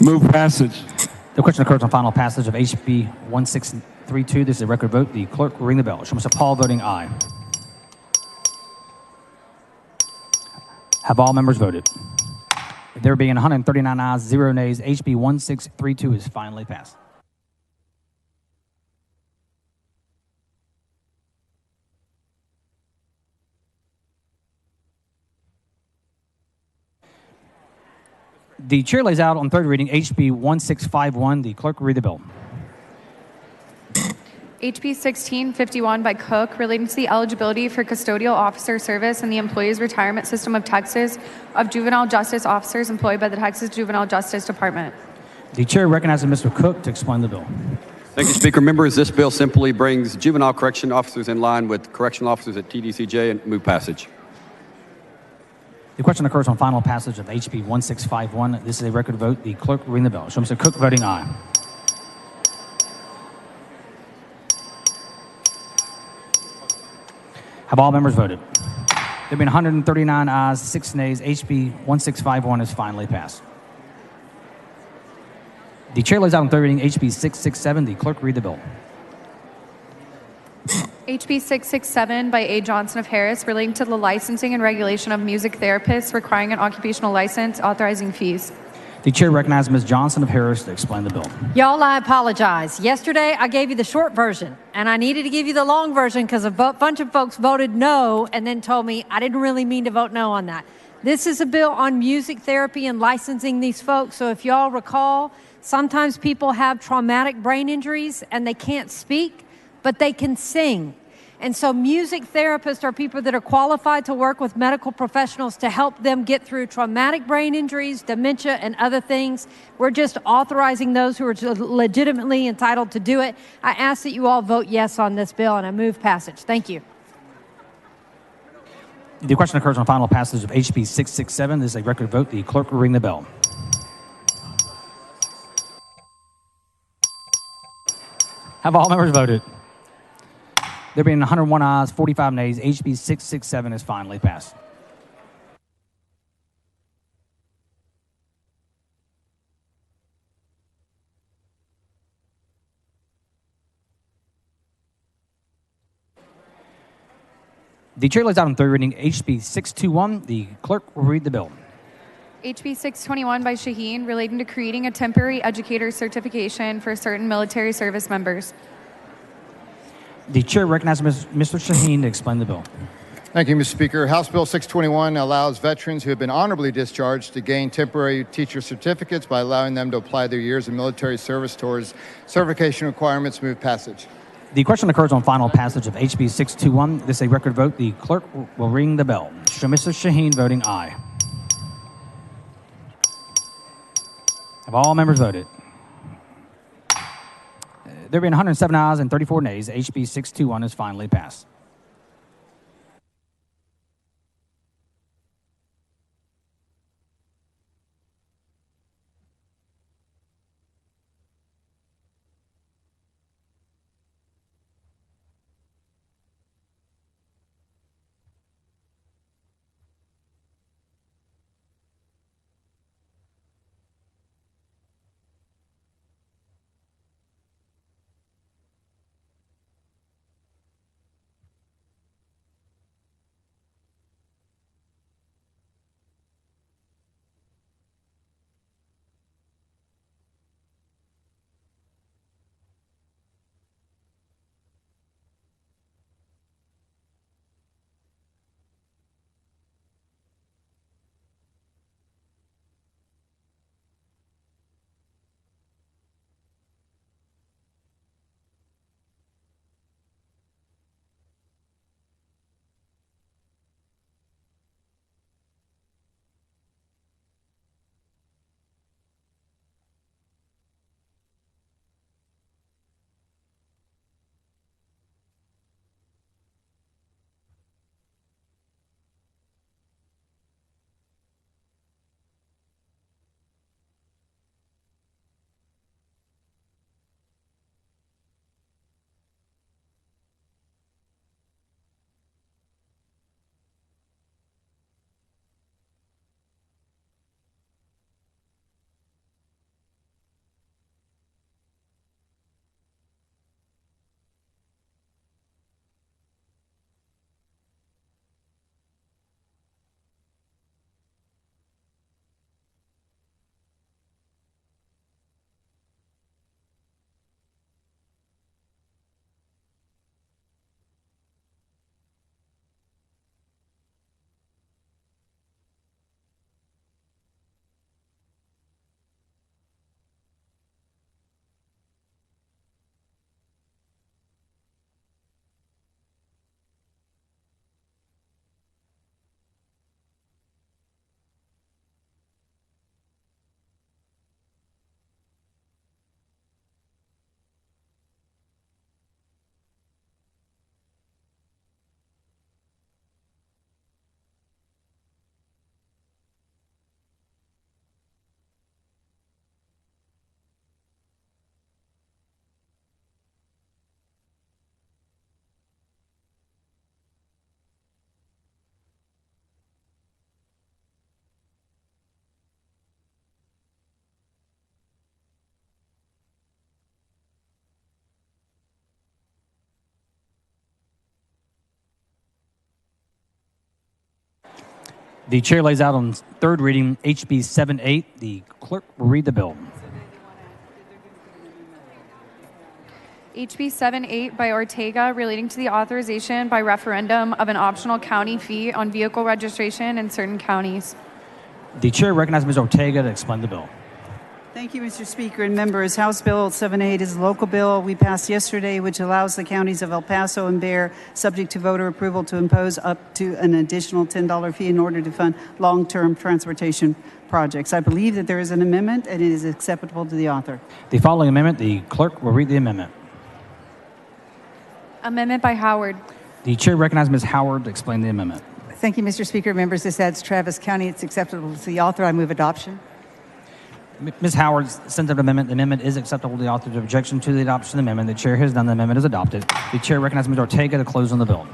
Move passage. The question occurs on final passage of HB 1632. This is a record vote. The clerk will ring the bell. Show Mr. Paul voting aye. Have all members voted? There being 139 ayes, 0 nays, HB 1632 is finally passed. The chair lays out on third reading HB 1651. The clerk will read the bill. HB 1651 by Cook relating to the eligibility for custodial officer service in the Employees Retirement System of Texas of juvenile justice officers employed by the Texas Juvenile Justice Department. The chair recognizes Mr. Cook to explain the bill. Thank you, Speaker. Members, this bill simply brings juvenile correction officers in line with correctional officers at TDCJ and move passage. The question occurs on final passage of HB 1651. This is a record vote. The clerk will ring the bell. Show Mr. Cook voting aye. Have all members voted? There have been 139 ayes, 6 nays. HB 1651 is finally passed. The chair lays out on third reading HB 667. The clerk will read the bill. HB 667 by A. Johnson of Harris relating to the licensing and regulation of music therapists requiring an occupational license, authorizing fees. The chair recognizes Ms. Johnson of Harris to explain the bill. Y'all, I apologize. Yesterday, I gave you the short version, and I needed to give you the long version because a bunch of folks voted no and then told me I didn't really mean to vote no on that. This is a bill on music therapy and licensing these folks. So if y'all recall, sometimes people have traumatic brain injuries and they can't speak, but they can sing. And so music therapists are people that are qualified to work with medical professionals to help them get through traumatic brain injuries, dementia, and other things. We're just authorizing those who are legitimately entitled to do it. I ask that you all vote yes on this bill, and I move passage. Thank you. The question occurs on final passage of HB 667. This is a record vote. The clerk will ring the bell. Have all members voted? There being 101 ayes, 45 nays, HB 667 is finally passed. The chair lays out on third reading HB 621. The clerk will read the bill. HB 621 by Shaheen relating to creating a temporary educator certification for certain military service members. The chair recognizes Mr. Shaheen to explain the bill. Thank you, Mr. Speaker. House Bill 621 allows veterans who have been honorably discharged to gain temporary teacher certificates by allowing them to apply their years of military service towards certification requirements. Move passage. The question occurs on final passage of HB 621. This is a record vote. The clerk will ring the bell. Show Mr. Shaheen voting aye. Have all members voted? There being 107 ayes and 34 nays, HB 621 is finally passed. The chair lays out on third reading HB 78. The clerk will read the bill. HB 78 by Ortega relating to the authorization by referendum of an optional county fee on vehicle registration in certain counties. The chair recognizes Ms. Ortega to explain the bill. Thank you, Mr. Speaker and members. House Bill 78 is a local bill we passed yesterday, which allows the counties of El Paso and Bexar, subject to voter approval, to impose up to an additional $10 fee in order to fund long-term transportation projects. I believe that there is an amendment, and it is acceptable to the author. The following amendment, the clerk will read the amendment. Amendment by Howard. The chair recognizes Ms. Howard to explain the amendment. Thank you, Mr. Speaker. Members, this adds Travis County. It's acceptable to the author. I move adoption. Ms. Howard sent an amendment. The amendment is acceptable to the author's objection to the adoption of the amendment. The chair has done. The amendment is adopted. The chair recognizes Ms. Ortega to close on the bill.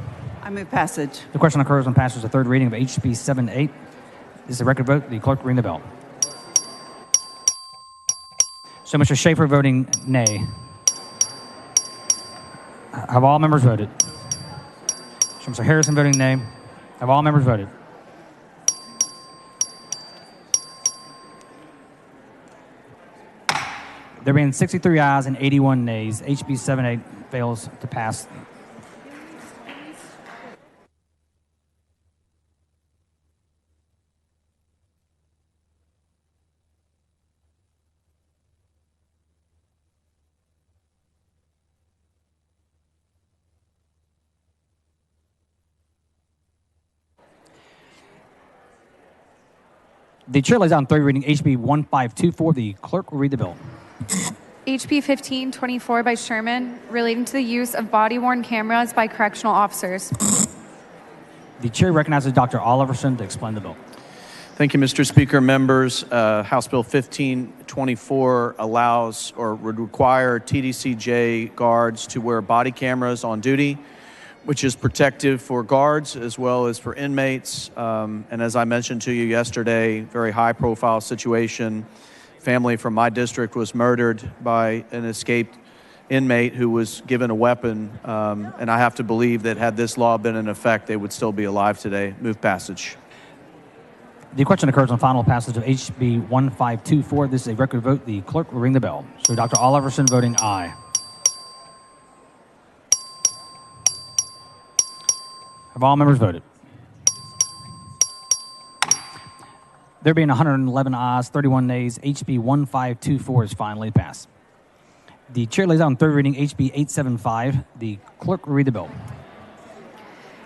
I move passage. The question occurs on passage of third reading of HB 78. This is a record vote. The clerk will ring the bell. So Mr. Schaefer voting nay. Have all members voted? So Mr. Harrison voting nay. Have all members voted? There being 63 ayes and 81 nays, HB 78 fails to pass. The chair lays out on third reading HB 1524. The clerk will read the bill. HB 1524 by Sherman relating to the use of body-worn cameras by correctional officers. The chair recognizes Dr. Oliverson to explain the bill. Thank you, Mr. Speaker. Members, House Bill 1524 allows or would require TDCJ guards to wear body cameras on duty, which is protective for guards as well as for inmates. And as I mentioned to you yesterday, very high-profile situation. Family from my district was murdered by an escaped inmate who was given a weapon. And I have to believe that had this law been in effect, they would still be alive today. Move passage. The question occurs on final passage of HB 1524. This is a record vote. The clerk will ring the bell. So Dr. Oliverson voting aye. Have all members voted? There being 111 ayes, 31 nays, HB 1524 is finally passed. The chair lays out on third reading HB 875. The clerk will read the bill.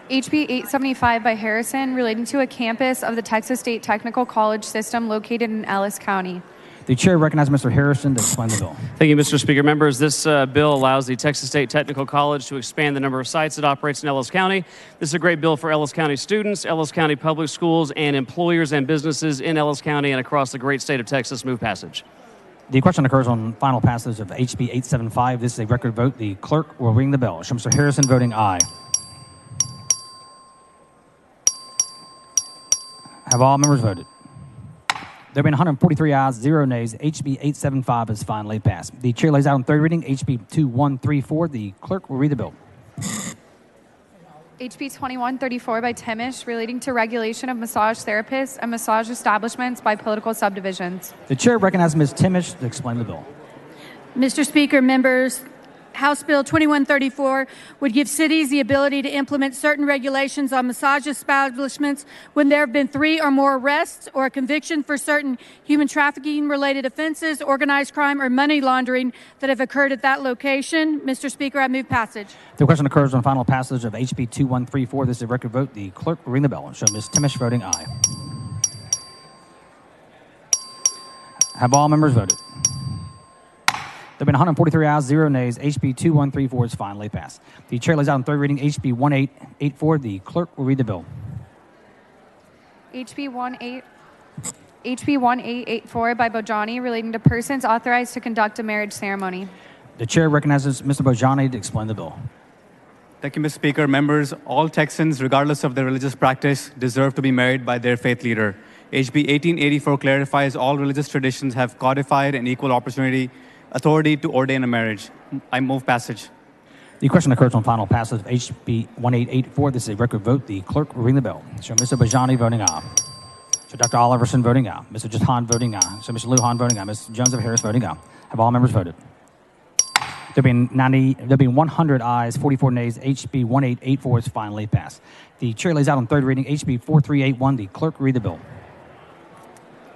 HB 875 by Harrison relating to a campus of the Texas State Technical College system located in Ellis County. The chair recognizes Mr. Harrison to explain the bill. Thank you, Mr. Speaker. Members, this bill allows the Texas State Technical College to expand the number of sites it operates in Ellis County. This is a great bill for Ellis County students, Ellis County public schools, and employers and businesses in Ellis County and across the great state of Texas. Move passage. The question occurs on final passage of HB 875. This is a record vote. The clerk will ring the bell. Show Mr. Harrison voting aye. Have all members voted? There have been 143 ayes, 0 nays. HB 875 is finally passed. The chair lays out on third reading HB 2134. The clerk will read the bill. HB 2134 by Timish relating to regulation of massage therapists and massage establishments by political subdivisions. The chair recognizes Ms. Timish to explain the bill. Mr. Speaker, members, House Bill 2134 would give cities the ability to implement certain regulations on massage establishments when there have been 3 or more arrests or a conviction for certain human trafficking-related offenses, organized crime, or money laundering that have occurred at that location. Mr. Speaker, I move passage. The question occurs on final passage of HB 2134. This is a record vote. The clerk will ring the bell and show Ms. Timish voting aye. Have all members voted? There have been 143 ayes, 0 nays. HB 2134 is finally passed. The chair lays out on third reading HB 1884. The clerk will read the bill. HB 1884 by Bojani relating to persons authorized to conduct a marriage ceremony. The chair recognizes Mr. Bojani to explain the bill. Thank you, Mr. Speaker. Members, all Texans, regardless of their religious practice, deserve to be married by their faith leader. HB 1884 clarifies all religious traditions have codified an equal opportunity authority to ordain a marriage. I move passage. The question occurs on final passage of HB 1884. This is a record vote. The clerk will ring the bell. So Mr. Bajani voting aye. So Dr. Oliverson voting aye. Mr. Jahan voting aye. So Mr. Lujan voting aye. Ms. Jones of Harris voting aye. Have all members voted? There being 100 ayes, 44 nays, HB 1884 is finally passed. The chair lays out on third reading HB 4381. The clerk read the bill.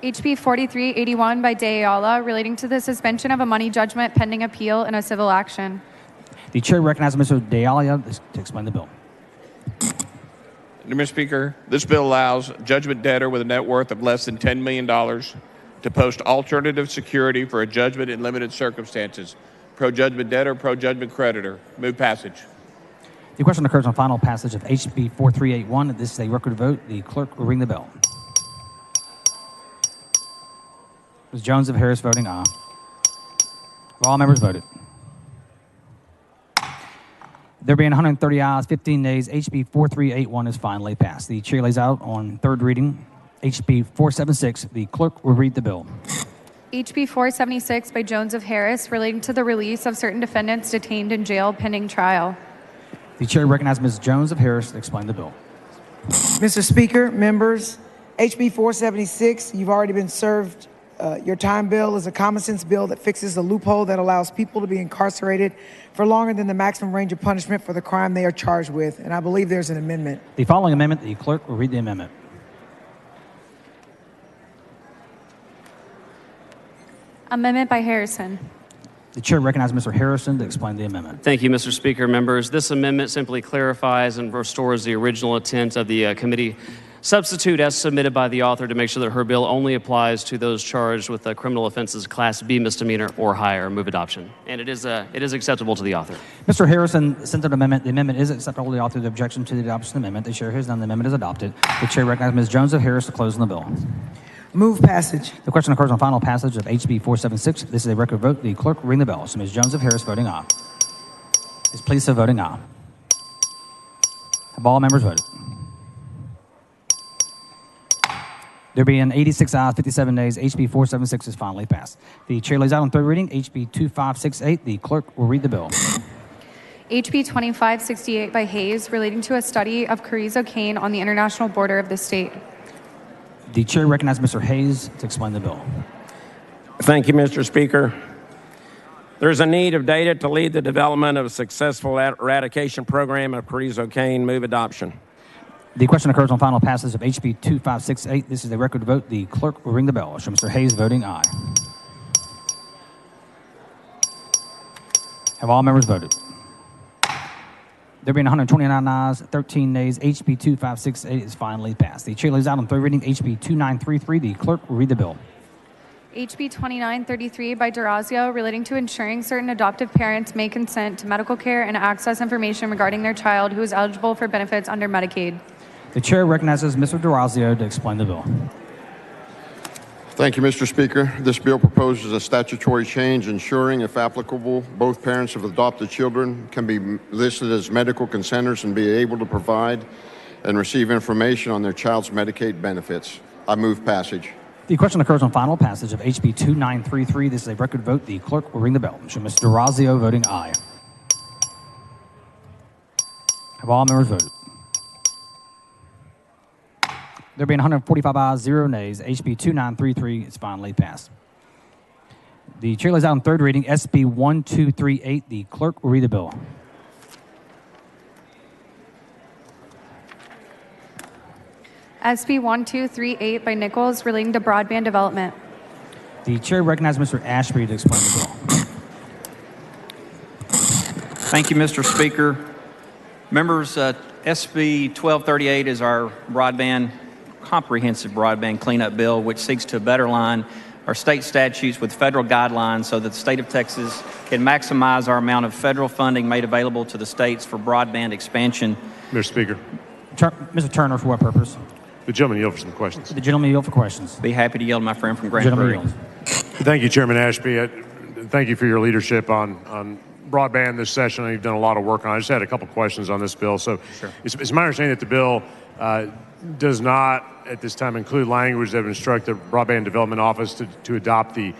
HB 4381 by De Ayala, relating to the suspension of a money judgment pending appeal in a civil action. The chair recognizes Mr. De Ayala to explain the bill. Mr. Speaker, this bill allows judgment debtor with a net worth of less than $10 million to post alternative security for a judgment in limited circumstances. Pro-judgment debtor, pro-judgment creditor. Move passage. The question occurs on final passage of HB 4381. This is a record vote. The clerk will ring the bell. Ms. Jones of Harris voting aye. Have all members voted? There being 130 ayes, 15 nays, HB 4381 is finally passed. The chair lays out on third reading HB 476. The clerk will read the bill. HB 476 by Jones of Harris, relating to the release of certain defendants detained in jail pending trial. The chair recognizes Ms. Jones of Harris to explain the bill. Mr. Speaker, members, HB 476, you've already been served. Your time bill is a common sense bill that fixes a loophole that allows people to be incarcerated for longer than the maximum range of punishment for the crime they are charged with. And I believe there's an amendment. The following amendment, the clerk will read the amendment. Amendment by Harrison. The chair recognizes Mr. Harrison to explain the amendment. Thank you, Mr. Speaker. Members, this amendment simply clarifies and restores the original intent of the committee substitute as submitted by the author to make sure that her bill only applies to those charged with criminal offenses Class B misdemeanor or higher. Move adoption. And it is acceptable to the author. Mr. Harrison sent an amendment. The amendment is acceptable to the author. The objection to the adoption of the amendment. The chair has done. The amendment is adopted. The chair recognizes Ms. Jones of Harris to close on the bill. Move passage. The question occurs on final passage of HB 476. This is a record vote. The clerk will ring the bell. So Ms. Jones of Harris voting aye. Is pleased to voting aye. Have all members voted? There being 86 ayes, 57 nays, HB 476 is finally passed. The chair lays out on third reading HB 2568. The clerk will read the bill. HB 2568 by Hayes, relating to a study of Carrizo cane on the international border of the state. The chair recognizes Mr. Hayes to explain the bill. Thank you, Mr. Speaker. There's a need of data to lead the development of a successful eradication program of Carrizo cane. Move adoption. The question occurs on final passage of HB 2568. This is a record vote. The clerk will ring the bell. So Mr. Hayes voting aye. Have all members voted? There being 129 ayes, 13 nays, HB 2568 is finally passed. The chair lays out on third reading HB 2933. The clerk will read the bill. HB 2933 by Durazio, relating to ensuring certain adoptive parents may consent to medical care and access information regarding their child who is eligible for benefits under Medicaid. The chair recognizes Mr. Durazio to explain the bill. Thank you, Mr. Speaker. This bill proposes a statutory change ensuring, if applicable, both parents of adopted children can be listed as medical consenters and be able to provide and receive information on their child's Medicaid benefits. I move passage. The question occurs on final passage of HB 2933. This is a record vote. The clerk will ring the bell. So Mr. Durazio voting aye. Have all members voted? There being 145 ayes, 0 nays, HB 2933 is finally passed. The chair lays out on third reading SB 1238. The clerk will read the bill. SB 1238 by Nichols, relating to broadband development. The chair recognizes Mr. Ashby to explain the bill. Thank you, Mr. Speaker. Members, SB 1238 is our comprehensive broadband cleanup bill, which seeks to better align our state statutes with federal guidelines so that the state of Texas can maximize our amount of federal funding made available to the states for broadband expansion. Mr. Speaker. Mr. Turner, for what purpose? The gentleman yield for some questions. The gentleman yield for questions. Be happy to yield to my friend from Grand Prairie. Thank you, Chairman Ashby. Thank you for your leadership on broadband this session. You've done a lot of work on it. I just had a couple questions on this bill. So it's my understanding that the bill does not at this time include language that would instruct the Broadband Development Office to adopt the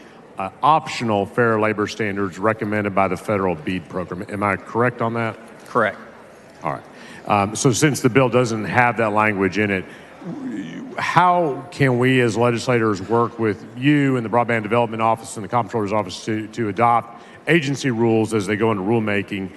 optional fair labor standards recommended by the federal BEAD program. Am I correct on that? Correct. All right. So since the bill doesn't have that language in it, how can we as legislators work with you and the Broadband Development Office and the Comptroller's Office to adopt agency rules as they go into rulemaking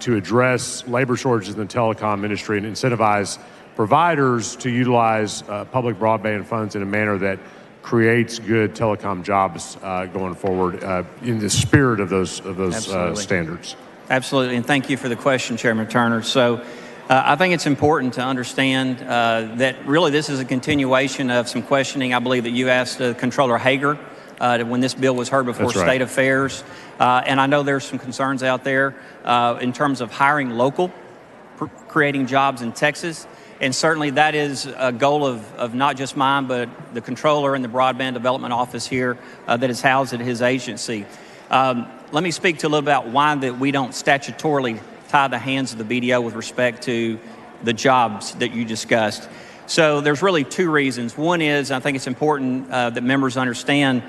to address labor shortages in the telecom industry and incentivize providers to utilize public broadband funds in a manner that creates good telecom jobs going forward in the spirit of those standards? Absolutely, and thank you for the question, Chairman Turner. So I think it's important to understand that really this is a continuation of some questioning I believe that you asked Controller Hager when this bill was heard before State Affairs. And I know there's some concerns out there in terms of hiring local, creating jobs in Texas. And certainly that is a goal of not just mine, but the controller and the Broadband Development Office here that is housed at his agency. Let me speak to a little about why that we don't statutorily tie the hands of the BDO with respect to the jobs that you discussed. So there's really two reasons. One is, I think it's important that members understand,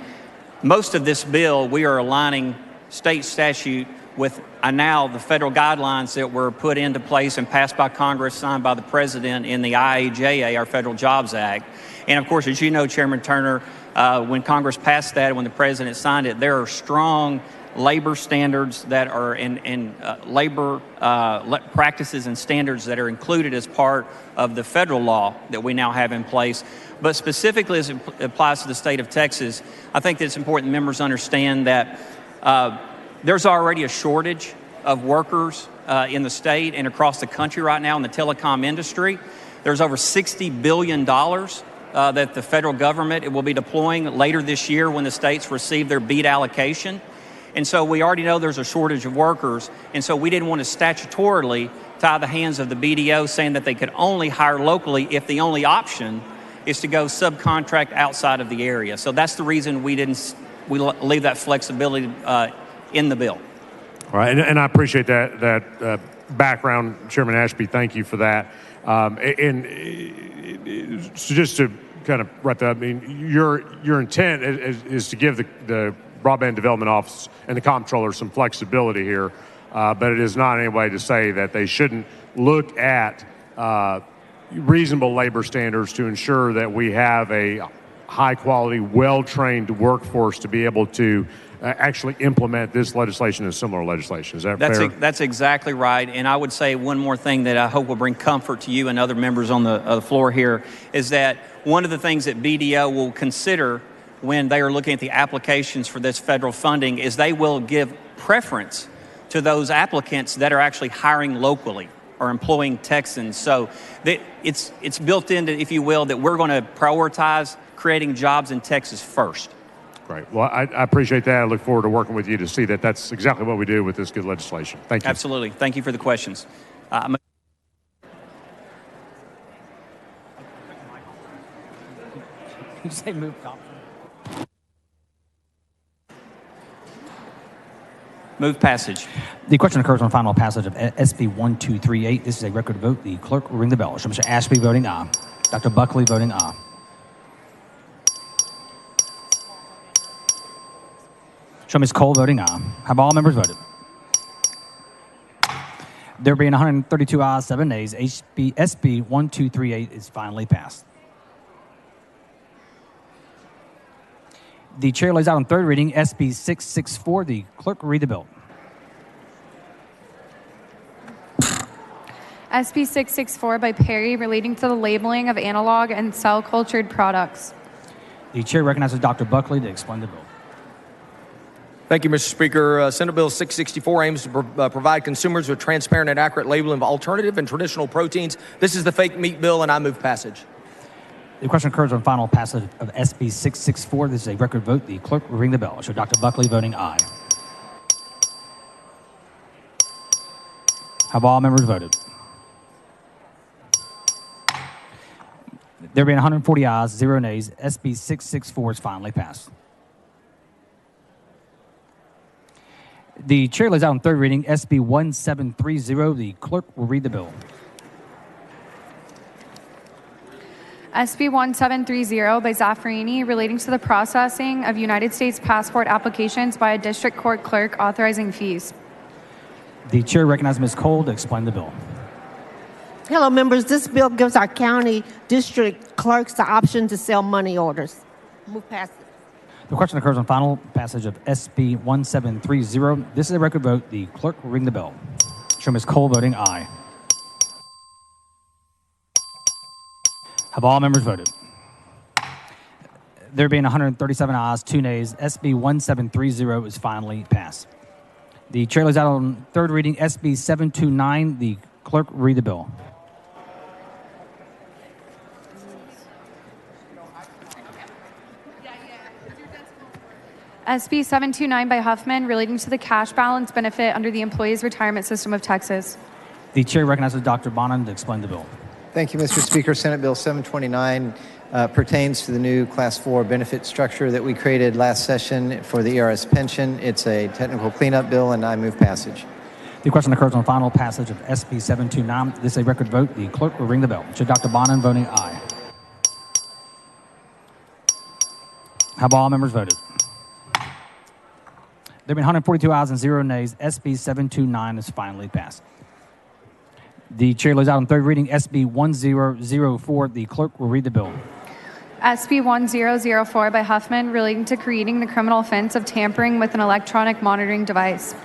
most of this bill, we are aligning state statute with now the federal guidelines that were put into place and passed by Congress, signed by the President in the IAJA, our Federal Jobs Act. And of course, as you know, Chairman Turner, when Congress passed that, when the President signed it, there are strong labor standards that are in labor practices and standards that are included as part of the federal law that we now have in place. But specifically as it applies to the state of Texas, I think that it's important members understand that there's already a shortage of workers in the state and across the country right now in the telecom industry. There's over $60 billion that the federal government will be deploying later this year when the states receive their BEAD allocation. And so we already know there's a shortage of workers. And so we didn't want to statutorily tie the hands of the BDO saying that they could only hire locally if the only option is to go subcontract outside of the area. So that's the reason we leave that flexibility in the bill. All right, and I appreciate that background, Chairman Ashby. Thank you for that. And so just to kind of wrap that up, I mean, your intent is to give the Broadband Development Office and the Comptroller some flexibility here, but it is not in any way to say that they shouldn't look at reasonable labor standards to ensure that we have a high-quality, well-trained workforce to be able to actually implement this legislation and similar legislation. Is that fair? That's exactly right. And I would say one more thing that I hope will bring comfort to you and other members on the floor here is that one of the things that BDO will consider when they are looking at the applications for this federal funding is they will give preference to those applicants that are actually hiring locally or employing Texans. So it's built into, if you will, that we're going to prioritize creating jobs in Texas first. Great. Well, I appreciate that. I look forward to working with you to see that that's exactly what we do with this good legislation. Thank you. Absolutely. Thank you for the questions. You say move conference. Move passage. The question occurs on final passage of SB 1238. This is a record vote. The clerk will ring the bell. Show Mr. Ashby voting aye. Dr. Buckley voting aye. Show Ms. Cole voting aye. Have all members voted? There being 132 ayes, 7 nays, SB 1238 is finally passed. The chair lays out on third reading SB 664. The clerk will read the bill. SB 664 by Perry relating to the labeling of analog and cell cultured products. The chair recognizes Dr. Buckley to explain the bill. Thank you, Mr. Speaker. Senate Bill 664 aims to provide consumers with transparent and accurate labeling of alternative and traditional proteins. This is the fake meat bill, and I move passage. The question occurs on final passage of SB 664. This is a record vote. The clerk will ring the bell. Show Dr. Buckley voting aye. Have all members voted? There being 140 ayes, 0 nays, SB 664 is finally passed. The chair lays out on third reading SB 1730. The clerk will read the bill. SB 1730 by Zaffarini relating to the processing of United States passport applications by a district court clerk authorizing fees. The chair recognizes Ms. Cole to explain the bill. Hello, members. This bill gives our county district clerks the option to sell money orders. Move past it. The question occurs on final passage of SB 1730. This is a record vote. The clerk will ring the bell. Show Ms. Cole voting aye. Have all members voted? There being 137 ayes, 2 nays, SB 1730 is finally passed. The chair lays out on third reading SB 729. The clerk will read the bill. SB 729 by Huffman relating to the cash balance benefit under the Employees Retirement System of Texas. The chair recognizes Dr. Bonin to explain the bill. Thank you, Mr. Speaker. Senate Bill 729 pertains to the new Class 4 benefit structure that we created last session for the ERS pension. It's a technical cleanup bill, and I move passage. The question occurs on final passage of SB 729. This is a record vote. The clerk will ring the bell. Show Dr. Bonin voting aye. Have all members voted? There have been 142 ayes and 0 nays. SB 729 is finally passed. The chair lays out on third reading SB 1004. The clerk will read the bill. SB 1004 by Huffman relating to creating the criminal offense of tampering with an electronic monitoring device.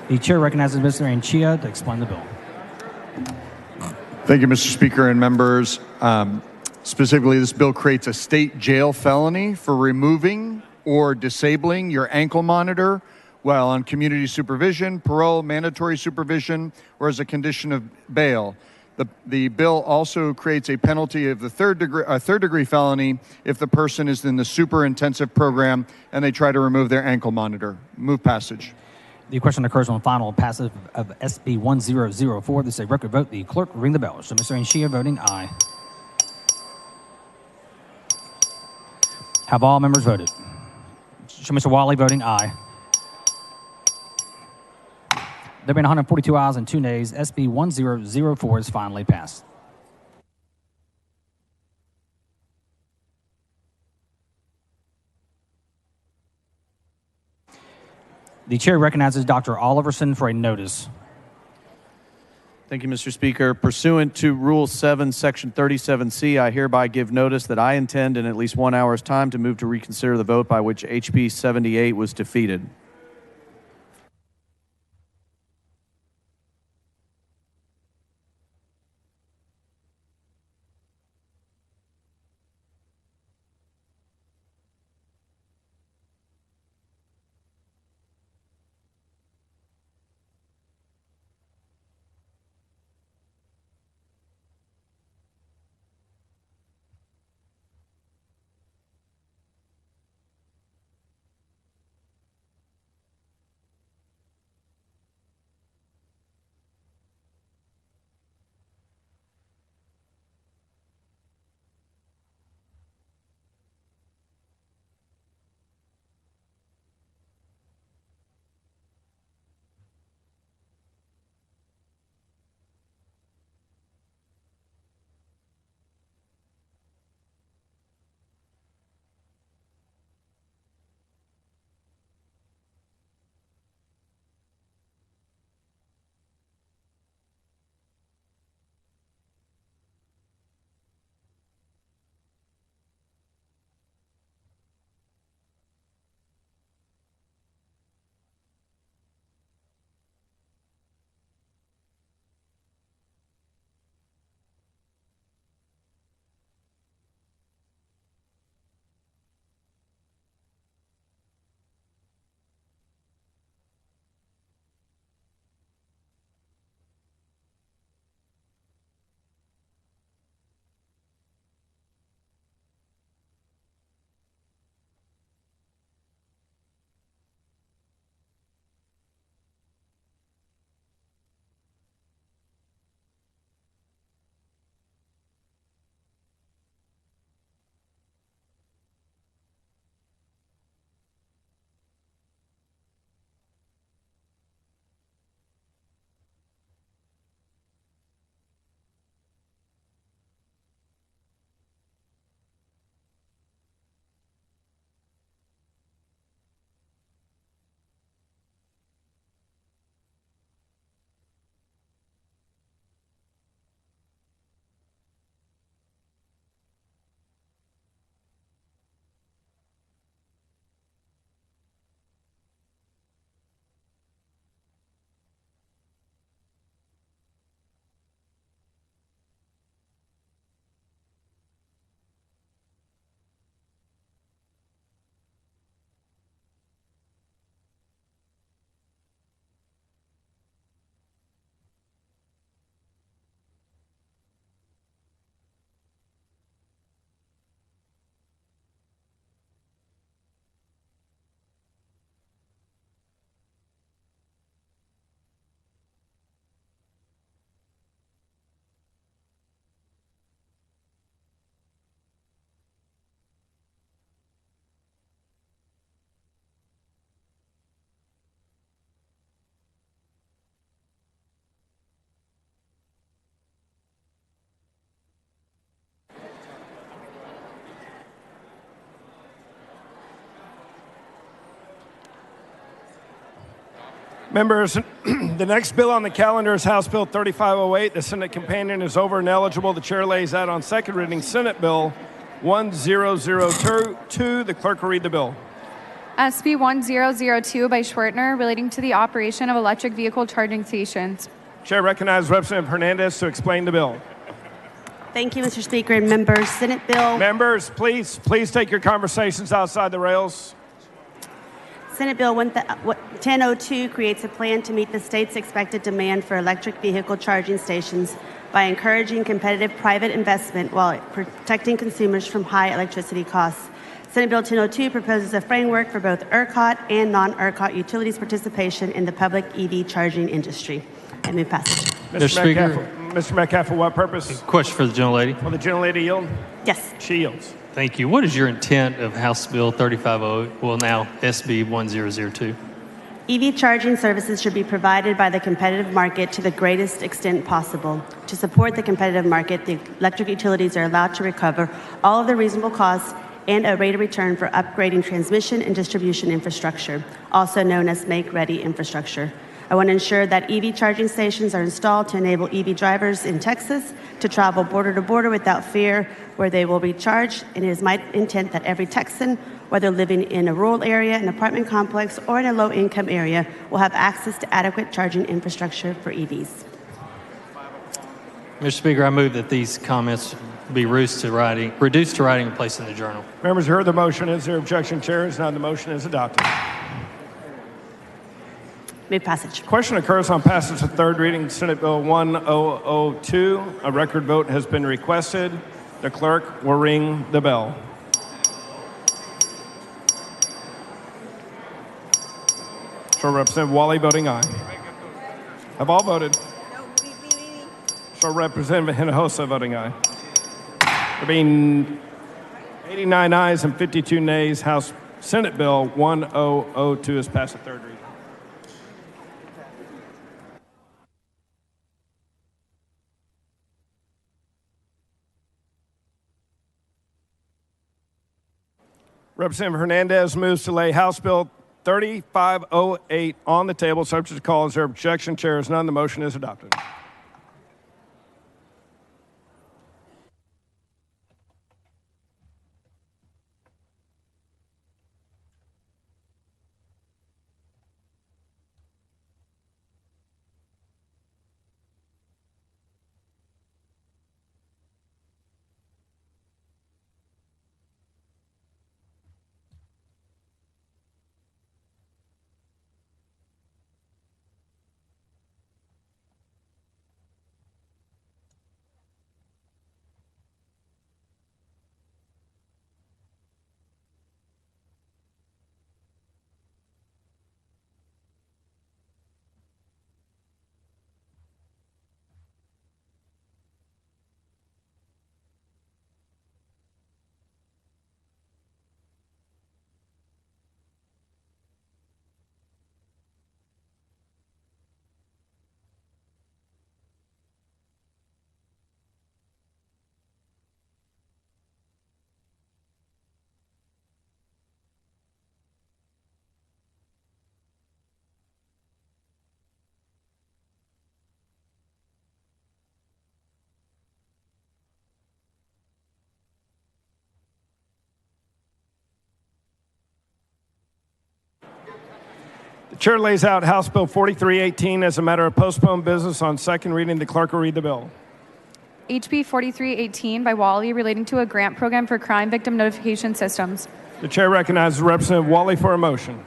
The chair recognizes Mr. Anchia to explain the bill. Thank you, Mr. Speaker and members. Specifically, this bill creates a state jail felony for removing or disabling your ankle monitor while on community supervision, parole, mandatory supervision, or as a condition of bail. The bill also creates a penalty of the third degree felony if the person is in the super intensive program and they try to remove their ankle monitor. Move passage. The question occurs on final passage of SB 1004. This is a record vote. The clerk will ring the bell. So Mr. Anchia voting aye. Have all members voted? So Mr. Wally voting aye. There have been 142 ayes and 2 nays. SB 1004 is finally passed. The chair recognizes Dr. Oliverson for a notice. Thank you, Mr. Speaker. Pursuant to Rule 7, Section 37C, I hereby give notice that I intend in at least 1 hour's time to move to reconsider the vote by which HB 78 was defeated. Members, the next bill on the calendar is House Bill 3508. The Senate companion is over and eligible. The chair lays out on second reading Senate Bill 1002. The clerk will read the bill. SB 1002 by Schwertner, relating to the operation of electric vehicle charging stations. Chair recognizes Representative Hernandez to explain the bill. Thank you, Mr. Speaker and members. Senate Bill. Members, please take your conversations outside the rails. Senate Bill 1002 creates a plan to meet the state's expected demand for electric vehicle charging stations by encouraging competitive private investment while protecting consumers from high electricity costs. Senate Bill 1002 proposes a framework for both ERCOT and non-ERCOT utilities' participation in the public EV charging industry. I move passage. Mr. Speaker. Mr. Metcalf, for what purpose? Question for the gentlelady. Will the gentlelady yield? Yes. She yields. Thank you. What is your intent of House Bill 3508, well now SB 1002? EV charging services should be provided by the competitive market to the greatest extent possible. To support the competitive market, the electric utilities are allowed to recover all of the reasonable costs and a rate of return for upgrading transmission and distribution infrastructure, also known as make-ready infrastructure. I want to ensure that EV charging stations are installed to enable EV drivers in Texas to travel border to border without fear where they will be charged. And it is my intent that every Texan, whether living in a rural area, an apartment complex, or in a low-income area, will have access to adequate charging infrastructure for EVs. Mr. Speaker, I move that these comments be reduced to writing and placed in the journal. Members, you heard the motion. Is there objection? Chair is now the motion is adopted. Move passage. Question occurs on passage of third reading, Senate Bill 1002. A record vote has been requested. The clerk will ring the bell. Show Representative Wally voting aye. Have all voted? Show Representative Hinojosa voting aye. There being 89 ayes and 52 nays, Senate Bill 1002 is passed at third reading. Representative Hernandez moves to lay House Bill 3508 on the table, subject to call. Is there objection? Chair is none. The motion is adopted. The chair lays out House Bill 4318 as a matter of postponed business on second reading. The clerk will read the bill. HB 4318 by Wally, relating to a grant program for crime victim notification systems. The chair recognizes Representative Wally for a motion.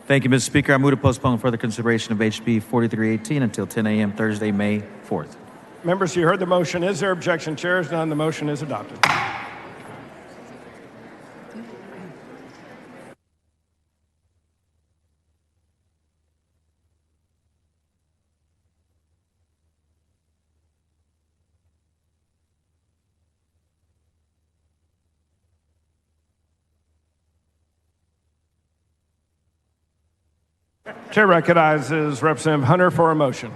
Thank you, Mr. Speaker. I move to postpone further consideration of HB 4318 until 10 a.m. Thursday, May 4th. Members, you heard the motion. Is there objection? Chair is none. The motion is adopted. Chair recognizes Representative Hunter for a motion.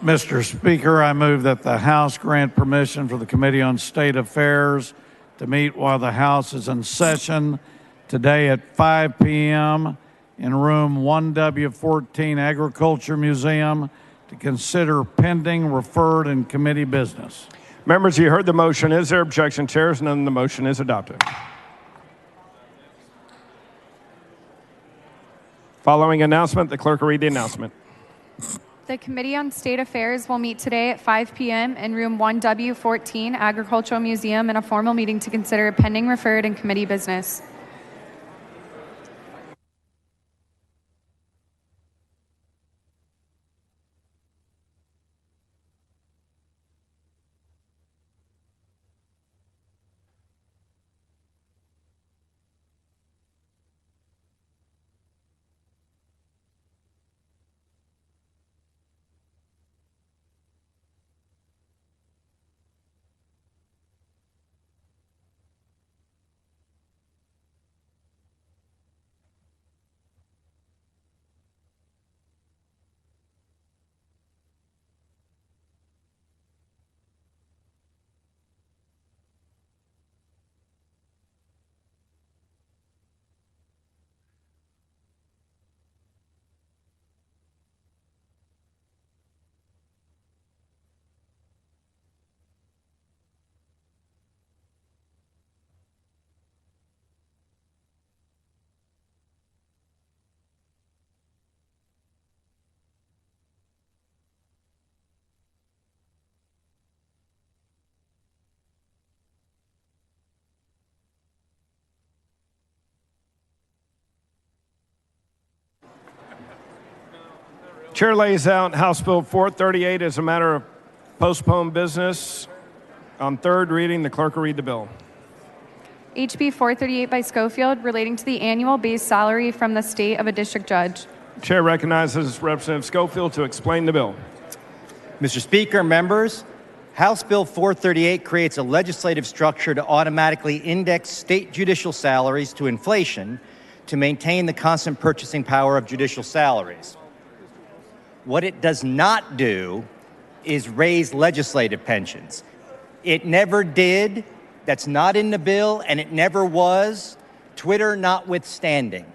Mr. Speaker, I move that the House grant permission for the Committee on State Affairs to meet while the House is in session today at 5 p.m. in room 1W14 Agriculture Museum to consider pending, referred, and committee business. Members, you heard the motion. Is there objection? Chairs, none. The motion is adopted. Following announcement, the clerk will read the announcement. The Committee on State Affairs will meet today at 5 p.m. in room 1W14 Agricultural Museum in a formal meeting to consider pending, referred, and committee business. Chair lays out House Bill 438 as a matter of postponed business. On third reading, the clerk will read the bill. HB 438 by Schofield relating to the annual base salary from the state of a district judge. Chair recognizes Representative Schofield to explain the bill. Mr. Speaker, members, House Bill 438 creates a legislative structure to automatically index state judicial salaries to inflation to maintain the constant purchasing power of judicial salaries. What it does not do is raise legislative pensions. It never did. That's not in the bill, and it never was, Twitter notwithstanding.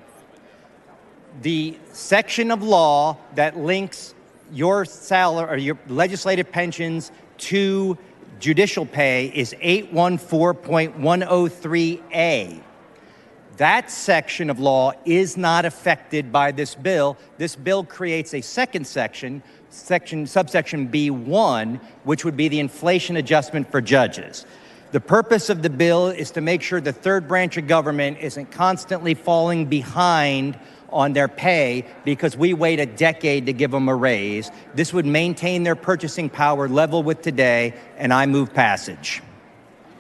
The section of law that links your salary or your legislative pensions to judicial pay is 814.103A. That section of law is not affected by this bill. This bill creates a second section, subsection B1, which would be the inflation adjustment for judges. The purpose of the bill is to make sure the third branch of government isn't constantly falling behind on their pay because we wait a decade to give them a raise. This would maintain their purchasing power level with today, and I move passage.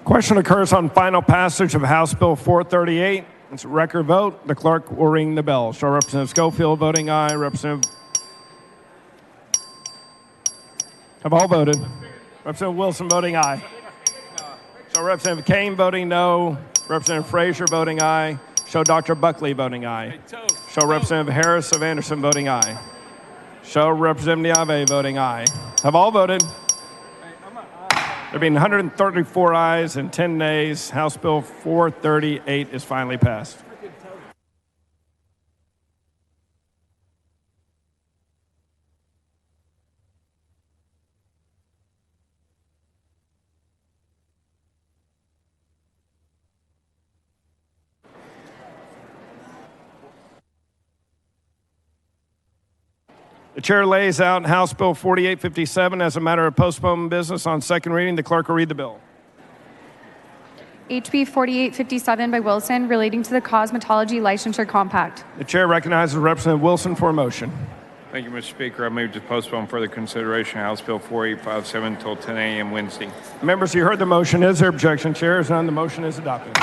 Question occurs on final passage of House Bill 438. It's a record vote. The clerk will ring the bell. Show Representative Schofield voting aye. Representative... Have all voted. Representative Wilson voting aye. Show Representative Kane voting no. Representative Frazier voting aye. Show Dr. Buckley voting aye. Show Representative Harris of Anderson voting aye. Show Representative Niave voting aye. Have all voted. There being 134 ayes and 10 nays, House Bill 438 is finally passed. The chair lays out House Bill 4857 as a matter of postponed business on second reading. The clerk will read the bill. HB 4857 by Wilson relating to the cosmetology licensure compact. The chair recognizes Representative Wilson for a motion. Thank you, Mr. Speaker. I move to postpone further consideration of House Bill 4857 until 10 a.m. Wednesday. Members, you heard the motion. Is there objection? Chair is none. The motion is adopted.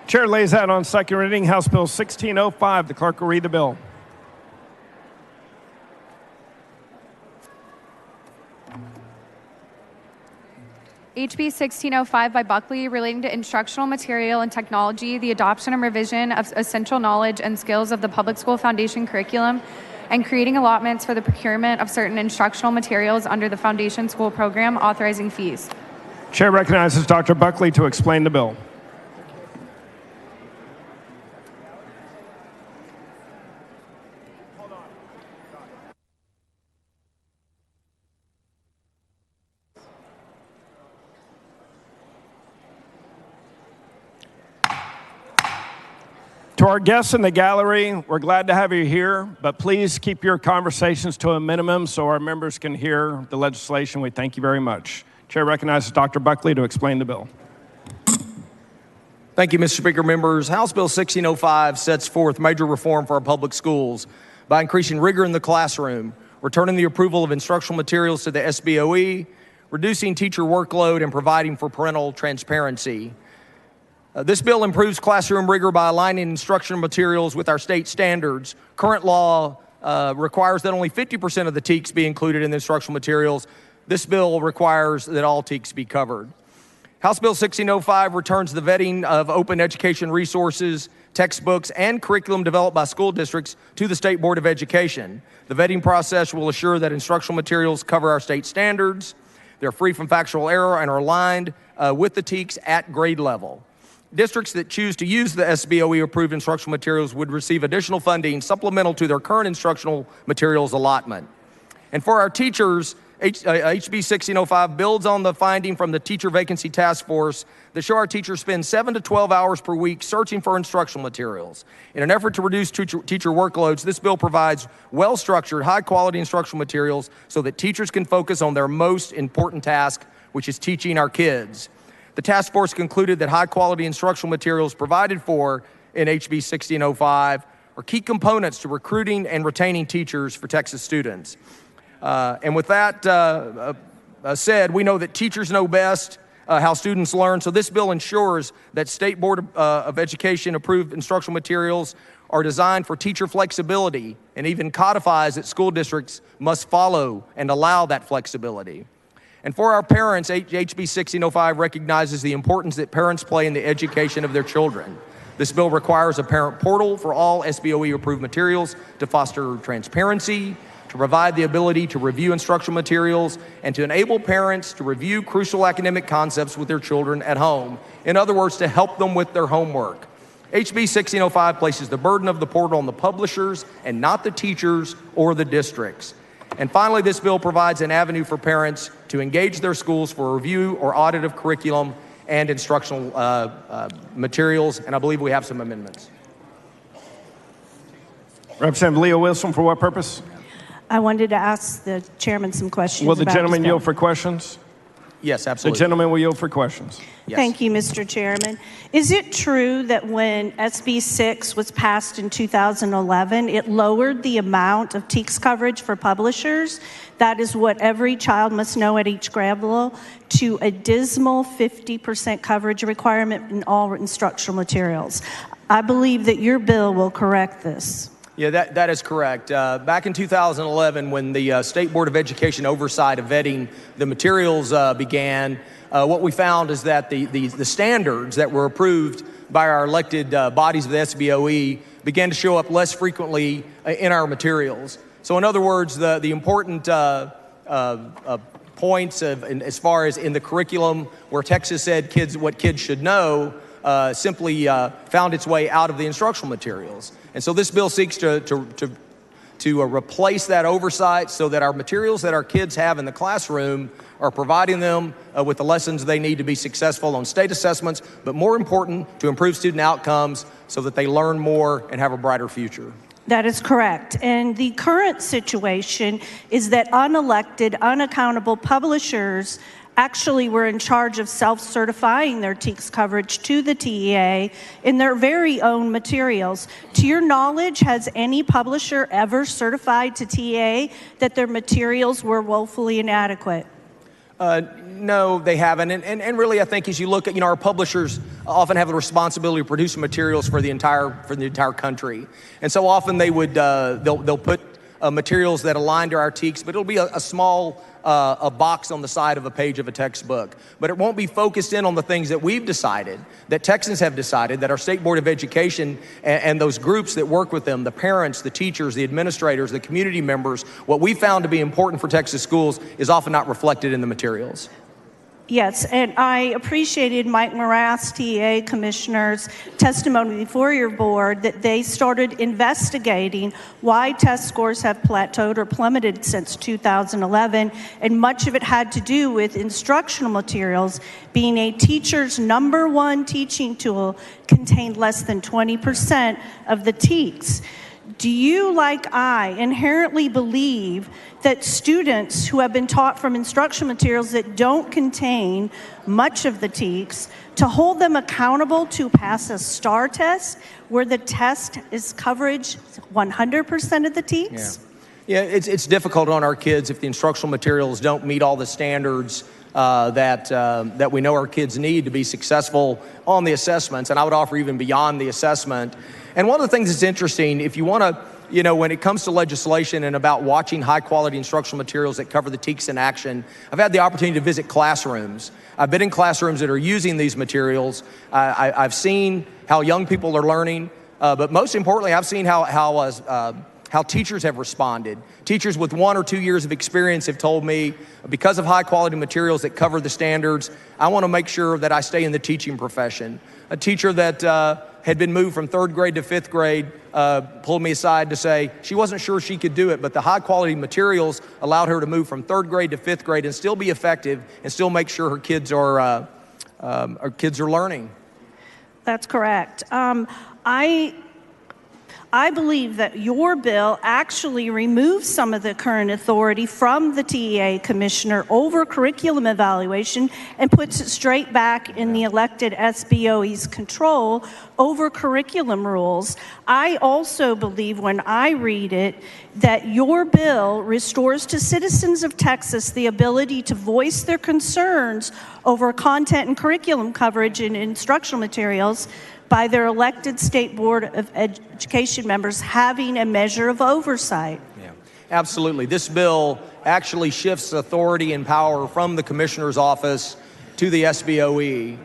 Chair lays out on second reading House Bill 1605. The clerk will read the bill. HB 1605 by Buckley, relating to instructional material and technology, the adoption and revision of essential knowledge and skills of the public school foundation curriculum, and creating allotments for the procurement of certain instructional materials under the foundation school program, authorizing fees. Chair recognizes Dr. Buckley to explain the bill. To our guests in the gallery, we're glad to have you here, but please keep your conversations to a minimum so our members can hear the legislation. We thank you very much. Chair recognizes Dr. Buckley to explain the bill. Thank you, Mr. Speaker. Members, House Bill 1605 sets forth major reform for our public schools by increasing rigor in the classroom, returning the approval of instructional materials to the SBOE, reducing teacher workload, and providing for parental transparency. This bill improves classroom rigor by aligning instructional materials with our state standards. Current law requires that only 50% of the TEKS be included in the instructional materials. This bill requires that all TEKS be covered. House Bill 1605 returns the vetting of open education resources, textbooks, and curriculum developed by school districts to the State Board of Education. The vetting process will assure that instructional materials cover our state standards, they're free from factual error, and are aligned with the TEKS at grade level. Districts that choose to use the SBOE-approved instructional materials would receive additional funding supplemental to their current instructional materials allotment. And for our teachers, HB 1605 builds on the finding from the Teacher Vacancy Task Force that show our teachers spend 7 to 12 hours per week searching for instructional materials. In an effort to reduce teacher workloads, this bill provides well-structured, high-quality instructional materials so that teachers can focus on their most important task, which is teaching our kids. The task force concluded that high-quality instructional materials provided for in HB 1605 are key components to recruiting and retaining teachers for Texas students. And with that said, we know that teachers know best how students learn, so this bill ensures that State Board of Education approved instructional materials are designed for teacher flexibility and even codifies that school districts must follow and allow that flexibility. And for our parents, HB 1605 recognizes the importance that parents play in the education of their children. This bill requires a parent portal for all SBOE-approved materials to foster transparency, to provide the ability to review instructional materials, and to enable parents to review crucial academic concepts with their children at home. In other words, to help them with their homework. HB 1605 places the burden of the portal on the publishers and not the teachers or the districts. And finally, this bill provides an avenue for parents to engage their schools for a review or audit of curriculum and instructional materials, and I believe we have some amendments. Representative Leah Wilson, for what purpose? I wanted to ask the chairman some questions. Will the about gentleman this bill. yield for questions? Yes, absolutely. The gentleman will yield for questions. Yes. Thank you, Mr. Chairman. Is it true that when SB 6 was passed in 2011, it lowered the amount of TEKS coverage for publishers? That is what every child must know at each grade level, to a dismal 50% coverage requirement in all instructional materials. I believe that your bill will correct this. Yeah, that is correct. Back in 2011, when the State Board of Education oversight of vetting the materials began, what we found is that the standards that were approved by our elected bodies of the SBOE began to show up less frequently in our materials. So in other words, the important points as far as in the curriculum where Texas said what kids should know simply found its way out of the instructional materials. And so this bill seeks to replace that oversight so that our materials that our kids have in the classroom are providing them with the lessons they need to be successful on state assessments, but more important, to improve student outcomes so that they learn more and have a brighter future. That is correct. And the current situation is that unelected, unaccountable publishers actually were in charge of self-certifying their TEKS coverage to the TEA in their very own materials. To your knowledge, has any publisher ever certified to TEA that their materials were woefully inadequate? No, they haven't. And really, I think as you look at, our publishers often have the responsibility of producing materials for the entire country. And so often they would, they'll put materials that align to our TEKS, but it'll be a small a box on the side of a page of a textbook. But it won't be focused in on the things that we've decided, that Texans have decided, that our State Board of Education and those groups that work with them, the parents, the teachers, the administrators, the community members, what we found to be important for Texas schools is often not reflected in the materials. Yes, and I appreciated Mike Morass, TEA Commissioner's testimony before your board that they started investigating why test scores have plateaued or plummeted since 2011, and much of it had to do with instructional materials being a teacher's #1 teaching tool contained less than 20% of the TEKS. Do you, like I, inherently believe that students who have been taught from instructional materials that don't contain much of the TEKS, to hold them accountable to pass a STAR test where the test is coverage 100% of the TEKS? Yeah, it's difficult on our kids if the instructional materials don't meet all the standards that we know our kids need to be successful on the assessments, and I would offer even beyond the assessment. And one of the things that's interesting, if you want to, when it comes to legislation and about watching high-quality instructional materials that cover the TEKS in action, I've had the opportunity to visit classrooms. I've been in classrooms that are using these materials. I've seen how young people are learning, but most importantly, I've seen how teachers have responded. Teachers with 1 or 2 years of experience have told me, because of high-quality materials that cover the standards, I want to make sure that I stay in the teaching profession. A teacher that had been moved from 3rd grade to 5th grade pulled me aside to say she wasn't sure she could do it, but the high-quality materials allowed her to move from 3rd grade to 5th grade and still be effective and still make sure her kids are learning. That's correct. I believe that your bill actually removes some of the current authority from the TEA Commissioner over curriculum evaluation and puts it straight back in the elected SBOE's control over curriculum rules. I also believe, when I read it, that your bill restores to citizens of Texas the ability to voice their concerns over content and curriculum coverage in instructional materials by their elected State Board of Education members having a measure of oversight. Yeah, absolutely. This bill actually shifts authority and power from the Commissioner's office to the SBOE.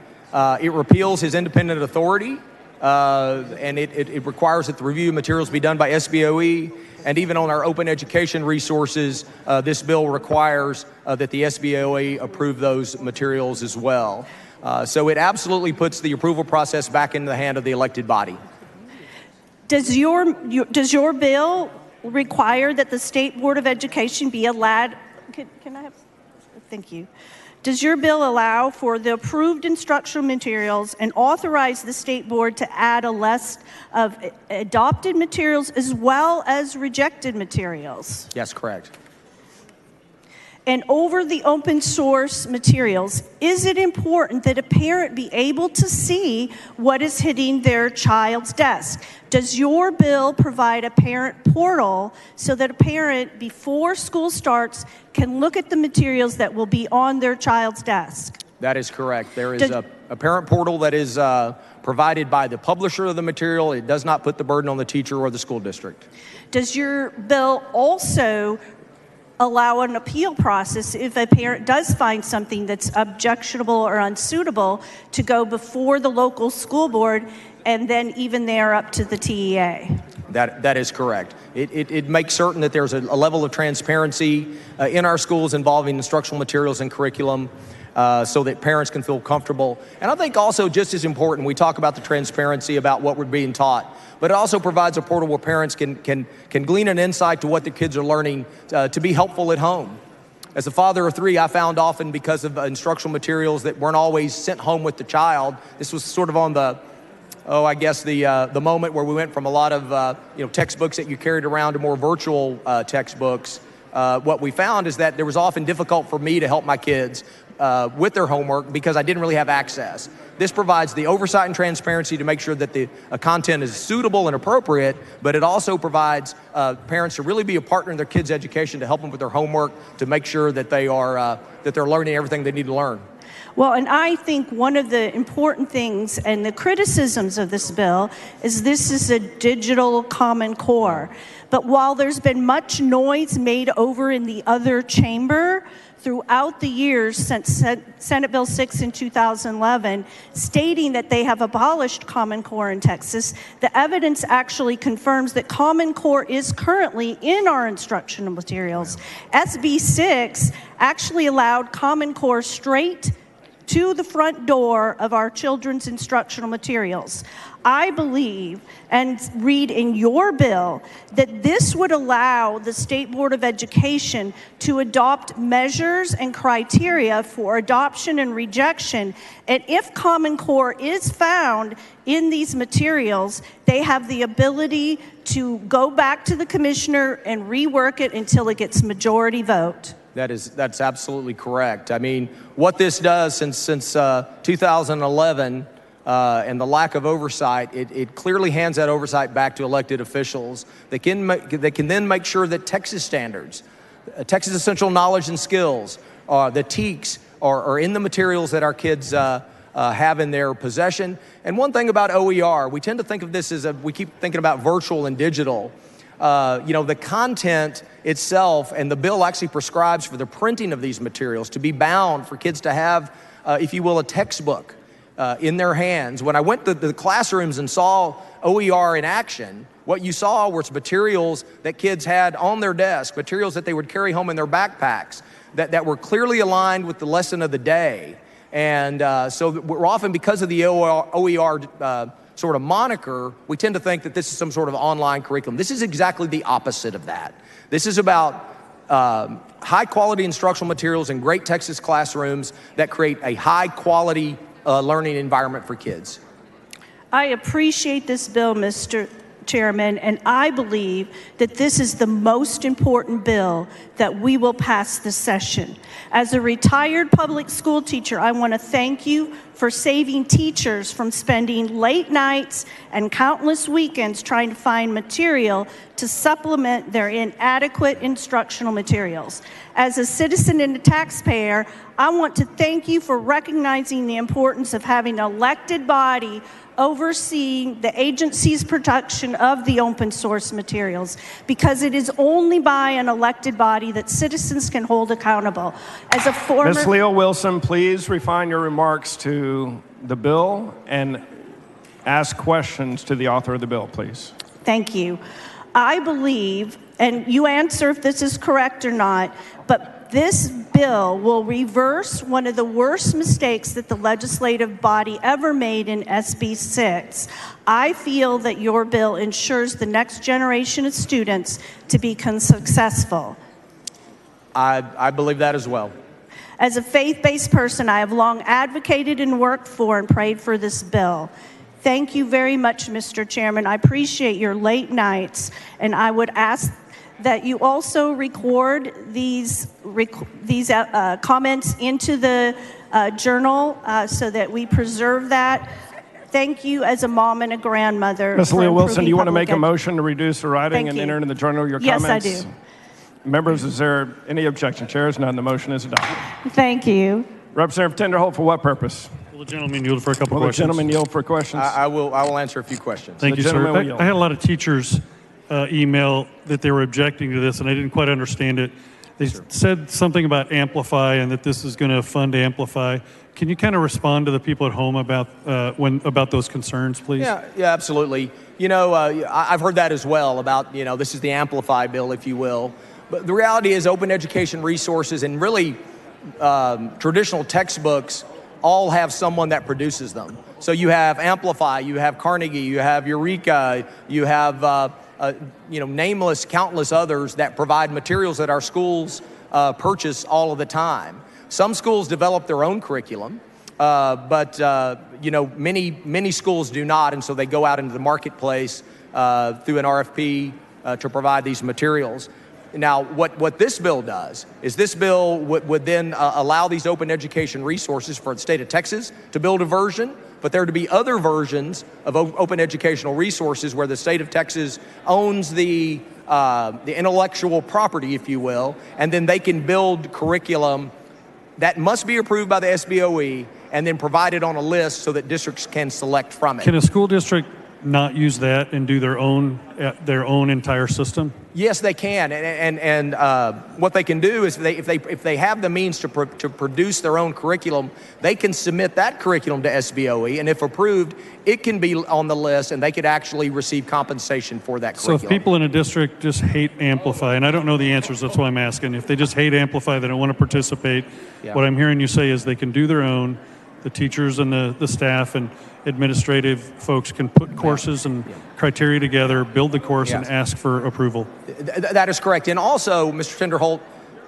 It repeals his independent authority, and it requires that the review of materials be done by SBOE. And even on our open education resources, this bill requires that the SBOE approve those materials as well. So it absolutely puts the approval process back in the hand of the elected body. Does your bill require that the State Board of Education be allowed? Can I have? Thank you. Does your bill allow for the approved instructional materials and authorize the State Board to add a list of adopted materials as well as rejected materials? Yes, correct. And over the open source materials, is it important that a parent be able to see what is hitting their child's desk? Does your bill provide a parent portal so that a parent, before school starts, can look at the materials that will be on their child's desk? That is correct. There is a parent portal that is provided by the publisher of the material. It does not put the burden on the teacher or the school district. Does your bill also allow an appeal process if a parent does find something that's objectionable or unsuitable to go before the local school board and then even there up to the TEA? That is correct. It makes certain that there's a level of transparency in our schools involving instructional materials and curriculum so that parents can feel comfortable. And I think also just as important, we talk about the transparency about what we're being taught, but it also provides a portal where parents can glean an insight to what the kids are learning to be helpful at home. As a father of 3, I found often because of instructional materials that weren't always sent home with the child, this was sort of on the moment where we went from a lot of textbooks that you carried around to more virtual textbooks. what we found is that it was often difficult for me to help my kids with their homework because I didn't really have access. This provides the oversight and transparency to make sure that the content is suitable and appropriate, but it also provides parents to really be a partner in their kids' education to help them with their homework, to make sure that they're learning everything they need to learn. Well, and I think one of the important things and the criticisms of this bill is this is a digital Common Core. But while there's been much noise made over in the other chamber throughout the years since Senate Bill 6 in 2011, stating that they have abolished Common Core in Texas, the evidence actually confirms that Common Core is currently in our instructional materials. SB 6 actually allowed Common Core straight to the front door of our children's instructional materials. I believe and read in your bill that this would allow the State Board of Education to adopt measures and criteria for adoption and rejection. And if Common Core is found in these materials, they have the ability to go back to the commissioner and rework it until it gets majority vote. That's absolutely correct. I mean, what this does since 2011 and the lack of oversight, it clearly hands that oversight back to elected officials. They can then make sure that Texas standards, Texas Essential Knowledge and Skills, the TEKS, are in the materials that our kids have in their possession. And one thing about OER, we tend to think of this as we keep thinking about virtual and digital. The content itself, and the bill actually prescribes for the printing of these materials to be bound for kids to have, if you will, a textbook in their hands. When I went to the classrooms and saw OER in action, what you saw was materials that kids had on their desk, materials that they would carry home in their backpacks, that were clearly aligned with the lesson of the day. And so we're often, because of the OER sort of moniker, we tend to think that this is some sort of online curriculum. This is exactly the opposite of that. This is about high quality instructional materials in great Texas classrooms that create a high quality learning environment for kids. I appreciate this bill, Mr. Chairman, and I believe that this is the most important bill that we will pass this session. As a retired public school teacher, I want to thank you for saving teachers from spending late nights and countless weekends trying to find material to supplement their inadequate instructional materials. As a citizen and a taxpayer, I want to thank you for recognizing the importance of having an elected body overseeing the agency's production of the open source materials, because it is only by an elected body that citizens can hold accountable. As a former... Ms. Leo Wilson, please refine your remarks to the bill and ask questions to the author of the bill, please. Thank you. I believe, and you answer if this is correct or not, but this bill will reverse one of the worst mistakes that the legislative body ever made in SB 6. I feel that your bill ensures the next generation of students to become successful. I believe that as well. As a faith-based person, I have long advocated and worked for and prayed for this bill. Thank you very much, Mr. Chairman. I appreciate your late nights, and I would ask that you also record these comments into the journal so that we preserve that. Thank you as a mom and a grandmother. Ms. Leo Wilson, do you want to make a motion to reduce the writing and enter into the journal your comments? Yes, I do. Members, is there any objection? Chair is none. The motion is adopted. Thank you. Representative Tinderholt, for what purpose? Will the gentleman yield for a couple Will questions? the gentleman yield for questions? I will answer a few questions. Thank you, sir. I had a lot of teachers email that they were objecting to this, and I didn't quite understand it. They said something about Amplify and that this is going to fund Amplify. Can you kind of respond to the people at home about those concerns, please? Yeah, absolutely. I've heard that as well about, this is the Amplify bill, if you will. But the reality is open education resources and really traditional textbooks all have someone that produces them. So you have Amplify, you have Carnegie, you have Eureka, you have nameless, countless others that provide materials that our schools purchase all of the time. Some schools develop their own curriculum, but many schools do not, and so they go out into the marketplace through an RFP to provide these materials. Now, what this bill does is this bill would then allow these open education resources for the state of Texas to build a version, but there to be other versions of open educational resources where the state of Texas owns the intellectual property, if you will, and then they can build curriculum that must be approved by the SBOE and then provided on a list so that districts can select from it. Can a school district not use that and do their own entire system? Yes, they can, and what they can do is if they have the means to produce their own curriculum, they can submit that curriculum to SBOE, and if approved, it can be on the list, and they could actually receive compensation for that So curriculum. if people in a district just hate Amplify, and I don't know the answers, that's why I'm asking, if they just hate Amplify, they don't want to participate, Yeah. what I'm hearing you say is they can do their own, the teachers and the staff and administrative folks can put courses and criteria together, build the course, and Yes. ask for approval. That is correct. And also, Mr. Tinderholt,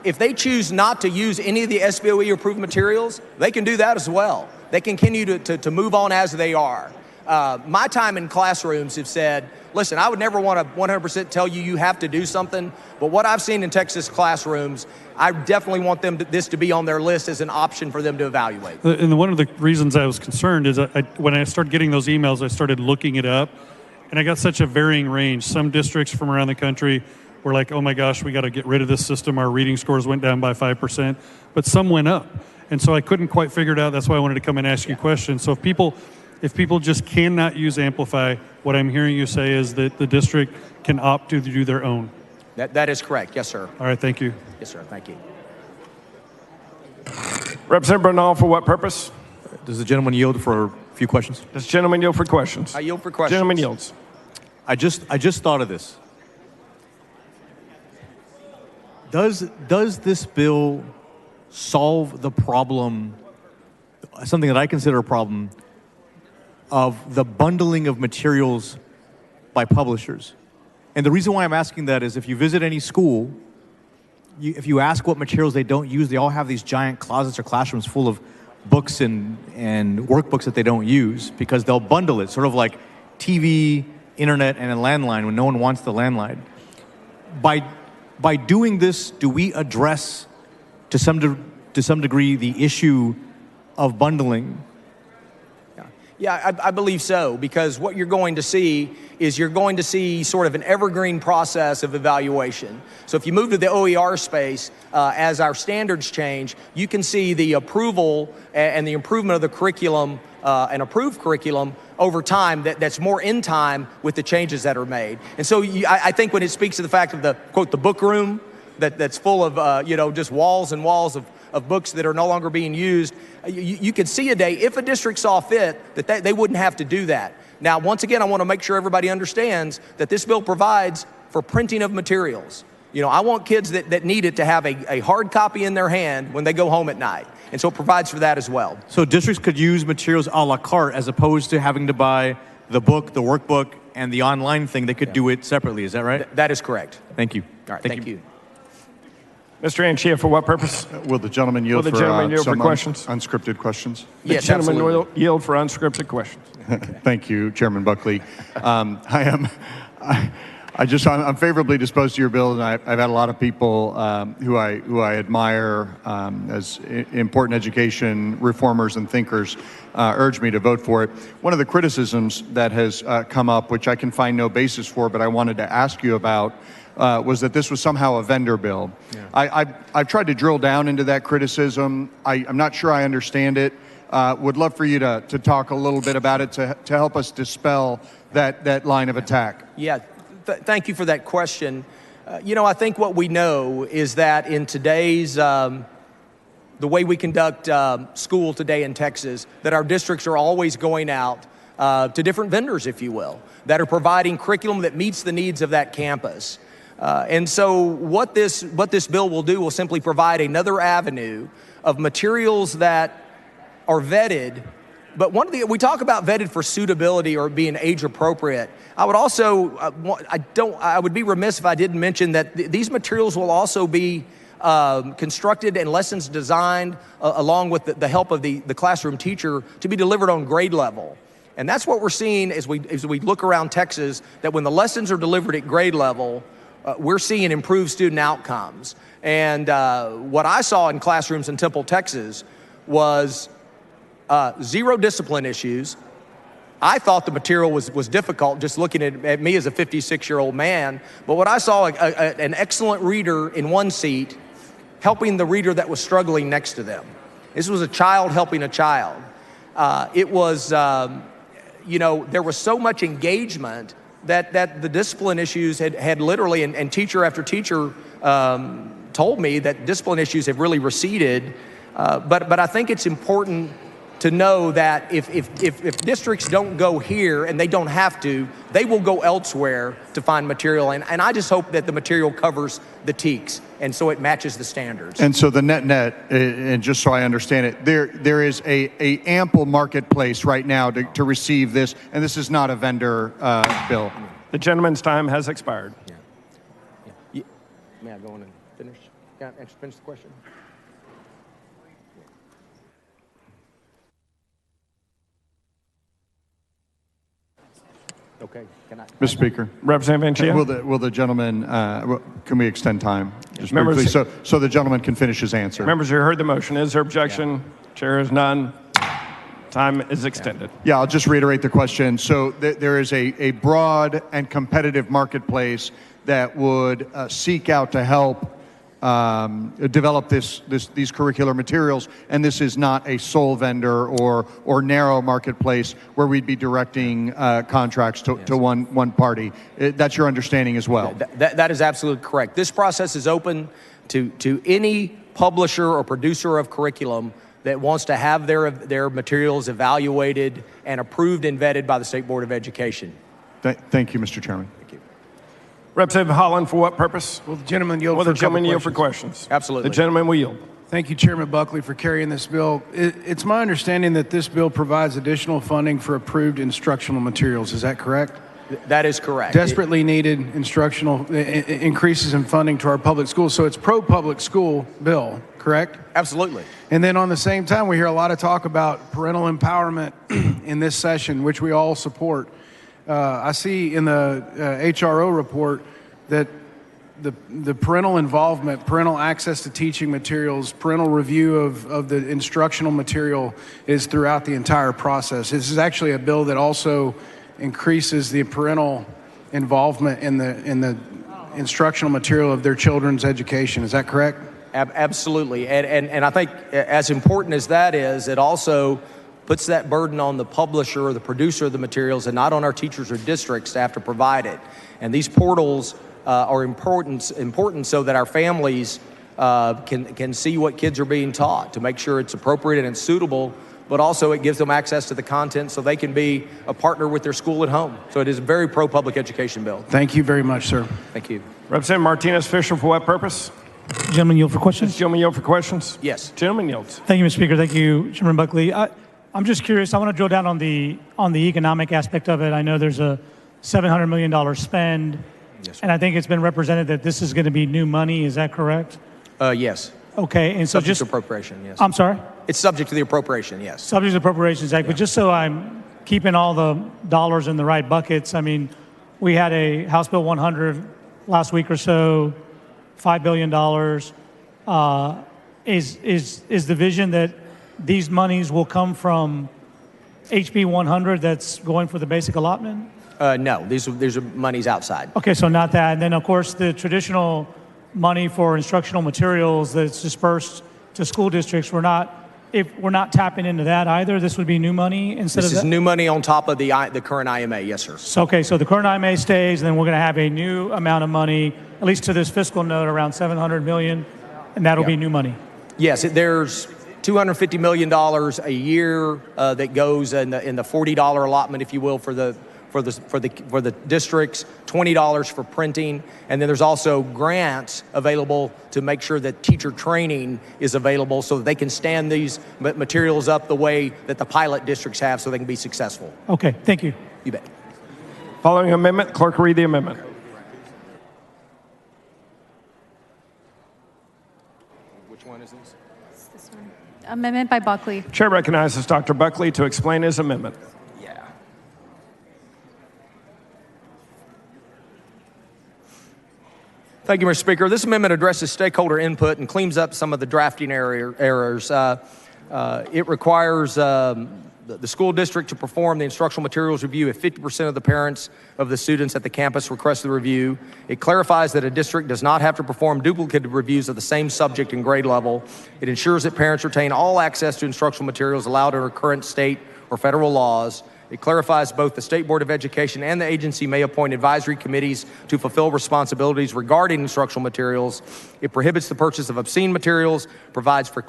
if they choose not to use any of the SBOE approved materials, they can do that as well. They can continue to move on as they are. My time in classrooms have said, listen, I would never want to 100% tell you have to do something, but what I've seen in Texas classrooms, I definitely want this to be on their list as an option for them to evaluate. And one of the reasons I was concerned is when I started getting those emails, I started looking it up, and I got such a varying range. Some districts from around the country were like, oh my gosh, we got to get rid of this system. Our reading scores went down by 5%, but some went up. And so I couldn't quite figure it out. That's why I wanted to come and ask you questions. So if people just cannot use Amplify, what I'm hearing you say is that the district can opt to do their own. That is correct. Yes, sir. All right, thank you. Yes, sir. Thank you. Representative Bernal, for what purpose? Does the gentleman yield for a few questions? Does the gentleman yield for questions? I yield for questions. Gentleman yields. I just thought of this. Does this bill solve the problem, something that I consider a problem, of the bundling of materials by publishers? And the reason why I'm asking that is if you visit any school, if you ask what materials they don't use, they all have these giant closets or classrooms full of books and workbooks that they don't use because they'll bundle it, sort of like TV, internet, and a landline when no one wants the landline. By doing this, do we address to some degree the issue of bundling? Yeah, I believe so, because what you're going to see is sort of an evergreen process of evaluation. So if you move to the OER space, as our standards change, you can see the approval and the improvement of the curriculum, an approved curriculum over time that's more in time with the changes that are made. And so I think when it speaks to the fact of the, quote, the book room that's full of, just walls and walls of books that are no longer being used, you could see a day, if a district saw fit, that they wouldn't have to do that. Now, once again, I want to make sure everybody understands that this bill provides for printing of materials. I want kids that need it to have a hard copy in their hand when they go home at night. And so it provides for that as well. So districts could use materials a la carte as opposed to having to buy the book, the workbook, and the online thing. They could do it separately. Is that right? That is correct. Thank you. All right, thank you. Mr. Anchia, for what purpose? Will the gentleman yield Will the gentleman yield for some questions? unscripted questions? The gentleman will yield for unscripted questions. Thank you, Chairman Buckley. I'm favorably disposed to your bill, and I've had a lot of people who I admire as important education reformers and thinkers urge me to vote for it. One of the criticisms that has come up, which I can find no basis for, but I wanted to ask you about, was that this was somehow a vendor bill. Yeah. I've tried to drill down into that criticism. I'm not sure I understand it. Would love for you to talk a little bit about it to help us dispel that line of attack. Yeah, thank you for that question. I think what we know is that in today's, the way we conduct school today in Texas, that our districts are always going out to different vendors, if you will, that are providing curriculum that meets the needs of that campus. And so what this bill will do will simply provide another avenue of materials that are vetted. But we talk about vetted for suitability or being age appropriate. I would also, I would be remiss if I didn't mention that these materials will also be constructed and lessons designed along with the help of the classroom teacher to be delivered on grade level. And that's what we're seeing as we look around Texas, that when the lessons are delivered at grade level, we're seeing improved student outcomes. And what I saw in classrooms in Temple, Texas was 0 discipline issues. I thought the material was difficult, just looking at me as a 56-year-old man. But what I saw, an excellent reader in one seat helping the reader that was struggling next to them. This was a child helping a child. It was, there was so much engagement that the discipline issues had literally, and teacher after teacher told me that discipline issues have really receded. But I think it's important to know that if districts don't go here, and they don't have to, they will go elsewhere to find material. And I just hope that the material covers the TEKS, and so it matches the standards. And so the net, and just so I understand it, there is a ample marketplace right now to receive this, and this is not a vendor bill. The gentleman's time has expired. May I go on and finish? Can I finish the question? Okay. Mr. Speaker. Representative Vanchia. Will the gentleman, can we extend time? Just Members- briefly, so the gentleman can finish his answer. Members, you heard the motion. Is there objection? Chair is none. Time is extended. Yeah, I'll just reiterate the question. So there is a broad and competitive marketplace that would seek out to help develop these curricular materials, and this is not a sole vendor or narrow marketplace where we'd be directing contracts to one party. That's your understanding as well. That is absolutely correct. This process is open to any publisher or producer of curriculum that wants to have their materials evaluated and approved and vetted by the State Board of Education. Thank you, Mr. Chairman. Representative Holland, for what purpose? Will the gentleman yield Will for the a couple gentleman yield for questions? Absolutely. The gentleman will yield. Thank you, Chairman Buckley, for carrying this bill. It's my understanding that this bill provides additional funding for approved instructional materials. Is that correct? That is correct. Desperately needed instructional increases in funding to our public schools. So it's pro-public school bill, correct? Absolutely. And then on the same time, we hear a lot of talk about parental empowerment in this session, which we all support. I see in the HRO report that the parental involvement, parental access to teaching materials, parental review of the instructional material is throughout the entire process. This is actually a bill that also increases the parental involvement in the instructional material of their children's education. Is that correct? Absolutely. And I think as important as that is, it also puts that burden on the publisher or the producer of the materials and not on our teachers or districts to have to provide it. And these portals are important so that our families can see what kids are being taught, to make sure it's appropriate and it's suitable, but also it gives them access to the content so they can be a partner with their school at home. So it is a very pro-public education bill. Thank you very much, sir. Thank you. Representative Martinez Fisher, for what purpose? Gentleman yield for questions? Gentleman yield for questions? Yes. Gentleman yields. Thank you, Mr. Speaker. Thank you, Chairman Buckley. I'm just curious. I want to drill down on the economic aspect of it. I know there's a $700 million spend, and I think it's been represented that this is going to be new money. Is that correct? Yes. Okay, and so subject to appropriation, yes. I'm sorry? It's subject to the Appropriation, yes. Subject to the Appropriations Act, but just so I'm keeping all the dollars in the right buckets, I mean, we had a House Bill 100 last week or so, $5 billion. Is the vision that these monies will come from HB 100 that's going for the basic allotment? No, these are monies outside. Okay, so not that. And then, of course, the traditional money for instructional materials that's dispersed to school districts, we're not tapping into that either. This would be new money instead of This is new money on top of the current IMA, yes, sir. So, okay, so the current IMA stays, and then we're going to have a new amount of money, at least to this fiscal note, around $700 million, and that'll be new money. Yes, there's $250 million a year that goes in the $40 allotment, if you will, for the districts, $20 for printing, and then there's also grants available to make sure that teacher training is available so that they can stand these materials up the way that the pilot districts have so they can be successful. Okay, thank you. You bet. Following amendment, clerk read the amendment. Which one is this? This one. Amendment by Buckley. Chair recognizes Dr. Buckley to explain his amendment. Thank you, Mr. Speaker. This amendment addresses stakeholder input and cleans up some of the drafting errors. It requires the school district to perform the instructional materials review if 50% of the parents of the students at the campus request the review. It clarifies that a district does not have to perform duplicated reviews of the same subject and grade level. It ensures that parents retain all access to instructional materials allowed under current state or federal laws. It clarifies both the State Board of Education and the agency may appoint advisory committees to fulfill responsibilities regarding instructional materials. It prohibits the purchase of obscene materials, provides for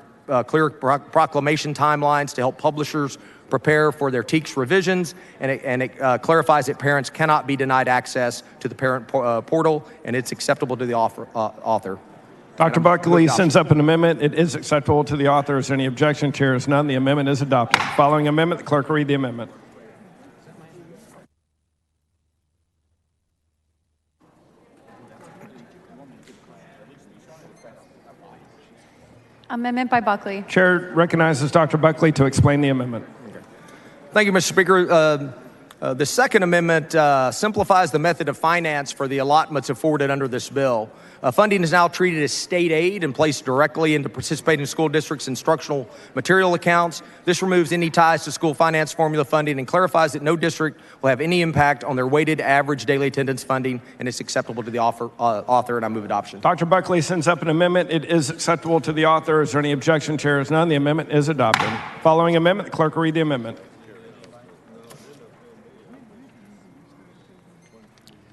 clear proclamation timelines to help publishers prepare for their TEKS revisions, and it clarifies that parents cannot be denied access to the parent portal, and it's acceptable to the author. Dr. Buckley sends up an amendment. It is acceptable to the author. Is there any objection? Chair is none. The amendment is adopted. Following amendment, the clerk will read the amendment. Amendment by Buckley. Chair recognizes Dr. Buckley to explain the amendment. Thank you, Mr. Speaker. The second amendment simplifies the method of finance for the allotments afforded under this bill. Funding is now treated as state aid and placed directly into participating school districts' instructional material accounts. This removes any ties to school finance formula funding and clarifies that no district will have any impact on their weighted average daily attendance funding, and it's acceptable to the author, and I move adoption. Dr. Buckley sends up an amendment. It is acceptable to the author. Is there any objection? Chair is none. The amendment is adopted. Following amendment, the clerk will read the amendment.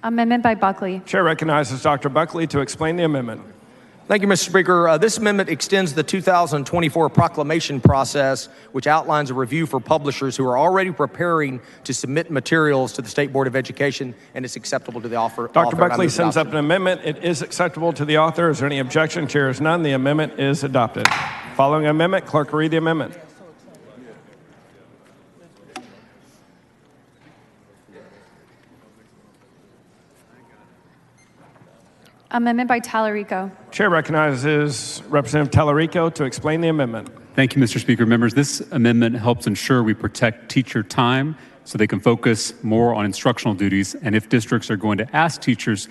Amendment by Buckley. Chair recognizes Dr. Buckley to explain the amendment. Thank you, Mr. Speaker. This amendment extends the 2024 proclamation process, which outlines a review for publishers who are already preparing to submit materials to the State Board of Education, and it's acceptable to the author. Dr. Buckley sends up an amendment. It is acceptable to the author. Is there any objection? Chair is none. The amendment is adopted. Following amendment, clerk will read the amendment. Amendment by Tallarico. Chair recognizes Representative Tallarico to explain the amendment. Thank you, Mr. Speaker. Members, this amendment helps ensure we protect teacher time so they can focus more on instructional duties. And if districts are going to ask teachers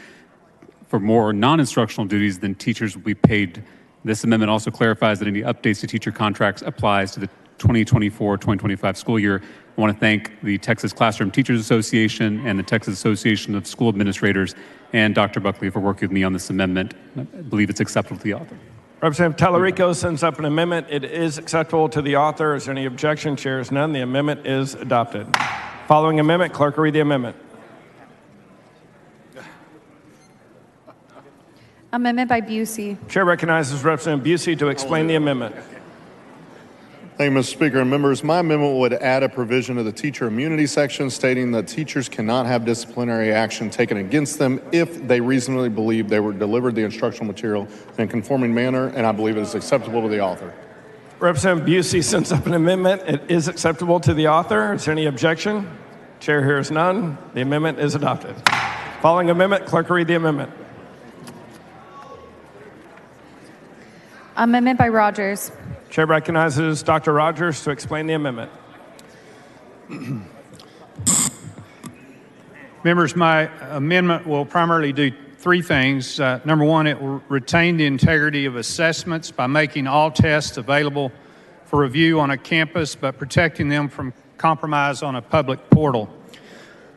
for more non-instructional duties, then teachers will be paid. This amendment also clarifies that any updates to teacher contracts applies to the 2024-2025 school year. I want to thank the Texas Classroom Teachers Association and the Texas Association of School Administrators and Dr. Buckley for working with me on this amendment. I believe it's acceptable to the author. Representative Tallarico sends up an amendment. It is acceptable to the author. Is there any objection? Chair is none. The amendment is adopted. Following amendment, clerk will read the amendment. Amendment by Busey. Chair recognizes Representative Busey to explain the amendment. Thank you, Mr. Speaker. And members, my amendment would add a provision to the teacher immunity section stating that teachers cannot have disciplinary action taken against them if they reasonably believe they were delivered the instructional material in a conforming manner, and I believe it is acceptable to the author. Representative Busey sends up an amendment. It is acceptable to the author. Is there any objection? Chair hears none. The amendment is adopted. Following amendment, clerk will read the amendment. Amendment by Rogers. Chair recognizes Dr. Rogers to explain the amendment. Members, my amendment will primarily do three things. Number one, it will retain the integrity of assessments by making all tests available for review on a campus, but protecting them from compromise on a public portal.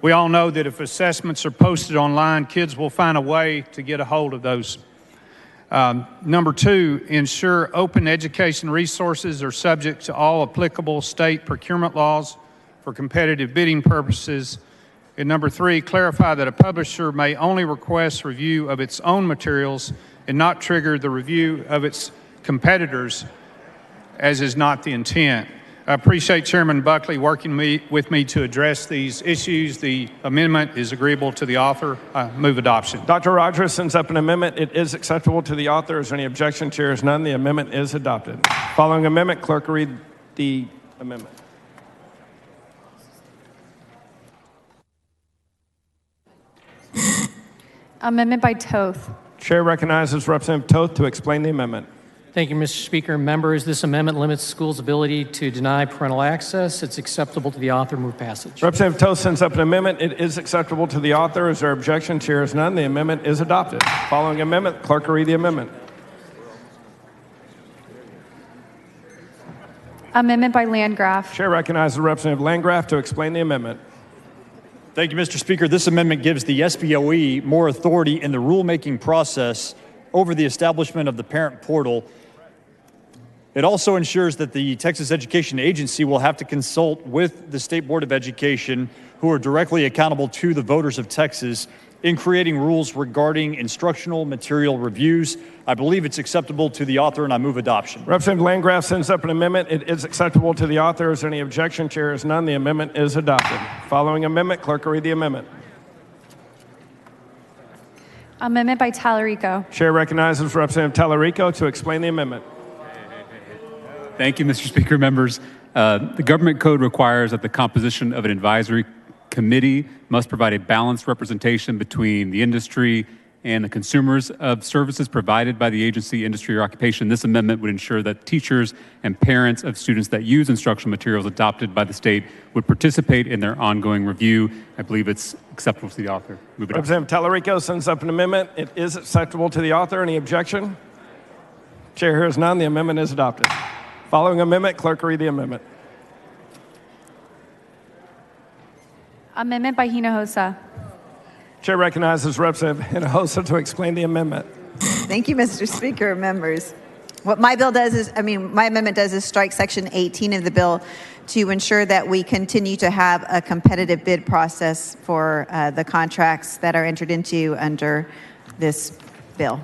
We all know that if assessments are posted online, kids will find a way to get a hold of those. Number two, ensure open education resources are subject to all applicable state procurement laws for competitive bidding purposes. And number three, clarify that a publisher may only request review of its own materials and not trigger the review of its competitors, as is not the intent. I appreciate Chairman Buckley working with me to address these issues. The amendment is agreeable to the author. I move adoption. Dr. Rogers sends up an amendment. It is acceptable to the author. Is there any objection? Chair is none. The amendment is adopted. Following amendment, clerk will read the amendment. Amendment by Toth. Chair recognizes Representative Toth to explain the amendment. Thank you, Mr. Speaker. Members, this amendment limits schools' ability to deny parental access. It's acceptable to the author. Move passage. Representative Toth sends up an amendment. It is acceptable to the author. Is there objection? Chair is none. The amendment is adopted. Following amendment, clerk will read the amendment. Amendment by Landgraf. Chair recognizes Representative Landgraf to explain the amendment. Thank you, Mr. Speaker. This amendment gives the SBOE more authority in the rulemaking process over the establishment of the parent portal. It also ensures that the Texas Education Agency will have to consult with the State Board of Education, who are directly accountable to the voters of Texas, in creating rules regarding instructional material reviews. I believe it's acceptable to the author, and I move adoption. Representative Landgraf sends up an amendment. It is acceptable to the author. Is there any objection? Chair is none. The amendment is adopted. Following amendment, clerk will read the amendment. Amendment by Tallarico. Chair recognizes Representative Tallarico to explain the amendment. Thank you, Mr. Speaker. Members, the government code requires that the composition of an advisory committee must provide a balanced representation between the industry and the consumers of services provided by the agency, industry, or occupation. This amendment would ensure that teachers and parents of students that use instructional materials adopted by the state would participate in their ongoing review. I believe it's acceptable to the author. Move it up. Representative Tallarico sends up an amendment. It is acceptable to the author. Any objection? Chair hears none. The amendment is adopted. Following amendment, clerk will read the amendment. Amendment by Hinojosa. Chair recognizes Representative Hinojosa to explain the amendment. Thank you, Mr. Speaker. Members, what my amendment does is strike Section 18 of the bill to ensure that we continue to have a competitive bid process for the contracts that are entered into under this bill.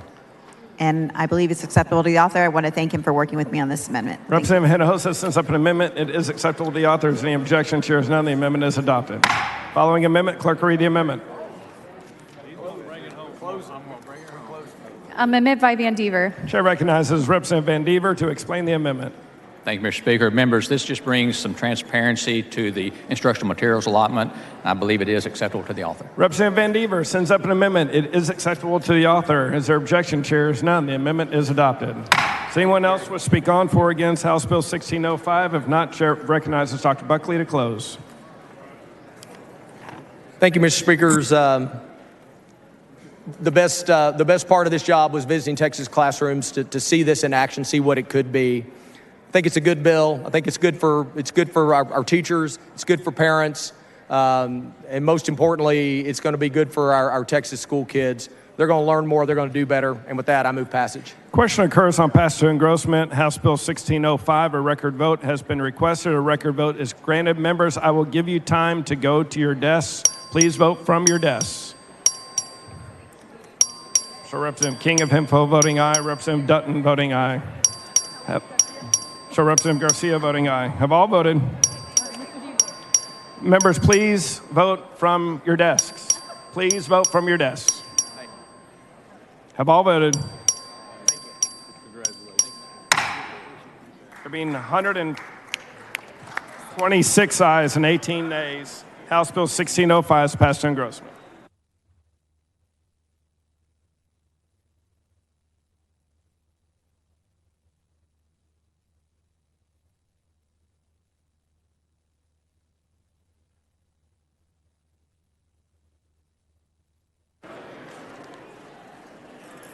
And I believe it's acceptable to the author. I want to thank him for working with me on this amendment. Representative Hinojosa sends up an amendment. It is acceptable to the author. Is there any objection? Chair is none. The amendment is adopted. Following amendment, clerk will read the amendment. Amendment by Van Dever. Chair recognizes Representative Van Dever to explain the amendment. Thank you, Mr. Speaker. Members, this just brings some transparency to the instructional materials allotment. I believe it is acceptable to the author. Representative Van Dever sends up an amendment. It is acceptable to the author. Is there objection? Chair is none. The amendment is adopted. Does anyone else wish to speak on, for, or against House Bill 1605? If not, Chair recognizes Dr. Buckley to close. Thank you, Mr. Speakers. The best part of this job was visiting Texas classrooms to see this in action, see what it could be. I think it's a good bill. I think it's good for our teachers. It's good for parents. And most importantly, it's going to be good for our Texas school kids. They're going to learn more. They're going to do better. And with that, I move passage. Question occurs on passage to engrossment. House Bill 1605. A record vote has been requested. A record vote is granted. Members, I will give you time to go to your desks. Please vote from your desks. So Representative King of Hemphill voting aye. Representative Dutton voting aye. So Representative Garcia voting aye. Have all voted? Members, please vote from your desks. Please vote from your desks. Have all voted? There being 126 ayes and 18 nays, House Bill 1605 is passed to engrossment.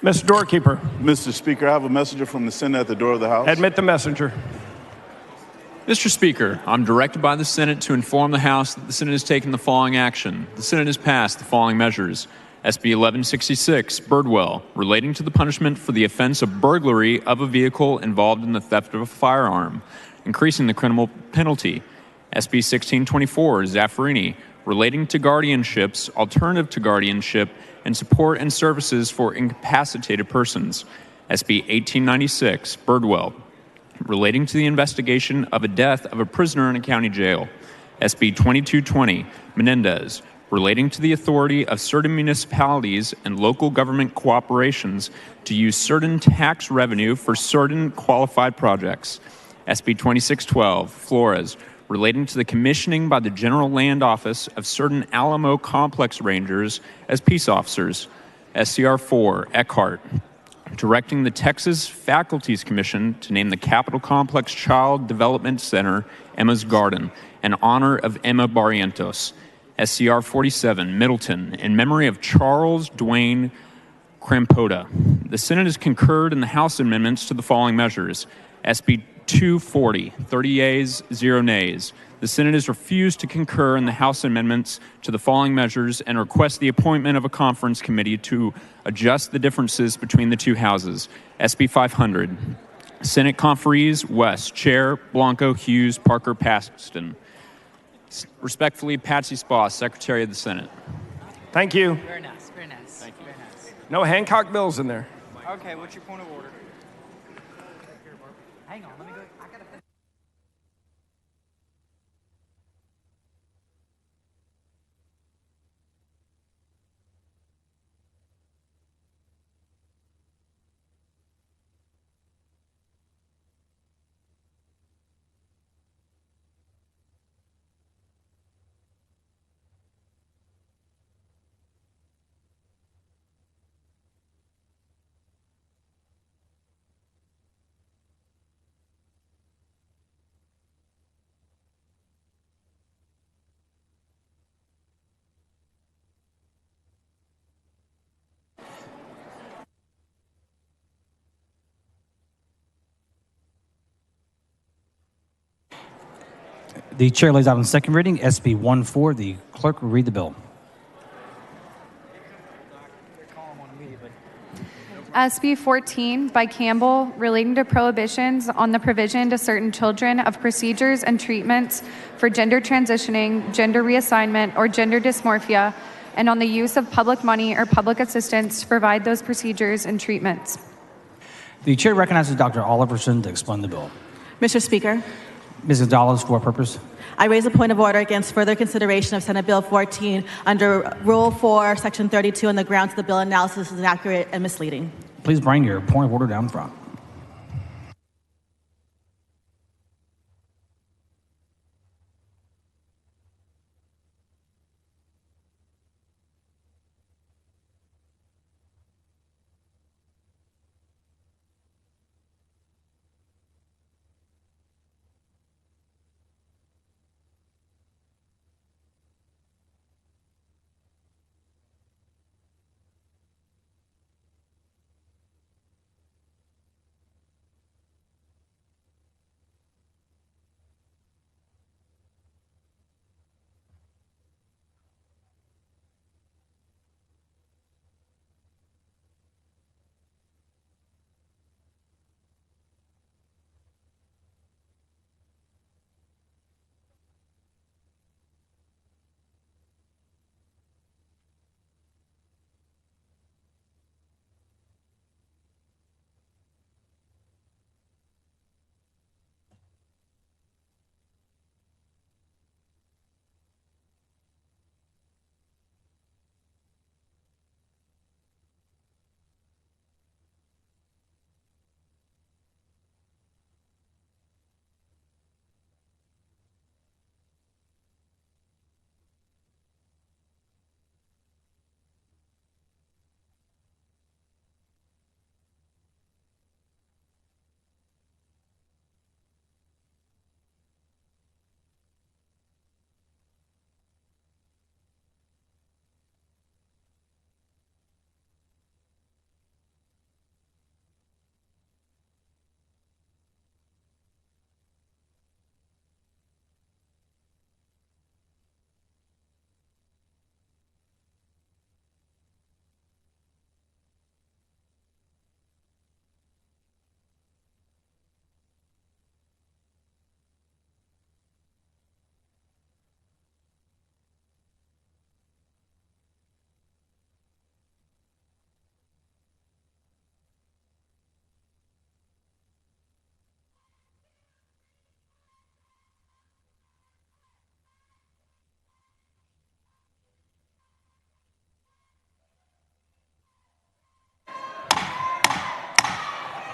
Mr. Doorkeeper. Mr. Speaker, I have a messenger from the Senate at the door of the House. Admit the messenger. Mr. Speaker, I'm directed by the Senate to inform the House that the Senate has taken the following action. The Senate has passed the following measures. SB 1166, Birdwell, relating to the punishment for the offense of burglary of a vehicle involved in the theft of a firearm, increasing the criminal penalty. SB 1624, Zaffarini, relating to guardianships, alternative to guardianship, and support and services for incapacitated persons. SB 1896, Birdwell, relating to the investigation of a death of a prisoner in a county jail. SB 2220, Menendez, relating to the authority of certain municipalities and local government cooperations to use certain tax revenue for certain qualified projects. SB 2612, Flores, relating to the commissioning by the General Land Office of certain Alamo Complex Rangers as peace officers. SCR 4, Eckhart, directing the Texas Faculties Commission to name the Capitol Complex Child Development Center Emma's Garden in honor of Emma Barrientos, SCR 47, Middleton, in memory of Charles Dwayne Crampota. The Senate has concurred in the House amendments to the following measures. SB 240, 30 yeas, 0 nays. The Senate has refused to concur in the House amendments to the following measures and requests the appointment of a conference committee to adjust the differences between the two houses. SB 500. Senate conferees, West, Chair, Blanco, Hughes, Parker, Paxton. Respectfully, Patsy Spaw, Secretary of the Senate. Thank you. Very nice, very nice. Thank you. Very nice. No Hancock bills in there. Okay, what's your point of order? Hang on, let me go. I gotta finish. The chair lays out on second reading, SB 14. The clerk will read the bill. SB 14 by Campbell, relating to prohibitions on the provision to certain children of procedures and treatments for gender transitioning, gender reassignment, or gender dysmorphia, and on the use of public money or public assistance to provide those procedures and treatments. The chair recognizes Dr. Oliverson to explain the bill. Mr. Speaker, Ms. Gonzalez, for what purpose? I raise a point of order against further consideration of Senate Bill 14 under Rule 4, Section 32, on the grounds the bill analysis is inaccurate and misleading. Please bring your point of order down front.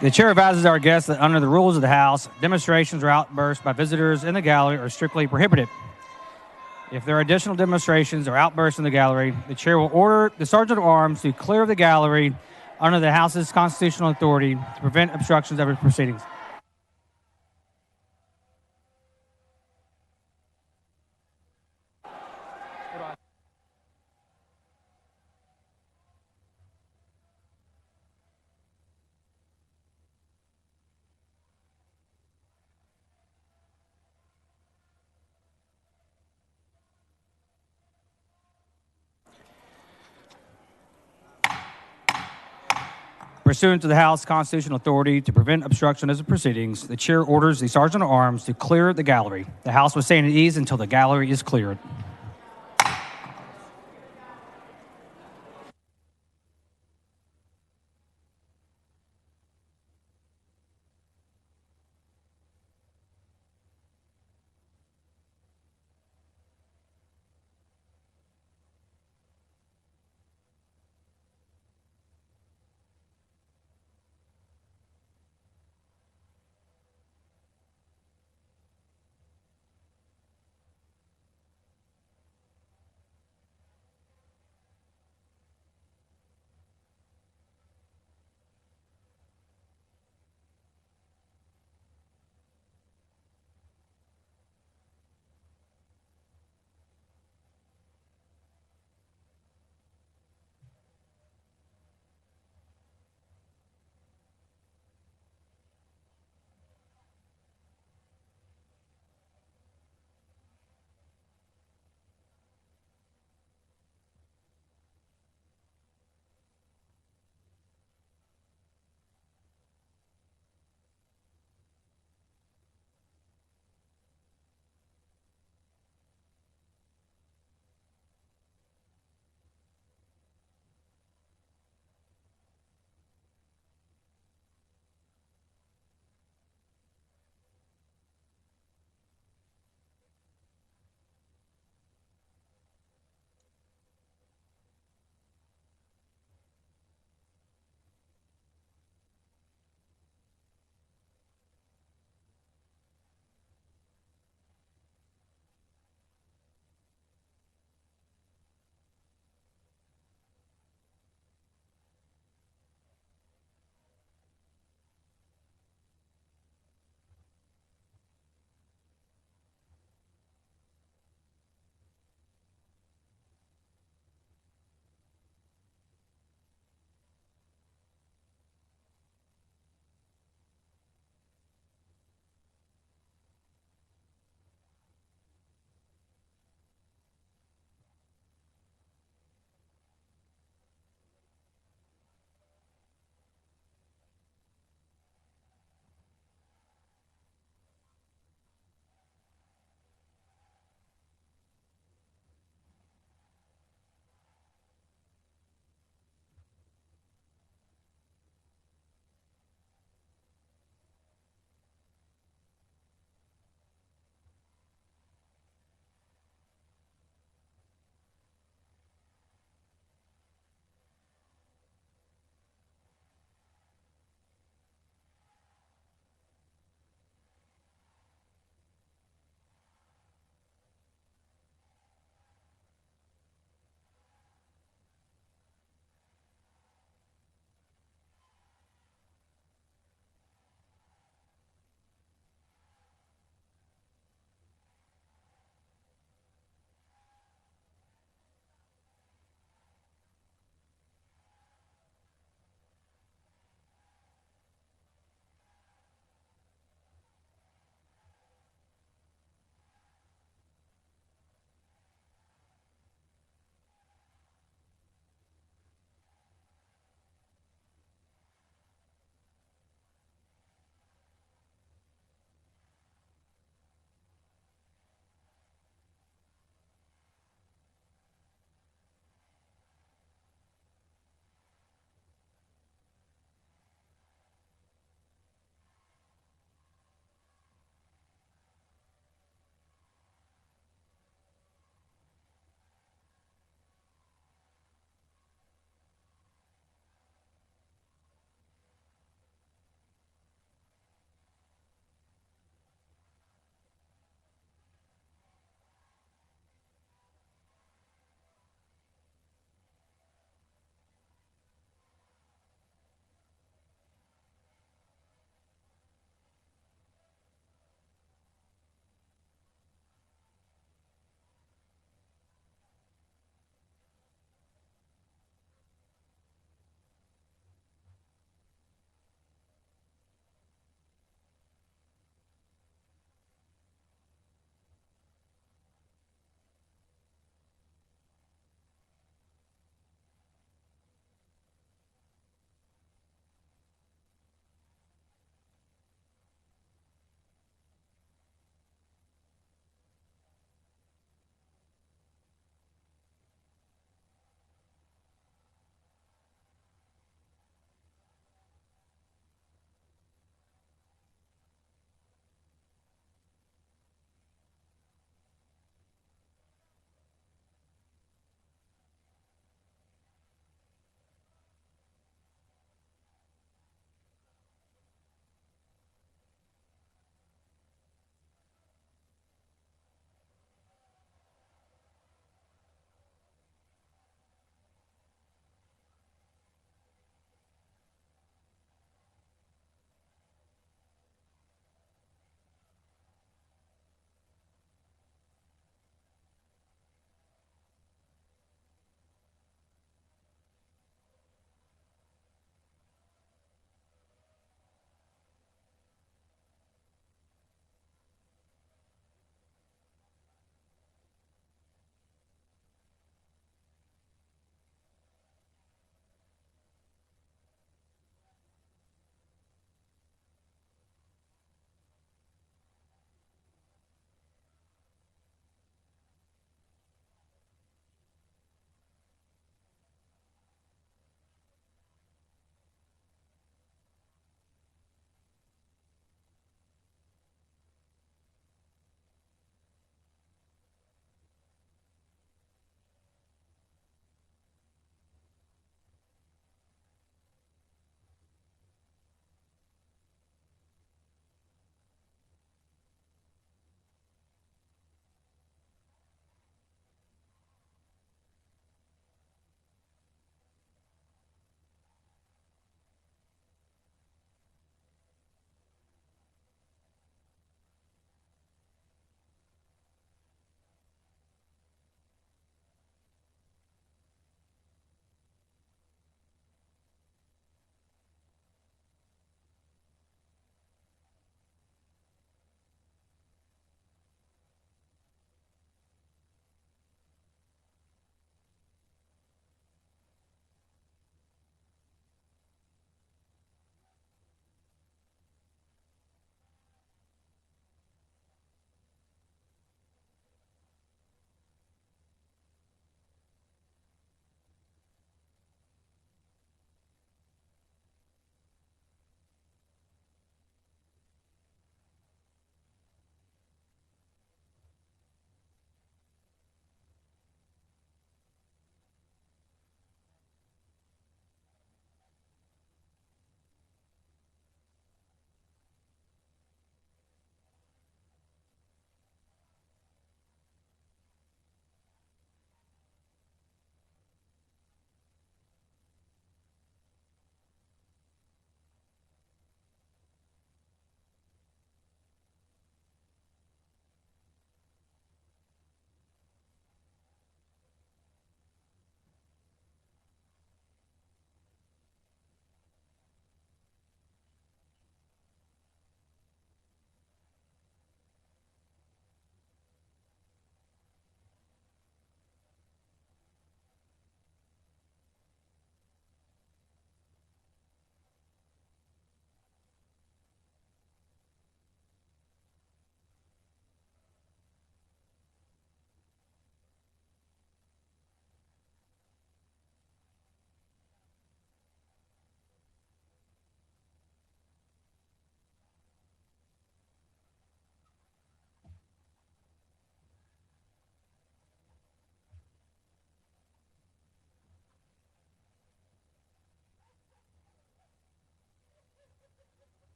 The chair advises our guests that under the rules of the House, demonstrations or outbursts by visitors in the gallery are strictly prohibited. If there are additional demonstrations or outbursts in the gallery, the chair will order the Sergeant at Arms to clear the gallery under the House's constitutional authority to prevent obstructions of its proceedings. Pursuant to the House constitutional authority to prevent obstruction of the proceedings, the chair orders the Sergeant at Arms to clear the gallery. The House will stand at ease until the gallery is cleared.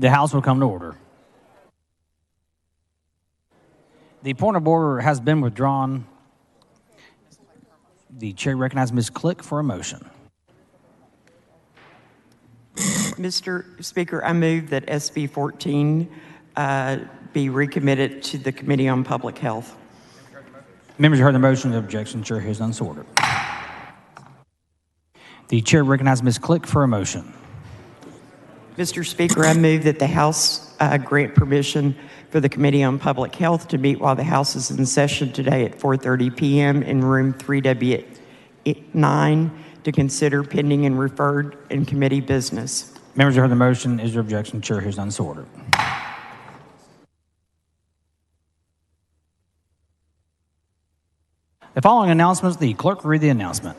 The House will come to order. The point of order has been withdrawn. The chair recognizes Ms. Click for a motion. Mr. Speaker, I move that SB 14 be recommitted to the Committee on Public Health. Members, you heard the motion. The objection, chair hears none, so ordered. The chair recognizes Ms. Click for a motion. Mr. Speaker, I move that the House grant permission for the Committee on Public Health to meet while the House is in session today at 4:30 p.m. in room 3W9 to consider pending and referred in committee business. Members, you heard the motion. Is there objection? Chair hears none, so ordered. The following announcements, the clerk will read the announcement.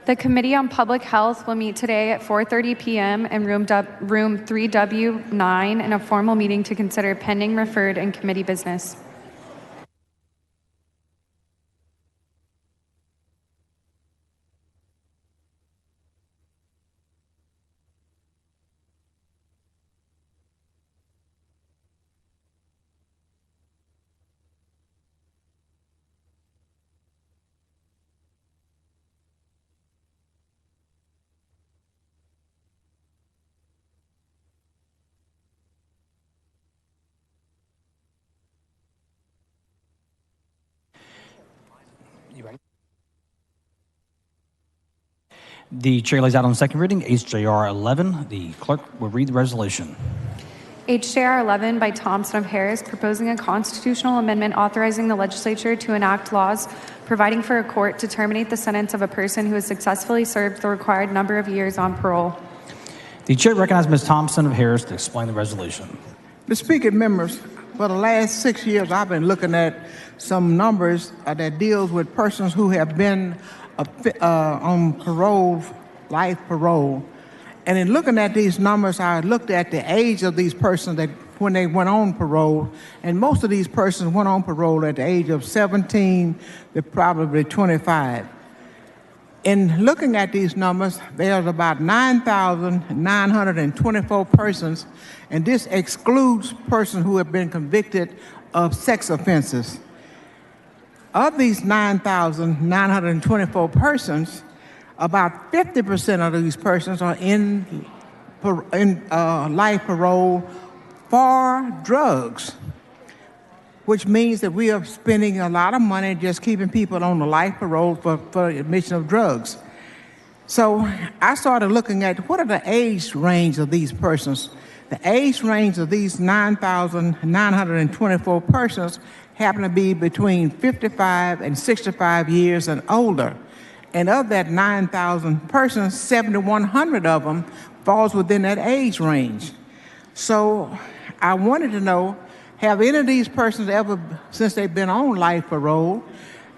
The Committee on Public Health will meet today at 4:30 p.m. in room 3W9 in a formal meeting to consider pending, referred, and committee business. The chair lays out on second reading HJR 11. The clerk will read the resolution. HJR 11 by Thompson of Harris, proposing a constitutional amendment authorizing the legislature to enact laws providing for a court to terminate the sentence of a person who has successfully served the required number of years on parole. The chair recognizes Ms. Thompson of Harris to explain the resolution. Mr. Speaker, members, for the last 6 years, I've been looking at some numbers that deals with persons who have been on parole, life parole. And in looking at these numbers, I looked at the age of these persons that when they went on parole, and most of these persons went on parole at the age of 17 to probably 25. In looking at these numbers, there's about 9,924 persons, and this excludes persons who have been convicted of sex offenses. Of these 9,924 persons, about 50% of these persons are in life parole for drugs, which means that we are spending a lot of money just keeping people on the life parole for admission of drugs. So I started looking at what are the age range of these persons. The age range of these 9,924 persons happen to be between 55 and 65 years and older. And of that 9,000 persons, 7,100 of them falls within that age range. So I wanted to know, have any of these persons ever, since they've been on life parole,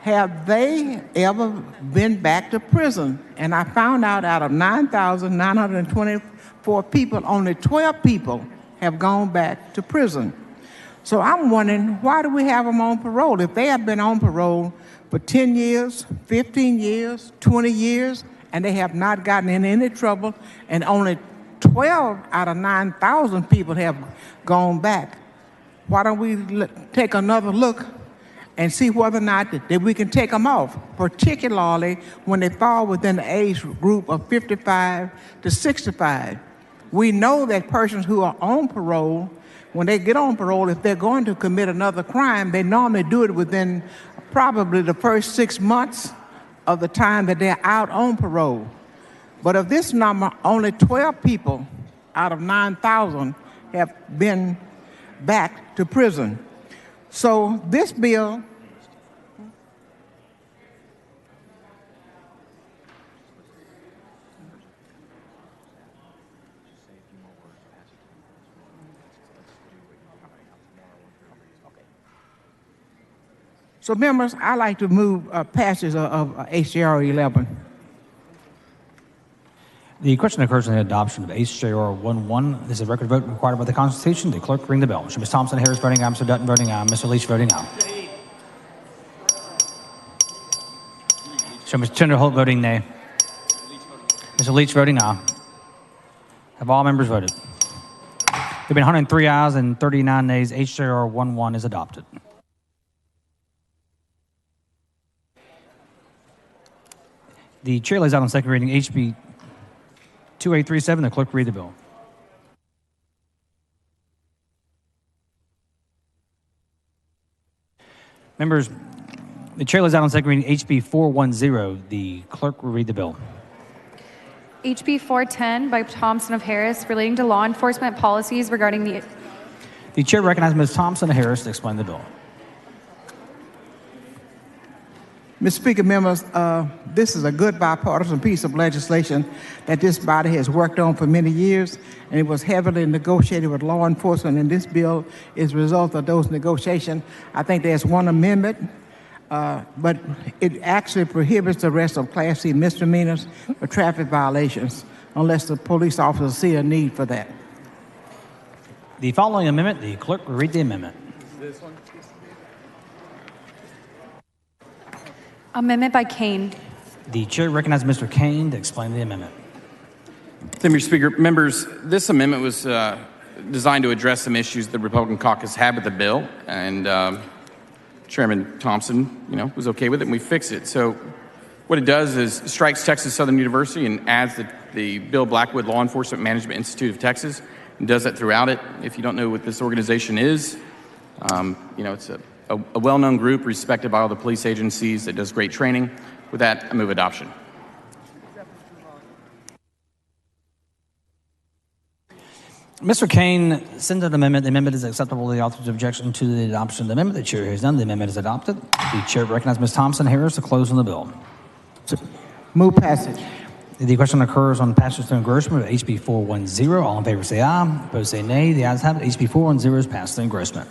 have they ever been back to prison? And I found out of 9,924 people, only 12 people have gone back to prison. So I'm wondering, why do we have them on parole? If they have been on parole for 10 years, 15 years, 20 years, and they have not gotten in any trouble, and only 12 out of 9,000 people have gone back, why don't we take another look and see whether or not that we can take them off, particularly when they fall within the age group of 55 to 65. We know that persons who are on parole, when they get on parole, if they're going to commit another crime, they normally do it within probably the first 6 months of the time that they're out on parole. But of this number, only 12 people out of 9,000 have been back to prison. So this bill So, members, I'd like to move passage of HJR 11. The question occurs in the adoption of HJR 11. This is a record vote required by the Constitution. The clerk ring the bell. Ms. Thompson Harris voting aye. Mr. Dutton voting aye. Mr. Leach voting aye. So Mr. Tinderholt voting nay. Mr. Leach voting aye. Have all members voted? There have been 103 ayes and 39 nays. H.J.R. 11 is adopted. The chair lays out on second reading HB 2837. The clerk will read the bill. Members, the chair lays out on second reading HB 410. The clerk will read the bill. HB 410 by Thompson of Harris relating to law enforcement policies regarding the... The chair recognizes Ms. Thompson of Harris to explain the bill. Mr. Speaker, members, this is a good bipartisan piece of legislation that this body has worked on for many years, and it was heavily negotiated with law enforcement, and this bill is a result of those negotiations. I think there's one amendment, but it actually prohibits the rest of Class C misdemeanors for traffic violations unless the police officers see a need for that. The following amendment, the clerk will read the amendment. This one? Amendment by Kane. The chair recognizes Mr. Kane to explain the amendment. Thank you, Mr. Speaker. Members, this amendment was designed to address some issues the Republican caucus had with the bill, and Chairman Thompson, was okay with it, and we fixed it. So what it does is strikes Texas Southern University and adds the Bill Blackwood Law Enforcement Management Institute of Texas, and does that throughout it. If you don't know what this organization is, it's a well-known group respected by all the police agencies that does great training. With that, I move adoption. Mr. Kane sends an amendment. The amendment is acceptable to the author's objection to the adoption of the amendment. The chair hears none. The amendment is adopted. The chair recognizes Ms. Thompson Harris to close on the bill. Move passage. The question occurs on passage through engrossment of HB 410. All in favor say aye. Opposed say nay. The ayes have it. HB 410 is passed through engrossment.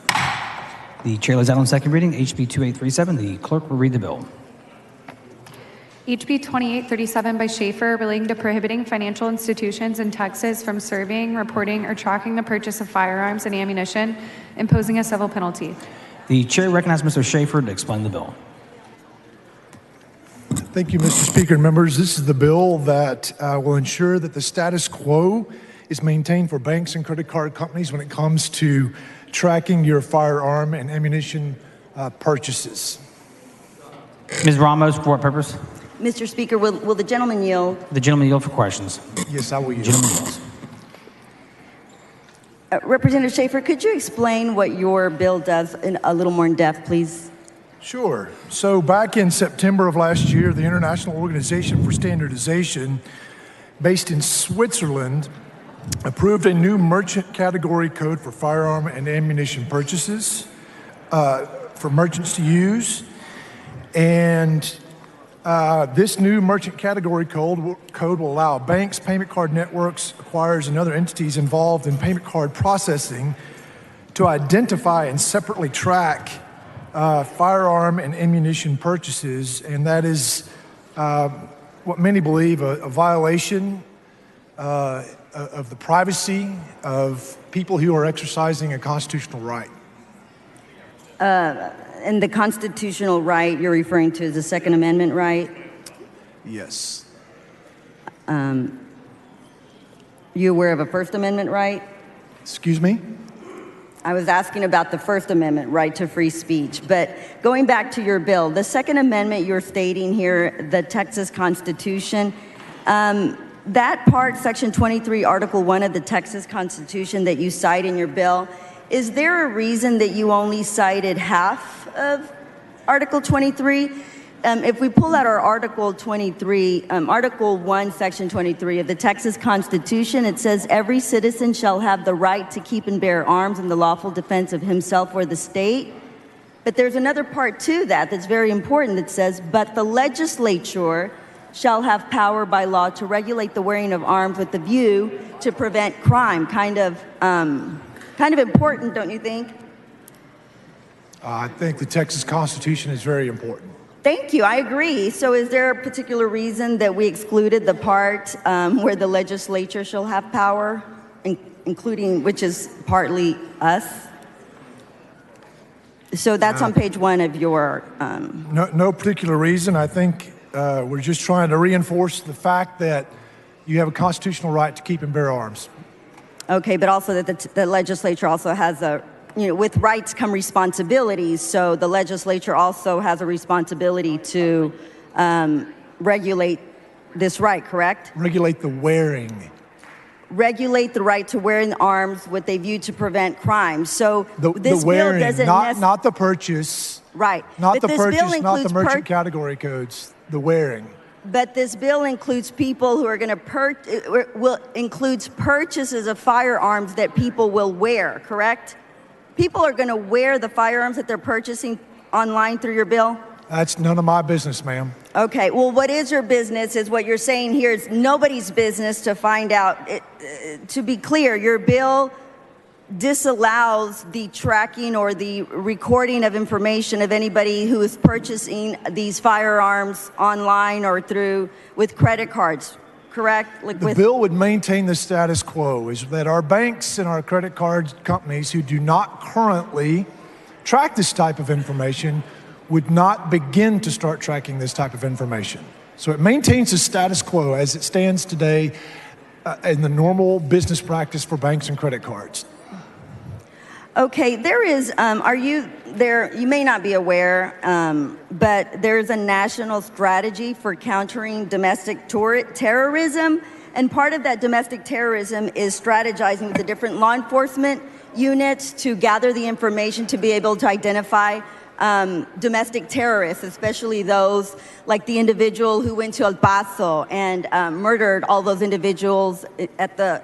The chair lays out on second reading HB 2837. The clerk will read the bill. HB 2837 by Schaefer relating to prohibiting financial institutions in Texas from surveying, reporting, or tracking the purchase of firearms and ammunition, imposing a civil penalty. The chair recognizes Mr. Schaefer to explain the bill. Thank you, Mr. Speaker and members. This is the bill that will ensure that the status quo is maintained for banks and credit card companies when it comes to tracking your firearm and ammunition purchases. Ms. Ramos, for what purpose? Mr. Speaker, will the gentleman yield? The gentleman yield for questions. Yes, I will yield. Gentleman yields. Representative Schaefer, could you explain what your bill does in a little more in depth, please? Sure. So back in September of last year, the International Organization for Standardization, based in Switzerland, approved a new merchant category code for firearm and ammunition purchases for merchants to use. And this new merchant category code will allow banks, payment card networks, acquirers, and other entities involved in payment card processing to identify and separately track firearm and ammunition purchases. And that is what many believe a violation of the privacy of people who are exercising a constitutional right. And the constitutional right you're referring to is the Second Amendment right? Yes. You aware of a First Amendment right? Excuse me? I was asking about the First Amendment right to free speech. But going back to your bill, the Second Amendment you're stating here, the Texas Constitution, that part, Section 23, Article 1 of the Texas Constitution that you cite in your bill, is there a reason that you only cited half of Article 23? If we pull out our Article 23, Article 1, Section 23 of the Texas Constitution, it says every citizen shall have the right to keep and bear arms in the lawful defense of himself or the state. But there's another part to that that's very important that says, but the legislature shall have power by law to regulate the wearing of arms with the view to prevent crime. Kind of important, don't you think? I think the Texas Constitution is very important. Thank you, I agree. So is there a particular reason that we excluded the part where the legislature shall have power, including, which is partly us? So that's on page 1 of your... No particular reason. I think we're just trying to reinforce the fact that you have a constitutional right to keep and bear arms. Okay, but also that the legislature also has with rights come responsibilities. So the legislature also has a responsibility to regulate this right, correct? Regulate the wearing. Regulate the right to wear in arms, what they view to prevent crime. So this the wearing, bill doesn't not the purchase. Right. Not But the this bill purchase, not the includes merchant category codes. The wearing. But this bill includes people who are going to includes purchases of firearms that people will wear, correct? People are going to wear the firearms that they're purchasing online through your bill? That's none of my business, ma'am. Okay, well, what is your business is what you're saying here. It's nobody's business to find out. To be clear, your bill disallows the tracking or the recording of information of anybody who is purchasing these firearms online or with credit cards, correct? The bill would maintain the status quo, is that our banks and our credit card companies who do not currently track this type of information would not begin to start tracking this type of information. So it maintains the status quo as it stands today in the normal business practice for banks and credit cards. Okay, there is, you may not be aware, but there's a national strategy for countering domestic terrorism. And part of that domestic terrorism is strategizing with the different law enforcement units to gather the information to be able to identify domestic terrorists, especially those like the individual who went to El Paso and murdered all those individuals at the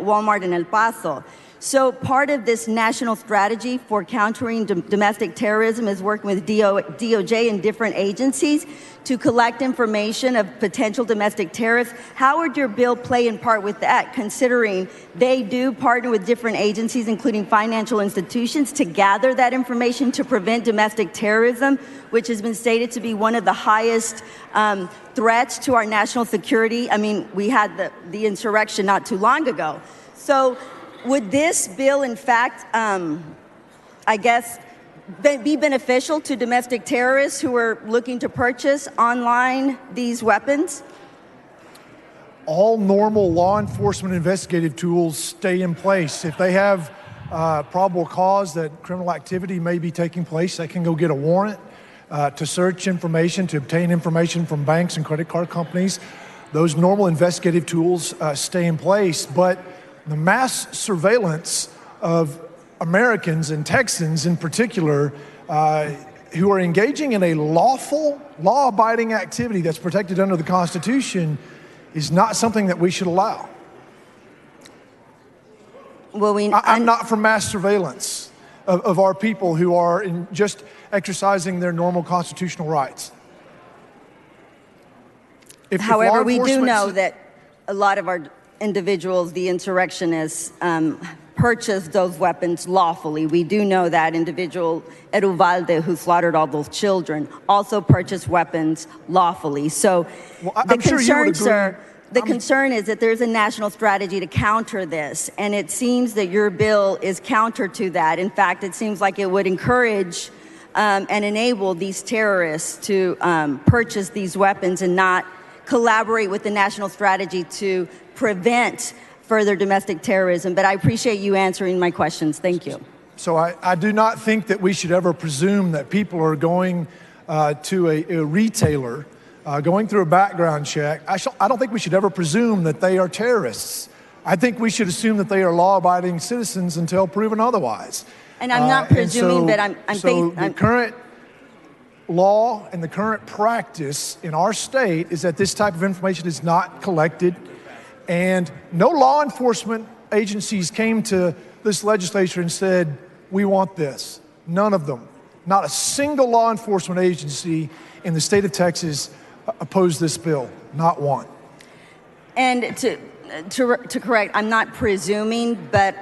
Walmart in El Paso. So part of this national strategy for countering domestic terrorism is working with DOJ and different agencies to collect information of potential domestic terrorists. How would your bill play in part with that, considering they do partner with different agencies, including financial institutions, to gather that information to prevent domestic terrorism, which has been stated to be one of the highest threats to our national security? I mean, we had the insurrection not too long ago. So would this bill, in fact, be beneficial to domestic terrorists who are looking to purchase online these weapons? All normal law enforcement investigative tools stay in place. If they have probable cause that criminal activity may be taking place, they can go get a warrant to search information, to obtain information from banks and credit card companies. Those normal investigative tools stay in place, but the mass surveillance of Americans and Texans in particular who are engaging in a lawful, law-abiding activity that's protected under the Constitution is not something that we should allow. Well, I'm not for mass surveillance of our people who are just exercising their normal constitutional rights. However, we do know that a lot of our individuals, the insurrectionists, purchased those weapons lawfully. We do know that individual Uvalde, who slaughtered all those children, also purchased weapons lawfully. So the concern, sir, the concern is that there's a national strategy to counter this, and it seems that your bill is counter to that. In fact, it seems like it would encourage and enable these terrorists to purchase these weapons and not collaborate with the national strategy to prevent further domestic terrorism. But I appreciate you answering my questions. Thank you. So I do not think that we should ever presume that people are going to a retailer, going through a background check. I don't think we should ever presume that they are terrorists. I think we should assume that they are law-abiding citizens until proven otherwise. And I'm not presuming that the current law and the current practice in our state is that this type of information is not collected. And no law enforcement agencies came to this legislature and said, we want this. None of them. Not a single law enforcement agency in the state of Texas opposed this bill. Not one. And to correct, I'm not presuming, but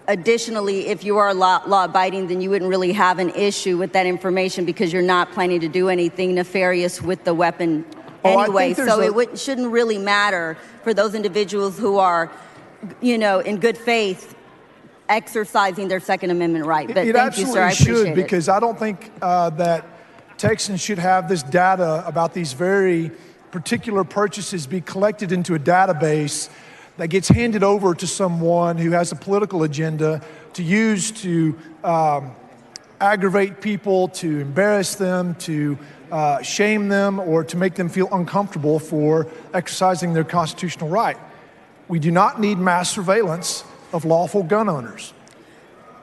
additionally, if you are law-abiding, then you wouldn't really have an issue with that information because you're not planning to do anything nefarious with the weapon anyway. So it shouldn't really matter for those individuals who are, in good faith, exercising their Second Amendment right. But thank you, sir. I appreciate it. It absolutely should, because I don't think that Texans should have this data about these very particular purchases be collected into a database that gets handed over to someone who has a political agenda to use to aggravate people, to embarrass them, to shame them, or to make them feel uncomfortable for exercising their constitutional right. We do not need mass surveillance of lawful gun owners.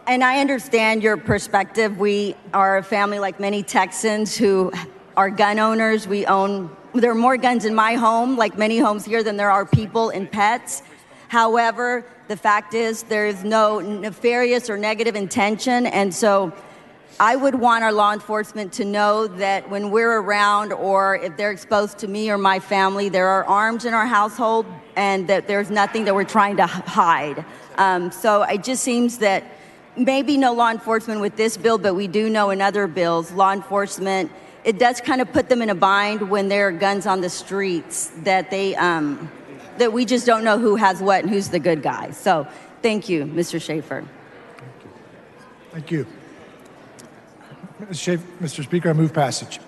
And I understand your perspective. We are a family like many Texans who are gun owners. There are more guns in my home, like many homes here, than there are people and pets. However, the fact is there's no nefarious or negative intention. And so I would want our law enforcement to know that when we're around, or if they're exposed to me or my family, there are arms in our household and that there's nothing that we're trying to hide. So it just seems that maybe no law enforcement with this bill, but we do know in other bills, law enforcement, it does kind of put them in a bind when there are guns on the streets that that we just don't know who has what and who's the good guy. So thank you, Mr. Schaefer. Thank you. Mr. Speaker, I move passage.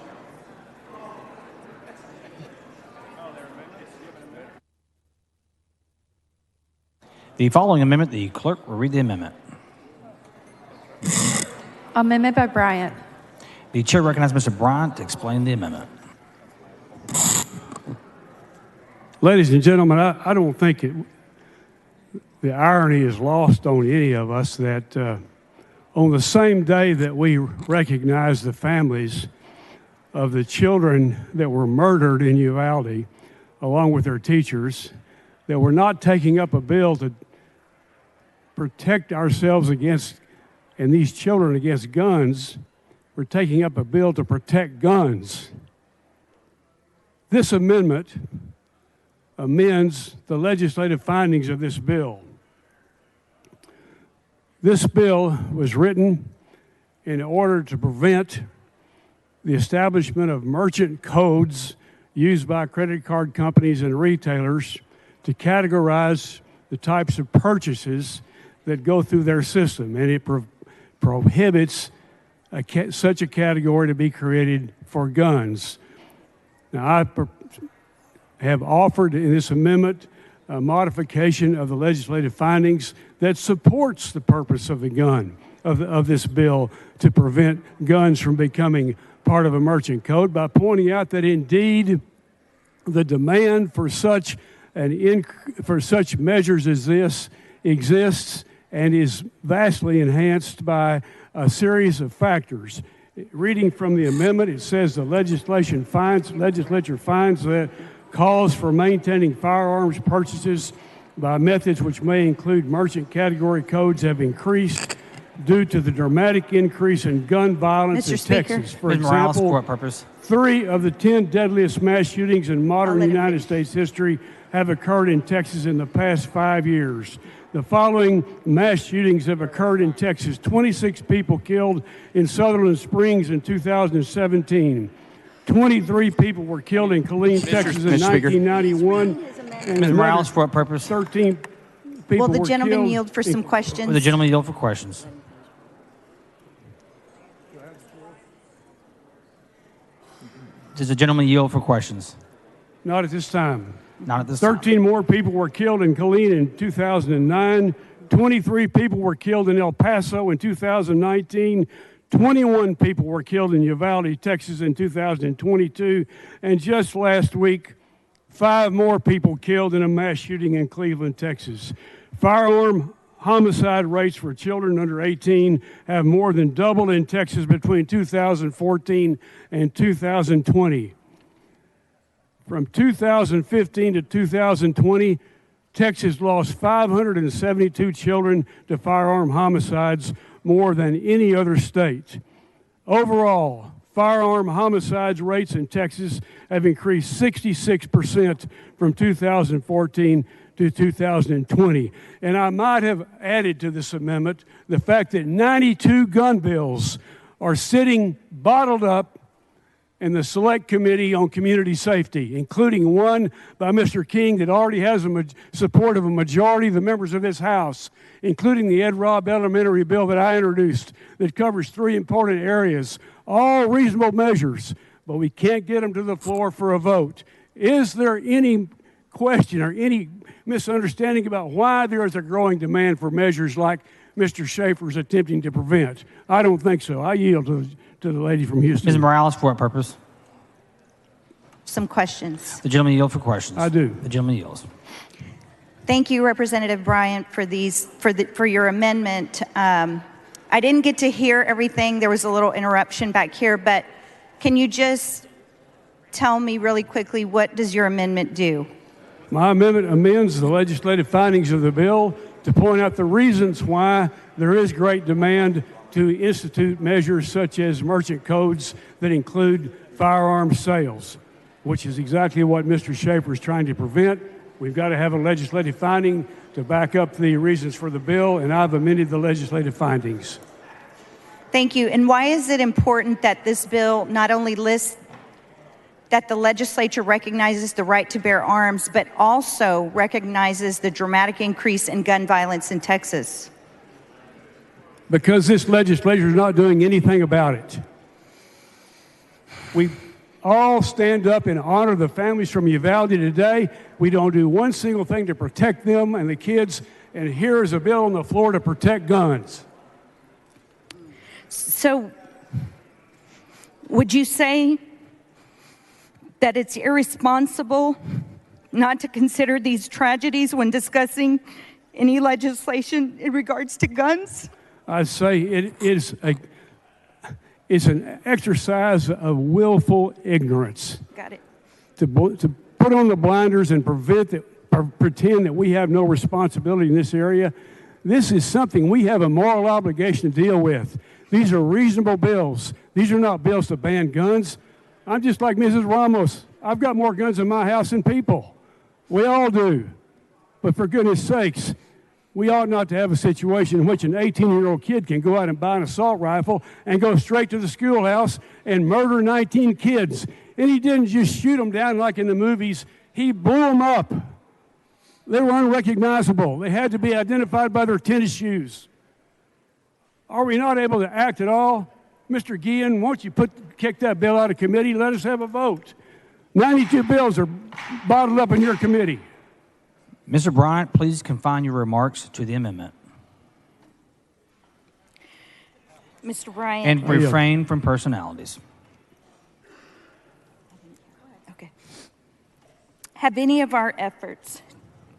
The following amendment, the clerk will read the amendment. Amendment by Bryant. The chair recognizes Mr. Bryant to explain the amendment. Ladies and gentlemen, I don't think the irony is lost on any of us that on the same day that we recognize the families of the children that were murdered in Uvalde, along with their teachers, that we're not taking up a bill to protect ourselves against and these children against guns. We're taking up a bill to protect guns. This amendment amends the legislative findings of this bill. This bill was written in order to prevent the establishment of merchant codes used by credit card companies and retailers to categorize the types of purchases that go through their system, and it prohibits such a category to be created for guns. Now, I have offered in this amendment a modification of the legislative findings that supports the purpose of the gun, of this bill, to prevent guns from becoming part of a merchant code, by pointing out that indeed the demand for such measures as this exists and is vastly enhanced by a series of factors. Reading from the amendment, it says the legislature finds that calls for maintaining firearms purchases by methods which may include merchant category codes have increased due to the dramatic increase in gun violence in Texas. For example, for what purpose? 3 of the 10 deadliest mass shootings in modern United States history have occurred in Texas in the past 5 years. The following mass shootings have occurred in Texas: 26 people killed in Sutherland Springs in 2017. 23 people were killed in Killeen, Texas in 1991. Ms. Morales, for what purpose? 13 people Will the were gentleman killed yield for some questions? Will the gentleman yield for questions? Does the gentleman yield for questions? Not at this time. Not at this time. 13 more people were killed in Killeen in 2009. 23 people were killed in El Paso in 2019. 21 people were killed in Uvalde, Texas in 2022. And just last week, 5 more people killed in a mass shooting in Cleveland, Texas. Firearm homicide rates for children under 18 have more than doubled in Texas between 2014 and 2020. From 2015 to 2020, Texas lost 572 children to firearm homicides, more than any other state. Overall, firearm homicides rates in Texas have increased 66% from 2014 to 2020. And I might have added to this amendment the fact that 92 gun bills are sitting bottled up in the Select Committee on Community Safety, including one by Mr. King that already has the support of a majority of the members of this House, including the Ed Robb Elementary bill that I introduced that covers 3 important areas, all reasonable measures, but we can't get them to the floor for a vote. Is there any question or any misunderstanding about why there is a growing demand for measures like Mr. Schaefer is attempting to prevent. I don't think so. I yield to the lady from Houston. Ms. Morales, for what purpose? Some questions. The gentleman yield for questions. I do. The gentleman yields. Thank you, Representative Bryant, for your amendment. I didn't get to hear everything. There was a little interruption back here, but can you just tell me really quickly, what does your amendment do? My amendment amends the legislative findings of the bill to point out the reasons why there is great demand to institute measures such as merchant codes that include firearms sales, which is exactly what Mr. Schaefer is trying to prevent. We've got to have a legislative finding to back up the reasons for the bill, and I've amended the legislative findings. Thank you. And why is it important that this bill not only lists that the legislature recognizes the right to bear arms, but also recognizes the dramatic increase in gun violence in Texas? Because this legislature is not doing anything about it. We all stand up and honor the families from Uvalde today. We don't do one single thing to protect them and the kids, and here is a bill on the floor to protect guns. So, would you say that it's irresponsible not to consider these tragedies when discussing any legislation in regards to guns? I say it's an exercise of willful ignorance. Got it. To put on the blinders and pretend that we have no responsibility in this area. This is something we have a moral obligation to deal with. These are reasonable bills. These are not bills to ban guns. I'm just like Mrs. Ramos. I've got more guns in my house than people. We all do. But for goodness sakes, we ought not to have a situation in which an 18-year-old kid can go out and buy an assault rifle and go straight to the schoolhouse and murder 19 kids. And he didn't just shoot them down like in the movies. He blew them up. They were unrecognizable. They had to be identified by their tennis shoes. Are we not able to act at all? Mr. Guillen, won't you kick that bill out of committee? Let us have a vote. 92 bills are bottled up in your committee. Mr. Bryant, please confine your remarks to the amendment. Mr. Bryant. And refrain from personalities. Okay. Have any of our efforts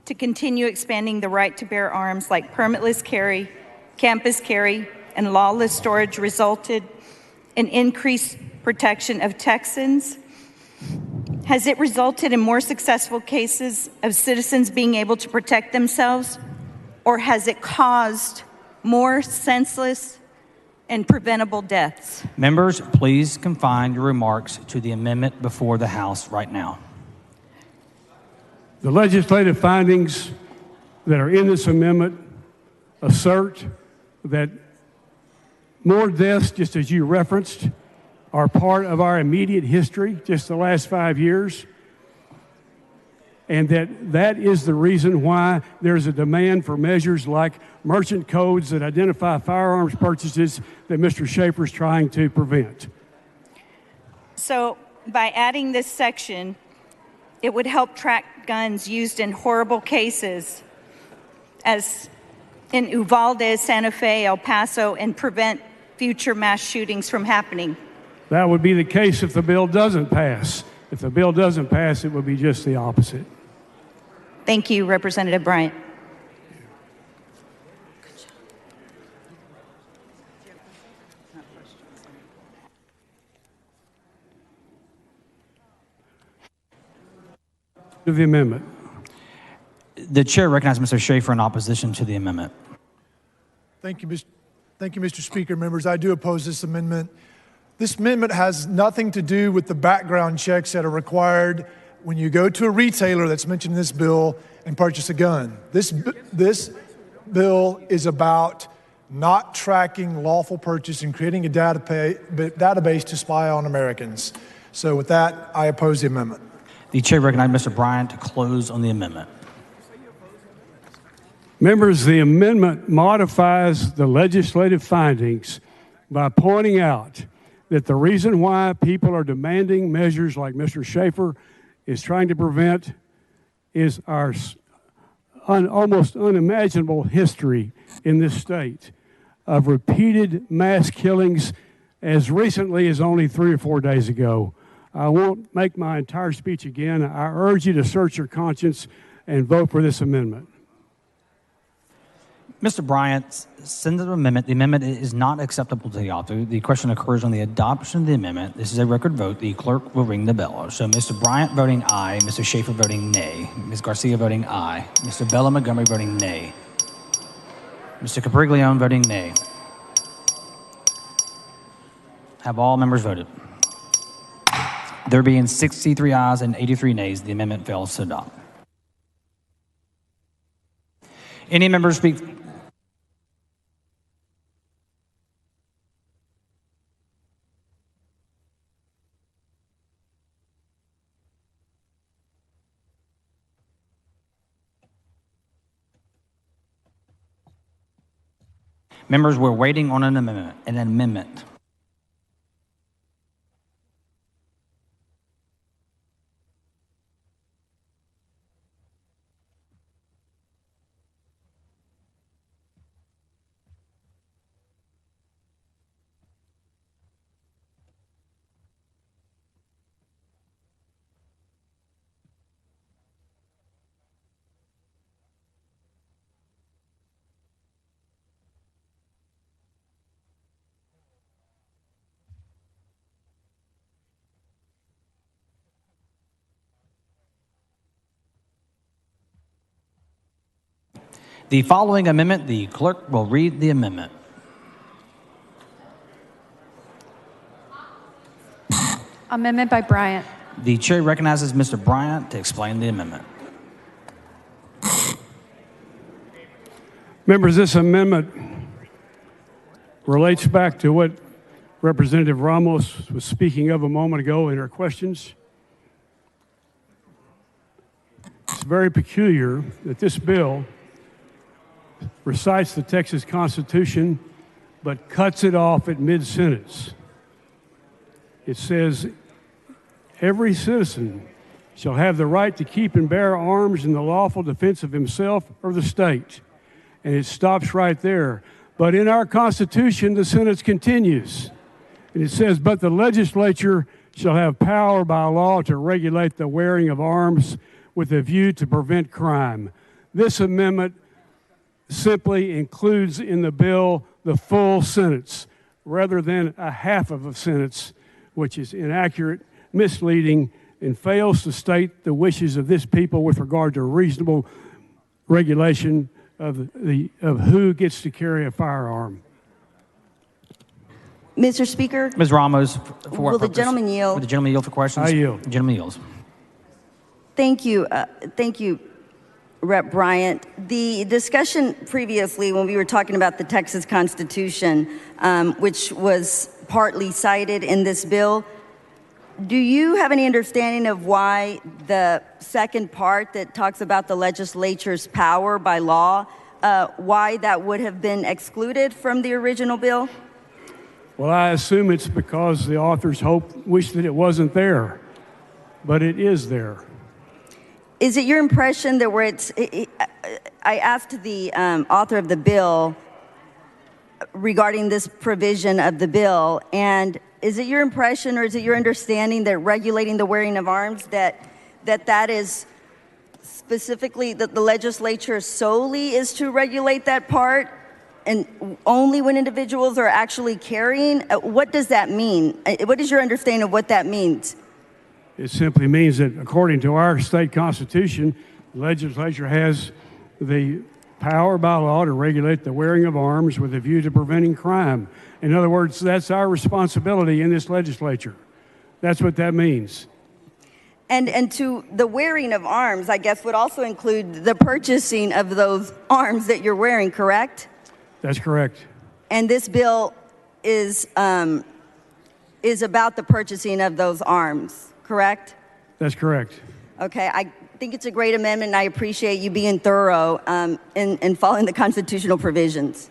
to continue expanding the right to bear arms like permitless carry, campus carry, and lawless storage resulted in increased protection of Texans? Has it resulted in more successful cases of citizens being able to protect themselves? Or has it caused more senseless and preventable deaths? Members, please confine your remarks to the amendment before the House right now. The legislative findings that are in this amendment assert that more deaths, just as you referenced, are part of our immediate history, just the last 5 years, and that is the reason why there's a demand for measures like merchant codes that identify firearms purchases that Mr. Schaefer is trying to prevent. So by adding this section, it would help track guns used in horrible cases as in Uvalde, Santa Fe, El Paso, and prevent future mass shootings from happening. That would be the case if the bill doesn't pass. If the bill doesn't pass, it would be just the opposite. Thank you, Representative Bryant. To the amendment. The chair recognizes Mr. Schaefer in opposition to the amendment. Thank you, Mr. Speaker. Members, I do oppose this amendment. This amendment has nothing to do with the background checks that are required when you go to a retailer that's mentioned in this bill and purchase a gun. This bill is about not tracking lawful purchase and creating a database to spy on Americans. So with that, I oppose the amendment. The chair recognizes Mr. Bryant to close on the amendment. Members, the amendment modifies the legislative findings by pointing out that the reason why people are demanding measures like Mr. Schaefer is trying to prevent is our almost unimaginable history in this state of repeated mass killings as recently as only 3 or 4 days ago. I won't make my entire speech again. I urge you to search your conscience and vote for this amendment. Mr. Bryant, send the amendment. The amendment is not acceptable to the author. The question occurs on the adoption of the amendment. This is a record vote. The clerk will ring the bell. So Mr. Bryant voting aye, Mr. Schaefer voting nay, Ms. Garcia voting aye, Mr. Bella Montgomery voting nay, Mr. Capriglione voting nay. Have all members voted? There being 63 ayes and 83 nays, the amendment fails to adopt. Any members speak? Members, we're waiting on an amendment. The following amendment, the clerk will read the amendment. Amendment by Bryant. The chair recognizes Mr. Bryant to explain the amendment. Members, this amendment relates back to what Representative Ramos was speaking of a moment ago in her questions. It's very peculiar that this bill recites the Texas Constitution, but cuts it off at mid-sentence. It says, every citizen shall have the right to keep and bear arms in the lawful defense of himself or the state. And it stops right there. But in our Constitution, the sentence continues. And it says, but the legislature shall have power by law to regulate the wearing of arms with a view to prevent crime. This amendment simply includes in the bill the full sentence rather than a half of a sentence, which is inaccurate, misleading, and fails to state the wishes of this people with regard to reasonable regulation of who gets to carry a firearm. Mr. Speaker? Ms. Ramos, for what will the purpose? gentleman yield? Will the gentleman yield for questions? I yield. The gentleman yields. Thank you. Thank you, Rep. Bryant. The discussion previously when we were talking about the Texas Constitution, which was partly cited in this bill, do you have any understanding of why the second part that talks about the legislature's power by law, why that would have been excluded from the original bill? Well, I assume it's because the authors wish that it wasn't there, but it is there. Is it your impression that I asked the author of the bill regarding this provision of the bill, and is it your impression or is it your understanding that regulating the wearing of arms, that is specifically that the legislature solely is to regulate that part and only when individuals are actually carrying? What does that mean? What is your understanding of what that means? It simply means that according to our state constitution, the legislature has the power by law to regulate the wearing of arms with a view to preventing crime. In other words, that's our responsibility in this legislature. That's what that means. And to the wearing of arms, I guess, would also include the purchasing of those arms that you're wearing, correct? That's correct. And this bill is about the purchasing of those arms, correct? That's correct. Okay, I think it's a great amendment, and I appreciate you being thorough in following the constitutional provisions.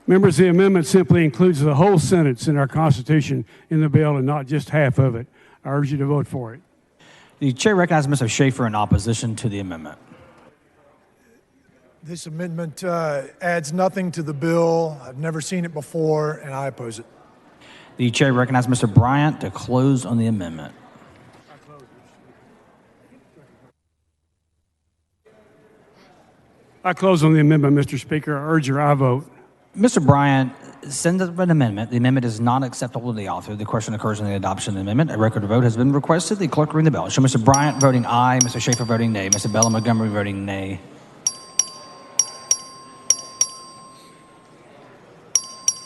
Members, the amendment simply includes the whole sentence in our Constitution in the bill and not just half of it. I urge you to vote for it. The chair recognizes Mr. Schaefer in opposition to the amendment. This amendment adds nothing to the bill. I've never seen it before, and I oppose it. The chair recognizes Mr. Bryant to close on the amendment. I close on the amendment, Mr. Speaker. I urge your aye vote. Mr. Bryant sends up an amendment. The amendment is not acceptable to the author. The question occurs on the adoption of the amendment. A record of vote has been requested. The clerk will ring the bell. Show Mr. Bryant voting aye, Mr. Schaefer voting nay, Mr. Bella Montgomery voting nay.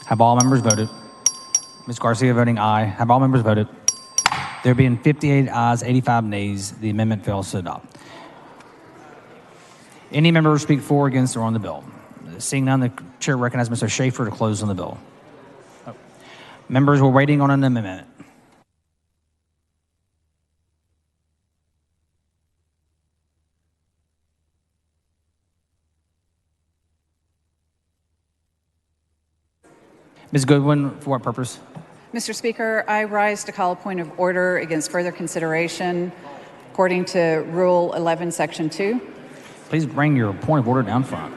Have all members voted? Ms. Garcia voting aye. Have all members voted? There being 58 ayes, 85 nays, the amendment fails to adopt. Any member speak for, against, or on the bill? Seeing none, the chair recognizes Mr. Schaefer to close on the bill. Members, we're waiting on an amendment. Ms. Goodwin, for what purpose? Mr. Speaker, I rise to call a point of order against further consideration according to Rule 11, Section 2. Please bring your point of order down front.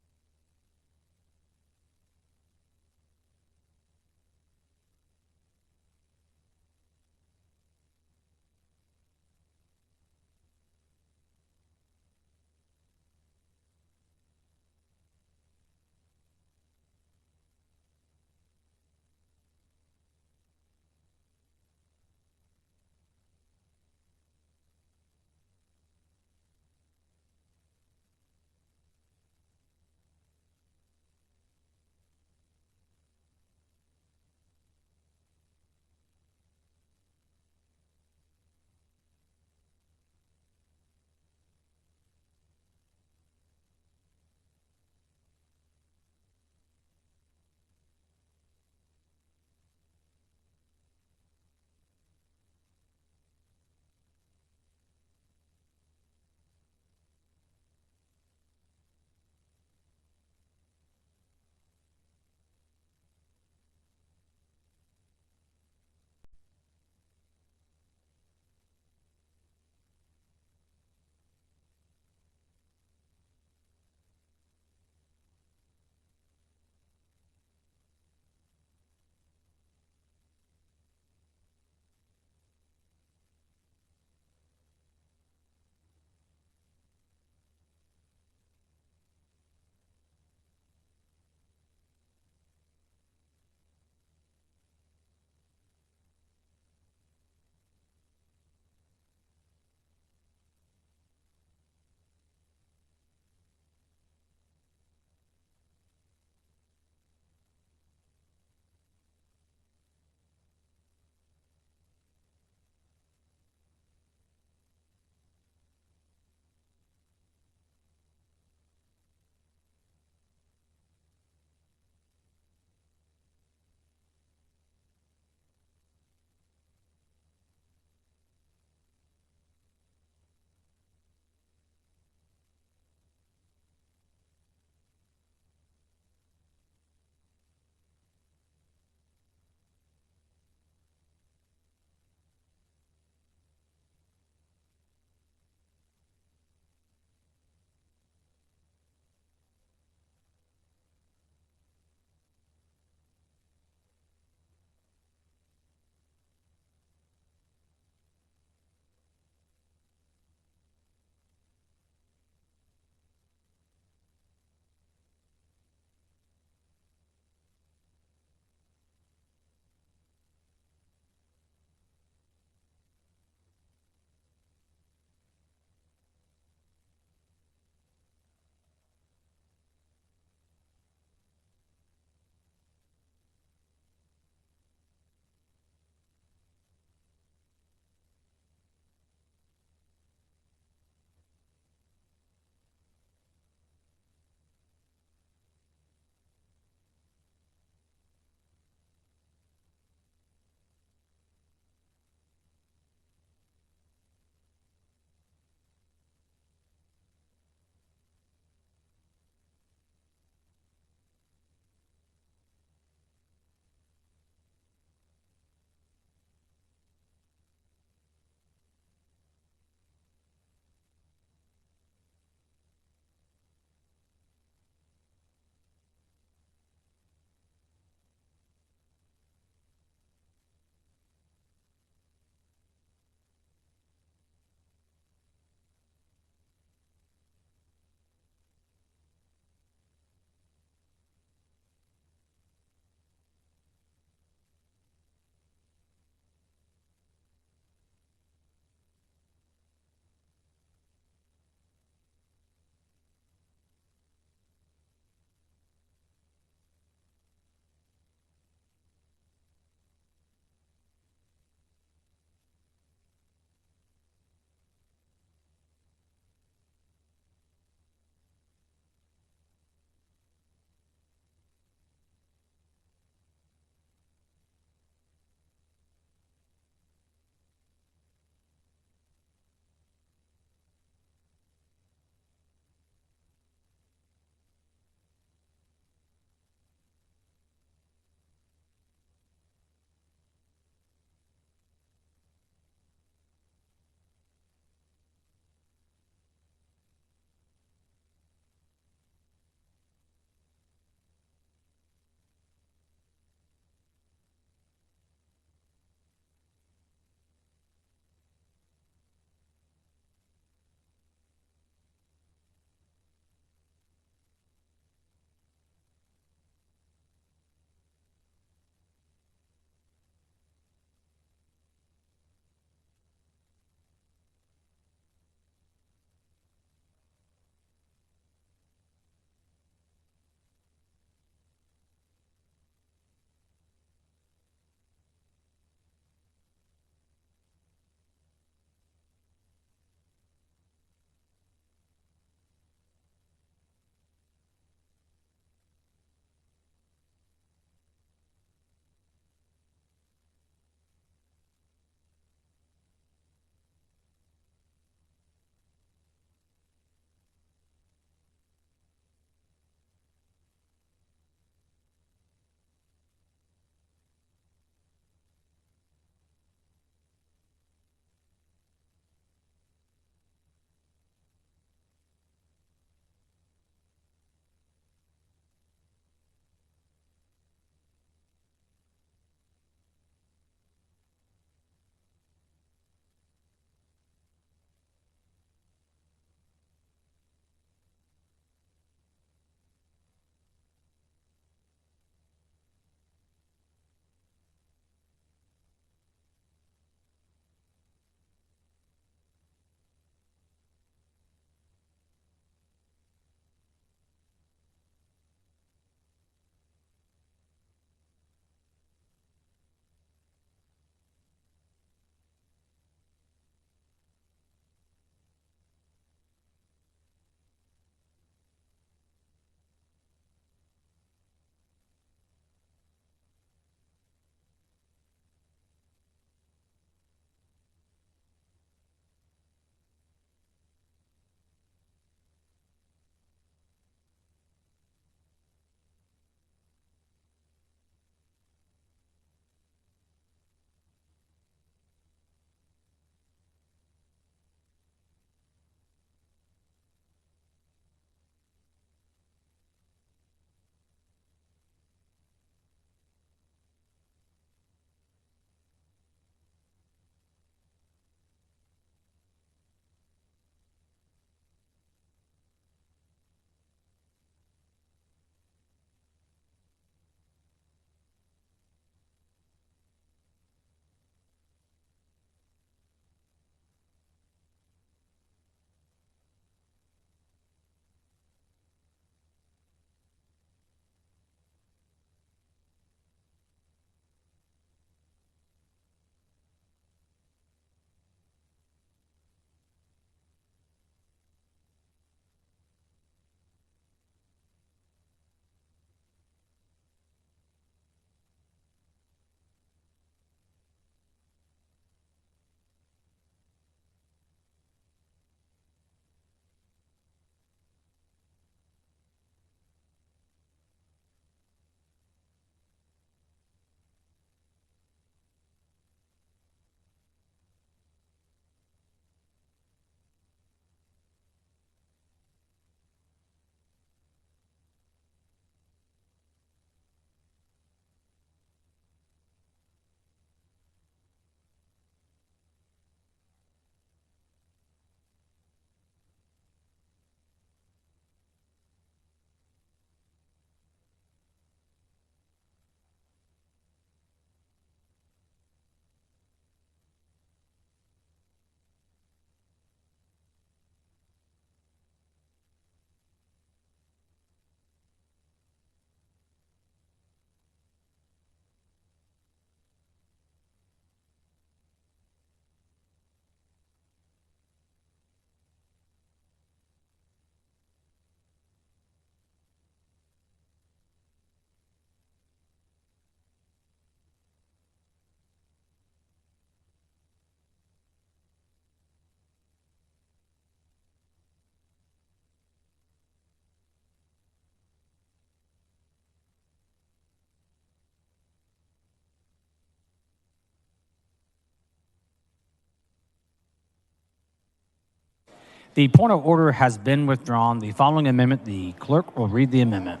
The point of order has been withdrawn. The following amendment, the clerk will read the amendment.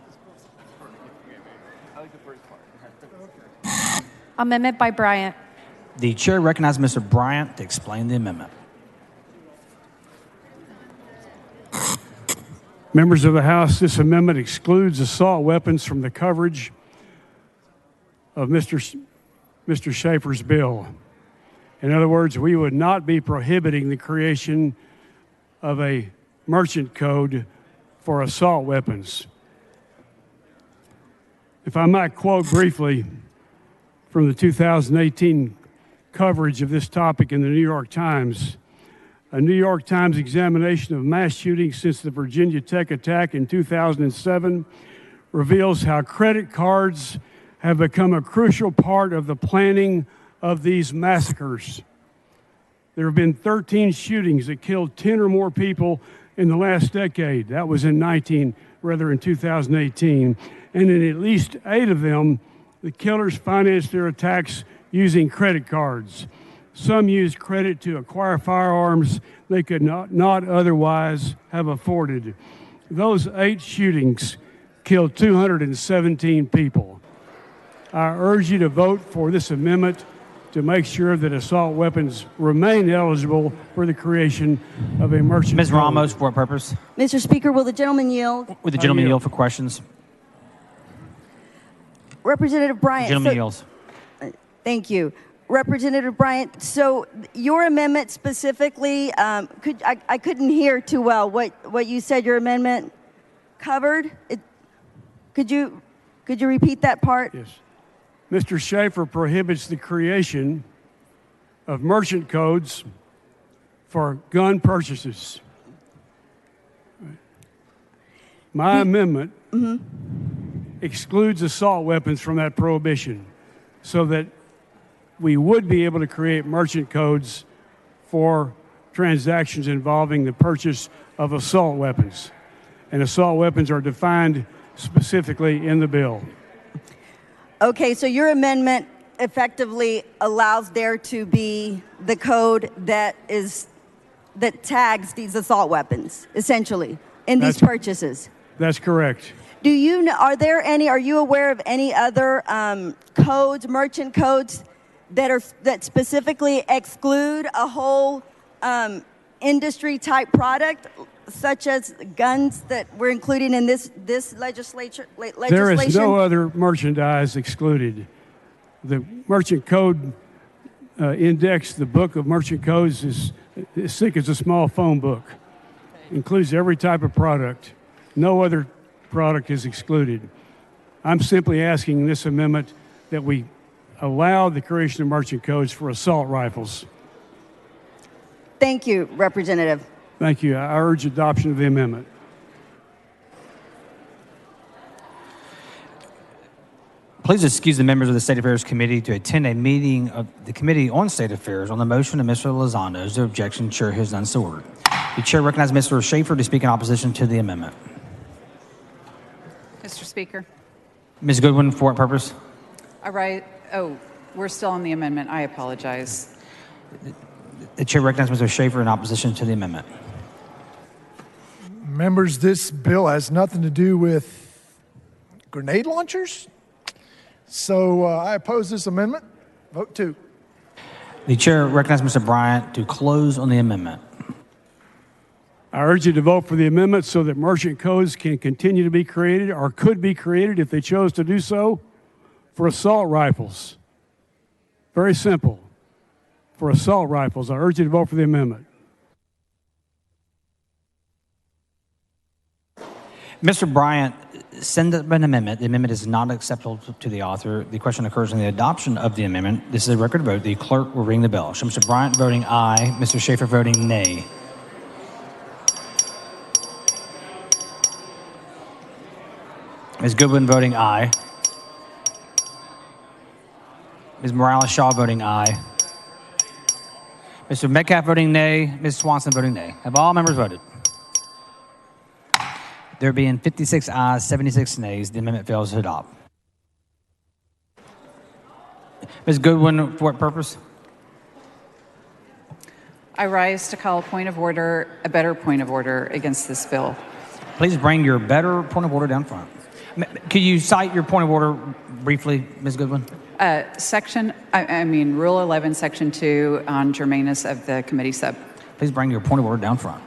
Amendment by Bryant. The chair recognizes Mr. Bryant to explain the amendment. Members of the House, this amendment excludes assault weapons from the coverage of Mr. Schaefer's bill. In other words, we would not be prohibiting the creation of a merchant code for assault weapons. If I might quote briefly from the 2018 coverage of this topic in the New York Times, a New York Times examination of mass shootings since the Virginia Tech attack in 2007 reveals how credit cards have become a crucial part of the planning of these massacres. There have been 13 shootings that killed 10 or more people in the last decade. That was in 2018. And in at least 8 of them, the killers financed their attacks using credit cards. Some used credit to acquire firearms they could not otherwise have afforded. Those 8 shootings killed 217 people. I urge you to vote for this amendment to make sure that assault weapons remain eligible for the creation of a merchant Ms. code. Ramos, for what purpose? Mr. Speaker, will the gentleman yield? Would the gentleman yield for questions? Representative Bryant. The gentleman yields. Thank you. Representative Bryant, so your amendment specifically, I couldn't hear too well what you said your amendment covered. Could you repeat that part? Yes. Mr. Schaefer prohibits the creation of merchant codes for gun purchases. My amendment excludes assault weapons from that prohibition so that we would be able to create merchant codes for transactions involving the purchase of assault weapons. And assault weapons are defined specifically in the bill. Okay, so your amendment effectively allows there to be the code that tags these assault weapons, essentially, in these purchases. That's correct. Are you aware of any other codes, merchant codes, that specifically exclude a whole industry type product, such as guns that we're including in this legislation? There is no other merchandise excluded. The merchant code index, the book of merchant codes, is as thick as a small phone book. Includes every type of product. No other product is excluded. I'm simply asking this amendment that we allow the creation of merchant codes for assault rifles. Thank you, Representative. Thank you. I urge adoption of the amendment. Please excuse the members of the State Affairs Committee to attend a meeting of the Committee on State Affairs on the motion of Mr. Lozano. Is there objection? Chair has done so ordered. The chair recognizes Mr. Schaefer to speak in opposition to the amendment. Mr. Speaker. Ms. Goodwin, for what purpose? We're still on the amendment. I apologize. The chair recognizes Mr. Schaefer in opposition to the amendment. Members, this bill has nothing to do with grenade launchers. So I oppose this amendment. Vote 2. The chair recognizes Mr. Bryant to close on the amendment. I urge you to vote for the amendment so that merchant codes can continue to be created, or could be created if they chose to do so, for assault rifles. Very simple. For assault rifles. I urge you to vote for the amendment. Mr. Bryant send up an amendment. The amendment is not acceptable to the author. The question occurs in the adoption of the amendment. This is a record vote. The clerk will ring the bell. Show Mr. Bryant voting aye, Mr. Schaefer voting nay. Ms. Goodwin voting aye. Ms. Morales-Shaw voting aye. Mr. Metcalf voting nay. Ms. Swanson voting nay. Have all members voted? There being 56 ayes, 76 nays, the amendment fails to adopt. Ms. Goodwin, for what purpose? I rise to call a better point of order against this bill. Please bring your better point of order down front. Could you cite your point of order briefly, Ms. Goodwin? Rule 11, Section 2 on germaneness of the committee sub. Please bring your point of order down front.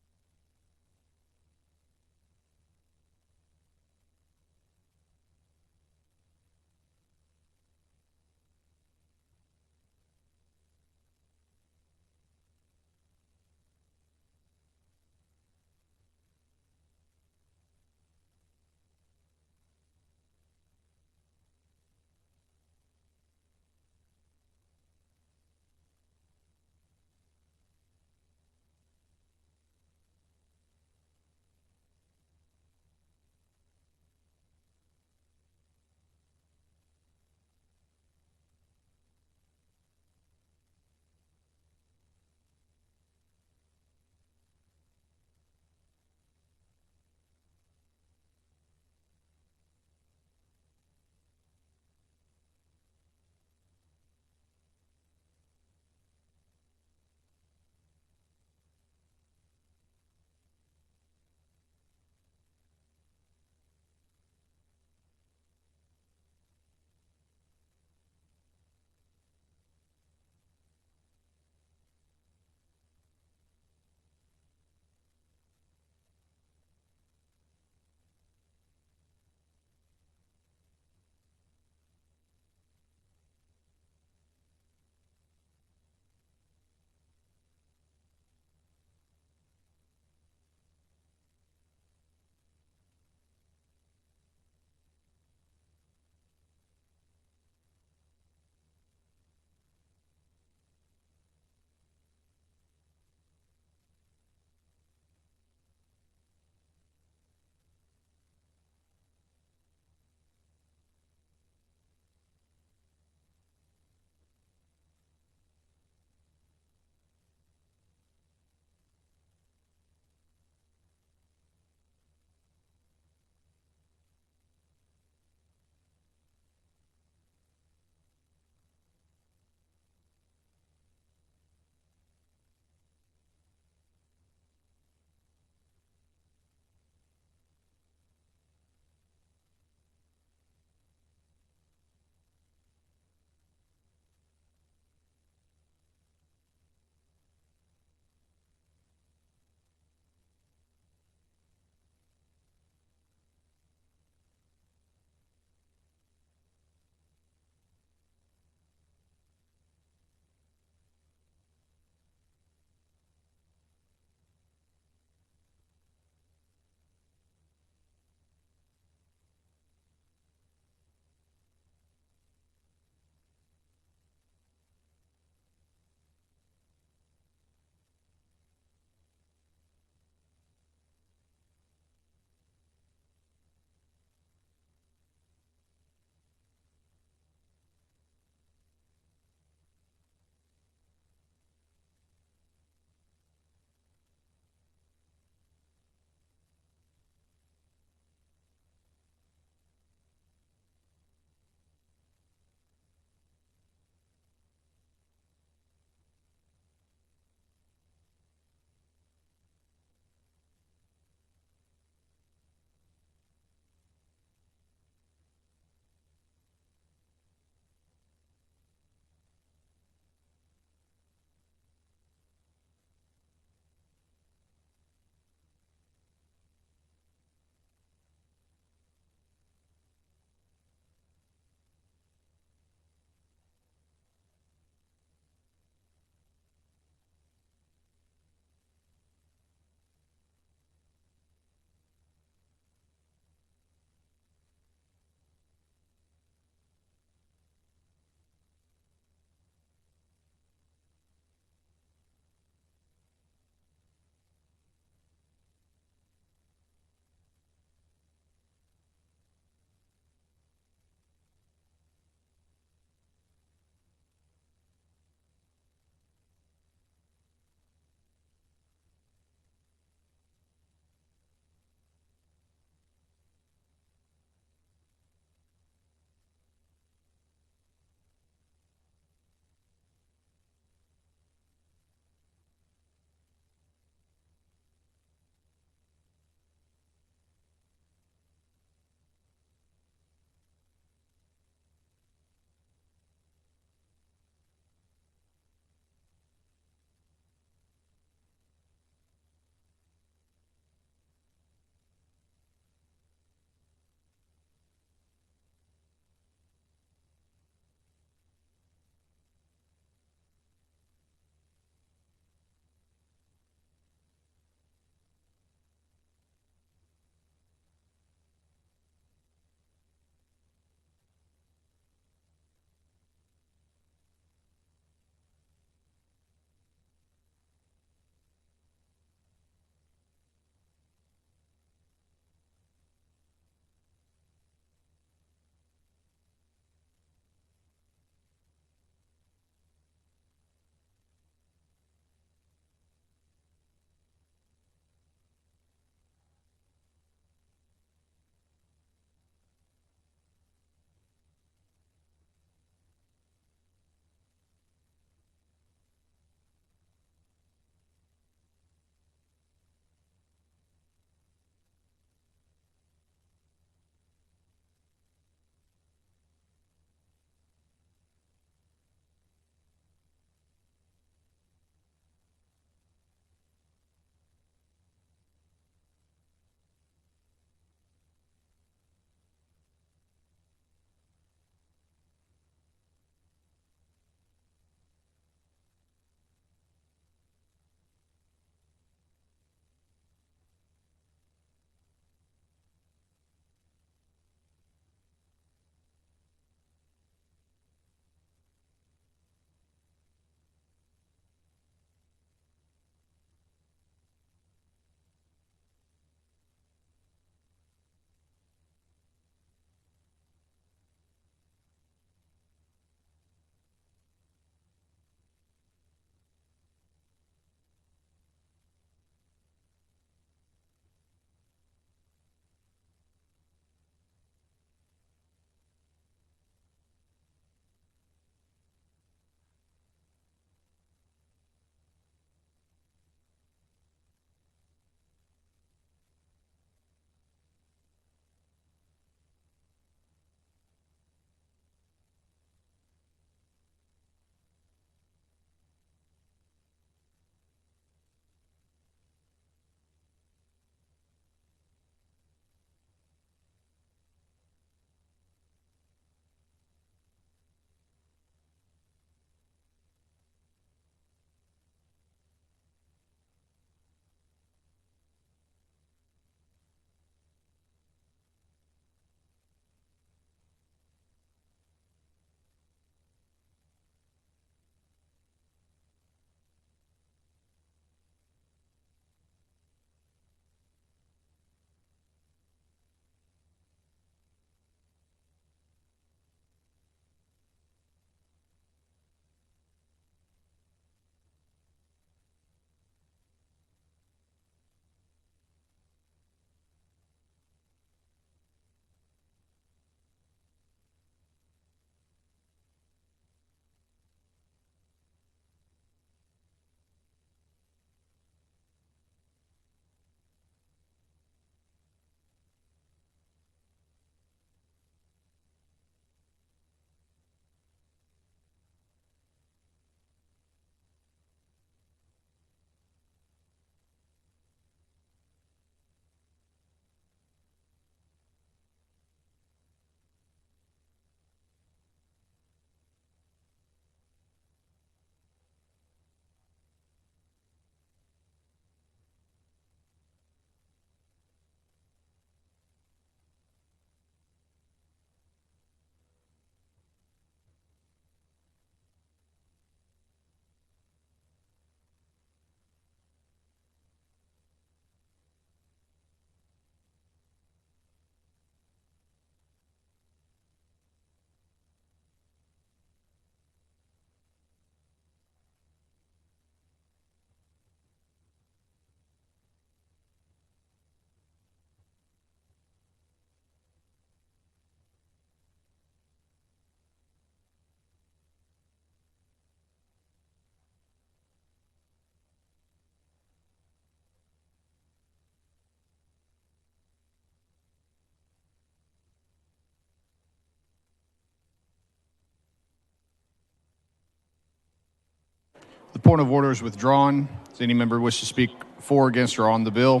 point of order is withdrawn. Does any member wish to speak for, against, or on the bill?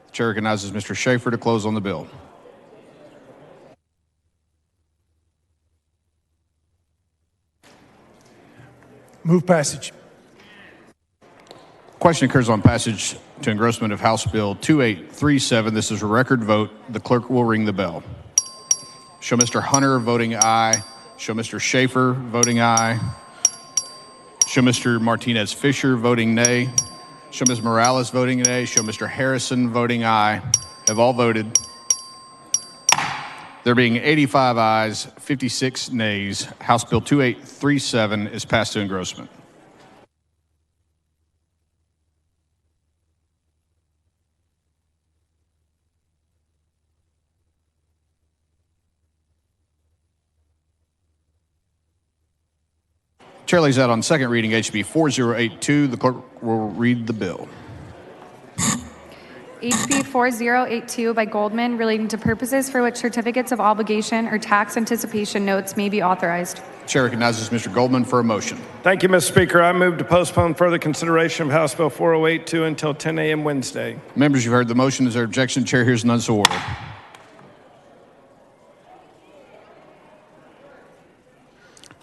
The chair recognizes Mr. Schaefer to close on the bill. Move passage. Question occurs on passage to engrossment of House Bill 2837. This is a record vote. The clerk will ring the bell. Show Mr. Hunter voting aye. Show Mr. Schaefer voting aye. Show Mr. Martinez Fisher voting nay. Show Ms. Morales voting nay. Show Mr. Harrison voting aye. Have all voted. There being 85 ayes, 56 nays, House Bill 2837 is passed to engrossment. Chair lays out on second reading HB 4082. The clerk will read the bill. HB 4082 by Goldman, relating to purposes for which certificates of obligation or tax anticipation notes may be authorized. Chair recognizes Mr. Goldman for a motion. Thank you, Mr. Speaker. I move to postpone further consideration of House Bill 4082 until 10 a.m. Wednesday. Members, you've heard the motion. Is there objection? Chair hears none, so ordered.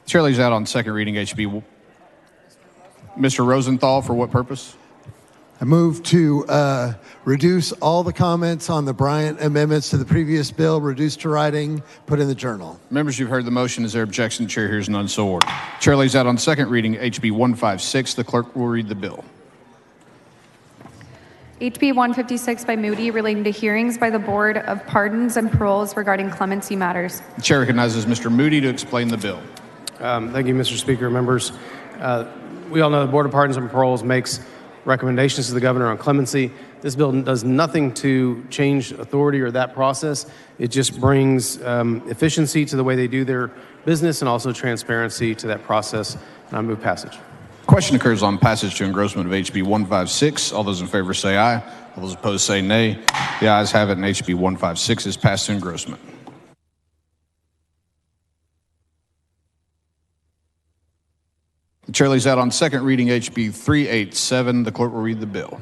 Chair lays out on second reading HB. Mr. Rosenthal, for what purpose? I move to reduce all the comments on the Bryant amendments to the previous bill, reduce to writing, put in the journal. Members, you've heard the motion. Is there objection? Chair hears none, so ordered. Chair lays out on second reading HB 156. The clerk will read the bill. HB 156 by Moody, relating to hearings by the Board of Pardons and Paroles regarding clemency matters. The chair recognizes Mr. Moody to explain the bill. Thank you, Mr. Speaker. Members, we all know the Board of Pardons and Paroles makes recommendations to the governor on clemency. This bill does nothing to change authority or that process. It just brings efficiency to the way they do their business and also transparency to that process. And I move passage. Question occurs on passage to engrossment of HB 156. All those in favor say aye. All those opposed say nay. The ayes have it, and HB 156 is passed to engrossment. The chair lays out on second reading HB 387. The clerk will read the bill.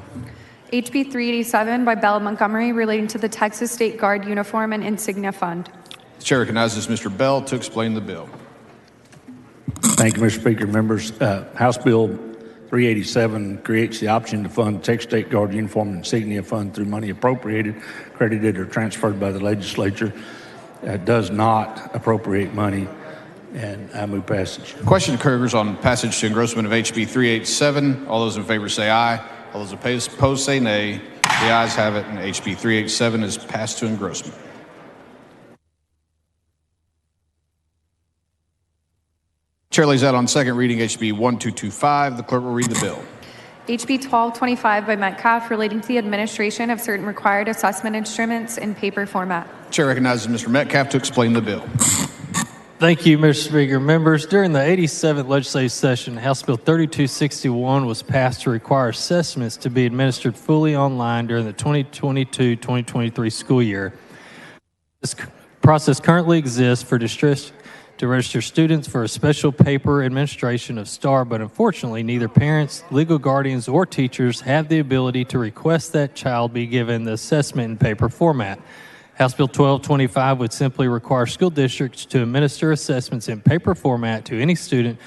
HB 387 by Bell Montgomery, relating to the Texas State Guard Uniform and Insignia Fund. The chair recognizes Mr. Bell to explain the bill. Thank you, Mr. Speaker. Members, House Bill 387 creates the option to fund the Texas State Guard Uniform and Insignia Fund through money appropriated, credited, or transferred by the legislature. It does not appropriate money, and I move passage. Question occurs on passage to engrossment of HB 387. All those in favor say aye. All those opposed say nay. The ayes have it, and HB 387 is passed to engrossment. Chair lays out on second reading HB 1225. The clerk will read the bill. HB 1225 by Metcalf, relating to the administration of certain required assessment instruments in paper format. Chair recognizes Mr. Metcalf to explain the bill. Thank you, Mr. Speaker. Members, during the 87th legislative session, House Bill 3261 was passed to require assessments to be administered fully online during the 2022-2023 school year. This process currently exists for districts to register students for a special paper administration of STAR, but unfortunately, neither parents, legal guardians, or teachers have the ability to request that child be given the assessment in paper format. House Bill 1225 would simply require school districts to administer assessments in paper format to any student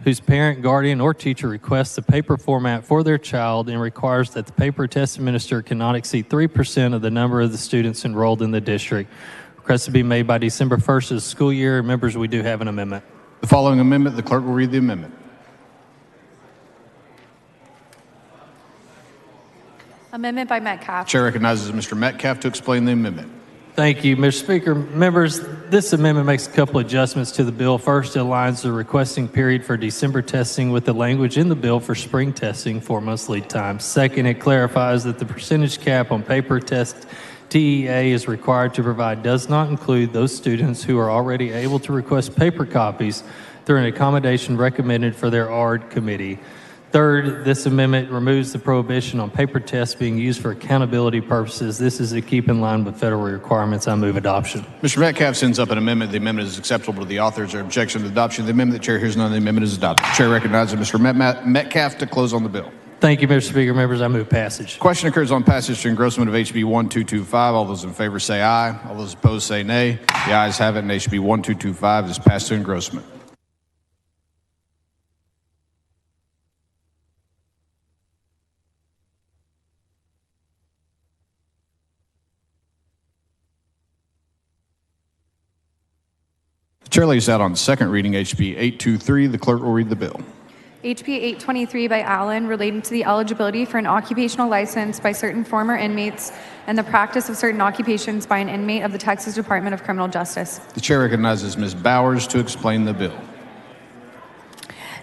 whose parent, guardian, or teacher requests the paper format for their child, and requires that the paper test administered cannot exceed 3% of the number of the students enrolled in the district. Request to be made by December 1st of the school year. Members, we do have an amendment. The following amendment, the clerk will read the amendment. Amendment by Metcalf. Chair recognizes Mr. Metcalf to explain the amendment. Thank you, Mr. Speaker. Members, this amendment makes a couple adjustments to the bill. First, it aligns the requesting period for December testing with the language in the bill for spring testing, 4 months lead time. Second, it clarifies that the percentage cap on paper test TEA is required to provide does not include those students who are already able to request paper copies through an accommodation recommended for their ARD committee. Third, this amendment removes the prohibition on paper tests being used for accountability purposes. This is to keep in line with federal requirements. I move adoption. Mr. Metcalf sends up an amendment. The amendment is acceptable to the authors. Or objection to the adoption of the amendment? The chair hears none. The amendment is adopted. The chair recognizes Mr. Metcalf to close on the bill. Thank you, Mr. Speaker. Members, I move passage. Question occurs on passage to engrossment of HB 1225. All those in favor say aye. All those opposed say nay. The ayes have it, and HB 1225 is passed to engrossment. The chair lays out on second reading HB 823. The clerk will read the bill. HB 823 by Allen, relating to the eligibility for an occupational license by certain former inmates and the practice of certain occupations by an inmate of the Texas Department of Criminal Justice. The chair recognizes Ms. Bowers to explain the bill.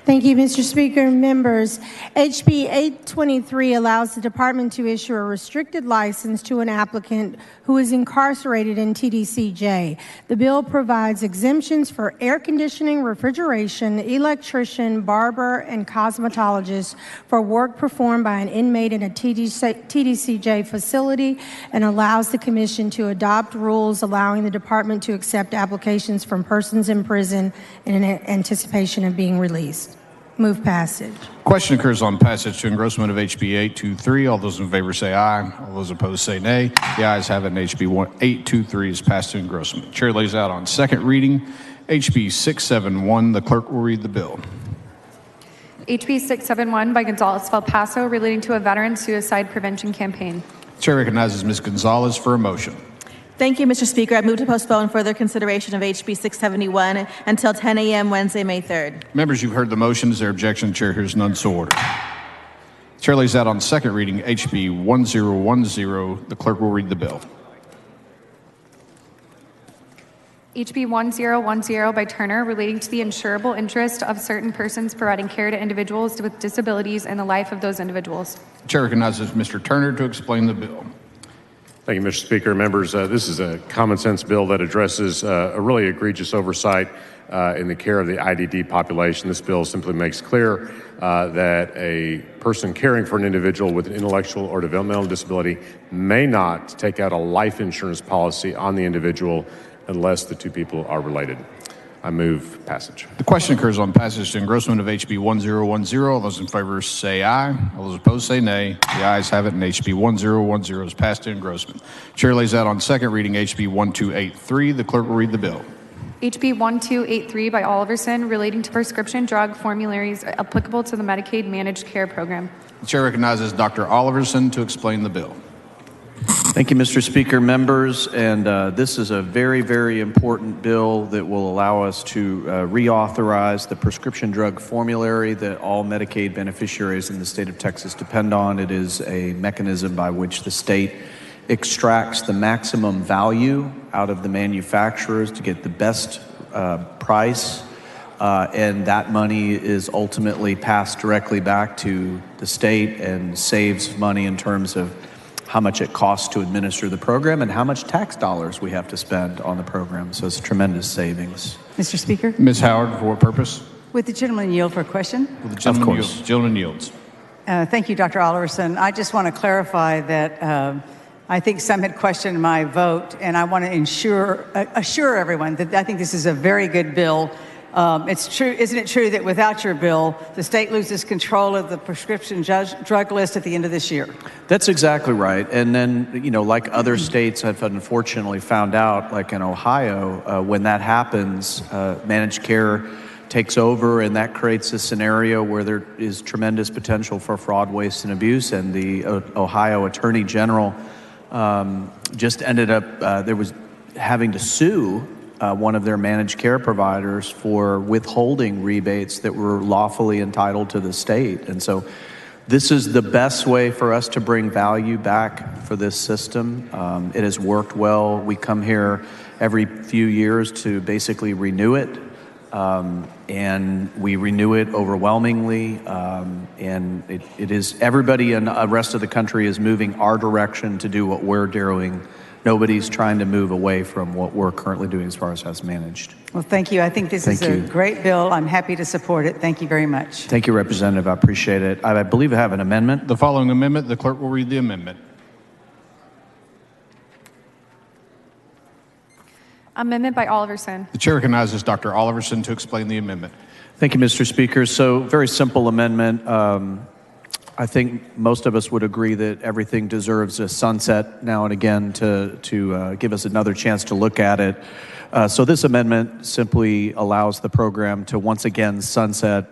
Thank you, Mr. Speaker. Members, HB 823 allows the department to issue a restricted license to an applicant who is incarcerated in TDCJ. The bill provides exemptions for air conditioning, refrigeration, electrician, barber, and cosmetologist for work performed by an inmate in a TDCJ facility and allows the Commission to adopt rules allowing the department to accept applications from persons in prison in anticipation of being released. Move passage. Question occurs on passage to engrossment of HB 823. All those in favor say aye. All those opposed say nay. The ayes have it, and HB 823 is passed to engrossment. Chair lays out on second reading HB 671. The clerk will read the bill. HB 671 by Gonzalez-Valpasso, relating to a veteran suicide prevention campaign. Chair recognizes Ms. Gonzalez for a motion. Thank you, Mr. Speaker. I move to postpone further consideration of HB 671 until 10 a.m. Wednesday, May 3rd. Members, you've heard the motion. Is there objection? The chair hears none, so ordered. Chair lays out on second reading HB 1010. The clerk will read the bill. HB 1010 by Turner, relating to the insurable interest of certain persons providing care to individuals with disabilities and the life of those individuals. Chair recognizes Mr. Turner to explain the bill. Thank you, Mr. Speaker. Members, this is a common sense bill that addresses a really egregious oversight in the care of the IDD population. This bill simply makes clear that a person caring for an individual with an intellectual or developmental disability may not take out a life insurance policy on the individual unless the two people are related. I move passage. The question occurs on passage to engrossment of HB 1010. All those in favor say aye. All those opposed say nay. The ayes have it, and HB 1010 is passed to engrossment. Chair lays out on second reading HB 1283. The clerk will read the bill. HB 1283 by Oliverson, relating to prescription drug formularies applicable to the Medicaid Managed Care Program. The chair recognizes Dr. Oliverson to explain the bill. Thank you, Mr. Speaker, members. And this is a very, very important bill that will allow us to reauthorize the prescription drug formulary that all Medicaid beneficiaries in the state of Texas depend on. It is a mechanism by which the state extracts the maximum value out of the manufacturers to get the best price. And that money is ultimately passed directly back to the state and saves money in terms of how much it costs to administer the program and how much tax dollars we have to spend on the program. So it's tremendous savings. Mr. Speaker? Ms. Howard, for what purpose? Would the gentleman yield for a question? Will the gentleman yield? Gentleman yields. Thank you, Dr. Oliverson. I just want to clarify that I think some had questioned my vote, and I want to assure everyone that I think this is a very good bill. It's true, isn't it true that without your bill, the state loses control of the prescription drug list at the end of this year? That's exactly right. And then, you know, like other states have unfortunately found out, like in Ohio, when that happens, managed care takes over, and that creates a scenario where there is tremendous potential for fraud, waste, and abuse. And the Ohio Attorney General just ended up, there was having to sue one of their managed care providers for withholding rebates that were lawfully entitled to the state. And so this is the best way for us to bring value back for this system. It has worked well. We come here every few years to basically renew it. And we renew it overwhelmingly. And it is, everybody in the rest of the country is moving our direction to do what we're doing nobody's trying to move away from what we're currently doing as far as House managed. Well, thank you. I think this is a great bill. I'm happy to support it. Thank you very much. Thank you, Representative. I appreciate it. I believe I have an amendment. The following amendment, the clerk will read the amendment. Amendment by Oliverson. The chair recognizes Dr. Oliverson to explain the amendment. Thank you, Mr. Speaker. So, very simple amendment. I think most of us would agree that everything deserves a sunset now and again to give us another chance to look at it. So this amendment simply allows the program to once again sunset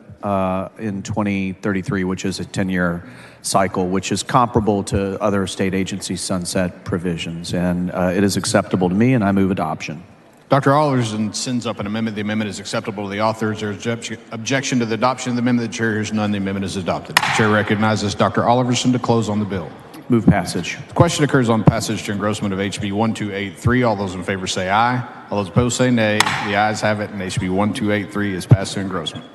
in 2033, which is a 10-year cycle, which is comparable to other state agency sunset provisions. And it is acceptable to me, and I move adoption. Dr. Oliverson sends up an amendment. The amendment is acceptable to the authors. There is objection to the adoption of the amendment. The chair hears none. The amendment is adopted. The chair recognizes Dr. Oliverson to close on the bill. Move passage. The question occurs on passage to engrossment of HB 1283. All those in favor say aye. All those opposed say nay. The ayes have it, and HB 1283 is passed to engrossment.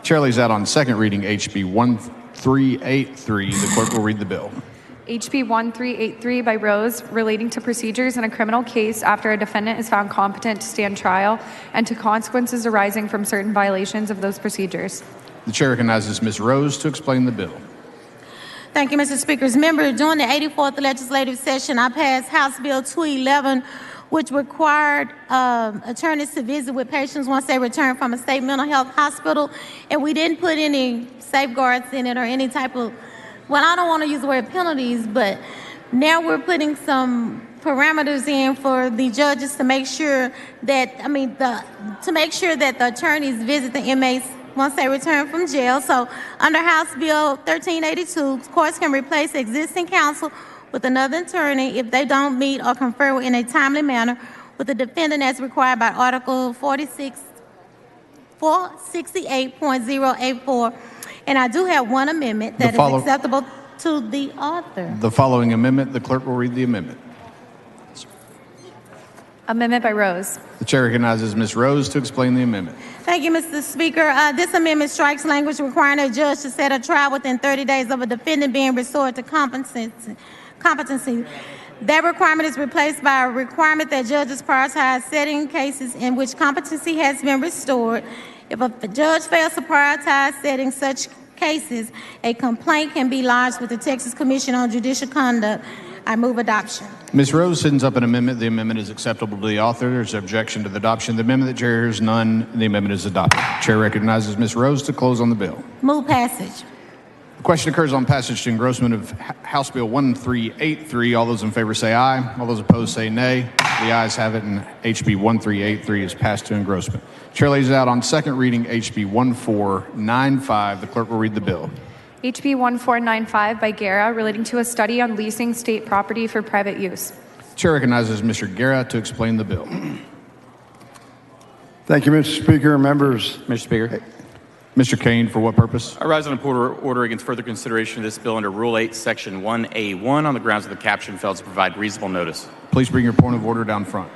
Chair lays out on second reading HB 1383. The clerk will read the bill. HB 1383 by Rose, relating to procedures in a criminal case after a defendant is found competent to stand trial and to consequences arising from certain violations of those procedures. The chair recognizes Ms. Rose to explain the bill. Thank you, Mr. Speaker. Remember, during the 84th legislative session, I passed House Bill 211, which required attorneys to visit with patients once they return from a state mental health hospital, and we didn't put any safeguards in it or any type of, well, I don't want to use the word penalties, but now we're putting some parameters in for the judges to make sure that, to make sure that the attorneys visit the inmates once they return from jail. So under House Bill 1382, courts can replace existing counsel with another attorney if they don't meet or confer in a timely manner with the defendant as required by Article 468.084. And I do have one amendment that is acceptable to the author. The following amendment, the clerk will read the amendment. Amendment by Rose. The chair recognizes Ms. Rose to explain the amendment. Thank you, Mr. Speaker. This amendment strikes language requiring a judge to set a trial within 30 days of a defendant being restored to competency. That requirement is replaced by a requirement that judges prioritize setting cases in which competency has been restored. If a judge fails to prioritize setting such cases, a complaint can be lodged with the Texas Commission on Judicial Conduct. I move adoption. Ms. Rose sends up an amendment. The amendment is acceptable to the author. There's objection to the adoption of the amendment. The chair hears none. The amendment is adopted. The chair recognizes Ms. Rose to close on the bill. Move passage. The question occurs on passage to engrossment of House Bill 1383. All those in favor say aye. All those opposed say nay. The ayes have it, and HB 1383 is passed to engrossment. Chair lays out on second reading HB 1495. The clerk will read the bill. HB 1495 by Guerra, relating to a study on leasing state property for private use. Chair recognizes Mr. Guerra to explain the bill. Thank you, Mr. Speaker. Members. Mr. Speaker. Mr. Kane, for what purpose? I rise on a order against further consideration of this bill under Rule 8, Section 1A1 on the grounds of the caption fails to provide reasonable notice. Please bring your point of order down front.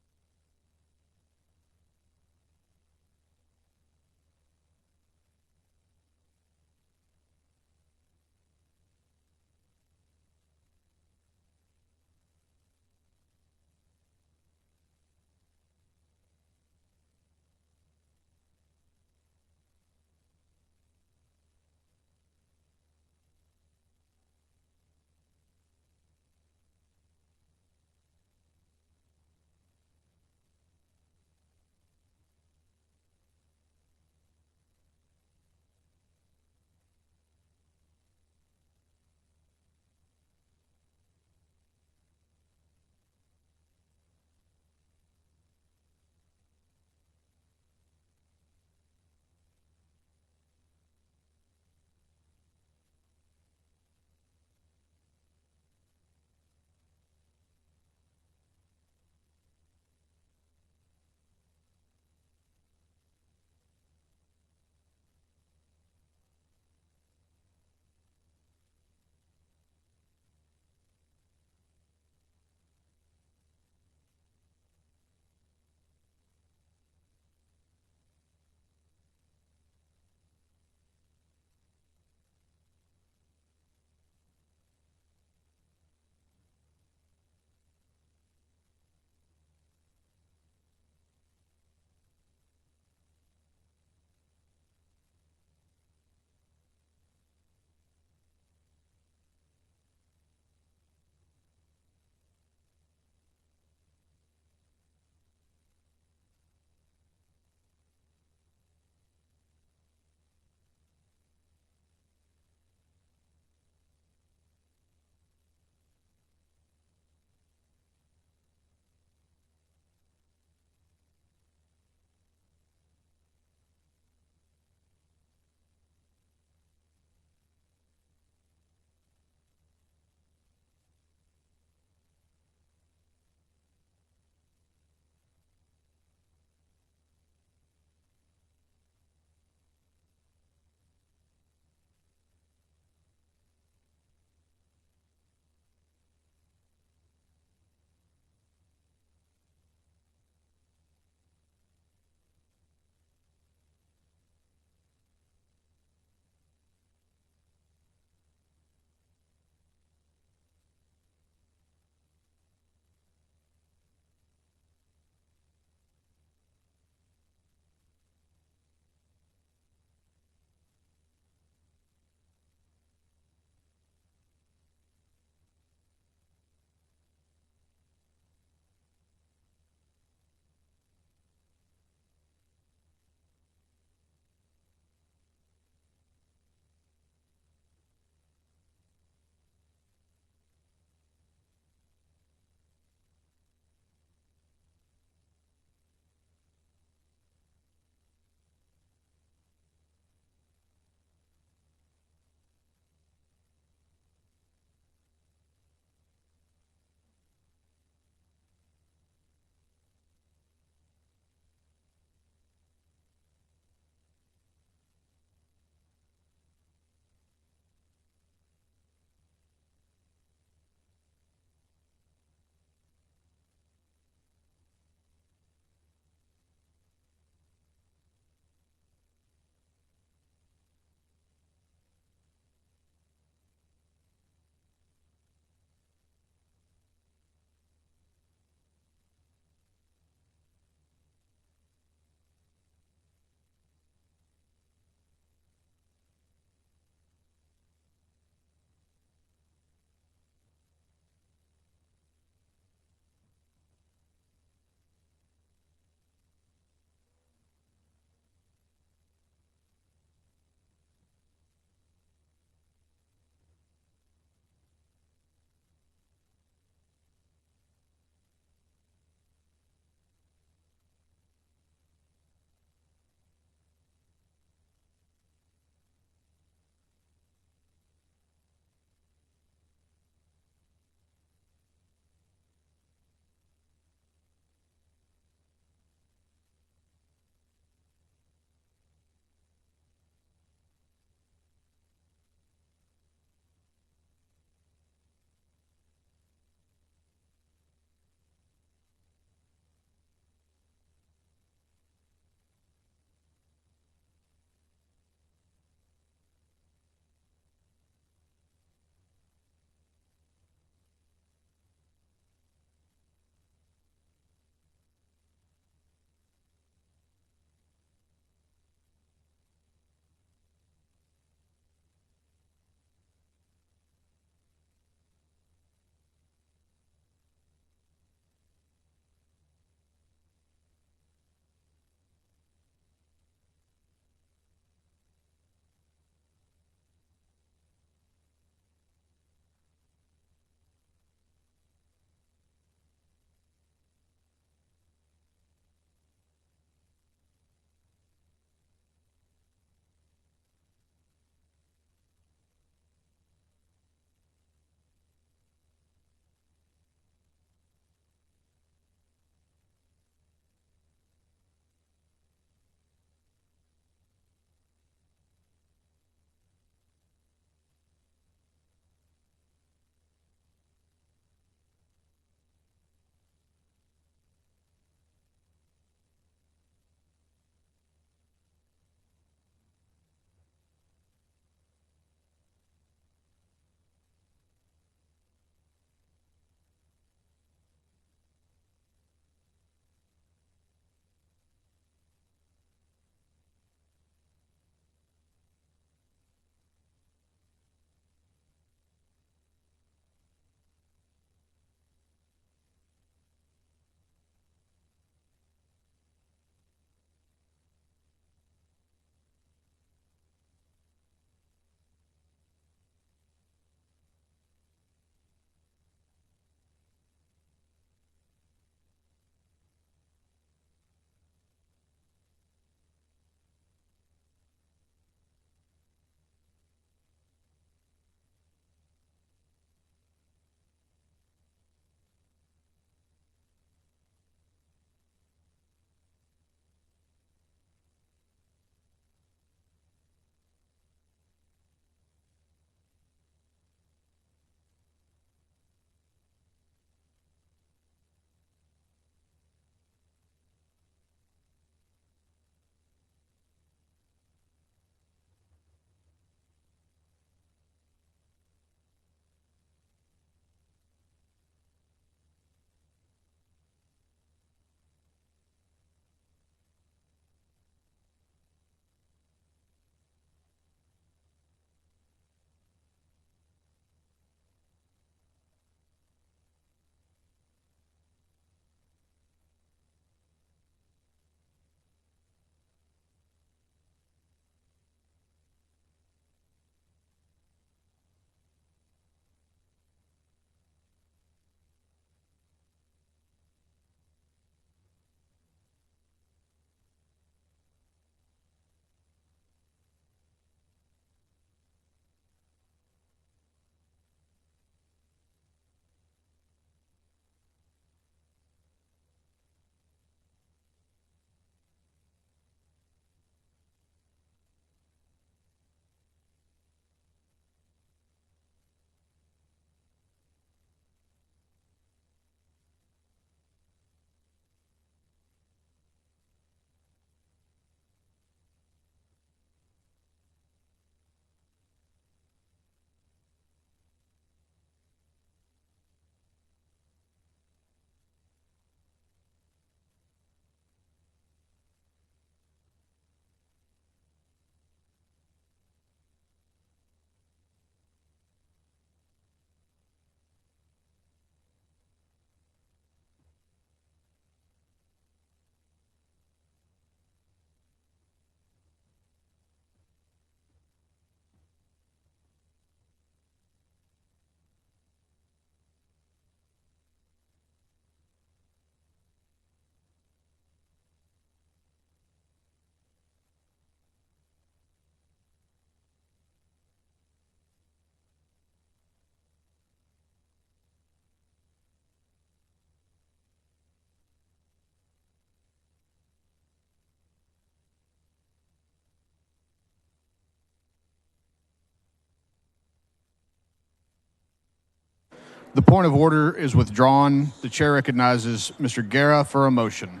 The point of order is withdrawn. The chair recognizes Mr. Guerra for a motion.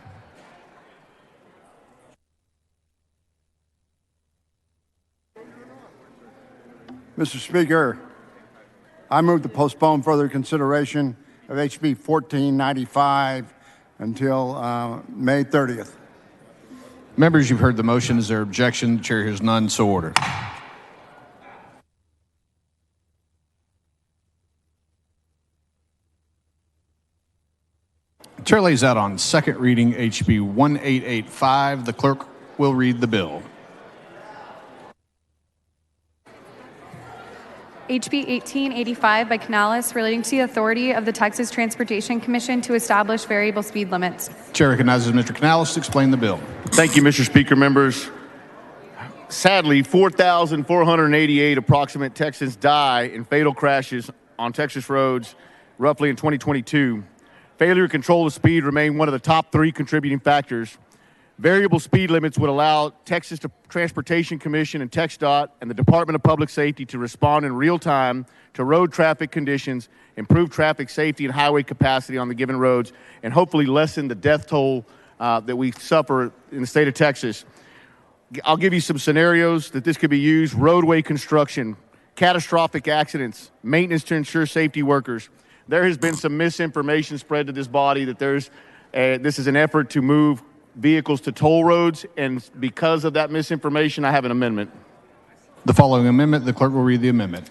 Mr. Speaker, I move to postpone further consideration of HB 1495 until May 30th. Members, you've heard the motion. Is there objection? The chair hears none, so ordered. The chair lays out on second reading HB 1885. The clerk will read the bill. HB 1885 by Canales, relating to the authority of the Texas Transportation Commission to establish variable speed limits. Chair recognizes Mr. Canales to explain the bill. Thank you, Mr. Speaker. Members, sadly, 4,488 approximate Texans die in fatal crashes on Texas roads roughly in 2022. Failure to control the speed remain one of the top 3 contributing factors. Variable speed limits would allow Texas Transportation Commission and TxDOT and the Department of Public Safety to respond in real time to road traffic conditions, improve traffic safety and highway capacity on the given roads, and hopefully lessen the death toll that we suffer in the state of Texas. I'll give you some scenarios that this could be used: roadway construction, catastrophic accidents, maintenance to ensure safety workers. There has been some misinformation spread to this body that this is an effort to move vehicles to toll roads, and because of that misinformation, I have an amendment. The following amendment, the clerk will read the amendment.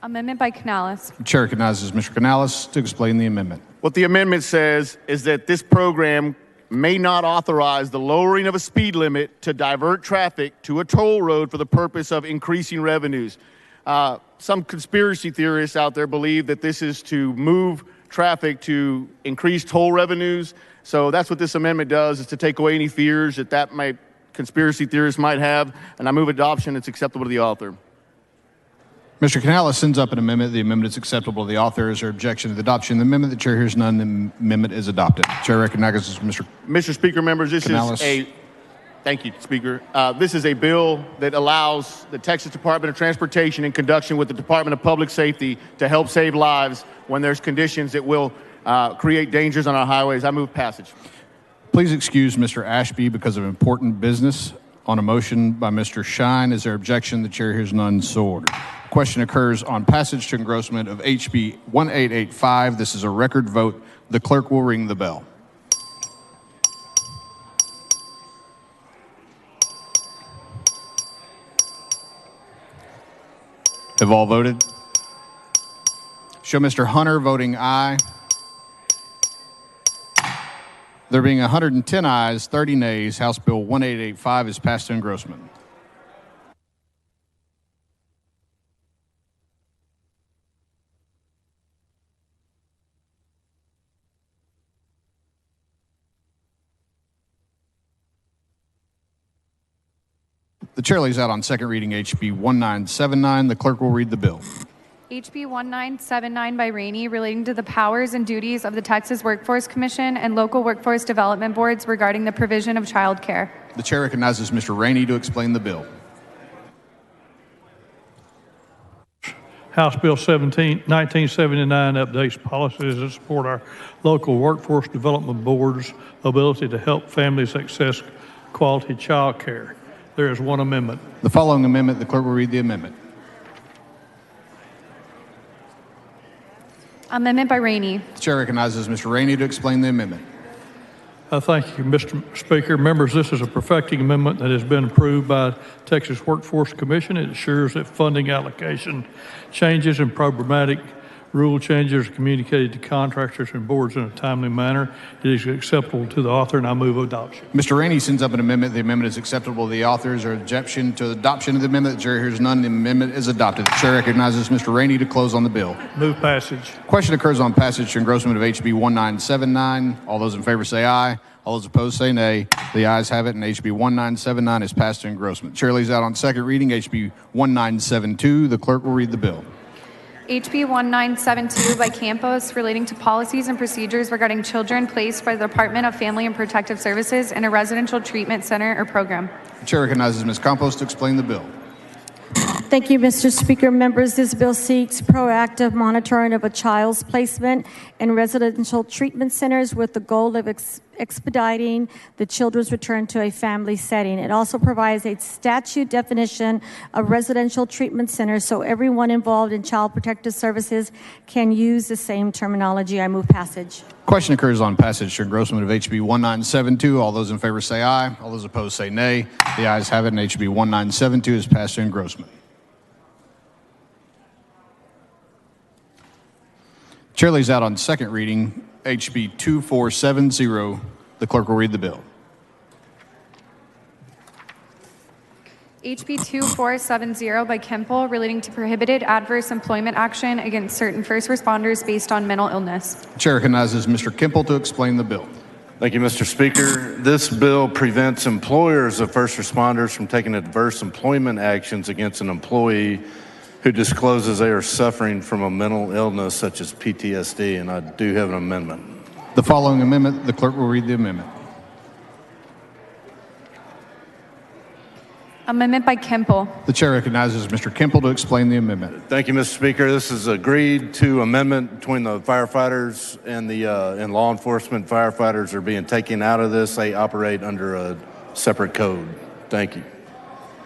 Amendment by Canales. The chair recognizes Mr. Canales to explain the amendment. What the amendment says is that this program may not authorize the lowering of a speed limit to divert traffic to a toll road for the purpose of increasing revenues. Some conspiracy theorists out there believe that this is to move traffic to increase toll revenues. So that's what this amendment does, is to take away any fears that conspiracy theorists might have. And I move adoption. It's acceptable to the author. Mr. Canales sends up an amendment. The amendment is acceptable to the author. Is there objection to the adoption of the amendment? The chair hears none. The amendment is adopted. The chair recognizes Mr. Speaker, members, this Canales. Thank you, Speaker. This is a bill that allows the Texas Department of Transportation, in conjunction with the Department of Public Safety, to help save lives when there's conditions that will create dangers on our highways. I move passage. Please excuse Mr. Ashby because of important business on a motion by Mr. Shine. Is there objection? The chair hears none, so ordered. Question occurs on passage to engrossment of HB 1885. This is a record vote. The clerk will ring the bell. Have all voted? Show Mr. Hunter voting aye. There being 110 ayes, 30 nays, House Bill 1885 is passed to engrossment. The chair lays out on second reading HB 1979. The clerk will read the bill. HB 1979 by Rainey, relating to the powers and duties of the Texas Workforce Commission and local workforce development boards regarding the provision of child care. The chair recognizes Mr. Rainey to explain the bill. House Bill 1979 updates policies that support our local workforce development board's ability to help families access quality child care. There is one amendment. The following amendment, the clerk will read the amendment. Amendment by Rainey. The chair recognizes Mr. Rainey to explain the amendment. Thank you, Mr. Speaker. Members, this is a perfecting amendment that has been approved by Texas Workforce Commission. It ensures that funding allocation changes and programmatic rule changes are communicated to contractors and boards in a timely manner. It is acceptable to the author, and I move adoption. Mr. Rainey sends up an amendment. The amendment is acceptable to the author. Is there objection to the adoption of the amendment? The chair hears none. The amendment is adopted. The chair recognizes Mr. Rainey to close on the bill. Move passage. Question occurs on passage to engrossment of HB 1979. All those in favor say aye. All those opposed say nay. The ayes have it, and HB 1979 is passed to engrossment. Chair lays out on second reading HB 1972. The clerk will read the bill. HB 1972 by Campos, relating to policies and procedures regarding children placed by the Department of Family and Protective Services in a residential treatment center or program. The chair recognizes Ms. Campos to explain the bill. Thank you, Mr. Speaker. Members, this bill seeks proactive monitoring of a child's placement in residential treatment centers with the goal of expediting the children's return to a family setting. It also provides a statute definition of residential treatment centers so everyone involved in child protective services can use the same terminology. I move passage. Question occurs on passage to engrossment of HB 1972. All those in favor say aye. All those opposed say nay. The ayes have it, and HB 1972 is passed to engrossment. Chair lays out on second reading HB 2470. The clerk will read the bill. HB 2470 by Kemple relating to prohibited adverse employment action against certain first responders based on mental illness. Chair recognizes Mr. Kemple to explain the bill. Thank you, Mr. Speaker. This bill prevents employers of first responders from taking adverse employment actions against an employee who discloses they are suffering from a mental illness such as PTSD, and I do have an amendment. The following amendment, the clerk will read the amendment. Amendment by Kemple. The chair recognizes Mr. Kemple to explain the amendment. Thank you, Mr. Speaker. This is agreed to amendment between the firefighters and the and law enforcement. Firefighters are being taken out of this. They operate under a separate code. Thank you.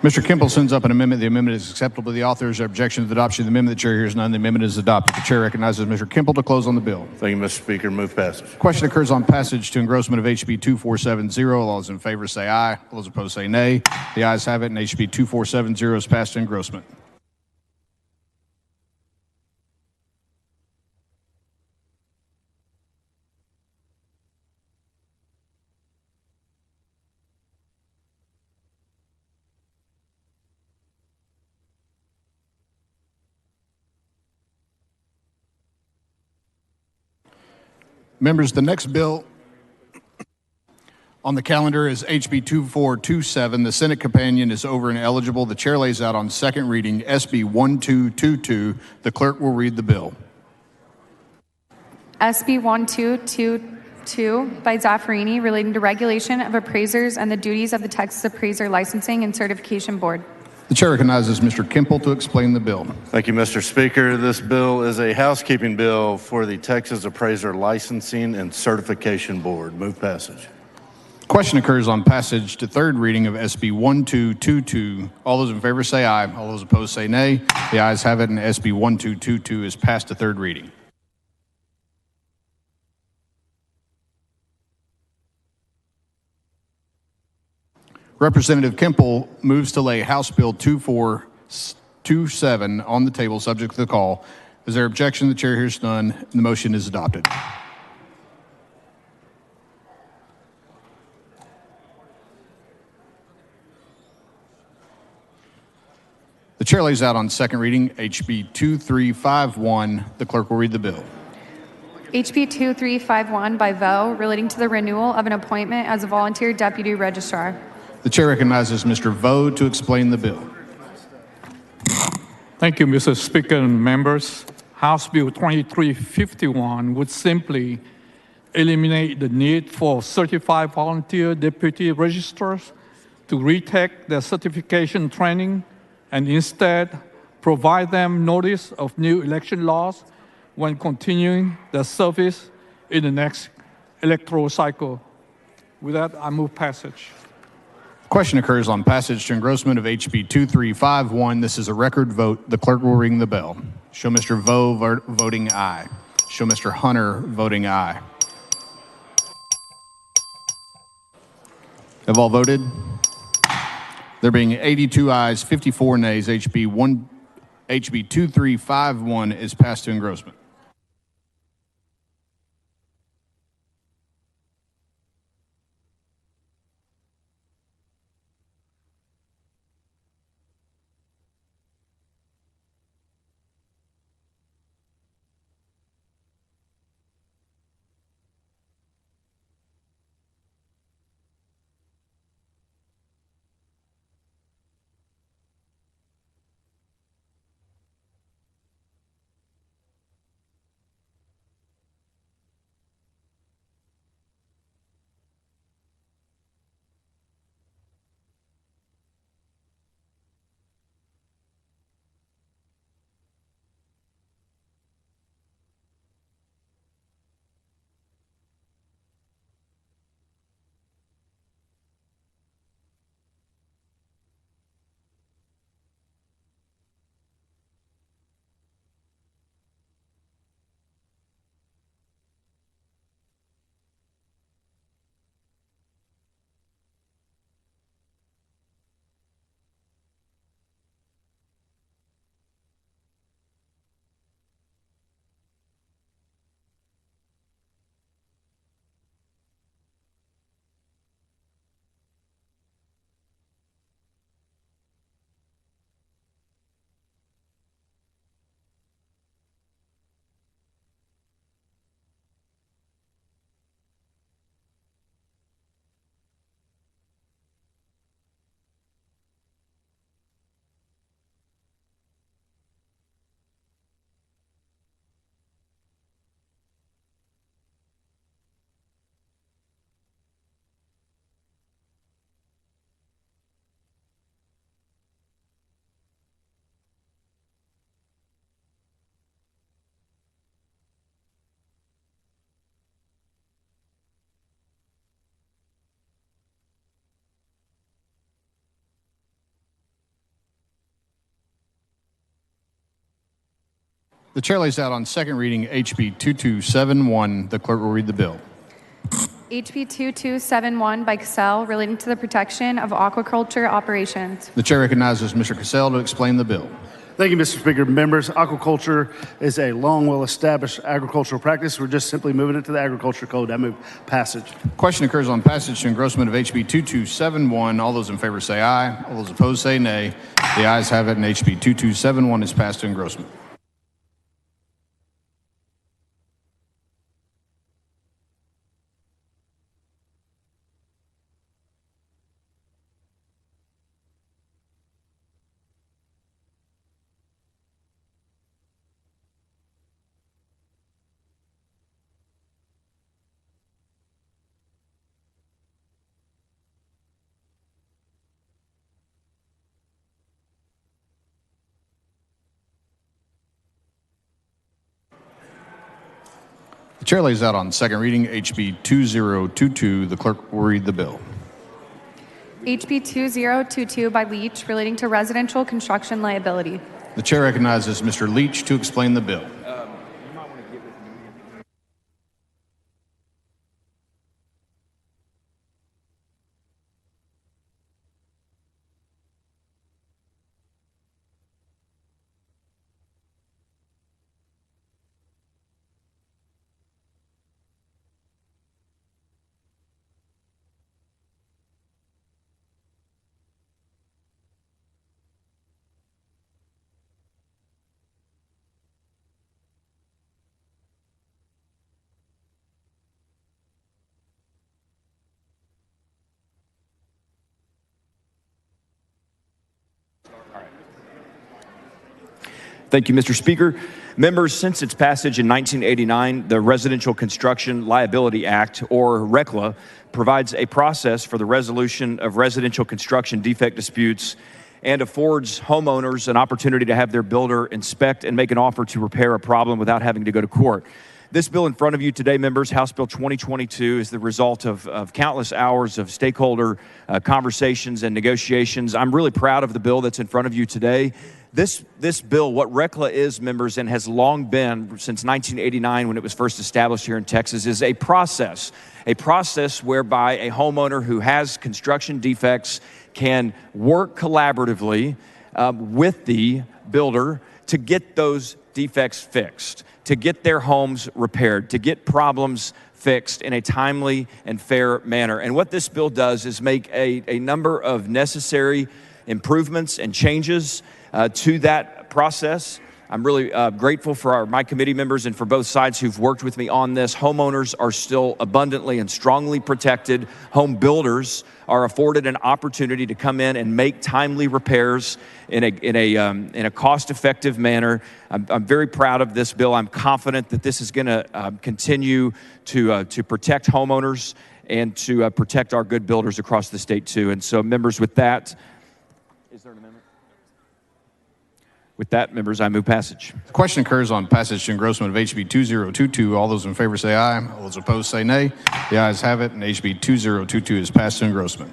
Mr. Kemple sends up an amendment. The amendment is acceptable to the authors. There objection to the adoption of the amendment. The chair hears none. The amendment is adopted. The chair recognizes Mr. Kemple to close on the bill. Thank you, Mr. Speaker. Move passage. Question occurs on passage to engrossment of HB 2470. All those in favor say aye. All those opposed say nay. The ayes have it, and HB 2470 is passed to engrossment. Members, the next bill on the calendar is HB 2427. The Senate companion is over and eligible. The chair lays out on second reading SB 1222. The clerk will read the bill. SB 1222 by Zaffarini relating to regulation of appraisers and the duties of the Texas Appraiser Licensing and Certification Board. The chair recognizes Mr. Kemple to explain the bill. Thank you, Mr. Speaker. This bill is a housekeeping bill for the Texas Appraiser Licensing and Certification Board. Move passage. Question occurs on passage to third reading of SB 1222. All those in favor say aye. All those opposed say nay. The ayes have it, and SB 1222 is passed to third reading. Representative Kemple moves to lay House Bill 2427 on the table, subject to the call. Is there objection? The chair hears none, and the motion is adopted. The chair lays out on second reading HB 2351. The clerk will read the bill. HB 2351 by Vo relating to the renewal of an appointment as a volunteer deputy registrar. The chair recognizes Mr. Vo to explain the bill. Thank you, Mr. Speaker and members. House Bill 2351 would simply eliminate the need for certified volunteer deputy registrars to retake their certification training and instead provide them notice of new election laws when continuing their service in the next electoral cycle. With that, I move passage. Question occurs on passage to engrossment of HB 2351. This is a record vote. The clerk will ring the bell. Show Mr. Vo voting aye. Show Mr. Hunter voting aye. Have all voted? There being 82 ayes, 54 nays, HB 2351 is passed to engrossment. The chair lays out on second reading HB 2271. The clerk will read the bill. HB 2271 by Cassell relating to the protection of aquaculture operations. The chair recognizes Mr. Cassell to explain the bill. Thank you, Mr. Speaker. Members, aquaculture is a long, well-established agricultural practice. We're just simply moving it to the Agriculture Code. I move passage. Question occurs on passage to engrossment of HB 2271. All those in favor say aye. All those opposed say nay. The ayes have it, and HB 2271 is passed to engrossment. The chair lays out on second reading HB 2022. The clerk will read the bill. HB 2022 by Leach relating to residential construction liability. The chair recognizes Mr. Leach to explain the bill. Thank you, Mr. Speaker. Members, since its passage in 1989, the Residential Construction Liability Act, or RECLA, provides a process for the resolution of residential construction defect disputes and affords homeowners an opportunity to have their builder inspect and make an offer to repair a problem without having to go to court. This bill in front of you today, members, House Bill 2022, is the result of countless hours of stakeholder conversations and negotiations. I'm really proud of the bill that's in front of you today. This bill, what RECLA is, members, and has long been since 1989 when it was first established here in Texas, is a process whereby a homeowner who has construction defects can work collaboratively with the builder to get those defects fixed, to get their homes repaired, to get problems fixed in a timely and fair manner. And what this bill does is make a number of necessary improvements and changes to that process. I'm really grateful for my committee members and for both sides who've worked with me on this. Homeowners are still abundantly and strongly protected. Home builders are afforded an opportunity to come in and make timely repairs in a cost-effective manner. I'm very proud of this bill. I'm confident that this is going to continue to protect homeowners and to protect our good builders across the state too. And so, members, with that, is there an amendment? With that, members, I move passage. The question occurs on passage to engrossment of HB 2022. All those in favor say aye. All those opposed say nay. The ayes have it, and HB 2022 is passed to engrossment.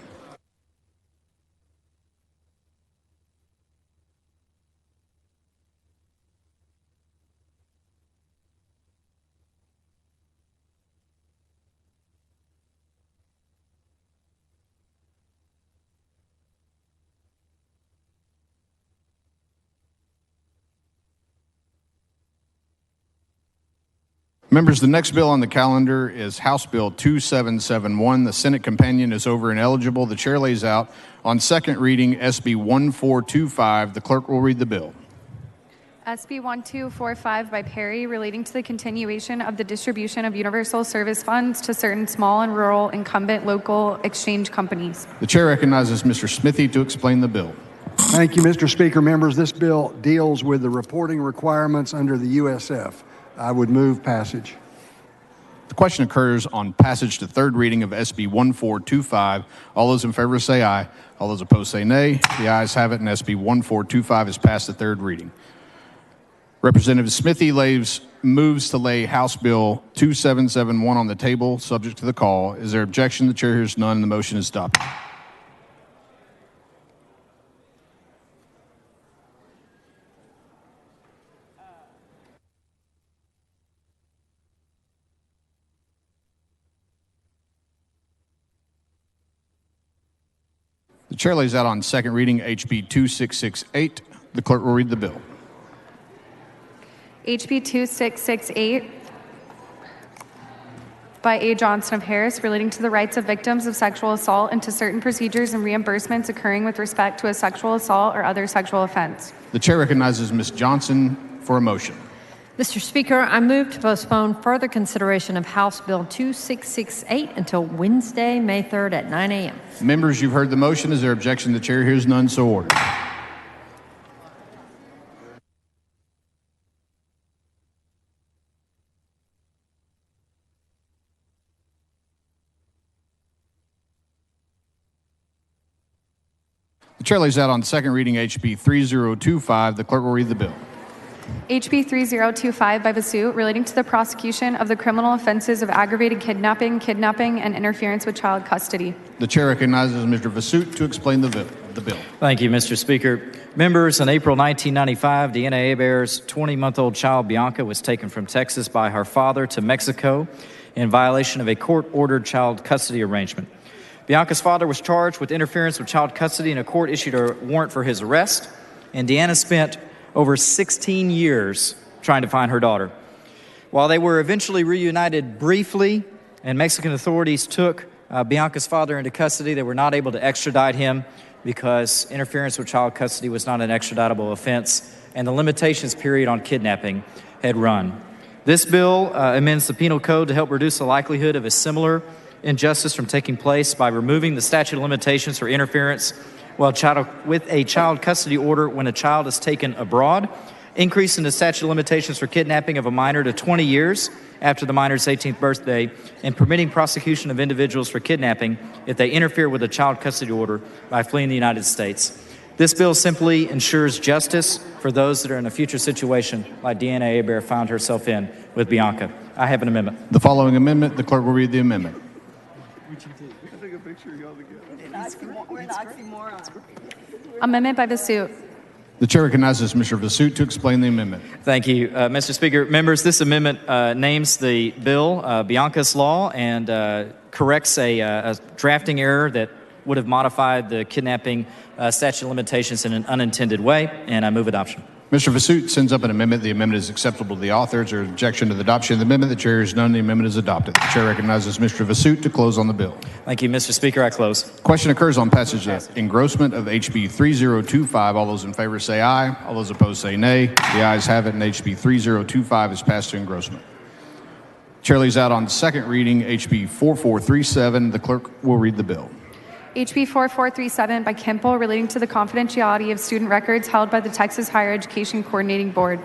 Members, the next bill on the calendar is House Bill 2771. The Senate companion is over and eligible. The chair lays out on second reading SB 1425. The clerk will read the bill. SB 1245 by Perry relating to the continuation of the distribution of universal service funds to certain small and rural incumbent local exchange companies. The chair recognizes Mr. Smithy to explain the bill. Thank you, Mr. Speaker. Members, this bill deals with the reporting requirements under the USF. I would move passage. The question occurs on passage to third reading of SB 1425. All those in favor say aye. All those opposed say nay. The ayes have it, and SB 1425 is passed to third reading. Representative Smithy moves to lay House Bill 2771 on the table, subject to the call. Is there objection? The chair hears none, and the motion is adopted. The chair lays out on second reading HB 2668. The clerk will read the bill. HB 2668 by A. Johnson of Harris, relating to the rights of victims of sexual assault and to certain procedures and reimbursements occurring with respect to a sexual assault or other sexual offense. The chair recognizes Ms. Johnson for a motion. Mr. Speaker, I move to postpone further consideration of House Bill 2668 until Wednesday, May 3rd at 9 a.m. Members, you've heard the motion. Is there objection? The chair hears none, so ordered. The chair lays out on second reading HB 3025. The clerk will read the bill. HB 3025 by Basu, relating to the prosecution of the criminal offenses of aggravated kidnapping, and interference with child custody. The chair recognizes Mr. Vasut to explain the bill. Thank you, Mr. Speaker. Members, in April 1995, Deanna Hebert's 20-month-old child, Bianca, was taken from Texas by her father to Mexico in violation of a court-ordered child custody arrangement. Bianca's father was charged with interference with child custody, and a court issued a warrant for his arrest, and Deanna spent over 16 years trying to find her daughter. While they were eventually reunited briefly and Mexican authorities took Bianca's father into custody, they were not able to extradite him because interference with child custody was not an extraditable offense and the limitations period on kidnapping had run. This bill amends the penal code to help reduce the likelihood of a similar injustice from taking place by removing the statute of limitations for interference with a child custody order when a child is taken abroad, increasing the statute of limitations for kidnapping of a minor to 20 years after the minor's 18th birthday, and permitting prosecution of individuals for kidnapping if they interfere with a child custody order by fleeing the United States. This bill simply ensures justice for those that are in a future situation like Deanna Hebert found herself in with Bianca. I have an amendment. The following amendment, the clerk will read the amendment. Amendment by Basu. The chair recognizes Mr. Vasut to explain the amendment. Thank you, Mr. Speaker. Members, this amendment names the bill Bianca's Law and corrects a drafting error that would have modified the kidnapping statute of limitations in an unintended way, and I move adoption. Mr. Vasut sends up an amendment. The amendment is acceptable to the authors. Or objection to the adoption of the amendment? The chair hears none. The amendment is adopted. The chair recognizes Mr. Vasut to close on the bill. Thank you, Mr. Speaker. I close. Question occurs on passage of engrossment of HB 3025. All those in favor say aye. All those opposed say nay. The ayes have it, and HB 3025 is passed to engrossment. Chair lays out on second reading HB 4437. The clerk will read the bill. HB 4437 by Kemple, relating to the confidentiality of student records held by the Texas Higher Education Coordinating Board.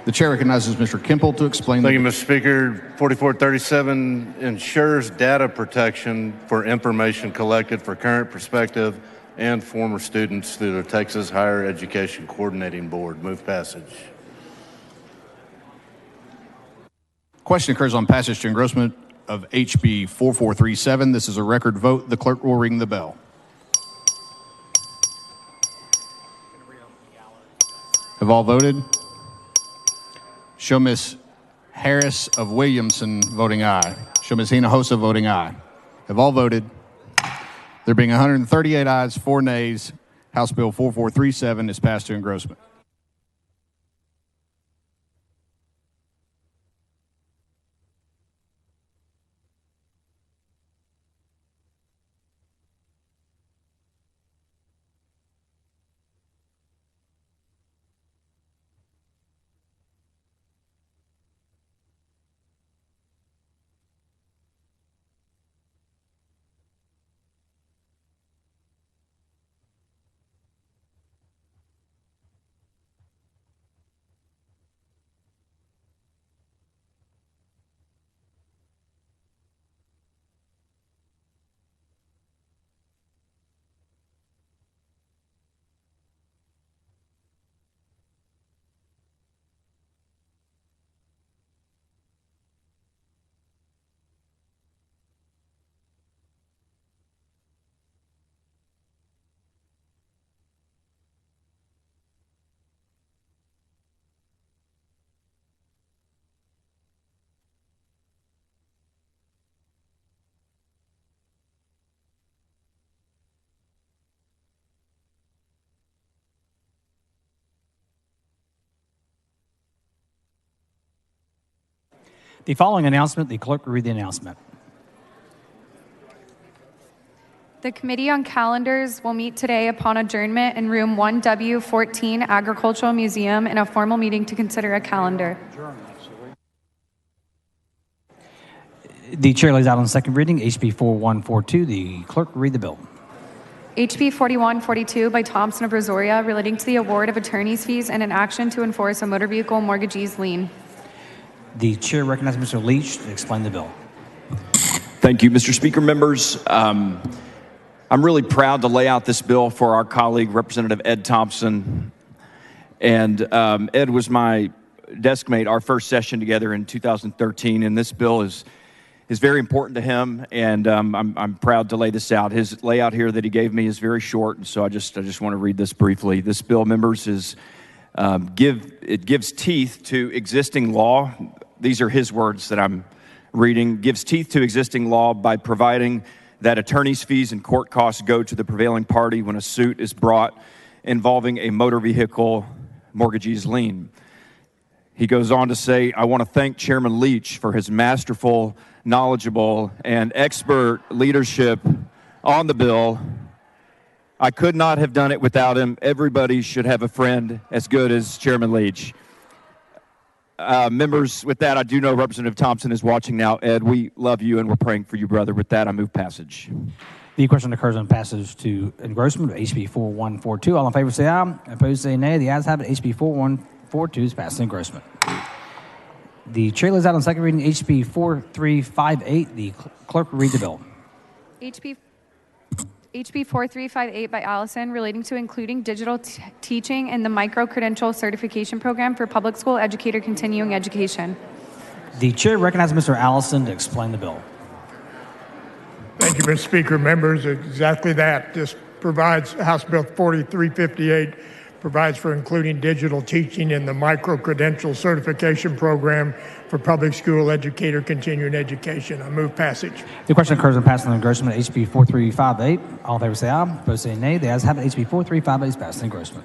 The chair recognizes Mr. Kemple to explain Thank you, Mr. Speaker. 4437 ensures data protection for information collected for current, prospective, and former students through the Texas Higher Education Coordinating Board. Move passage. Question occurs on passage to engrossment of HB 4437. This is a record vote. The clerk will ring the bell. Have all voted? Show Ms. Harris of Williamson voting aye. Show Ms. Hinojosa voting aye. Have all voted? There being 138 ayes, 4 nays, House Bill 4437 is passed to engrossment. The following announcement, the clerk will read the announcement. The Committee on Calendars will meet today upon adjournment in room 1W14 Agricultural Museum in a formal meeting to consider a calendar. The chair lays out on second reading HB 4142. The clerk will read the bill. HB 4142 by Thompson of Brazoria relating to the award of attorney's fees and an action to enforce a motor vehicle mortgagee's lien. The chair recognizes Mr. Leach to explain the bill. Thank you, Mr. Speaker. Members, I'm really proud to lay out this bill for our colleague, Representative Ed Thompson. And Ed was my desk mate our first session together in 2013, and this bill is very important to him, and I'm proud to lay this out. His layout here that he gave me is very short, and so I just want to read this briefly. This bill, members, is it gives teeth to existing law. These are his words that I'm reading. Gives teeth to existing law by providing that attorney's fees and court costs go to the prevailing party when a suit is brought involving a motor vehicle mortgagee's lien. He goes on to say, I want to thank Chairman Leach for his masterful, knowledgeable, and expert leadership on the bill. I could not have done it without him. Everybody should have a friend as good as Chairman Leach. Members, with that, I do know Representative Thompson is watching now. Ed, we love you and we're praying for you, brother. With that, I move passage. The question occurs on passage to engrossment of HB 4142. All in favor say aye. Opposed say nay. The ayes have it. HB 4142 is passed in engrossment. The chair lays out on second reading HB 4358. The clerk will read the bill. HB 4358 by Allison relating to including digital teaching in the micro-credential certification program for public school educator continuing education. The chair recognizes Mr. Allison to explain the bill. Thank you, Mr. Speaker. Members, exactly that. This provides, House Bill 4358 provides for including digital teaching in the micro-credential certification program for public school educator continuing education. I move passage. The question occurs on passing the engrossment of HB 4358. All in favor say aye. Opposed say nay. The ayes have it. HB 4358 is passed in engrossment.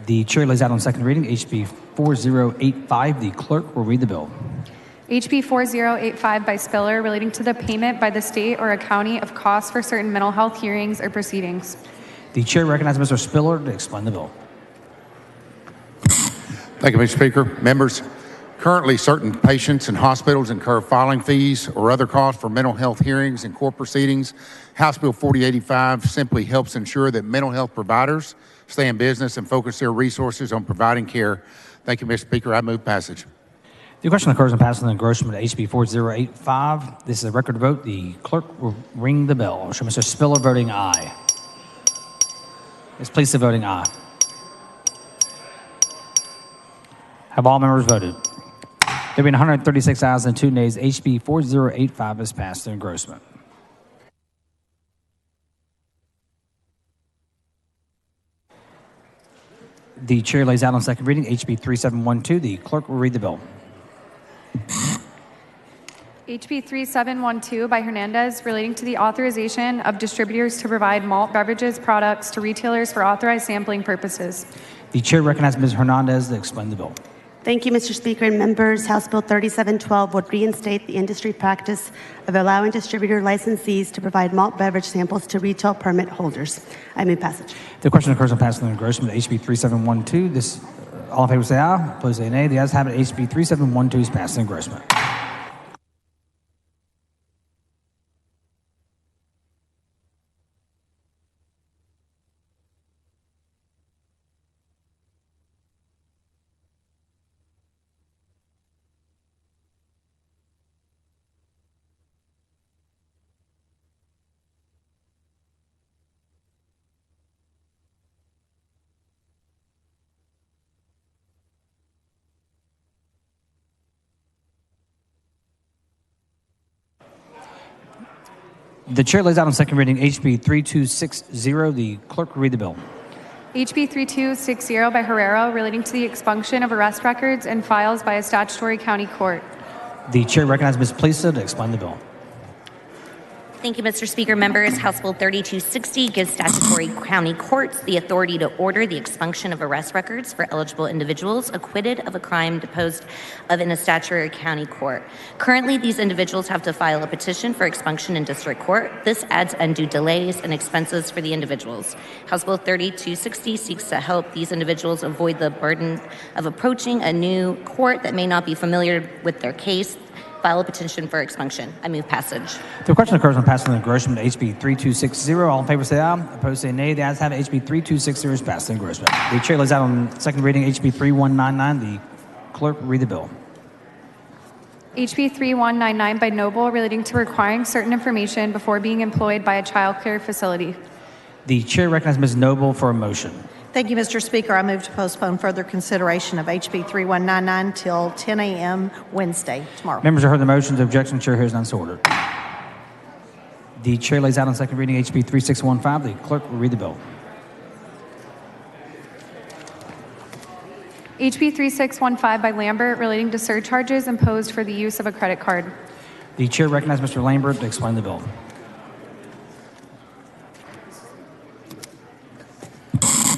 The chair lays out on second reading HB 4085. The clerk will read the bill. HB 4085 by Spiller relating to the payment by the state or a county of costs for certain mental health hearings or proceedings. The chair recognizes Mr. Spiller to explain the bill. Thank you, Mr. Speaker. Members, currently certain patients in hospitals incur filing fees or other costs for mental health hearings and court proceedings. House Bill 4085 simply helps ensure that mental health providers stay in business and focus their resources on providing care. Thank you, Mr. Speaker. I move passage. The question occurs on passing the engrossment of HB 4085. This is a record vote. The clerk will ring the bell. I'll show Mr. Spiller voting aye. Yes, please say voting aye. Have all members voted? There being 136 ayes and 2 nays, HB 4085 is passed through engrossment. The chair lays out on second reading HB 3712. The clerk will read the bill. HB 3712 by Hernandez relating to the authorization of distributors to provide malt beverages products to retailers for authorized sampling purposes. The chair recognizes Ms. Hernandez to explain the bill. Thank you, Mr. Speaker and members. House Bill 3712 would reinstate the industry practice of allowing distributor licensees to provide malt beverage samples to retail permit holders. I move passage. The question occurs on passing the engrossment of HB 3712. This, all in favor say aye. Opposed say nay. The ayes have it. HB 3712 is passed in engrossment. The chair lays out on second reading HB 3260. The clerk will read the bill. HB 3260 by Herrera relating to the expunction of arrest records and files by a statutory county court. The chair recognizes Ms. Plesa to explain the bill. Thank you, Mr. Speaker. Members, House Bill 3260 gives statutory county courts the authority to order the expunction of arrest records for eligible individuals acquitted of a crime deposed of in a statutory county court. Currently, these individuals have to file a petition for expunction in district court. This adds undue delays and expenses for the individuals. House Bill 3260 seeks to help these individuals avoid the burden of approaching a new court that may not be familiar with their case. File a petition for expunction. I move passage. The question occurs on passing the engrossment of HB 3260. All in favor say aye. Opposed say nay. The ayes have it. HB 3260 is passed the engrossment. The chair lays out on second reading HB 3199. The clerk will read the bill. HB 3199 by Noble relating to requiring certain information before being employed by a child care facility. The chair recognizes Ms. Noble for a motion. Thank you, Mr. Speaker. I move to postpone further consideration of HB 3199 till 10 a.m. Wednesday, tomorrow. Members have heard the motion. The objection, the chair hears none, so ordered. The chair lays out on second reading HB 3615. The clerk will read the bill. HB 3615 by Lambert relating to surcharges imposed for the use of a credit card. The chair recognizes Mr. Lambert to explain the bill.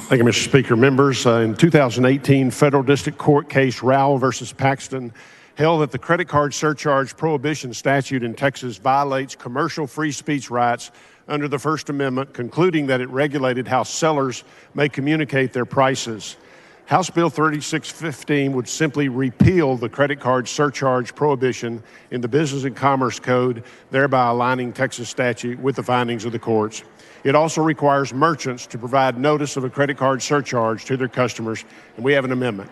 Thank you, Mr. Speaker. Members, in 2018, Federal District Court case Rowell versus Paxton held that the credit card surcharge prohibition statute in Texas violates commercial free speech rights under the First Amendment, concluding that it regulated how sellers may communicate their prices. House Bill 3615 would simply repeal the credit card surcharge prohibition in the Business and Commerce Code, thereby aligning Texas statute with the findings of the courts. It also requires merchants to provide notice of a credit card surcharge to their customers, and we have an amendment.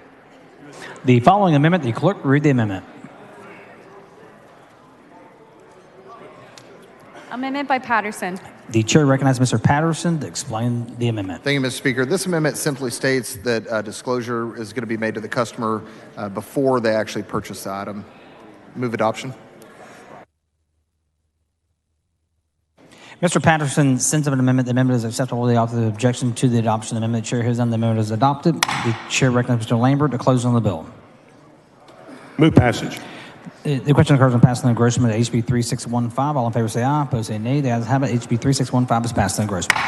The following amendment, the clerk will read the amendment. Amendment by Patterson. The chair recognizes Mr. Patterson to explain the amendment. Thank you, Mr. Speaker. This amendment simply states that disclosure is going to be made to the customer before they actually purchase the item. Move adoption. Mr. Patterson sends up an amendment. The amendment is acceptable to the author. The objection to the adoption of the amendment, the chair has done. The amendment is adopted. The chair recognizes Mr. Lambert to close on the bill. Move passage. The question occurs on passing the engrossment of HB 3615. All in favor say aye. Opposed say nay. The ayes have it. HB 3615 is passed the engrossment.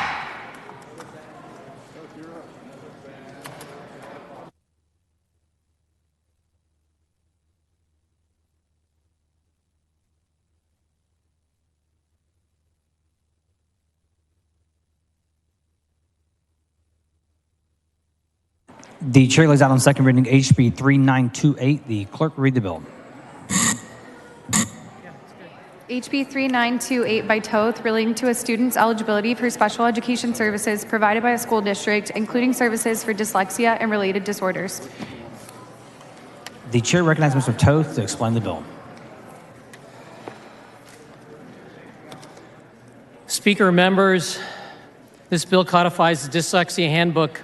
The chair lays out on second reading HB 3928. The clerk will read the bill. HB 3928 by Toth relating to a student's eligibility for special education services provided by a school district, including services for dyslexia and related disorders. The chair recognizes Mr. Toth to explain the bill. Speaker, members, this bill codifies the dyslexia handbook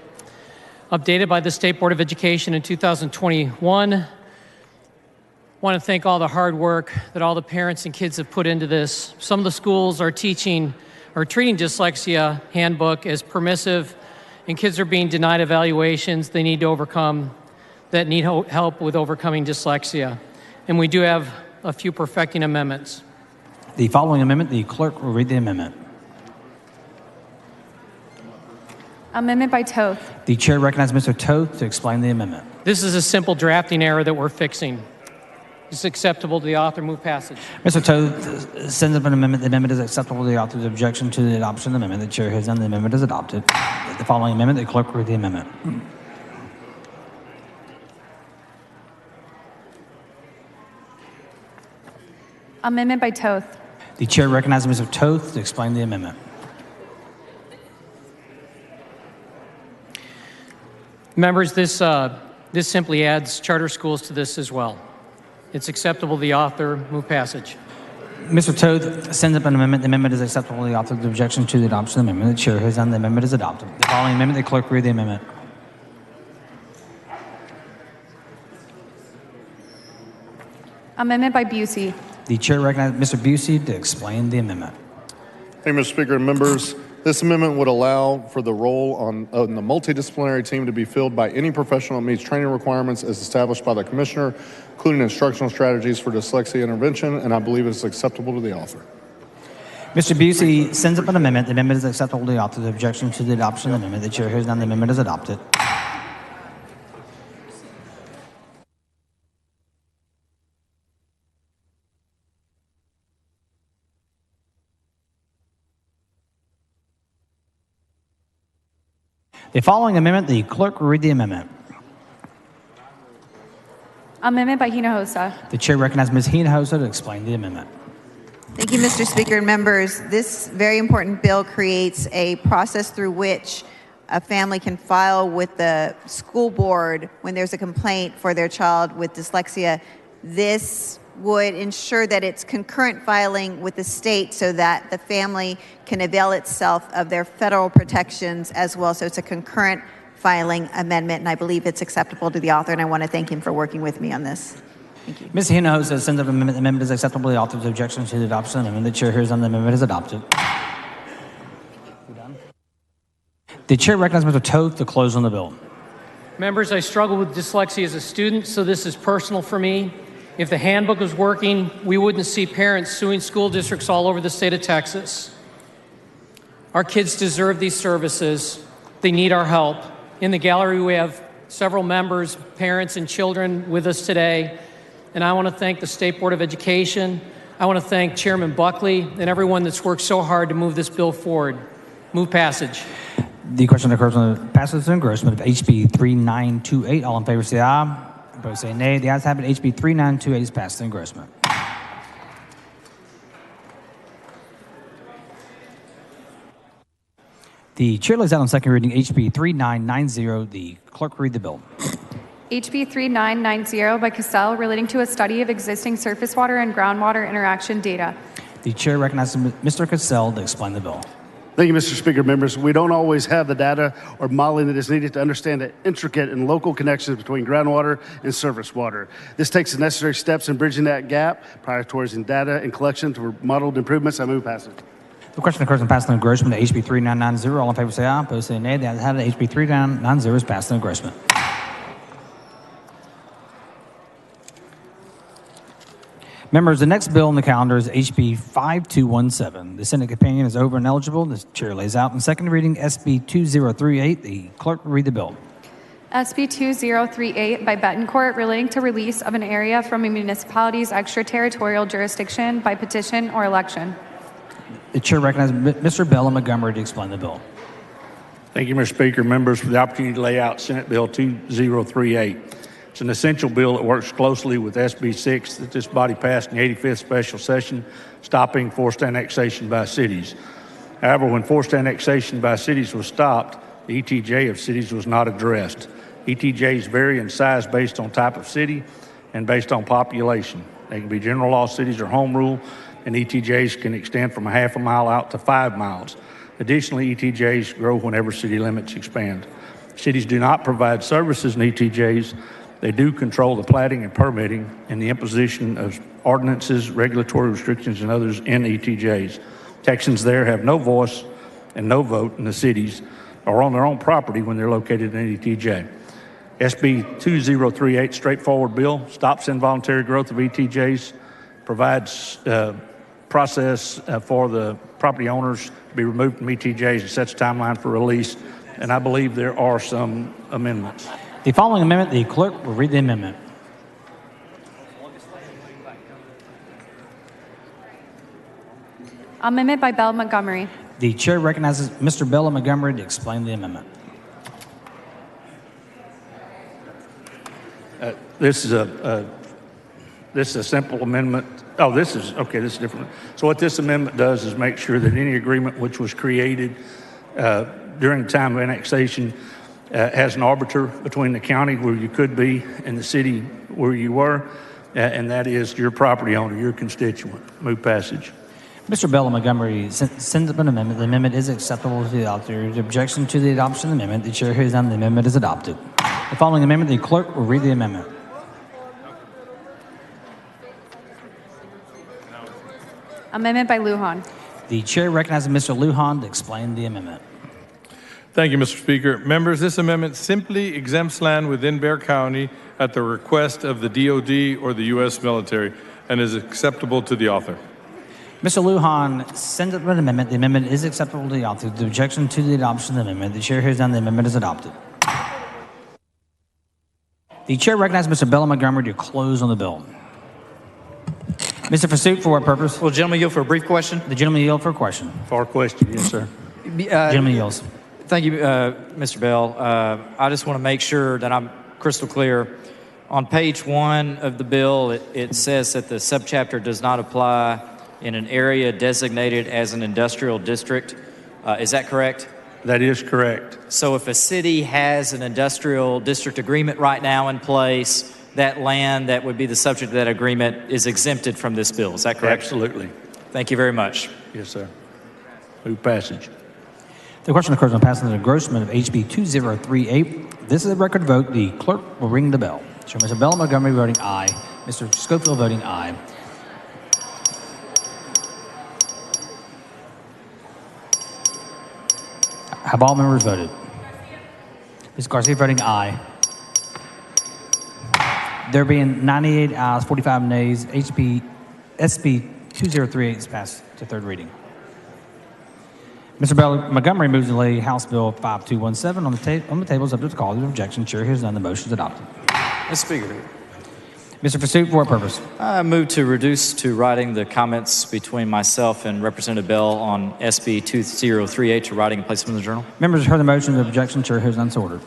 updated by the State Board of Education in 2021. I want to thank all the hard work that all the parents and kids have put into this. Some of the schools are treating dyslexia handbook as permissive, and kids are being denied evaluations they need to overcome, that need help with overcoming dyslexia. And we do have a few perfecting amendments. The following amendment, the clerk will read the amendment. Amendment by Toth. The chair recognizes Mr. Toth to explain the amendment. This is a simple drafting error that we're fixing. It's acceptable to the author. Move passage. Mr. Toth sends up an amendment. The amendment is acceptable to the author's objection to the adoption of the amendment. The chair has done. The amendment is adopted. The following amendment, the clerk will read the amendment. Amendment by Toth. The chair recognizes Mr. Toth to explain the amendment. Members, this simply adds charter schools to this as well. It's acceptable to the author. Move passage. Mr. Toth sends up an amendment. The amendment is acceptable to the author's objection to the adoption of the amendment. The chair has done. The amendment is adopted. The following amendment, the clerk will read the amendment. Amendment by Busey. The chair recognizes Mr. Busey to explain the amendment. Thank you, Mr. Speaker and members. This amendment would allow for the role on the multidisciplinary team to be filled by any professional that meets training requirements as established by the commissioner, including instructional strategies for dyslexia intervention, and I believe it's acceptable to the author. Mr. Busey sends up an amendment. The amendment is acceptable to the author. The objection to the adoption of the amendment. The chair hears none. The amendment is adopted. The following amendment, the clerk will read the amendment. Amendment by Hinojosa. The chair recognizes Ms. Hinojosa to explain the amendment. Thank you, Mr. Speaker and members. This very important bill creates a process through which a family can file with the school board when there's a complaint for their child with dyslexia. This would ensure that it's concurrent filing with the state so that the family can avail itself of their federal protections as well. So it's a concurrent filing amendment, and I believe it's acceptable to the author, and I want to thank him for working with me on this. Thank you. Ms. Hinojosa sends up an amendment. The amendment is acceptable to the author's objection to the adoption of the amendment. The chair hears none. The amendment is adopted. The chair recognizes Mr. Toth to close on the bill. Members, I struggle with dyslexia as a student, so this is personal for me. If the handbook was working, we wouldn't see parents suing school districts all over the state of Texas. Our kids deserve these services. They need our help. In the gallery, we have several members, parents, and children with us today. And I want to thank the State Board of Education. I want to thank Chairman Buckley and everyone that's worked so hard to move this bill forward. Move passage. The question occurs on the passage and engrossment of HB 3928. All in favor say aye. Opposed say nay. The ayes have it. HB 3928 is passed in engrossment. The chair lays out on second reading HB 3990. The clerk will read the bill. HB 3990 by Cassell relating to a study of existing surface water and groundwater interaction data. The chair recognizes Mr. Cassell to explain the bill. Thank you, Mr. Speaker. Members, we don't always have the data or modeling that is needed to understand the intricate and local connections between groundwater and surface water. This takes the necessary steps in bridging that gap, prioritizing data and collection for modeled improvements. I move passage. The question occurs on passing engrossment to HB 3990. All in favor say aye. Opposed say nay. The ayes have it. HB 3990 is passed in engrossment. Members, the next bill on the calendar is HB 5217. The Senate companion is over and eligible. The chair lays out in second reading SB 2038. The clerk will read the bill. SB 2038 by Betancourt relating to release of an area from a municipality's extraterritorial jurisdiction by petition or election. The chair recognizes Mr. Bell and Montgomery to explain the bill. Thank you, Mr. Speaker. Members, for the opportunity to lay out Senate Bill 2038. It's an essential bill that works closely with SB 6 that this body passed in the 85th special session, stopping forced annexation by cities. However, when forced annexation by cities was stopped, the ETJ of cities was not addressed. ETJs vary in size based on type of city and based on population. They can be general law cities or home rule, and ETJs can extend from a half a mile out to 5 miles. Additionally, ETJs grow whenever city limits expand. Cities do not provide services in ETJs. They do control the platting and permitting and the imposition of ordinances, regulatory restrictions, and others in ETJs. Texans there have no voice and no vote in the cities or on their own property when they're located in ETJ. SB 2038, straightforward bill, stops involuntary growth of ETJs, provides process for the property owners to be removed from ETJs and sets a timeline for release. And I believe there are some amendments. The following amendment, the clerk will read the amendment. Amendment by Bell Montgomery. The chair recognizes Mr. Bell and Montgomery to explain the amendment. This is a simple amendment. Oh, this is different. So what this amendment does is make sure that any agreement which was created during the time of annexation has an arbiter between the county where you could be and the city where you were, and that is your property owner, your constituent. Move passage. Mr. Bell and Montgomery sends up an amendment. The amendment is acceptable to the author. The objection to the adoption of the amendment, the chair hears none. The amendment is adopted. The following amendment, the clerk will read the amendment. Amendment by Lujan. The chair recognizes Mr. Lujan to explain the amendment. Thank you, Mr. Speaker. Members, this amendment simply exempts land within Bexar County at the request of the DOD or the U.S. military and is acceptable to the author. Mr. Lujan sends up an amendment. The amendment is acceptable to the author. The objection to the adoption of the amendment. The chair hears none. The amendment is adopted. The chair recognizes Mr. Bella Montgomery to close on the bill. Mr. Pursuit, for what purpose? Will gentleman yield for a brief question? The gentleman yield for a question. For a question, yes, sir. Gentleman yields. Thank you, Mr. Bell. I just want to make sure that I'm crystal clear. On page 1 of the bill, it says that the subchapter does not apply in an area designated as an industrial district. Is that correct? That is correct. So if a city has an industrial district agreement right now in place, that land that would be the subject of that agreement is exempted from this bill. Is that correct? Absolutely. Thank you very much. Yes, sir. Move passage. The question occurs on passing the engrossment of HB 2038. This is a record vote. The clerk will ring the bell. So Mr. Bella Montgomery voting aye. Mr. Schofield voting aye. Have all members voted? Ms. Garcia voting aye. There being 98 ayes, 45 nays, SB 2038 is passed to third reading. Mr. Bella Montgomery moves to lay House Bill 5217 on the table subject to call of objection. Chair hears none. The motion is adopted. Mr. Speaker. Mr. Pursuit, for what purpose? I move to reduce to writing the comments between myself and Representative Bell on SB 2038 to writing and placement in the journal. Members have heard the motion. The objection. Chair hears none. So ordered.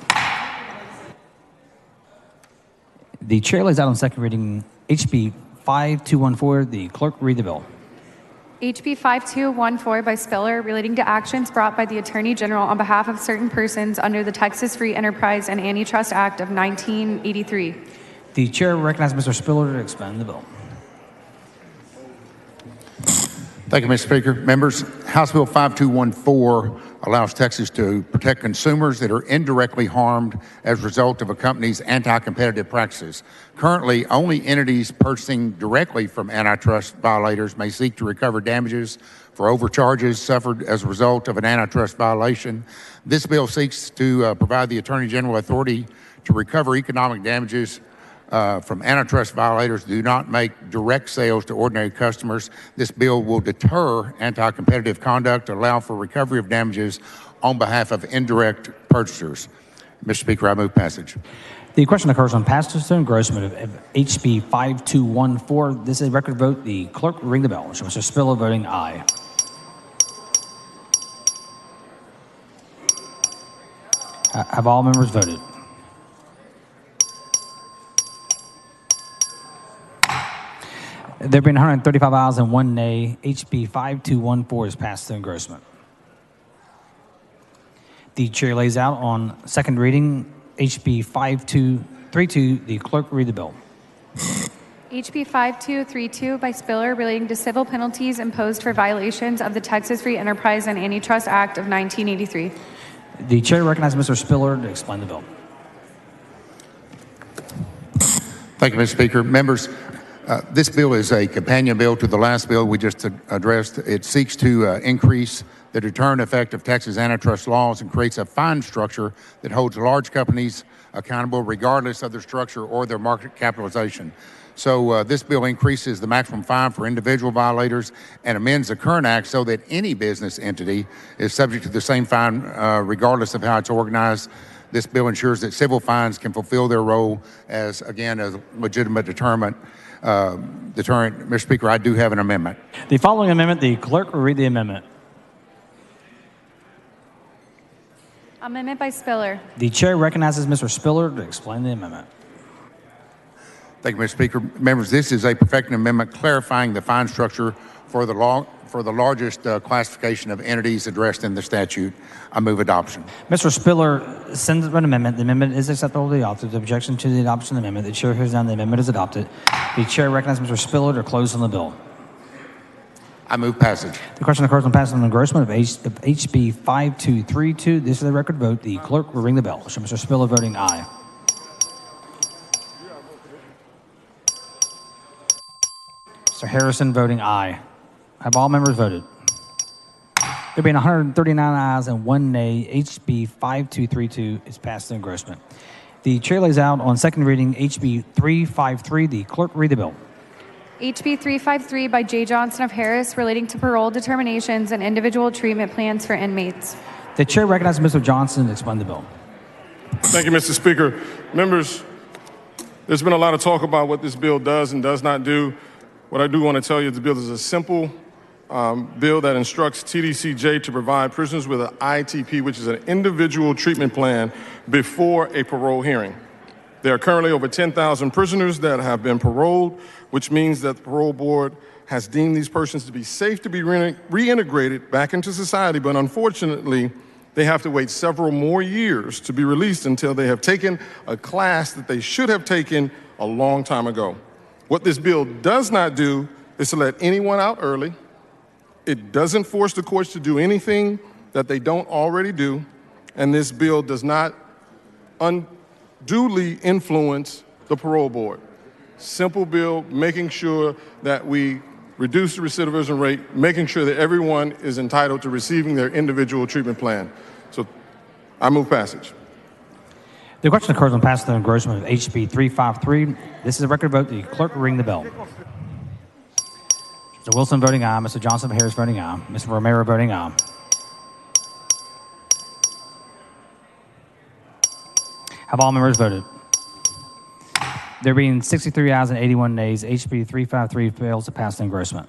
The chair lays out on second reading HB 5214. The clerk read the bill. HB 5214 by Spiller relating to actions brought by the Attorney General on behalf of certain persons under the Texas Free Enterprise and Antitrust Act of 1983. The chair recognizes Mr. Spiller to explain the bill. Thank you, Mr. Speaker. Members, House Bill 5214 allows Texas to protect consumers that are indirectly harmed as a result of a company's anti-competitive practices. Currently, only entities purchasing directly from antitrust violators may seek to recover damages for overcharges suffered as a result of an antitrust violation. This bill seeks to provide the Attorney General authority to recover economic damages from antitrust violators who do not make direct sales to ordinary customers. This bill will deter anti-competitive conduct, allow for recovery of damages on behalf of indirect purchasers. Mr. Speaker, I move passage. The question occurs on passage to engrossment of HB 5214. This is a record vote. The clerk will ring the bell. So Mr. Spiller voting aye. Have all members voted? There being 135 ayes and 1 nay, HB 5214 is passed to engrossment. The chair lays out on second reading HB 5232. The clerk will read the bill. HB 5232 by Spiller relating to civil penalties imposed for violations of the Texas Free Enterprise and Antitrust Act of 1983. The chair recognizes Mr. Spiller to explain the bill. Thank you, Mr. Speaker. Members, this bill is a companion bill to the last bill we just addressed. It seeks to increase the deterrent effect of Texas antitrust laws and creates a fine structure that holds large companies accountable regardless of their structure or their market capitalization. So this bill increases the maximum fine for individual violators and amends the current act so that any business entity is subject to the same fine regardless of how it's organized. This bill ensures that civil fines can fulfill their role as, again, a legitimate deterrent. Mr. Speaker, I do have an amendment. The following amendment, the clerk will read the amendment. Amendment by Spiller. The chair recognizes Mr. Spiller to explain the amendment. Thank you, Mr. Speaker. Members, this is a perfecting amendment clarifying the fine structure for the largest classification of entities addressed in the statute. I move adoption. Mr. Spiller sends an amendment. The amendment is acceptable to the author. The objection to the adoption of the amendment. The chair hears none. The amendment is adopted. The chair recognizes Mr. Spiller to close on the bill. I move passage. The question occurs on passing an engrossment of HB 5232. This is a record vote. The clerk will ring the bell. So Mr. Spiller voting aye. Mr. Harrison voting aye. Have all members voted? There being 139 ayes and 1 nay, HB 5232 is passed to engrossment. The chair lays out on second reading HB 353. The clerk read the bill. HB 353 by Jay Johnson of Harris relating to parole determinations and individual treatment plans for inmates. The chair recognizes Mr. Johnson to explain the bill. Thank you, Mr. Speaker. Members, there's been a lot of talk about what this bill does and does not do. What I do want to tell you, the bill is a simple bill that instructs TDCJ to provide prisoners with an ITP, which is an individual treatment plan, before a parole hearing. There are currently over 10,000 prisoners that have been paroled, which means that the parole board has deemed these persons to be safe to be reintegrated back into society, but unfortunately, they have to wait several more years to be released until they have taken a class that they should have taken a long time ago. What this bill does not do is to let anyone out early. It doesn't force the courts to do anything that they don't already do, and this bill does not unduly influence the parole board. Simple bill, making sure that we reduce the recidivism rate, making sure that everyone is entitled to receiving their individual treatment plan. So I move passage. The question occurs on passage and engrossment of HB 353. This is a record vote. The clerk will ring the bell. Mr. Wilson voting aye. Mr. Johnson of Harris voting aye. Mr. Romero voting aye. Have all members voted? There being 63 ayes and 81 nays, HB 353 fails to pass the engrossment.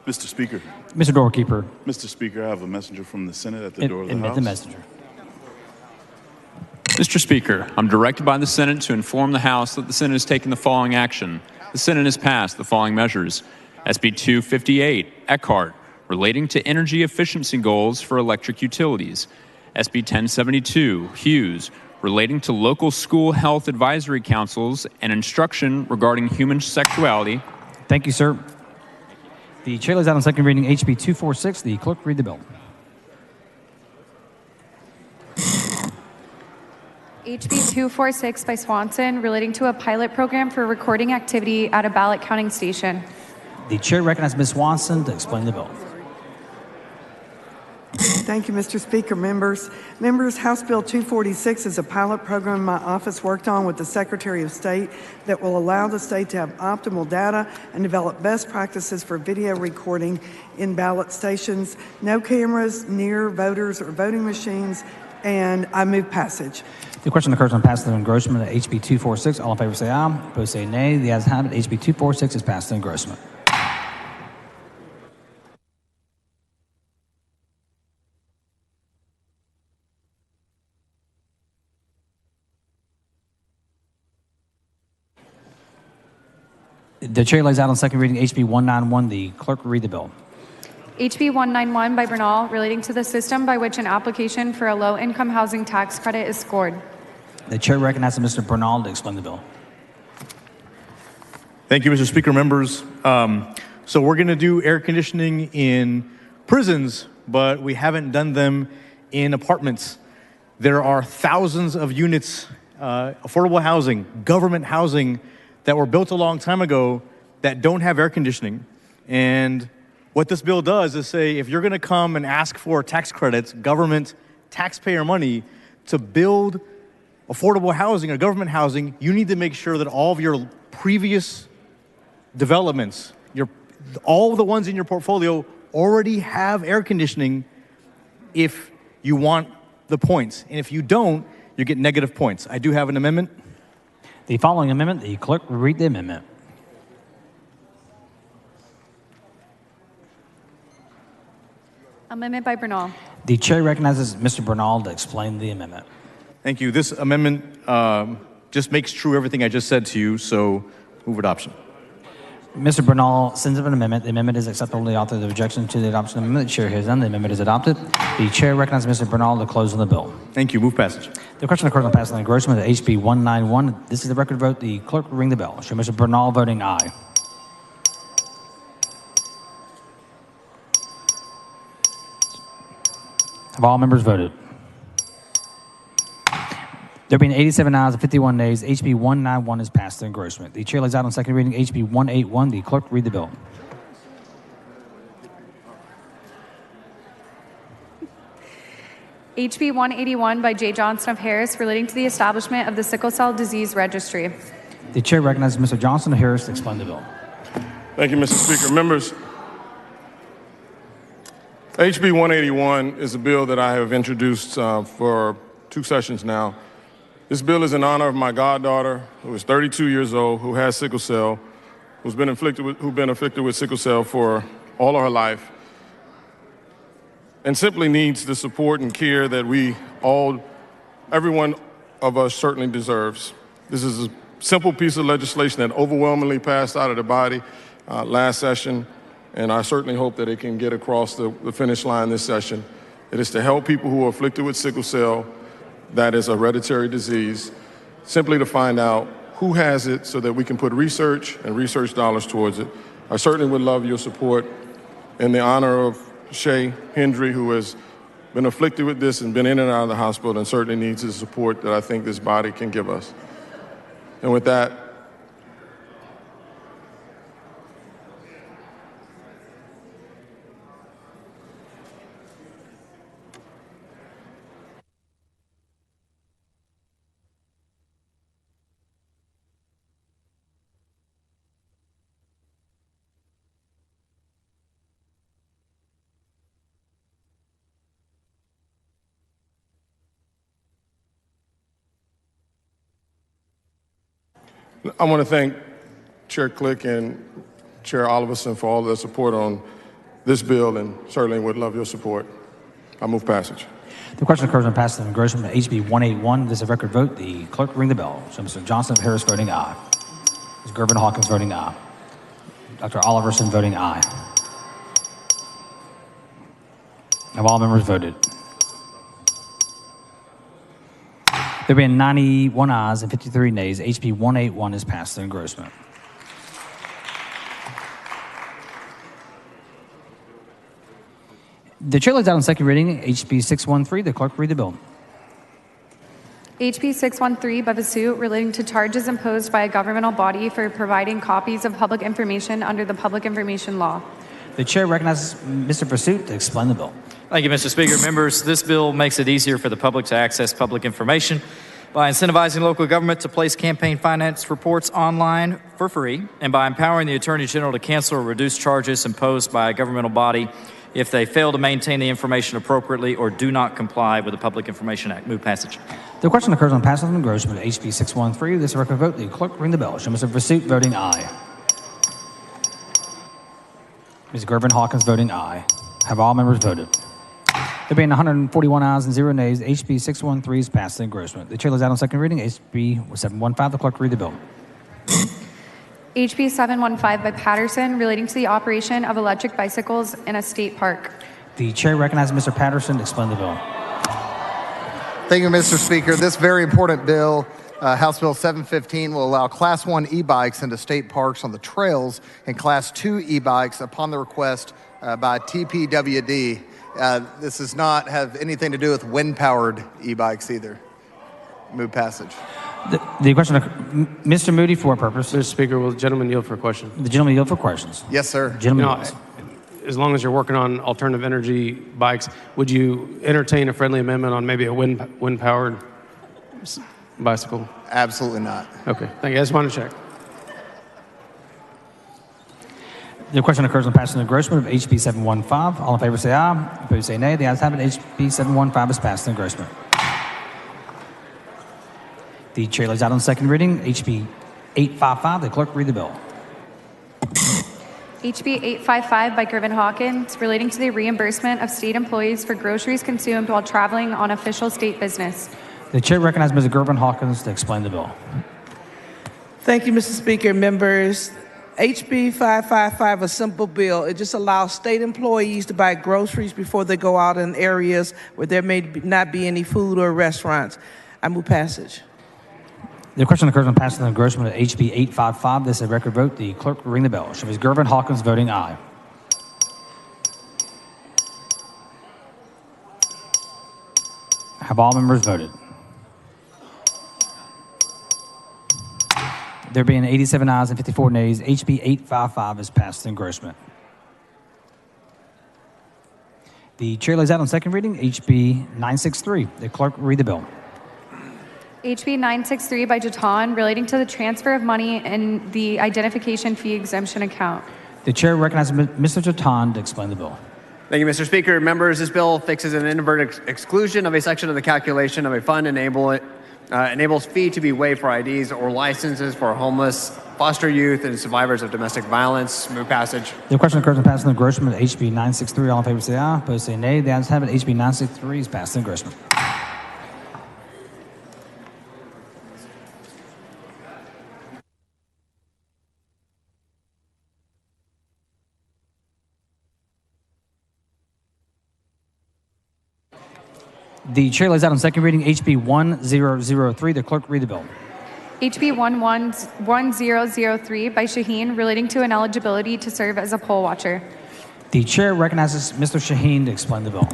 Mr. Speaker. Mr. Doorkeeper. Mr. Speaker, I have a messenger from the Senate at the door of the Admit House. the messenger. Mr. Speaker, I'm directed by the Senate to inform the House that the Senate has taken the following action. The Senate has passed the following measures. SB 258, Eckhart, relating to energy efficiency goals for electric utilities. SB 1072, Hughes, relating to local school health advisory councils and instruction regarding human sexuality. Thank you, sir. The chair lays out on second reading HB 246. The clerk read the bill. HB 246 by Swanson relating to a pilot program for recording activity at a ballot counting station. The chair recognizes Ms. Swanson to explain the bill. Thank you, Mr. Speaker. Members, House Bill 246 is a pilot program my office worked on with the Secretary of State that will allow the state to have optimal data and develop best practices for video recording in ballot stations. No cameras near voters or voting machines, and I move passage. The question occurs on passage and engrossment of HB 246. All in favor say aye. Opposed say nay. The ayes have it. HB 246 is passed in engrossment. The chair lays out on second reading HB 191. The clerk will read the bill. HB 191 by Bernal relating to the system by which an application for a low-income housing tax credit is scored. The chair recognizes Mr. Bernal to explain the bill. Thank you, Mr. Speaker. Members, so we're going to do air conditioning in prisons, but we haven't done them in apartments. There are thousands of units, affordable housing, government housing, that were built a long time ago that don't have air conditioning. And what this bill does is say, if you're going to come and ask for tax credits, government taxpayer money, to build affordable housing or government housing, you need to make sure that all of your previous developments, all the ones in your portfolio already have air conditioning if you want the points. And if you don't, you get negative points. I do have an amendment. The following amendment, the clerk will read the amendment. Amendment by Bernal. The chair recognizes Mr. Bernal to explain the amendment. Thank you. This amendment just makes true everything I just said to you, so move adoption. Mr. Bernal sends up an amendment. The amendment is acceptable to the author of the objection to the adoption of the amendment. The chair hears none. The amendment is adopted. The chair recognizes Mr. Bernal to close on the bill. Thank you. Move passage. The question occurs on passage on engrossment of HB 191. This is the record vote. The clerk will ring the bell. Show Mr. Bernal voting aye. Have all members voted? There being 87 ayes and 51 nays, HB 191 is passed through engrossment. The chair lays out on second reading HB 181. The clerk read the bill. HB 181 by J. Johnson of Harris relating to the establishment of the Sickle Cell Disease Registry. The chair recognizes Mr. Johnson of Harris to explain the bill. Thank you, Mr. Speaker. Members, HB 181 is a bill that I have introduced for 2 sessions now. This bill is in honor of my goddaughter, who is 32 years old, who has sickle cell, who's been afflicted with sickle cell for all of her life, and simply needs the support and care that every one of us certainly deserves. This is a simple piece of legislation that overwhelmingly passed out of the body last session, and I certainly hope that it can get across the finish line this session. It is to help people who are afflicted with sickle cell, that is a hereditary disease, simply to find out who has it so that we can put research and research dollars towards it. I certainly would love your support in the honor of Shay Hendry, who has been afflicted with this and been in and out of the hospital and certainly needs the support that I think this body can give us. And with that, I want to thank Chair Click and Chair Oliverson for all their support on this bill, and certainly would love your support. I move passage. The question occurs on passage of engrossment to HB 181. This is a record vote. The clerk ring the bell. So Mr. Johnson of Harris voting aye. Ms. Gervin Hawkins voting aye. Dr. Oliverson voting aye. Have all members voted? There being 91 ayes and 53 nays, HB 181 is passed through engrossment. The chair lays out on second reading HB 613. The clerk read the bill. HB 613 by Basu relating to charges imposed by a governmental body for providing copies of public information under the Public Information Law. The chair recognizes Mr. Pursuit to explain the bill. Thank you, Mr. Speaker. Members, this bill makes it easier for the public to access public information by incentivizing local government to place campaign finance reports online for free, and by empowering the Attorney General to cancel or reduce charges imposed by a governmental body if they fail to maintain the information appropriately or do not comply with the Public Information Act. Move passage. The question occurs on passage of engrossment to HB 613. This is a record vote. The clerk ring the bell. Show Mr. Pursuit voting aye. Ms. Gervin Hawkins voting aye. Have all members voted? There being 141 ayes and 0 nays, HB 613 is passed the engrossment. The chair lays out on second reading HB 715. The clerk read the bill. HB 715 by Patterson relating to the operation of electric bicycles in a state park. The chair recognizes Mr. Patterson to explain the bill. Thank you, Mr. Speaker. This very important bill, House Bill 715, will allow Class 1 e-bikes into state parks on the trails and Class 2 e-bikes upon the request by TPWD. This does not have anything to do with wind-powered e-bikes either. Move passage. The question, Mr. Moody, for what purpose? Mr. Speaker, will the gentleman yield for questions? The gentleman yield for questions. Yes, sir. Gentleman, as long as you're working on alternative energy bikes, would you entertain a friendly amendment on maybe a wind-powered bicycle? Absolutely not. Okay, thank you. I just wanted to check. The question occurs on passing the engrossment of HB 715. All in favor say aye. Opposed say nay. The ayes have it. HB 715 is passed in engrossment. The chair lays out on second reading HB 855. The clerk read the bill. HB 855 by Gervin Hawkins relating to the reimbursement of state employees for groceries consumed while traveling on official state business. The chair recognizes Ms. Gervin Hawkins to explain the bill. Thank you, Mr. Speaker. Members, HB 555, a simple bill. It just allows state employees to buy groceries before they go out in areas where there may not be any food or restaurants. I move passage. The question occurs on passing the engrossment of HB 855. This is a record vote. The clerk will ring the bell. Show Ms. Gervin Hawkins voting aye. Have all members voted? There being 87 ayes and 54 nays, HB 855 is passed to engrossment. The chair lays out on second reading HB 963. The clerk will read the bill. HB 963 by Jatan, relating to the transfer of money in the identification fee exemption account. The chair recognizes Mr. Jatan to explain the bill. Thank you, Mr. Speaker. Members, this bill fixes an inadvertent exclusion of a section of the calculation of a fund enables fee to be waived for IDs or licenses for homeless, foster youth, and survivors of domestic violence. Move passage. The question occurs in passing the engrossment of HB 963. All in favor say aye. Opposed say nay. The ayes have it. HB 963 is passed to engrossment. The chair lays out on second reading HB 1003. The clerk read the bill. HB 1003 by Shaheen, relating to ineligibility to serve as a poll watcher. The chair recognizes Mr. Shaheen to explain the bill.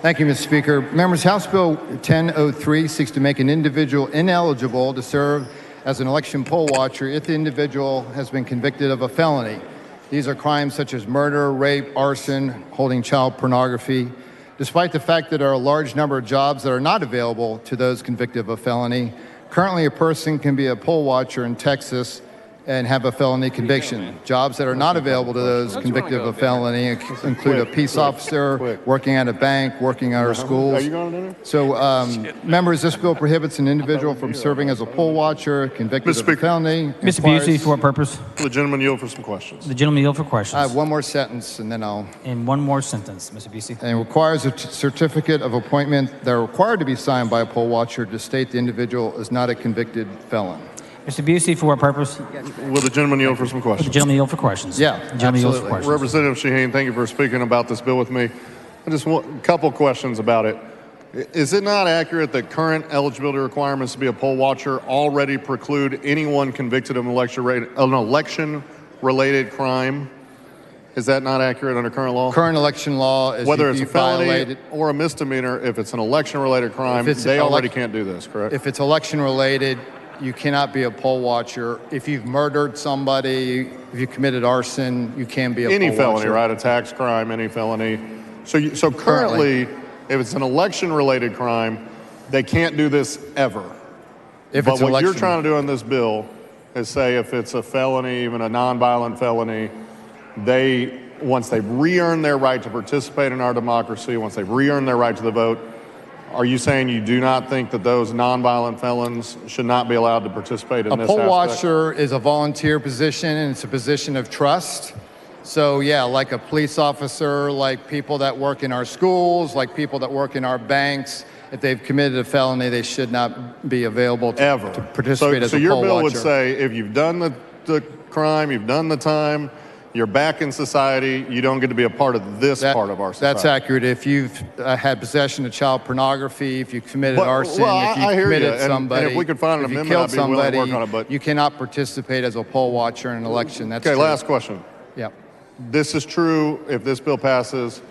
Thank you, Mr. Speaker. Members, House Bill 1003 seeks to make an individual ineligible to serve as an election poll watcher if the individual has been convicted of a felony. These are crimes such as murder, rape, arson, holding child pornography. Despite the fact that there are a large number of jobs that are not available to those convicted of a felony, currently a person can be a poll watcher in Texas and have a felony conviction. Jobs that are not available to those convicted of a felony include a peace officer, working at a bank, working at our schools. So, members, this bill prohibits an individual from serving as a poll watcher convicted of a felony. Mr. Busey, for what purpose? The gentleman yield for some questions. The gentleman yield for questions. I have one more sentence, and then I'll... And one more sentence, Mr. Busey. And requires a certificate of appointment that are required to be signed by a poll watcher to state the individual is not a convicted felon. Mr. Busey, for what purpose? Will the gentleman yield for some questions? The gentleman yield for questions. Yeah, Yield for questions. Representative Shaheen, thank you for speaking about this bill with me. I just want a couple questions about it. Is it not accurate that current eligibility requirements to be a poll watcher already preclude anyone convicted of an election-related crime? Is that not accurate under current law? Current election law is whether it's a felony violated, or a misdemeanor, if it's an election-related crime, they already can't do this, correct? If it's election-related, you cannot be a poll watcher. If you've murdered somebody, if you committed arson, you can be a poll watcher. Any felony, right? A tax crime, any felony. So currently, if it's an election-related crime, they can't do this ever. But what you're trying to do in this bill is say if it's a felony, even a nonviolent felony, once they've re-earned their right to participate in our democracy, once they've re-earned their right to the vote, are you saying you do not think that those nonviolent felons should not be allowed to participate in this aspect? A poll watcher is a volunteer position, and it's a position of trust. So, yeah, like a police officer, like people that work in our schools, like people that work in our banks, if they've committed a felony, they should not be available to participate as a poll watcher. So your bill would say if you've done the crime, you've done the time, you're back in society, you don't get to be a part of this part of our society. That's accurate. If you've had possession of child pornography, if you committed arson, if you committed somebody, and if we could find an amendment, I'd be willing to work on it. But you cannot participate as a poll watcher in an election. That's okay, true. last question. Yeah. This is true if this bill passes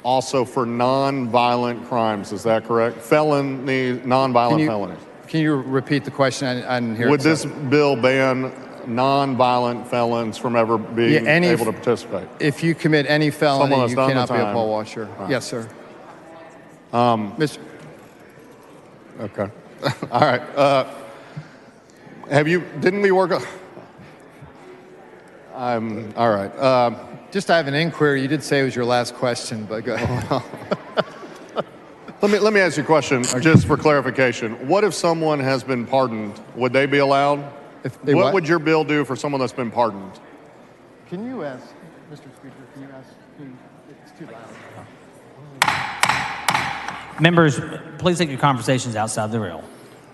also for non-violent crimes, is that correct? Non-violent felonies. Can you repeat the question? I didn't hear it. Would this bill ban non-violent felons from ever being able to participate? If you commit any felony, you cannot be a poll watcher. Right. Yes, sir. Okay. All right. Didn't we work on... all right. Just I have an inquiry. You did say it was your last question, but go ahead. Let me ask you a question, just for clarification. What if someone has been pardoned? Would they be allowed? What would your bill do for someone that's been pardoned? Can you ask, Mr. Speaker, it's too loud. Members, please take your conversations outside the rail.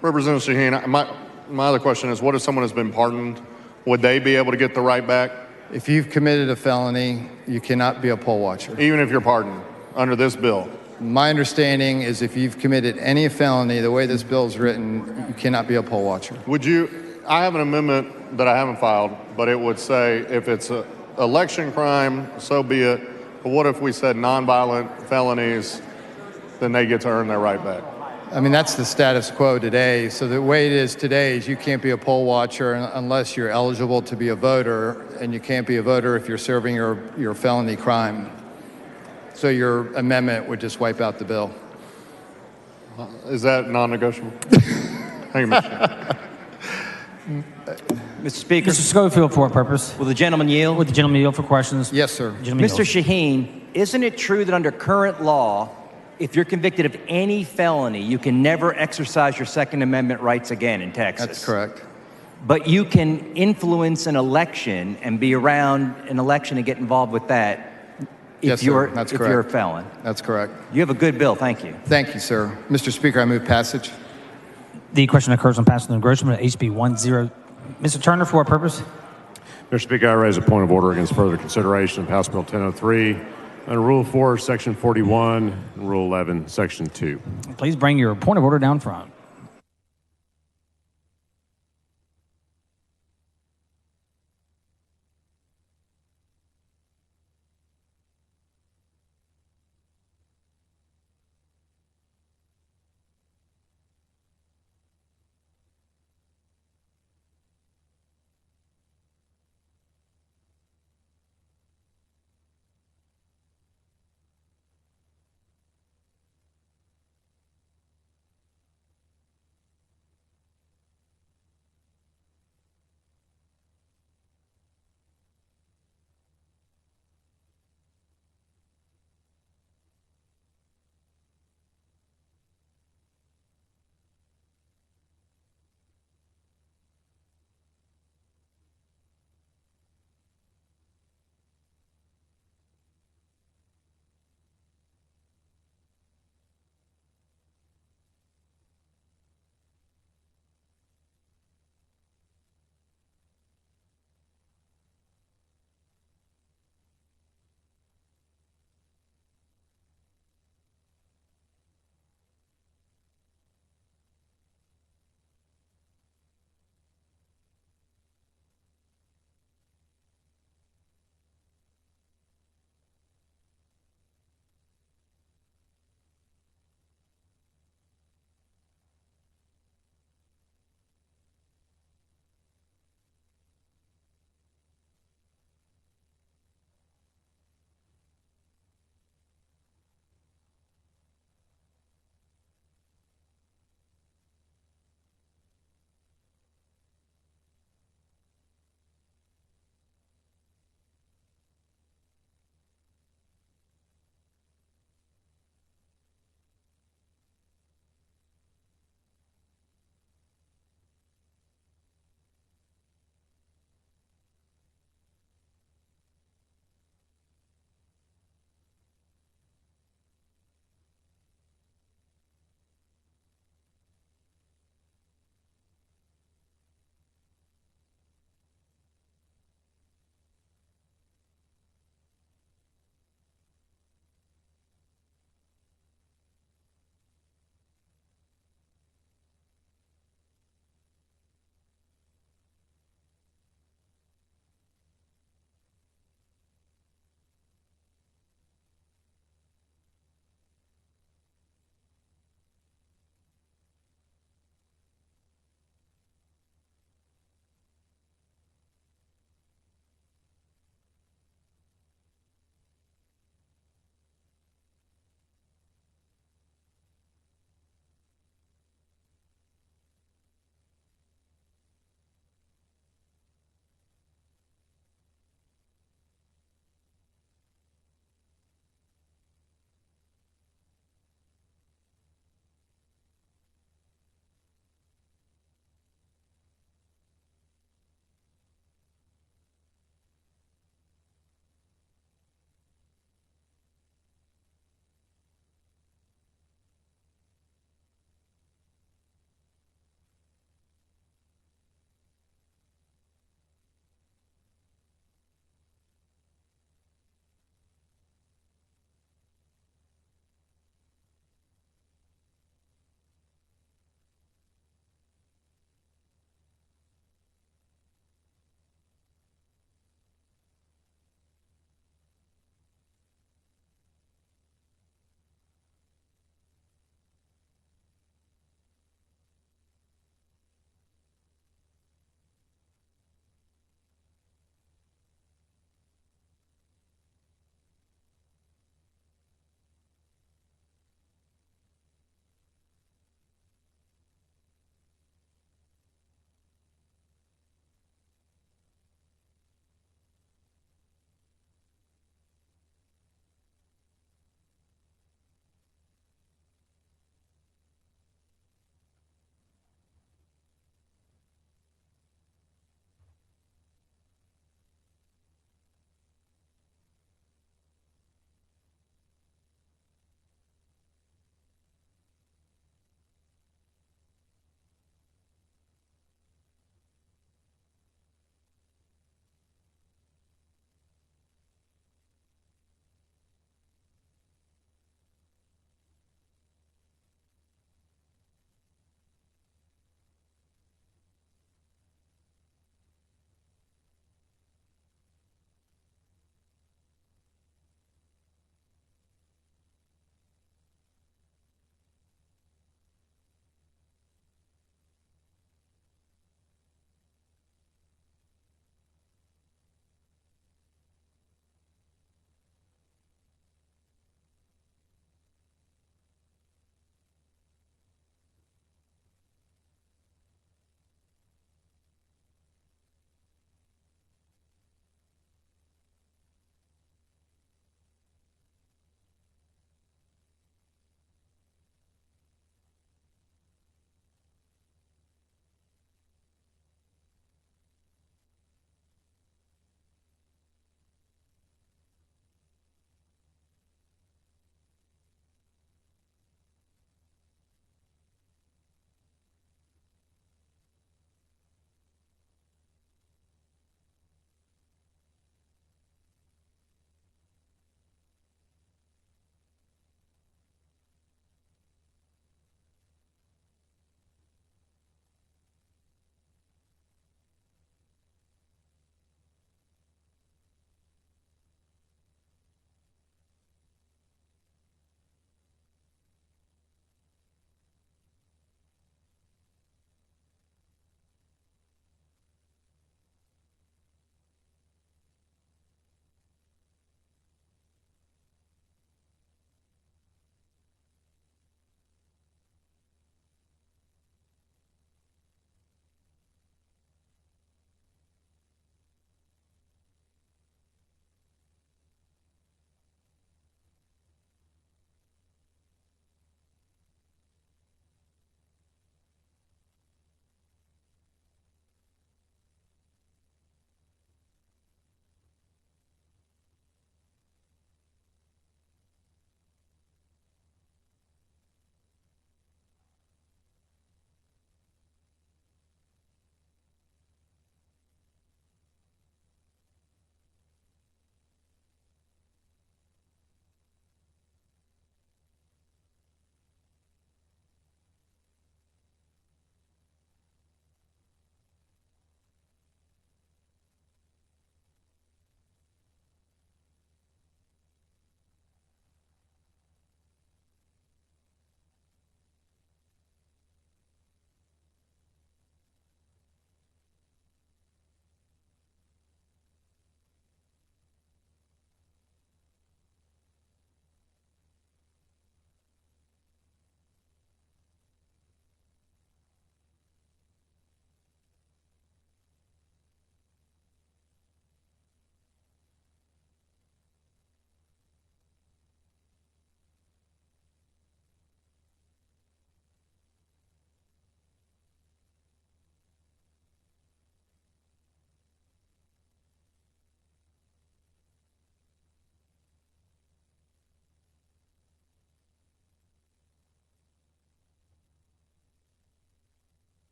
Representative Shaheen, my other question is, what if someone has been pardoned? Would they be able to get the right back? If you've committed a felony, you cannot be a poll watcher. Even if you're pardoned under this bill? My understanding is if you've committed any felony, the way this bill is written, you cannot be a poll watcher. I have an amendment that I haven't filed, but it would say if it's an election crime, so be it. But what if we said nonviolent felonies, then they get to earn their right back? I mean, that's the status quo today. So the way it is today is you can't be a poll watcher unless you're eligible to be a voter, and you can't be a voter if you're serving your felony crime. So your amendment would just wipe out the bill. Is that non-negotiable? Thank you, Mr. Mr. Speaker. Mr. Schofield, for what purpose? Will the gentleman yield? Would the gentleman yield for questions? Yes, sir. Mr. Shaheen, isn't it true that under current law, if you're convicted of any felony, you can never exercise your Second Amendment rights again in Texas? That's correct. But you can influence an election and be around an election and get involved with that if you're a felon. That's correct. You have a good bill. Thank you. Thank you, sir. Mr. Speaker, I move passage. The question occurs on passing the engrossment of HB 10. Mr. Turner, for what purpose? Mr. Speaker, I raise a point of order against further consideration of House Bill 1003 under Rule 4, Section 41, and Rule 11, Section 2. Please bring your point of order down front.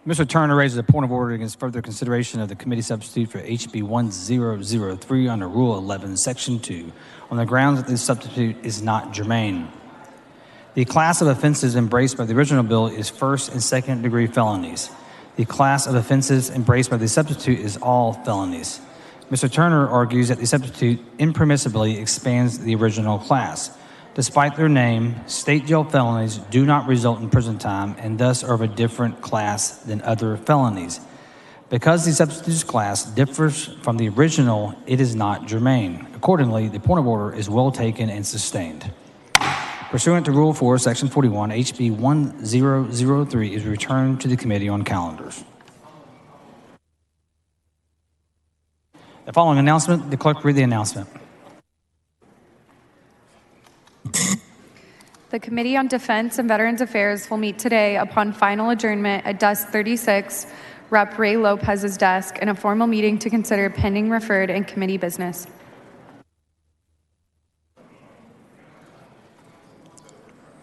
Mr. Turner raises a point of order against further consideration of the committee substitute for HB 1003 under Rule 11, Section 2, on the grounds that this substitute is not germane. The class of offenses embraced by the original bill is first and second degree felonies. The class of offenses embraced by the substitute is all felonies. Mr. Turner argues that the substitute impermissibly expands the original class. Despite their name, state jail felonies do not result in prison time and thus are of a different class than other felonies. Because the substitute's class differs from the original, it is not germane. Accordingly, the point of order is well taken and sustained. Pursuant to Rule 4, Section 41, HB 1003 is returned to the Committee on Calendars. The following announcement, the clerk read the announcement. The Committee on Defense and Veterans Affairs will meet today upon final adjournment at desk 36, Rep. Ray Lopez's desk, in a formal meeting to consider pending referred and committee business.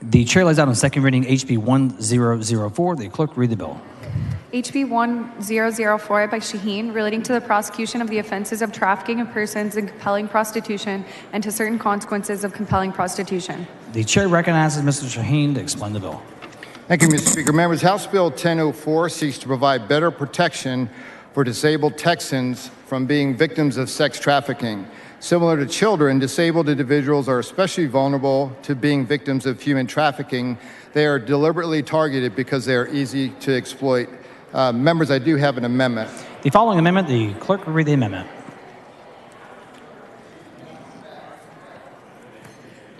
The chair lays out on second reading HB 1004. The clerk read the bill. HB 1004 by Shaheen, relating to the prosecution of the offenses of trafficking of persons and compelling prostitution and to certain consequences of compelling prostitution. The chair recognizes Mr. Shaheen to explain the bill. Thank you, Mr. Speaker. Members, House Bill 1004 seeks to provide better protection for disabled Texans from being victims of sex trafficking. Similar to children, disabled individuals are especially vulnerable to being victims of human trafficking. They are deliberately targeted because they are easy to exploit. Members, I do have an amendment. The following amendment, the clerk will read the amendment.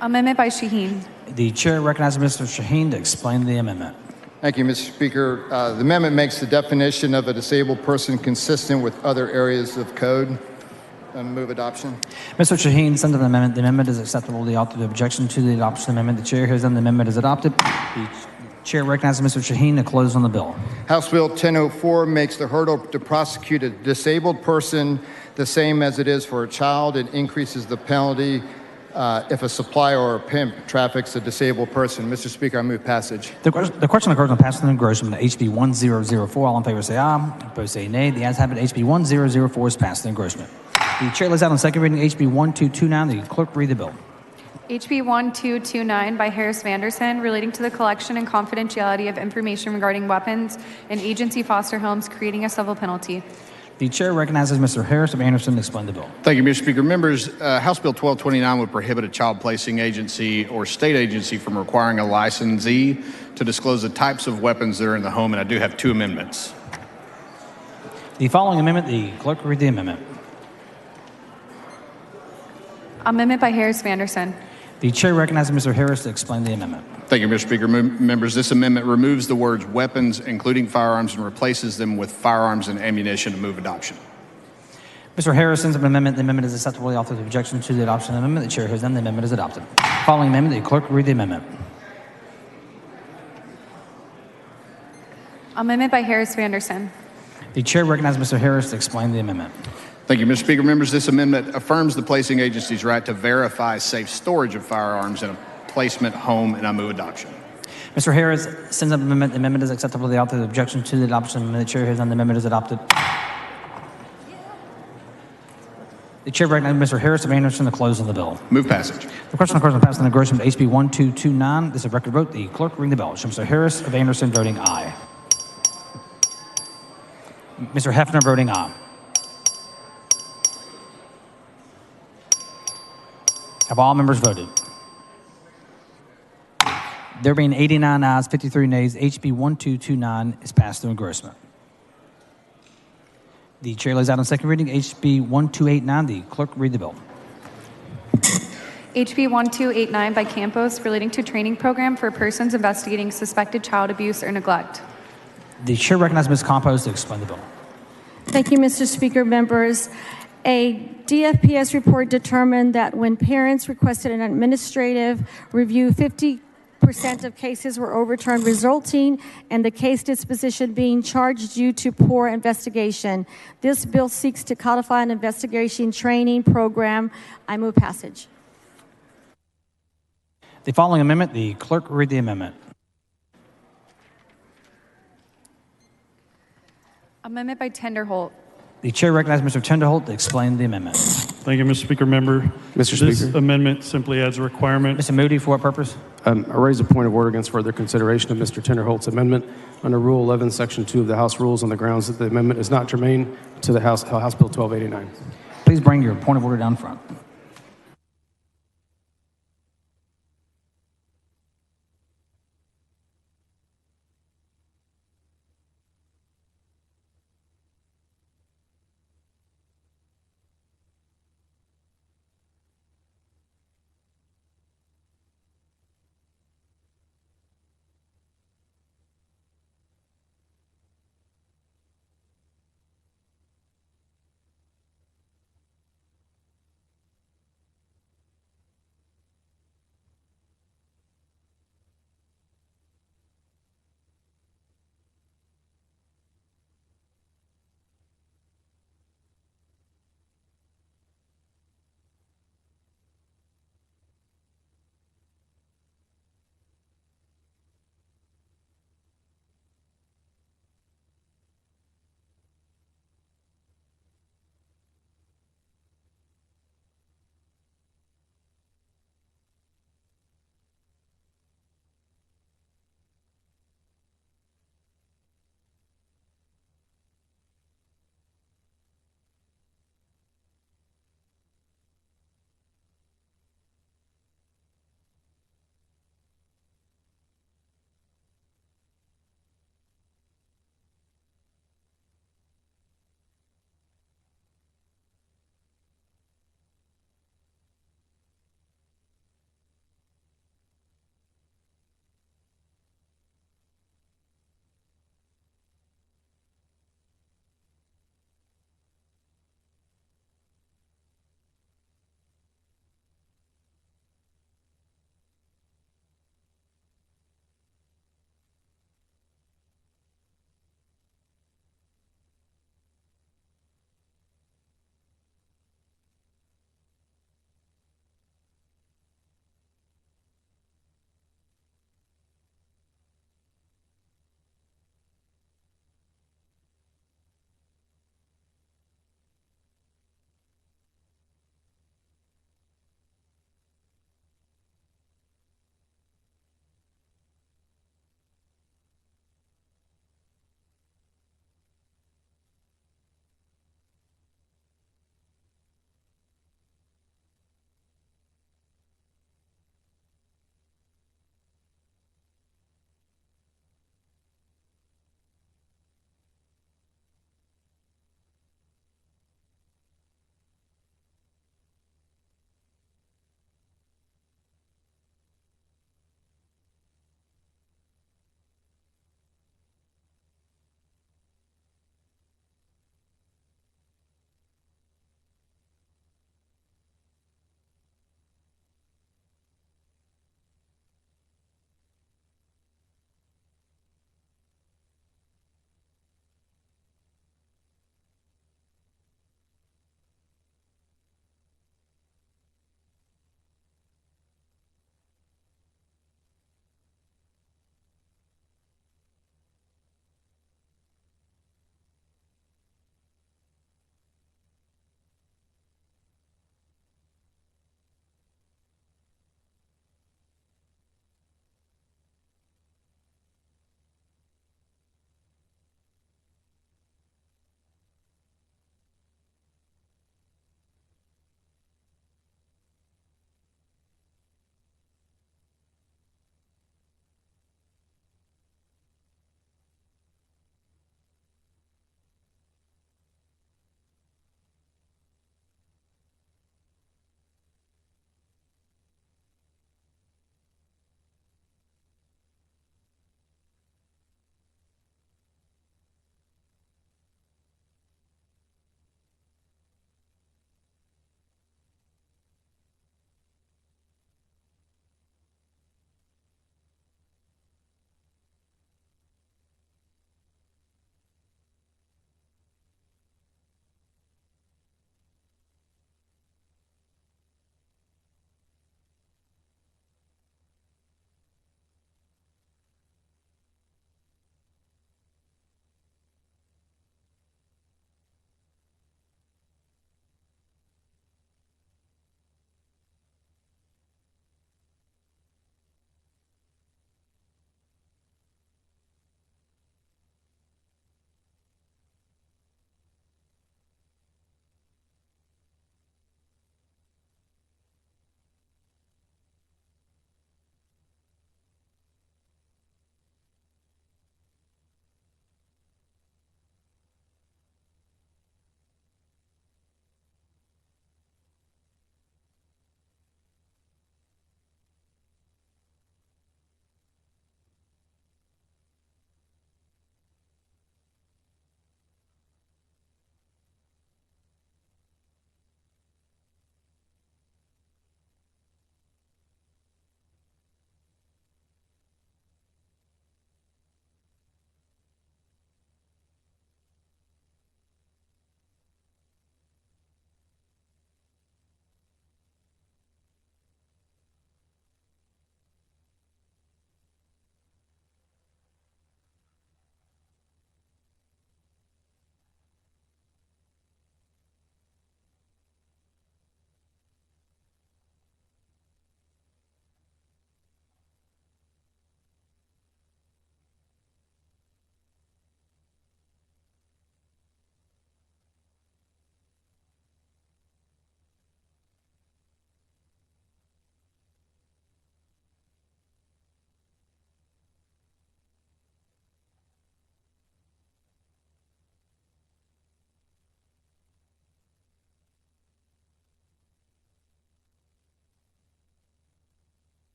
Amendment by Shaheen. The chair recognizes Mr. Shaheen to explain the amendment. Thank you, Mr. Speaker. The amendment makes the definition of a disabled person consistent with other areas of code. Move adoption. Mr. Shaheen sends an amendment. The amendment is acceptable. The author of the objection to the adoption amendment. The chair hears them. The amendment is adopted. The chair recognizes Mr. Shaheen to close on the bill. House Bill 1004 makes the hurdle to prosecute a disabled person the same as it is for a child. It increases the penalty if a supplier or a pimp traffics a disabled person. Mr. Speaker, I move passage. The question occurs on passing engrossment of HB 1004. All in favor say aye. Opposed say nay. The ayes have it. HB 1004 is passed in engrossment. The chair lays out on second reading HB 1229. The clerk read the bill. HB 1229 by Harris Vanderson, relating to the collection and confidentiality of information regarding weapons in agency foster homes, creating a civil penalty. The chair recognizes Mr. Harris of Anderson to explain the bill. Thank you, Mr. Speaker. Members, House Bill 1229 would prohibit a child placing agency or state agency from requiring a licensee to disclose the types of weapons that are in the home, and I do have two amendments. The following amendment, the clerk will read the amendment. Amendment by Harris Vanderson. The chair recognizes Mr. Harris to explain the amendment. Thank you, Mr. Speaker. Members, this amendment removes the words weapons, including firearms, and replaces them with firearms and ammunition to move adoption. Mr. Harris sends an amendment. The amendment is acceptable. The author of the objection to the adoption of the amendment. The chair hears them. The amendment is adopted. Following amendment, the clerk will read the amendment. Amendment by Harris Vanderson. The chair recognizes Mr. Harris to explain the amendment. Thank you, Mr. Speaker. Members, this amendment affirms the placing agency's right to verify safe storage of firearms in a placement home, and I move adoption. Mr. Harris sends up an amendment. The amendment is acceptable. The author of the objection to the adoption of the amendment. The chair hears none. The amendment is adopted. The chair recognizes Mr. Harris of Anderson to close on the bill. Move passage. The question occurs on passing the engrossment of HB 1229. This is a record vote. The clerk ring the bell. Show Mr. Harris of Anderson voting aye. Mr. Hefner voting aye. Have all members voted? There being 89 ayes, 53 nays, HB 1229 is passed through engrossment. The chair lays out on second reading HB 1289. The clerk read the bill. HB 1289 by Campos, relating to training program for persons investigating suspected child abuse or neglect. The chair recognizes Ms. Campos to explain the bill. Thank you, Mr. Speaker. Members, a DFPS report determined that when parents requested an administrative review, 50% of cases were overturned, resulting in the case disposition being charged due to poor investigation. This bill seeks to codify an investigation training program. I move passage. The following amendment, the clerk read the amendment. Amendment by Tenderholt. The chair recognizes Mr. Tenderholt to explain the amendment. Thank you, Mr. Speaker. Member, Mr. this Speaker. amendment simply adds a requirement. Mr. Moody, for what purpose? I raise a point of order against further consideration of Mr. Tenderholt's amendment under Rule 11, Section 2 of the House Rules on the grounds that the amendment is not germane to the House Bill 1289. Please bring your point of order down front.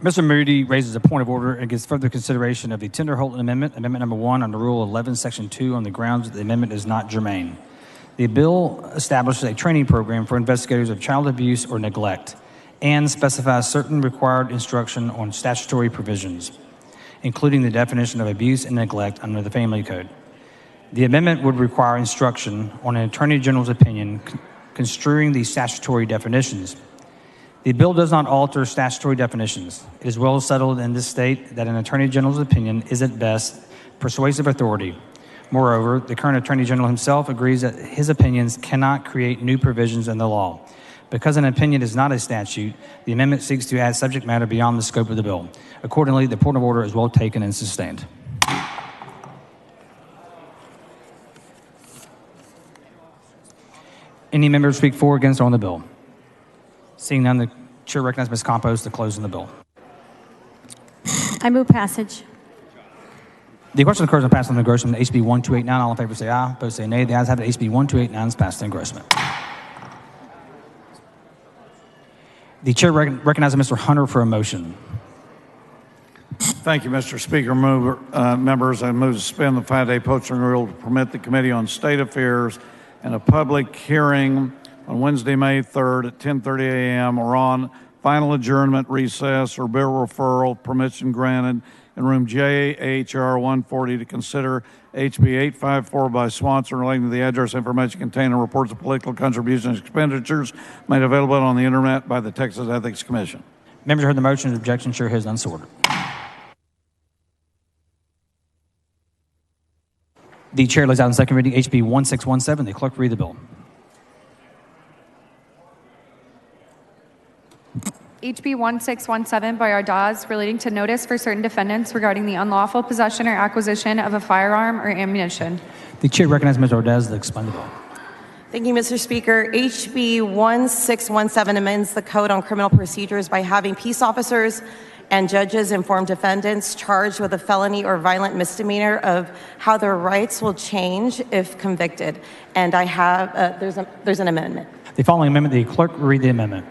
Mr. Moody raises a point of order and gives further consideration of the Tender Holton Amendment, Amendment number 1 under Rule 11, Section 2, on the grounds that the amendment is not germane. The bill establishes a training program for investigators of child abuse or neglect and specifies certain required instruction on statutory provisions, including the definition of abuse and neglect under the Family Code. The amendment would require instruction on an Attorney General's opinion construing these statutory definitions. The bill does not alter statutory definitions. It is well settled in this state that an Attorney General's opinion is at best persuasive authority. Moreover, the current Attorney General himself agrees that his opinions cannot create new provisions in the law. Because an opinion is not a statute, the amendment seeks to add subject matter beyond the scope of the bill. Accordingly, the point of order is well taken and sustained. Any member speak for, against, or on the bill? Seeing none, the chair recognizes Ms. Campos to close on the bill. I move passage. The question occurs on passing the engrossment of HB 1289. All in favor say aye. Opposed say nay. The ayes have it. HB 1289 is passed in engrossment. The chair recognizes Mr. Hunter for a motion. Thank you, Mr. Speaker. Members, I move to suspend the 5-day posting rule to permit the Committee on State Affairs and a public hearing on Wednesday, May 3rd at 10:30 a.m. or on final adjournment, recess, or bill referral, permission granted in room JHR 140 to consider HB 854 by Swanson relating to the address information contained in reports of political contributions and expenditures made available on the internet by the Texas Ethics Commission. Members heard the motion. Objection, chair has unsorted. The chair lays out in second reading HB 1617. The clerk read the bill. HB 1617 by Ardaz relating to notice for certain defendants regarding the unlawful possession or acquisition of a firearm or ammunition. The chair recognizes Ms. Ardaz to explain the bill. Thank you, Mr. Speaker. HB 1617 amends the Code on Criminal Procedures by having peace officers and judges inform defendants charged with a felony or violent misdemeanor of how their rights will change if convicted. And I have, there's an amendment. The following amendment, the clerk will read the amendment.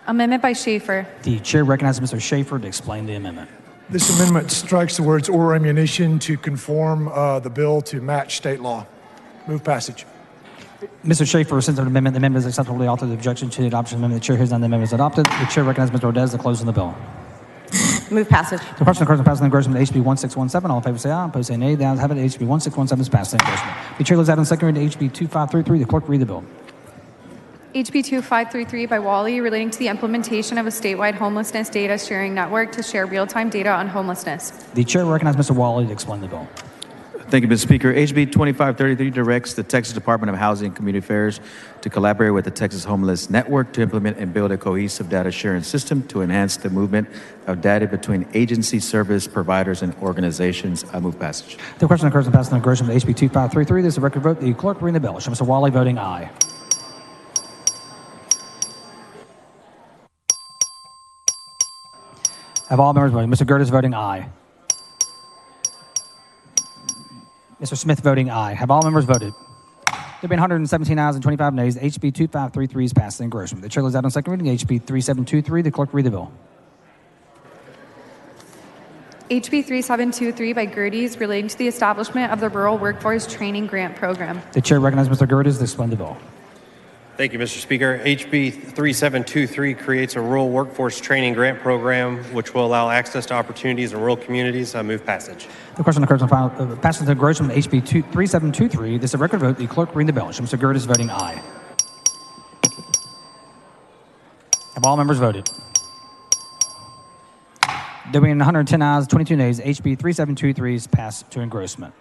Amendment by Schaefer. The chair recognizes Mr. Schaefer to explain the amendment. This amendment strikes the words or ammunition to conform the bill to match state law. Move passage. Mr. Schaefer sends an amendment. The amendment is acceptably altered. The objection to the adoption of the amendment. The chair hears none. The amendment is adopted. The chair recognizes Mr. Ordez to close on the bill. Move passage. The question occurs on passing the engrossment of HB 1617. All in favor say aye. Opposed say nay. The ayes have it. HB 1617 is passed in engrossment. The chair lays out on second reading HB 2533. The clerk read the bill. HB 2533 by Wally relating to the implementation of a statewide homelessness data sharing network to share real-time data on homelessness. The chair recognizes Mr. Wally to explain the bill. Thank you, Mr. Speaker. HB 2533 directs the Texas Department of Housing and Community Affairs to collaborate with the Texas Homeless Network to implement and build a cohesive data sharing system to enhance the movement of data between agency service providers and organizations. I move passage. The question occurs on passing the engrossment of HB 2533. This is a record vote. The clerk reading the bill. Show Mr. Wally voting aye. Have all members voting? Mr. Gertis voting aye. Mr. Smith voting aye. Have all members voted? There have been 117 ayes and 25 nays. HB 2533 is passed in engrossment. The chair lays out on second reading HB 3723. The clerk read the bill. HB 3723 by Gerdes relating to the establishment of the Rural Workforce Training Grant Program. The chair recognizes Mr. Gertis to explain the bill. Thank you, Mr. Speaker. HB 3723 creates a rural workforce training grant program which will allow access to opportunities in rural communities. I move passage. The question occurs on passing the engrossment of HB 3723. This is a record vote. The clerk reading the bill. Show Mr. Gertis voting aye. Have all members voted? There being 110 ayes, 22 nays. HB 3723 is passed to engrossment.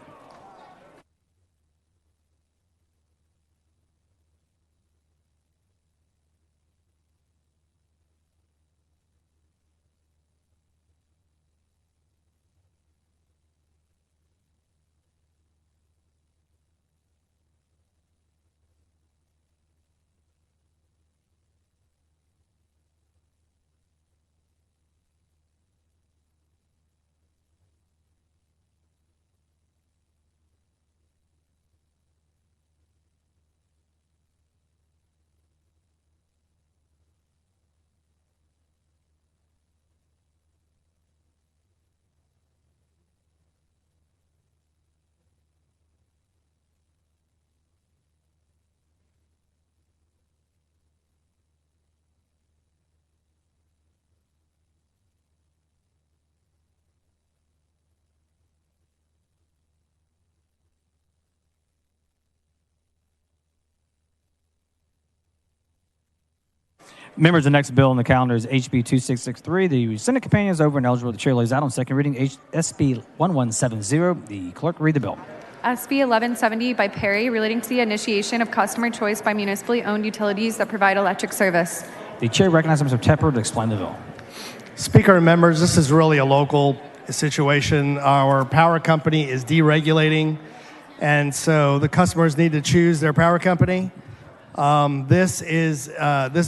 Members, the next bill on the calendar is HB 2663. The Senate companion is over and eligible. The chair lays out on second reading SB 1170. The clerk read the bill. SB 1170 by Perry, relating to the initiation of customer choice by municipally owned utilities that provide electric service. The chair recognizes Mr. Tepper to explain the bill. Speaker and members, this is really a local situation. Our power company is deregulating, and so the customers need to choose their power company. This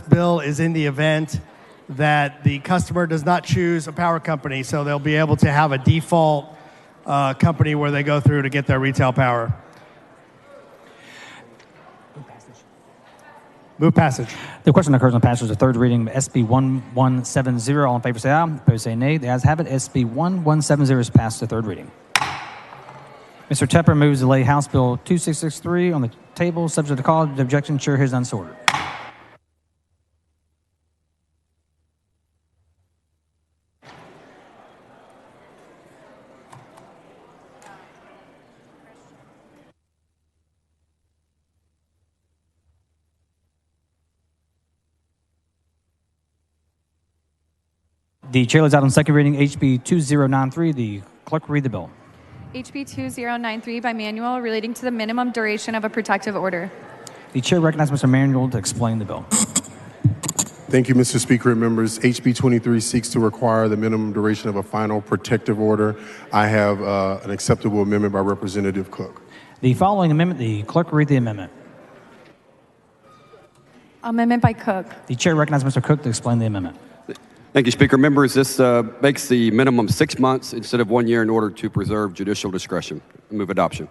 bill is in the event that the customer does not choose a power company, so they'll be able to have a default company where they go through to get their retail power. Move passage. The question occurs on passage of third reading of SB 1170. All in favor say aye. Opposed say nay. The ayes have it. SB 1170 is passed to third reading. Mr. Tepper moves to lay House Bill 2663 on the table, subject to call. The objection, chair hears none, so ordered. The chair lays out on second reading HB 2093. The clerk will read the bill. HB 2093 by Manuel, relating to the minimum duration of a protective order. The chair recognizes Mr. Manuel to explain the bill. Thank you, Mr. Speaker and members. HB 23 seeks to require the minimum duration of a final protective order. I have an acceptable amendment by Representative Cook. The following amendment, the clerk will read the amendment. Amendment by Cook. The chair recognizes Mr. Cook to explain the amendment. Thank you, Speaker. Members, this makes the minimum 6 months instead of 1 year in order to preserve judicial discretion. I move adoption.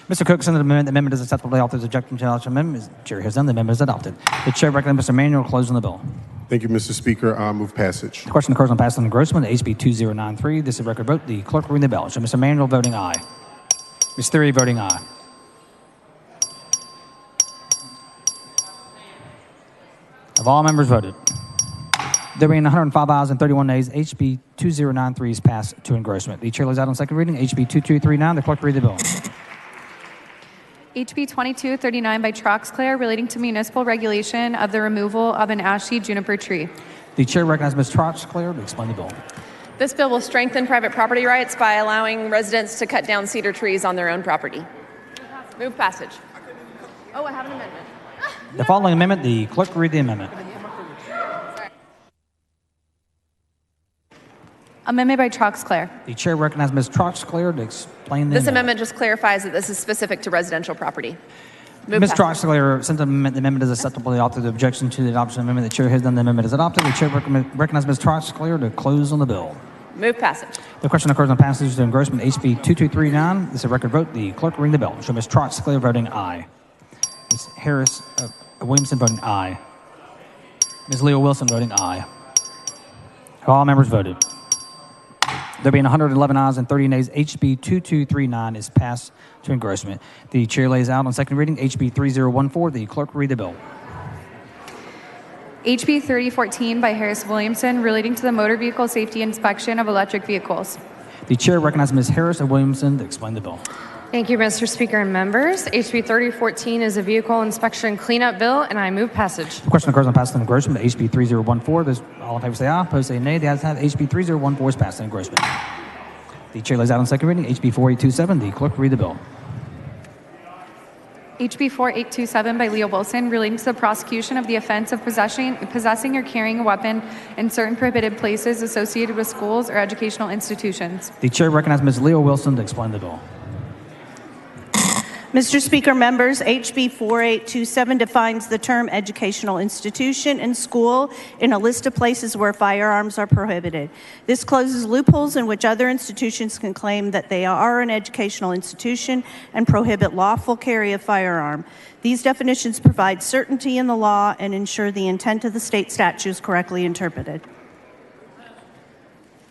Mr. Cook, send the amendment. The amendment is acceptable. The author's objection to the amendment. The chair has done. The amendment is adopted. The chair recognizes Mr. Manuel closing the bill. Thank you, Mr. Speaker. I move passage. The question occurs on passage on engrossment, HB 2093. This is a record vote. The clerk will ring the bell. So Mr. Manuel voting aye. Ms. Thury voting aye. Have all members voted? There being 105 ayes and 31 nays, HB 2093 is passed to engrossment. The chair lays out on second reading HB 2239. The clerk will read the bill. HB 2239 by Troxclair, relating to municipal regulation of the removal of an ashy juniper tree. The chair recognizes Ms. Troxclair to explain the bill. This bill will strengthen private property rights by allowing residents to cut down cedar trees on their own property. Move passage. Oh, I have an amendment. The following amendment, the clerk will read the amendment. Amendment by Troxclair. The chair recognizes Ms. Troxclair to explain the This amendment just clarifies that this is specific to residential property. Move Ms. passage. Troxclair, since the amendment is acceptable, the author of the objection to the adoption of the amendment, the chair has done. The amendment is adopted. The chair recognizes Ms. Troxclair to close on the bill. Move passage. The question occurs on passage to engrossment HB 2239. This is a record vote. The clerk will ring the bell. Show Ms. Troxclair voting aye. Ms. Harris Williamson voting aye. Ms. Leo Wilson voting aye. All members voted. There being 111 ayes and 30 nays, HB 2239 is passed to engrossment. The chair lays out on second reading HB 3014. The clerk will read the bill. HB 3014 by Harris Williamson, relating to the motor vehicle safety inspection of electric vehicles. The chair recognizes Ms. Harris Williamson to explain the bill. Thank you, Mr. Speaker and members. HB 3014 is a vehicle inspection cleanup bill, and I move passage. The question occurs on passage to engrossment HB 3014. All in favor say aye. Opposed say nay. The ayes have it. HB 3014 is passed to engrossment. The chair lays out on second reading HB 4827. The clerk will read the bill. HB 4827 by Leo Wilson, relating to the prosecution of the offense of possessing or carrying a weapon in certain prohibited places associated with schools or educational institutions. The chair recognizes Ms. Leo Wilson to explain the bill. Mr. Speaker, members, HB 4827 defines the term educational institution and school in a list of places where firearms are prohibited. This closes loopholes in which other institutions can claim that they are an educational institution and prohibit lawful carry of firearm. These definitions provide certainty in the law and ensure the intent of the state statute is correctly interpreted.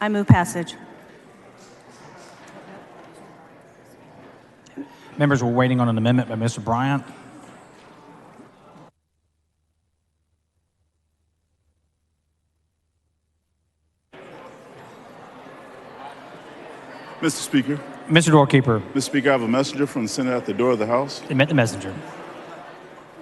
I move passage. Members were waiting on an amendment by Mr. Bryant. Mr. Speaker. Mr. Doorkeeper. Mr. Speaker, I have a messenger from the Senate at the door of the House. Admit the messenger.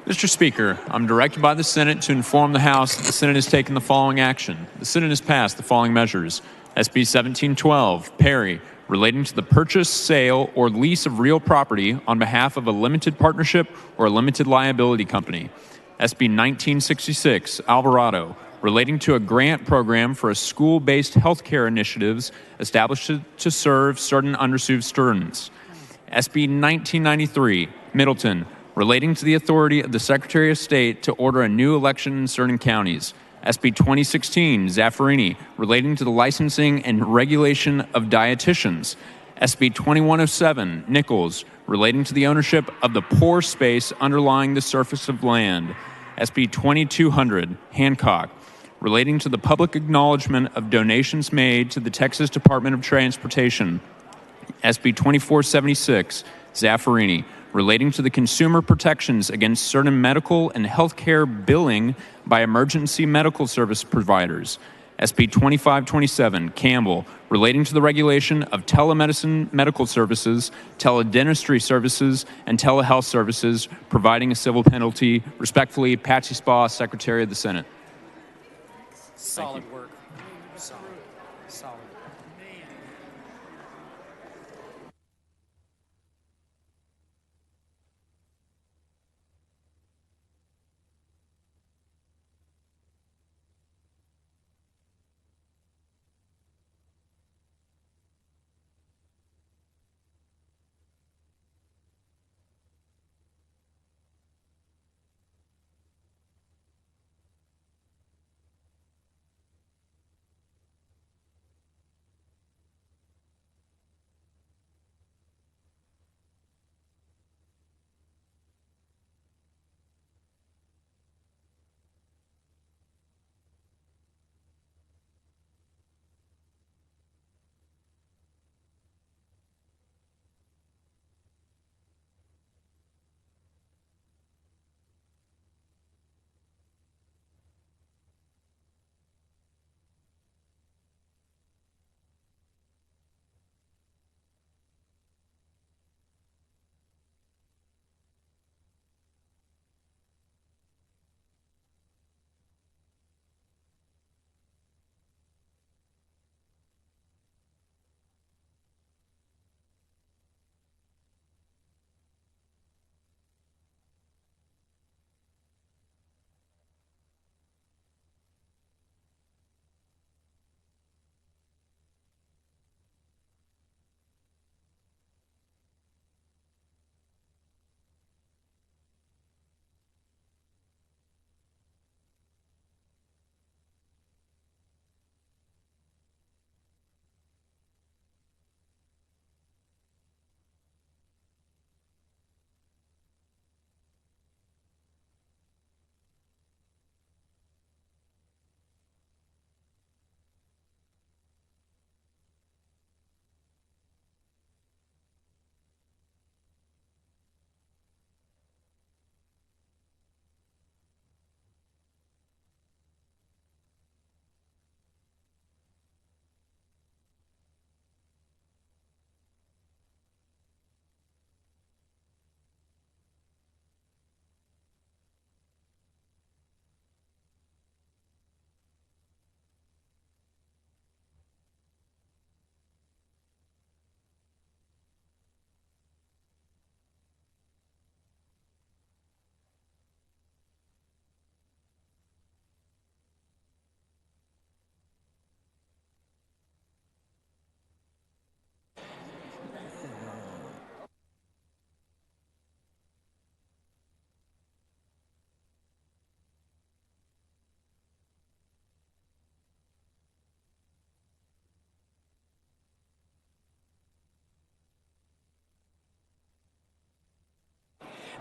Mr. Speaker, I'm directed by the Senate to inform the House that the Senate has taken the following action. The Senate has passed the following measures. SB 1712, Perry, relating to the purchase, sale, or lease of real property on behalf of a limited partnership or a limited liability company. SB 1966, Alvarado, relating to a grant program for a school-based healthcare initiatives established to serve certain underserved students. SB 1993, Middleton, relating to the authority of the Secretary of State to order a new election in certain counties. SB 2016, Zaffarini, relating to the licensing and regulation of dietitians. SB 2107, Nichols, relating to the ownership of the pore space underlying the surface of land. SB 2200, Hancock, relating to the public acknowledgement of donations made to the Texas Department of Transportation. SB 2476, Zaffarini, relating to the consumer protections against certain medical and healthcare billing by emergency medical service providers. SB 2527, Campbell, relating to the regulation of telemedicine medical services, teledentistry services, and telehealth services, providing a civil penalty. Respectfully, Patsy Spa, Secretary of the Senate. Solid work. Solid.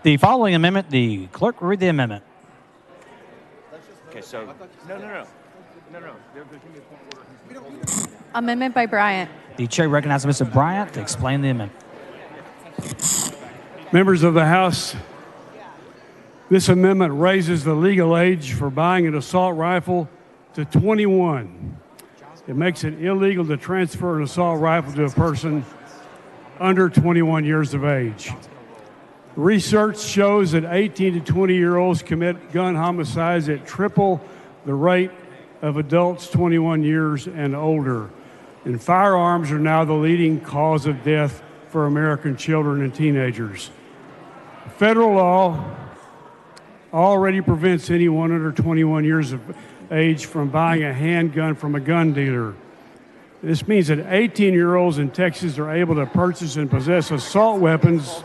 The following amendment, the clerk will read the amendment. Okay, so no. Amendment by Bryant. The chair recognizes Mr. Bryant to explain the amendment. Members of the House, this amendment raises the legal age for buying an assault rifle to 21. It makes it illegal to transfer an assault rifle to a person under 21 years of age. Research shows that 18 to 20-year-olds commit gun homicides at triple the rate of adults 21 years and older. And firearms are now the leading cause of death for American children and teenagers. Federal law already prevents anyone under 21 years of age from buying a handgun from a gun dealer. This means that 18-year-olds in Texas are able to purchase and possess assault weapons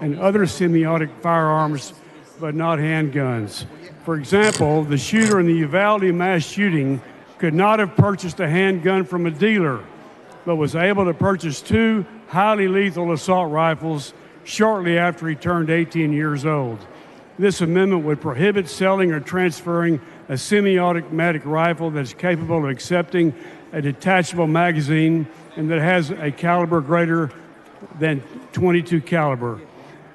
and other semi-automatic firearms, but not handguns. For example, the shooter in the Uvalde mass shooting could not have purchased a handgun from a dealer, but was able to purchase 2 highly lethal assault rifles shortly after he turned 18 years old. This amendment would prohibit selling or transferring a semi-automatic rifle that is capable of accepting a detachable magazine and that has a caliber greater than .22 caliber.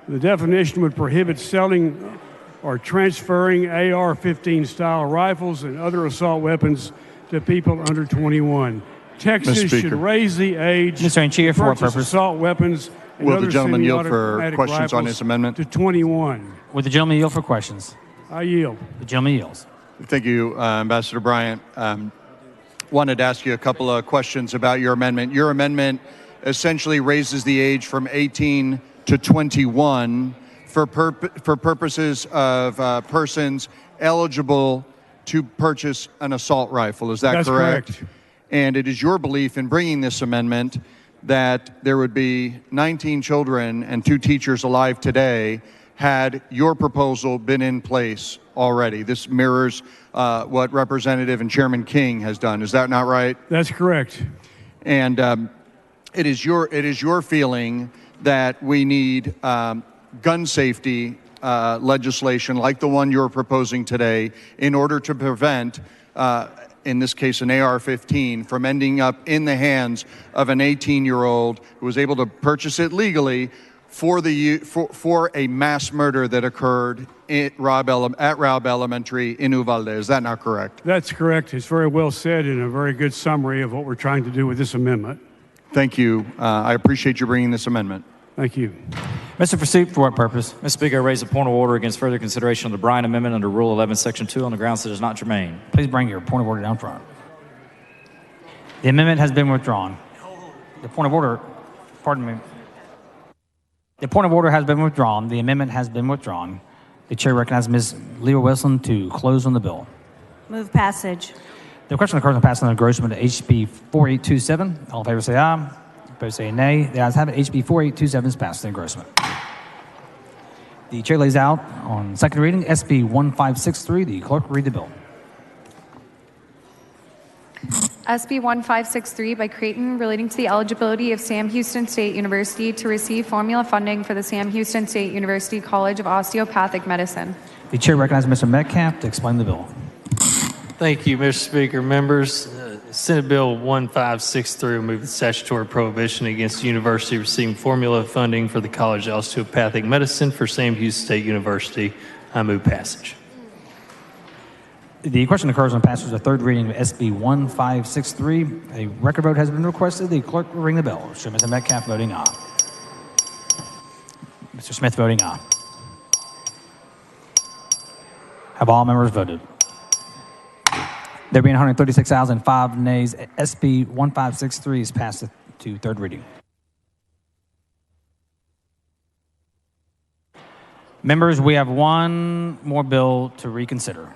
The definition would prohibit selling or transferring AR-15 style rifles and other assault weapons to people under 21. Texas should raise the age Mr. Anchia, for what purchase purpose? assault weapons and Will the other gentleman yield for semi-automatic questions on rifles this amendment? to 21. Would the gentleman yield for questions? I yield. The gentleman yields. Thank you, Ambassador Bryant. Wanted to ask you a couple of questions about your amendment. Your amendment essentially raises the age from 18 to 21 for purposes of persons eligible to purchase an assault rifle. Is that That's correct? And it is your belief in bringing this amendment that there would be 19 children and 2 teachers alive today had your proposal been in place already. This mirrors what Representative and Chairman King has done. Is that not right? That's correct. And it is your feeling that we need gun safety legislation like the one you're proposing today in order to prevent, in this case, an AR-15 from ending up in the hands of an 18-year-old who was able to purchase it legally for a mass murder that occurred at Raub Elementary in Uvalde. Is that not correct? That's correct. It's very well said and a very good summary of what we're trying to do with this amendment. Thank you. I appreciate you bringing this amendment. Thank you. Mr. Pursuit, for what purpose? Mr. Speaker, I raise a point of order against further consideration of the Bryan Amendment under Rule 11, Section 2 on the grounds that it is not germane. Please bring your point of order down front. The amendment has been withdrawn. The point of order, pardon me. The point of order has been withdrawn. The amendment has been withdrawn. The chair recognizes Ms. Leah Wilson to close on the bill. Move passage. The question occurs on passing on engrossment to HB 4827. All in favor say aye. Opposed say nay. The ayes have it. HB 4827 is passed on engrossment. The chair lays out on second reading SB 1563. The clerk will read the bill. SB 1563 by Creighton relating to the eligibility of Sam Houston State University to receive formula funding for the Sam Houston State University College of Osteopathic Medicine. The chair recognizes Mr. Metcalf to explain the bill. Thank you, Mr. Speaker. Members, Senate Bill 1563 will move the statutory prohibition against the university receiving formula funding for the College of Osteopathic Medicine for Sam Houston State University. I move passage. The question occurs on passage of third reading of SB 1563. A record vote has been requested. The clerk will ring the bell. Show Mr. Metcalf voting aye. Mr. Smith voting aye. Have all members voted? There being 136,005 nays, SB 1563 is passed to third reading. Members, we have one more bill to reconsider.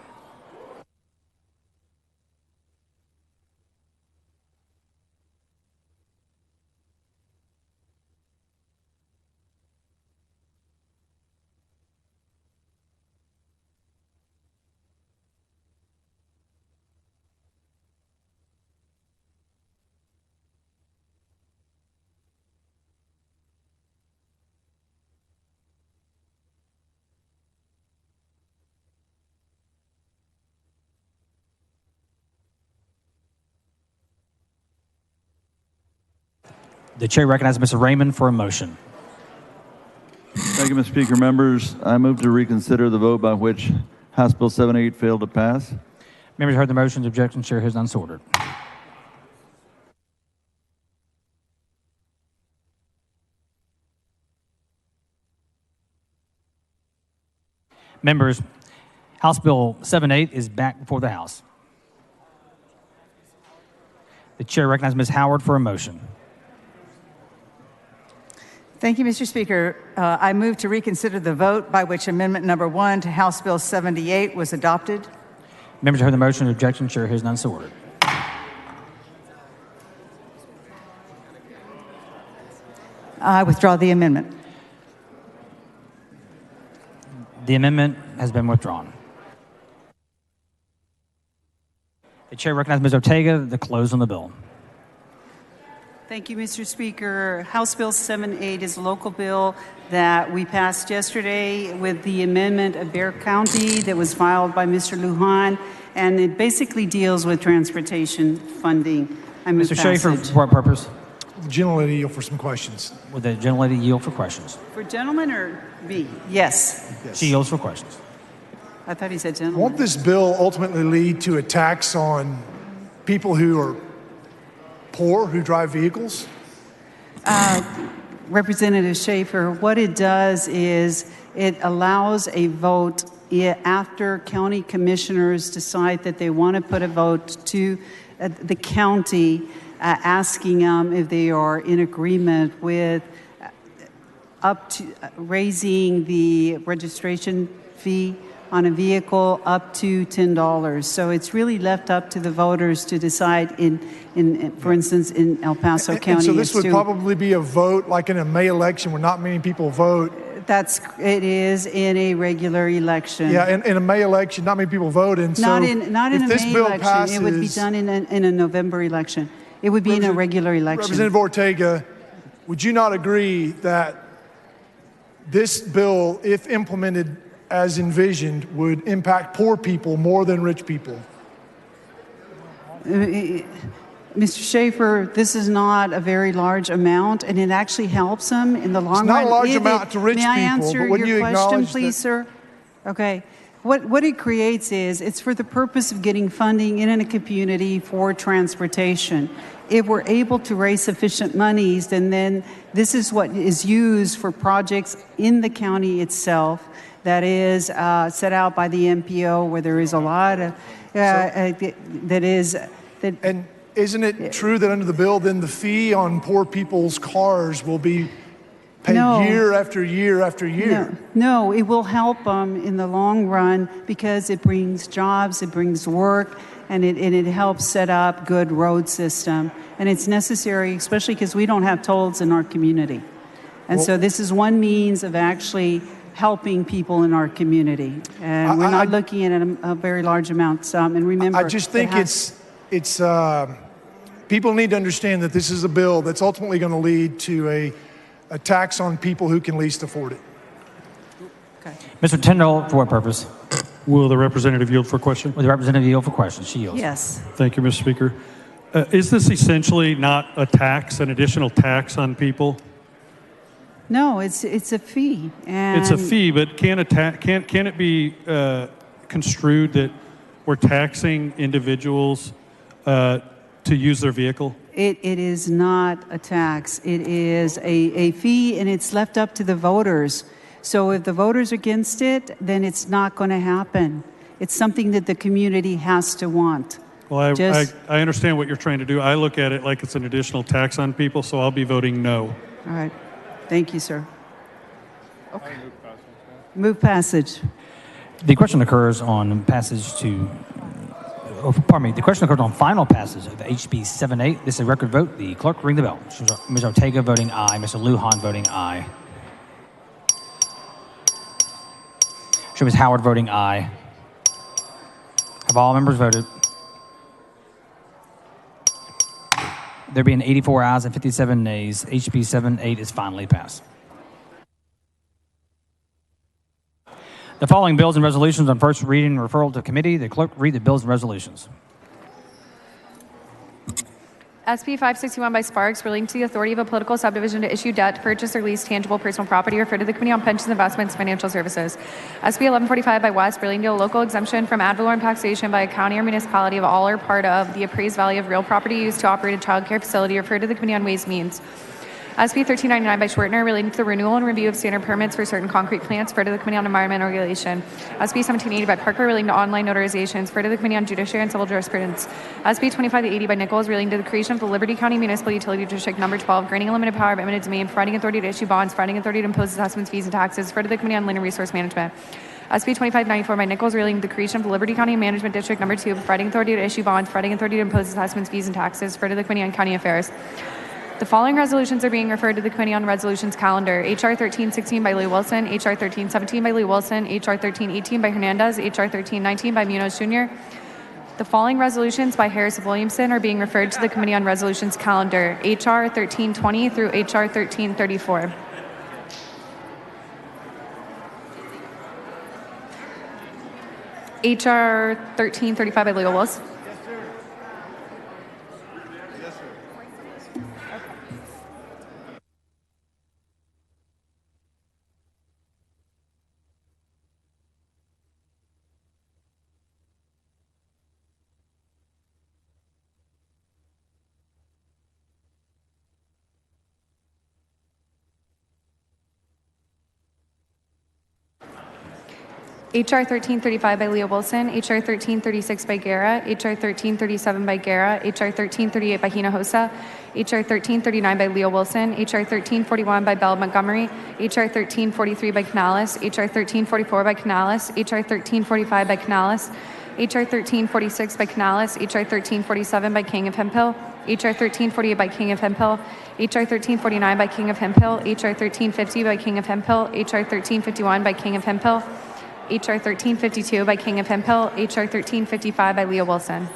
The chair recognizes Mr. Raymond for a motion. Thank you, Mr. Speaker. Members, I move to reconsider the vote by which House Bill 78 failed to pass. Members heard the motion's objection. Chair has none so ordered. Members, House Bill 78 is back before the House. The chair recognizes Ms. Howard for a motion. Thank you, Mr. Speaker. I move to reconsider the vote by which Amendment Number 1 to House Bill 78 was adopted. Members have heard the motion. Objection. Chair hears none. So ordered. I withdraw the amendment. The amendment has been withdrawn. The chair recognizes Ms. Ortega to close on the bill. Thank you, Mr. Speaker. House Bill 78 is a local bill that we passed yesterday with the amendment of Bexar County that was filed by Mr. Lujan, and it basically deals with transportation funding. I move Mr. Schaefer, passage. for what purpose? The gentlelady yield for some questions. Would the gentlelady yield for questions? For gentlemen or me? Yes. She yields for questions. I thought he said gentlemen. Won't this bill ultimately lead to a tax on people who are poor, who drive vehicles? Representative Schaefer, what it does is it allows a vote after county commissioners decide that they want to put a vote to the county asking them if they are in agreement with up to raising the registration fee on a vehicle up to $10. So it's really left up to the voters to decide for instance, in El Paso County. And so this would probably be a vote like in a May election where not many people vote. It is in a regular election. Yeah, in a May election, not many people vote. And so not in a May election. Passes, it would be done in a November election. It would be in a regular election. Representative Ortega, would you not agree that this bill, if implemented as envisioned, would impact poor people more than rich people? Mr. Schaefer, this is not a very large amount, and it actually helps them in the long run. It's not a large amount to rich people. May I answer but your question, please, sir? Okay. What it creates is it's for the purpose of getting funding in a community for transportation. If we're able to raise sufficient monies, then this is what is used for projects in the county itself that is set out by the MPO, where there is a lot of And isn't it true that under the bill, then the fee on poor people's cars will be paid year after year after year? No, it will help them in the long run because it brings jobs, it brings work, and it helps set up good road system. And it's necessary, especially because we don't have tolls in our community. And so this is one means of actually helping people in our community. And we're not looking at a very large amount. And remember, I just think it's people need to understand that this is a bill that's ultimately going to lead to a tax on people who can least afford it. Okay. Mr. Tyndall, for what purpose? Will the representative yield for question? Will the representative yield for questions? She yields. Yes. Thank you, Mr. Speaker. Is this essentially not a tax, an additional tax on people? No, it's a fee. And It's a fee, but can it be construed that we're taxing individuals to use their vehicle? It is not a tax. It is a fee, and it's left up to the voters. So if the voters are against it, then it's not going to happen. It's something that the community has to want. Well, I understand what you're trying to do. I look at it like it's an additional tax on people, so I'll be voting no. All right. Thank you, sir. Okay. Move passage. The question occurs on passage to, the question occurs on final passage of HB 78. This is a record vote. The clerk ring the bell. Ms. Ortega voting aye. Mr. Lujan voting aye. Show Ms. Howard voting aye. Have all members voted? There being 84 ayes and 57 nays, HB 78 is finally passed. The following bills and resolutions on first reading and referral to committee. The clerk read the bills and resolutions. SB 561 by Sparks, relating to the authority of a political subdivision to issue debt, to purchase or lease tangible personal property, referred to the Committee on Pensions, Investments, and Financial Services. SB 1145 by West, relating to a local exemption from ad valorem taxation by a county or municipality of all or part of the appraised value of real property used to operate a child care facility, referred to the Committee on Ways and Means. SB 1399 by Schwertner relating to the renewal and review of standard permits for certain concrete plants, referred to the Committee on Environmental Regulation. SB 1780 by Parker relating to online notarizations, referred to the Committee on Judiciary and Civil Jurisprudence. SB 2580 by Nichols relating to the creation of the Liberty County Municipal Utility District Number 12, granting a limited power of eminent domain, providing authority to issue bonds, providing authority to impose assessments, fees, and taxes, referred to the Committee on Land and Resource Management. SB 2594 by Nichols relating to the creation of the Liberty County Management District Number 2, providing authority to issue bonds, providing authority to impose assessments, fees, and taxes, referred to the Committee on County Affairs. The following resolutions are being referred to the Committee on Resolutions calendar. H.R. 1316 by Lee Wilson, H.R. 1317 by Lee Wilson, H.R. 1318 by Hernandez, H.R. 1319 by Munoz Jr. The following resolutions by Harris of Williamson are being referred to the Committee on Resolutions calendar. H.R. 1320 through H.R. 1334. H.R. 1335 by Leo Wills. H.R. 1335 by Leo Wilson, H.R. 1336 by Guerra, H.R. 1337 by Guerra, H.R. 1338 by Hinojosa, H.R. 1339 by Leo Wilson, H.R. 1341 by Bell Montgomery, H.R. 1343 by Canales, H.R. 1344 by Canales, H.R. 1345 by Canales, H.R. 1346 by Canales, H.R. 1347 by King of Hemphill, H.R. 1348 by King of Hemphill, H.R. 1349 by King of Hemphill, H.R. 1350 by King of Hemphill, H.R. 1351 by King of Hemphill, H.R. 1352 by King of Hemphill, H.R. 1355 by Leo Wilson.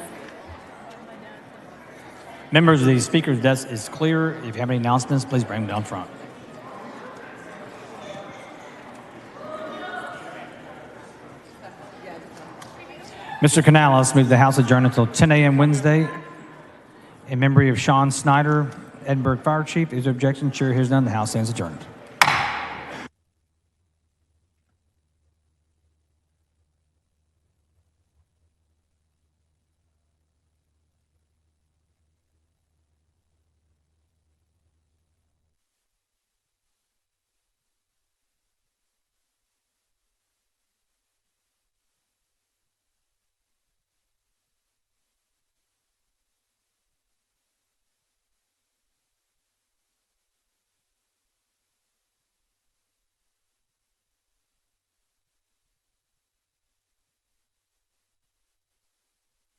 Members, the Speaker's desk is clear. If you have any announcements, please bring them down front. Mr. Canales moves the House adjourn until 10 a.m. Wednesday. In memory of Sean Snyder, Edinburgh Fire Chief. Is there objection? Chair hears none. The House stands adjourned.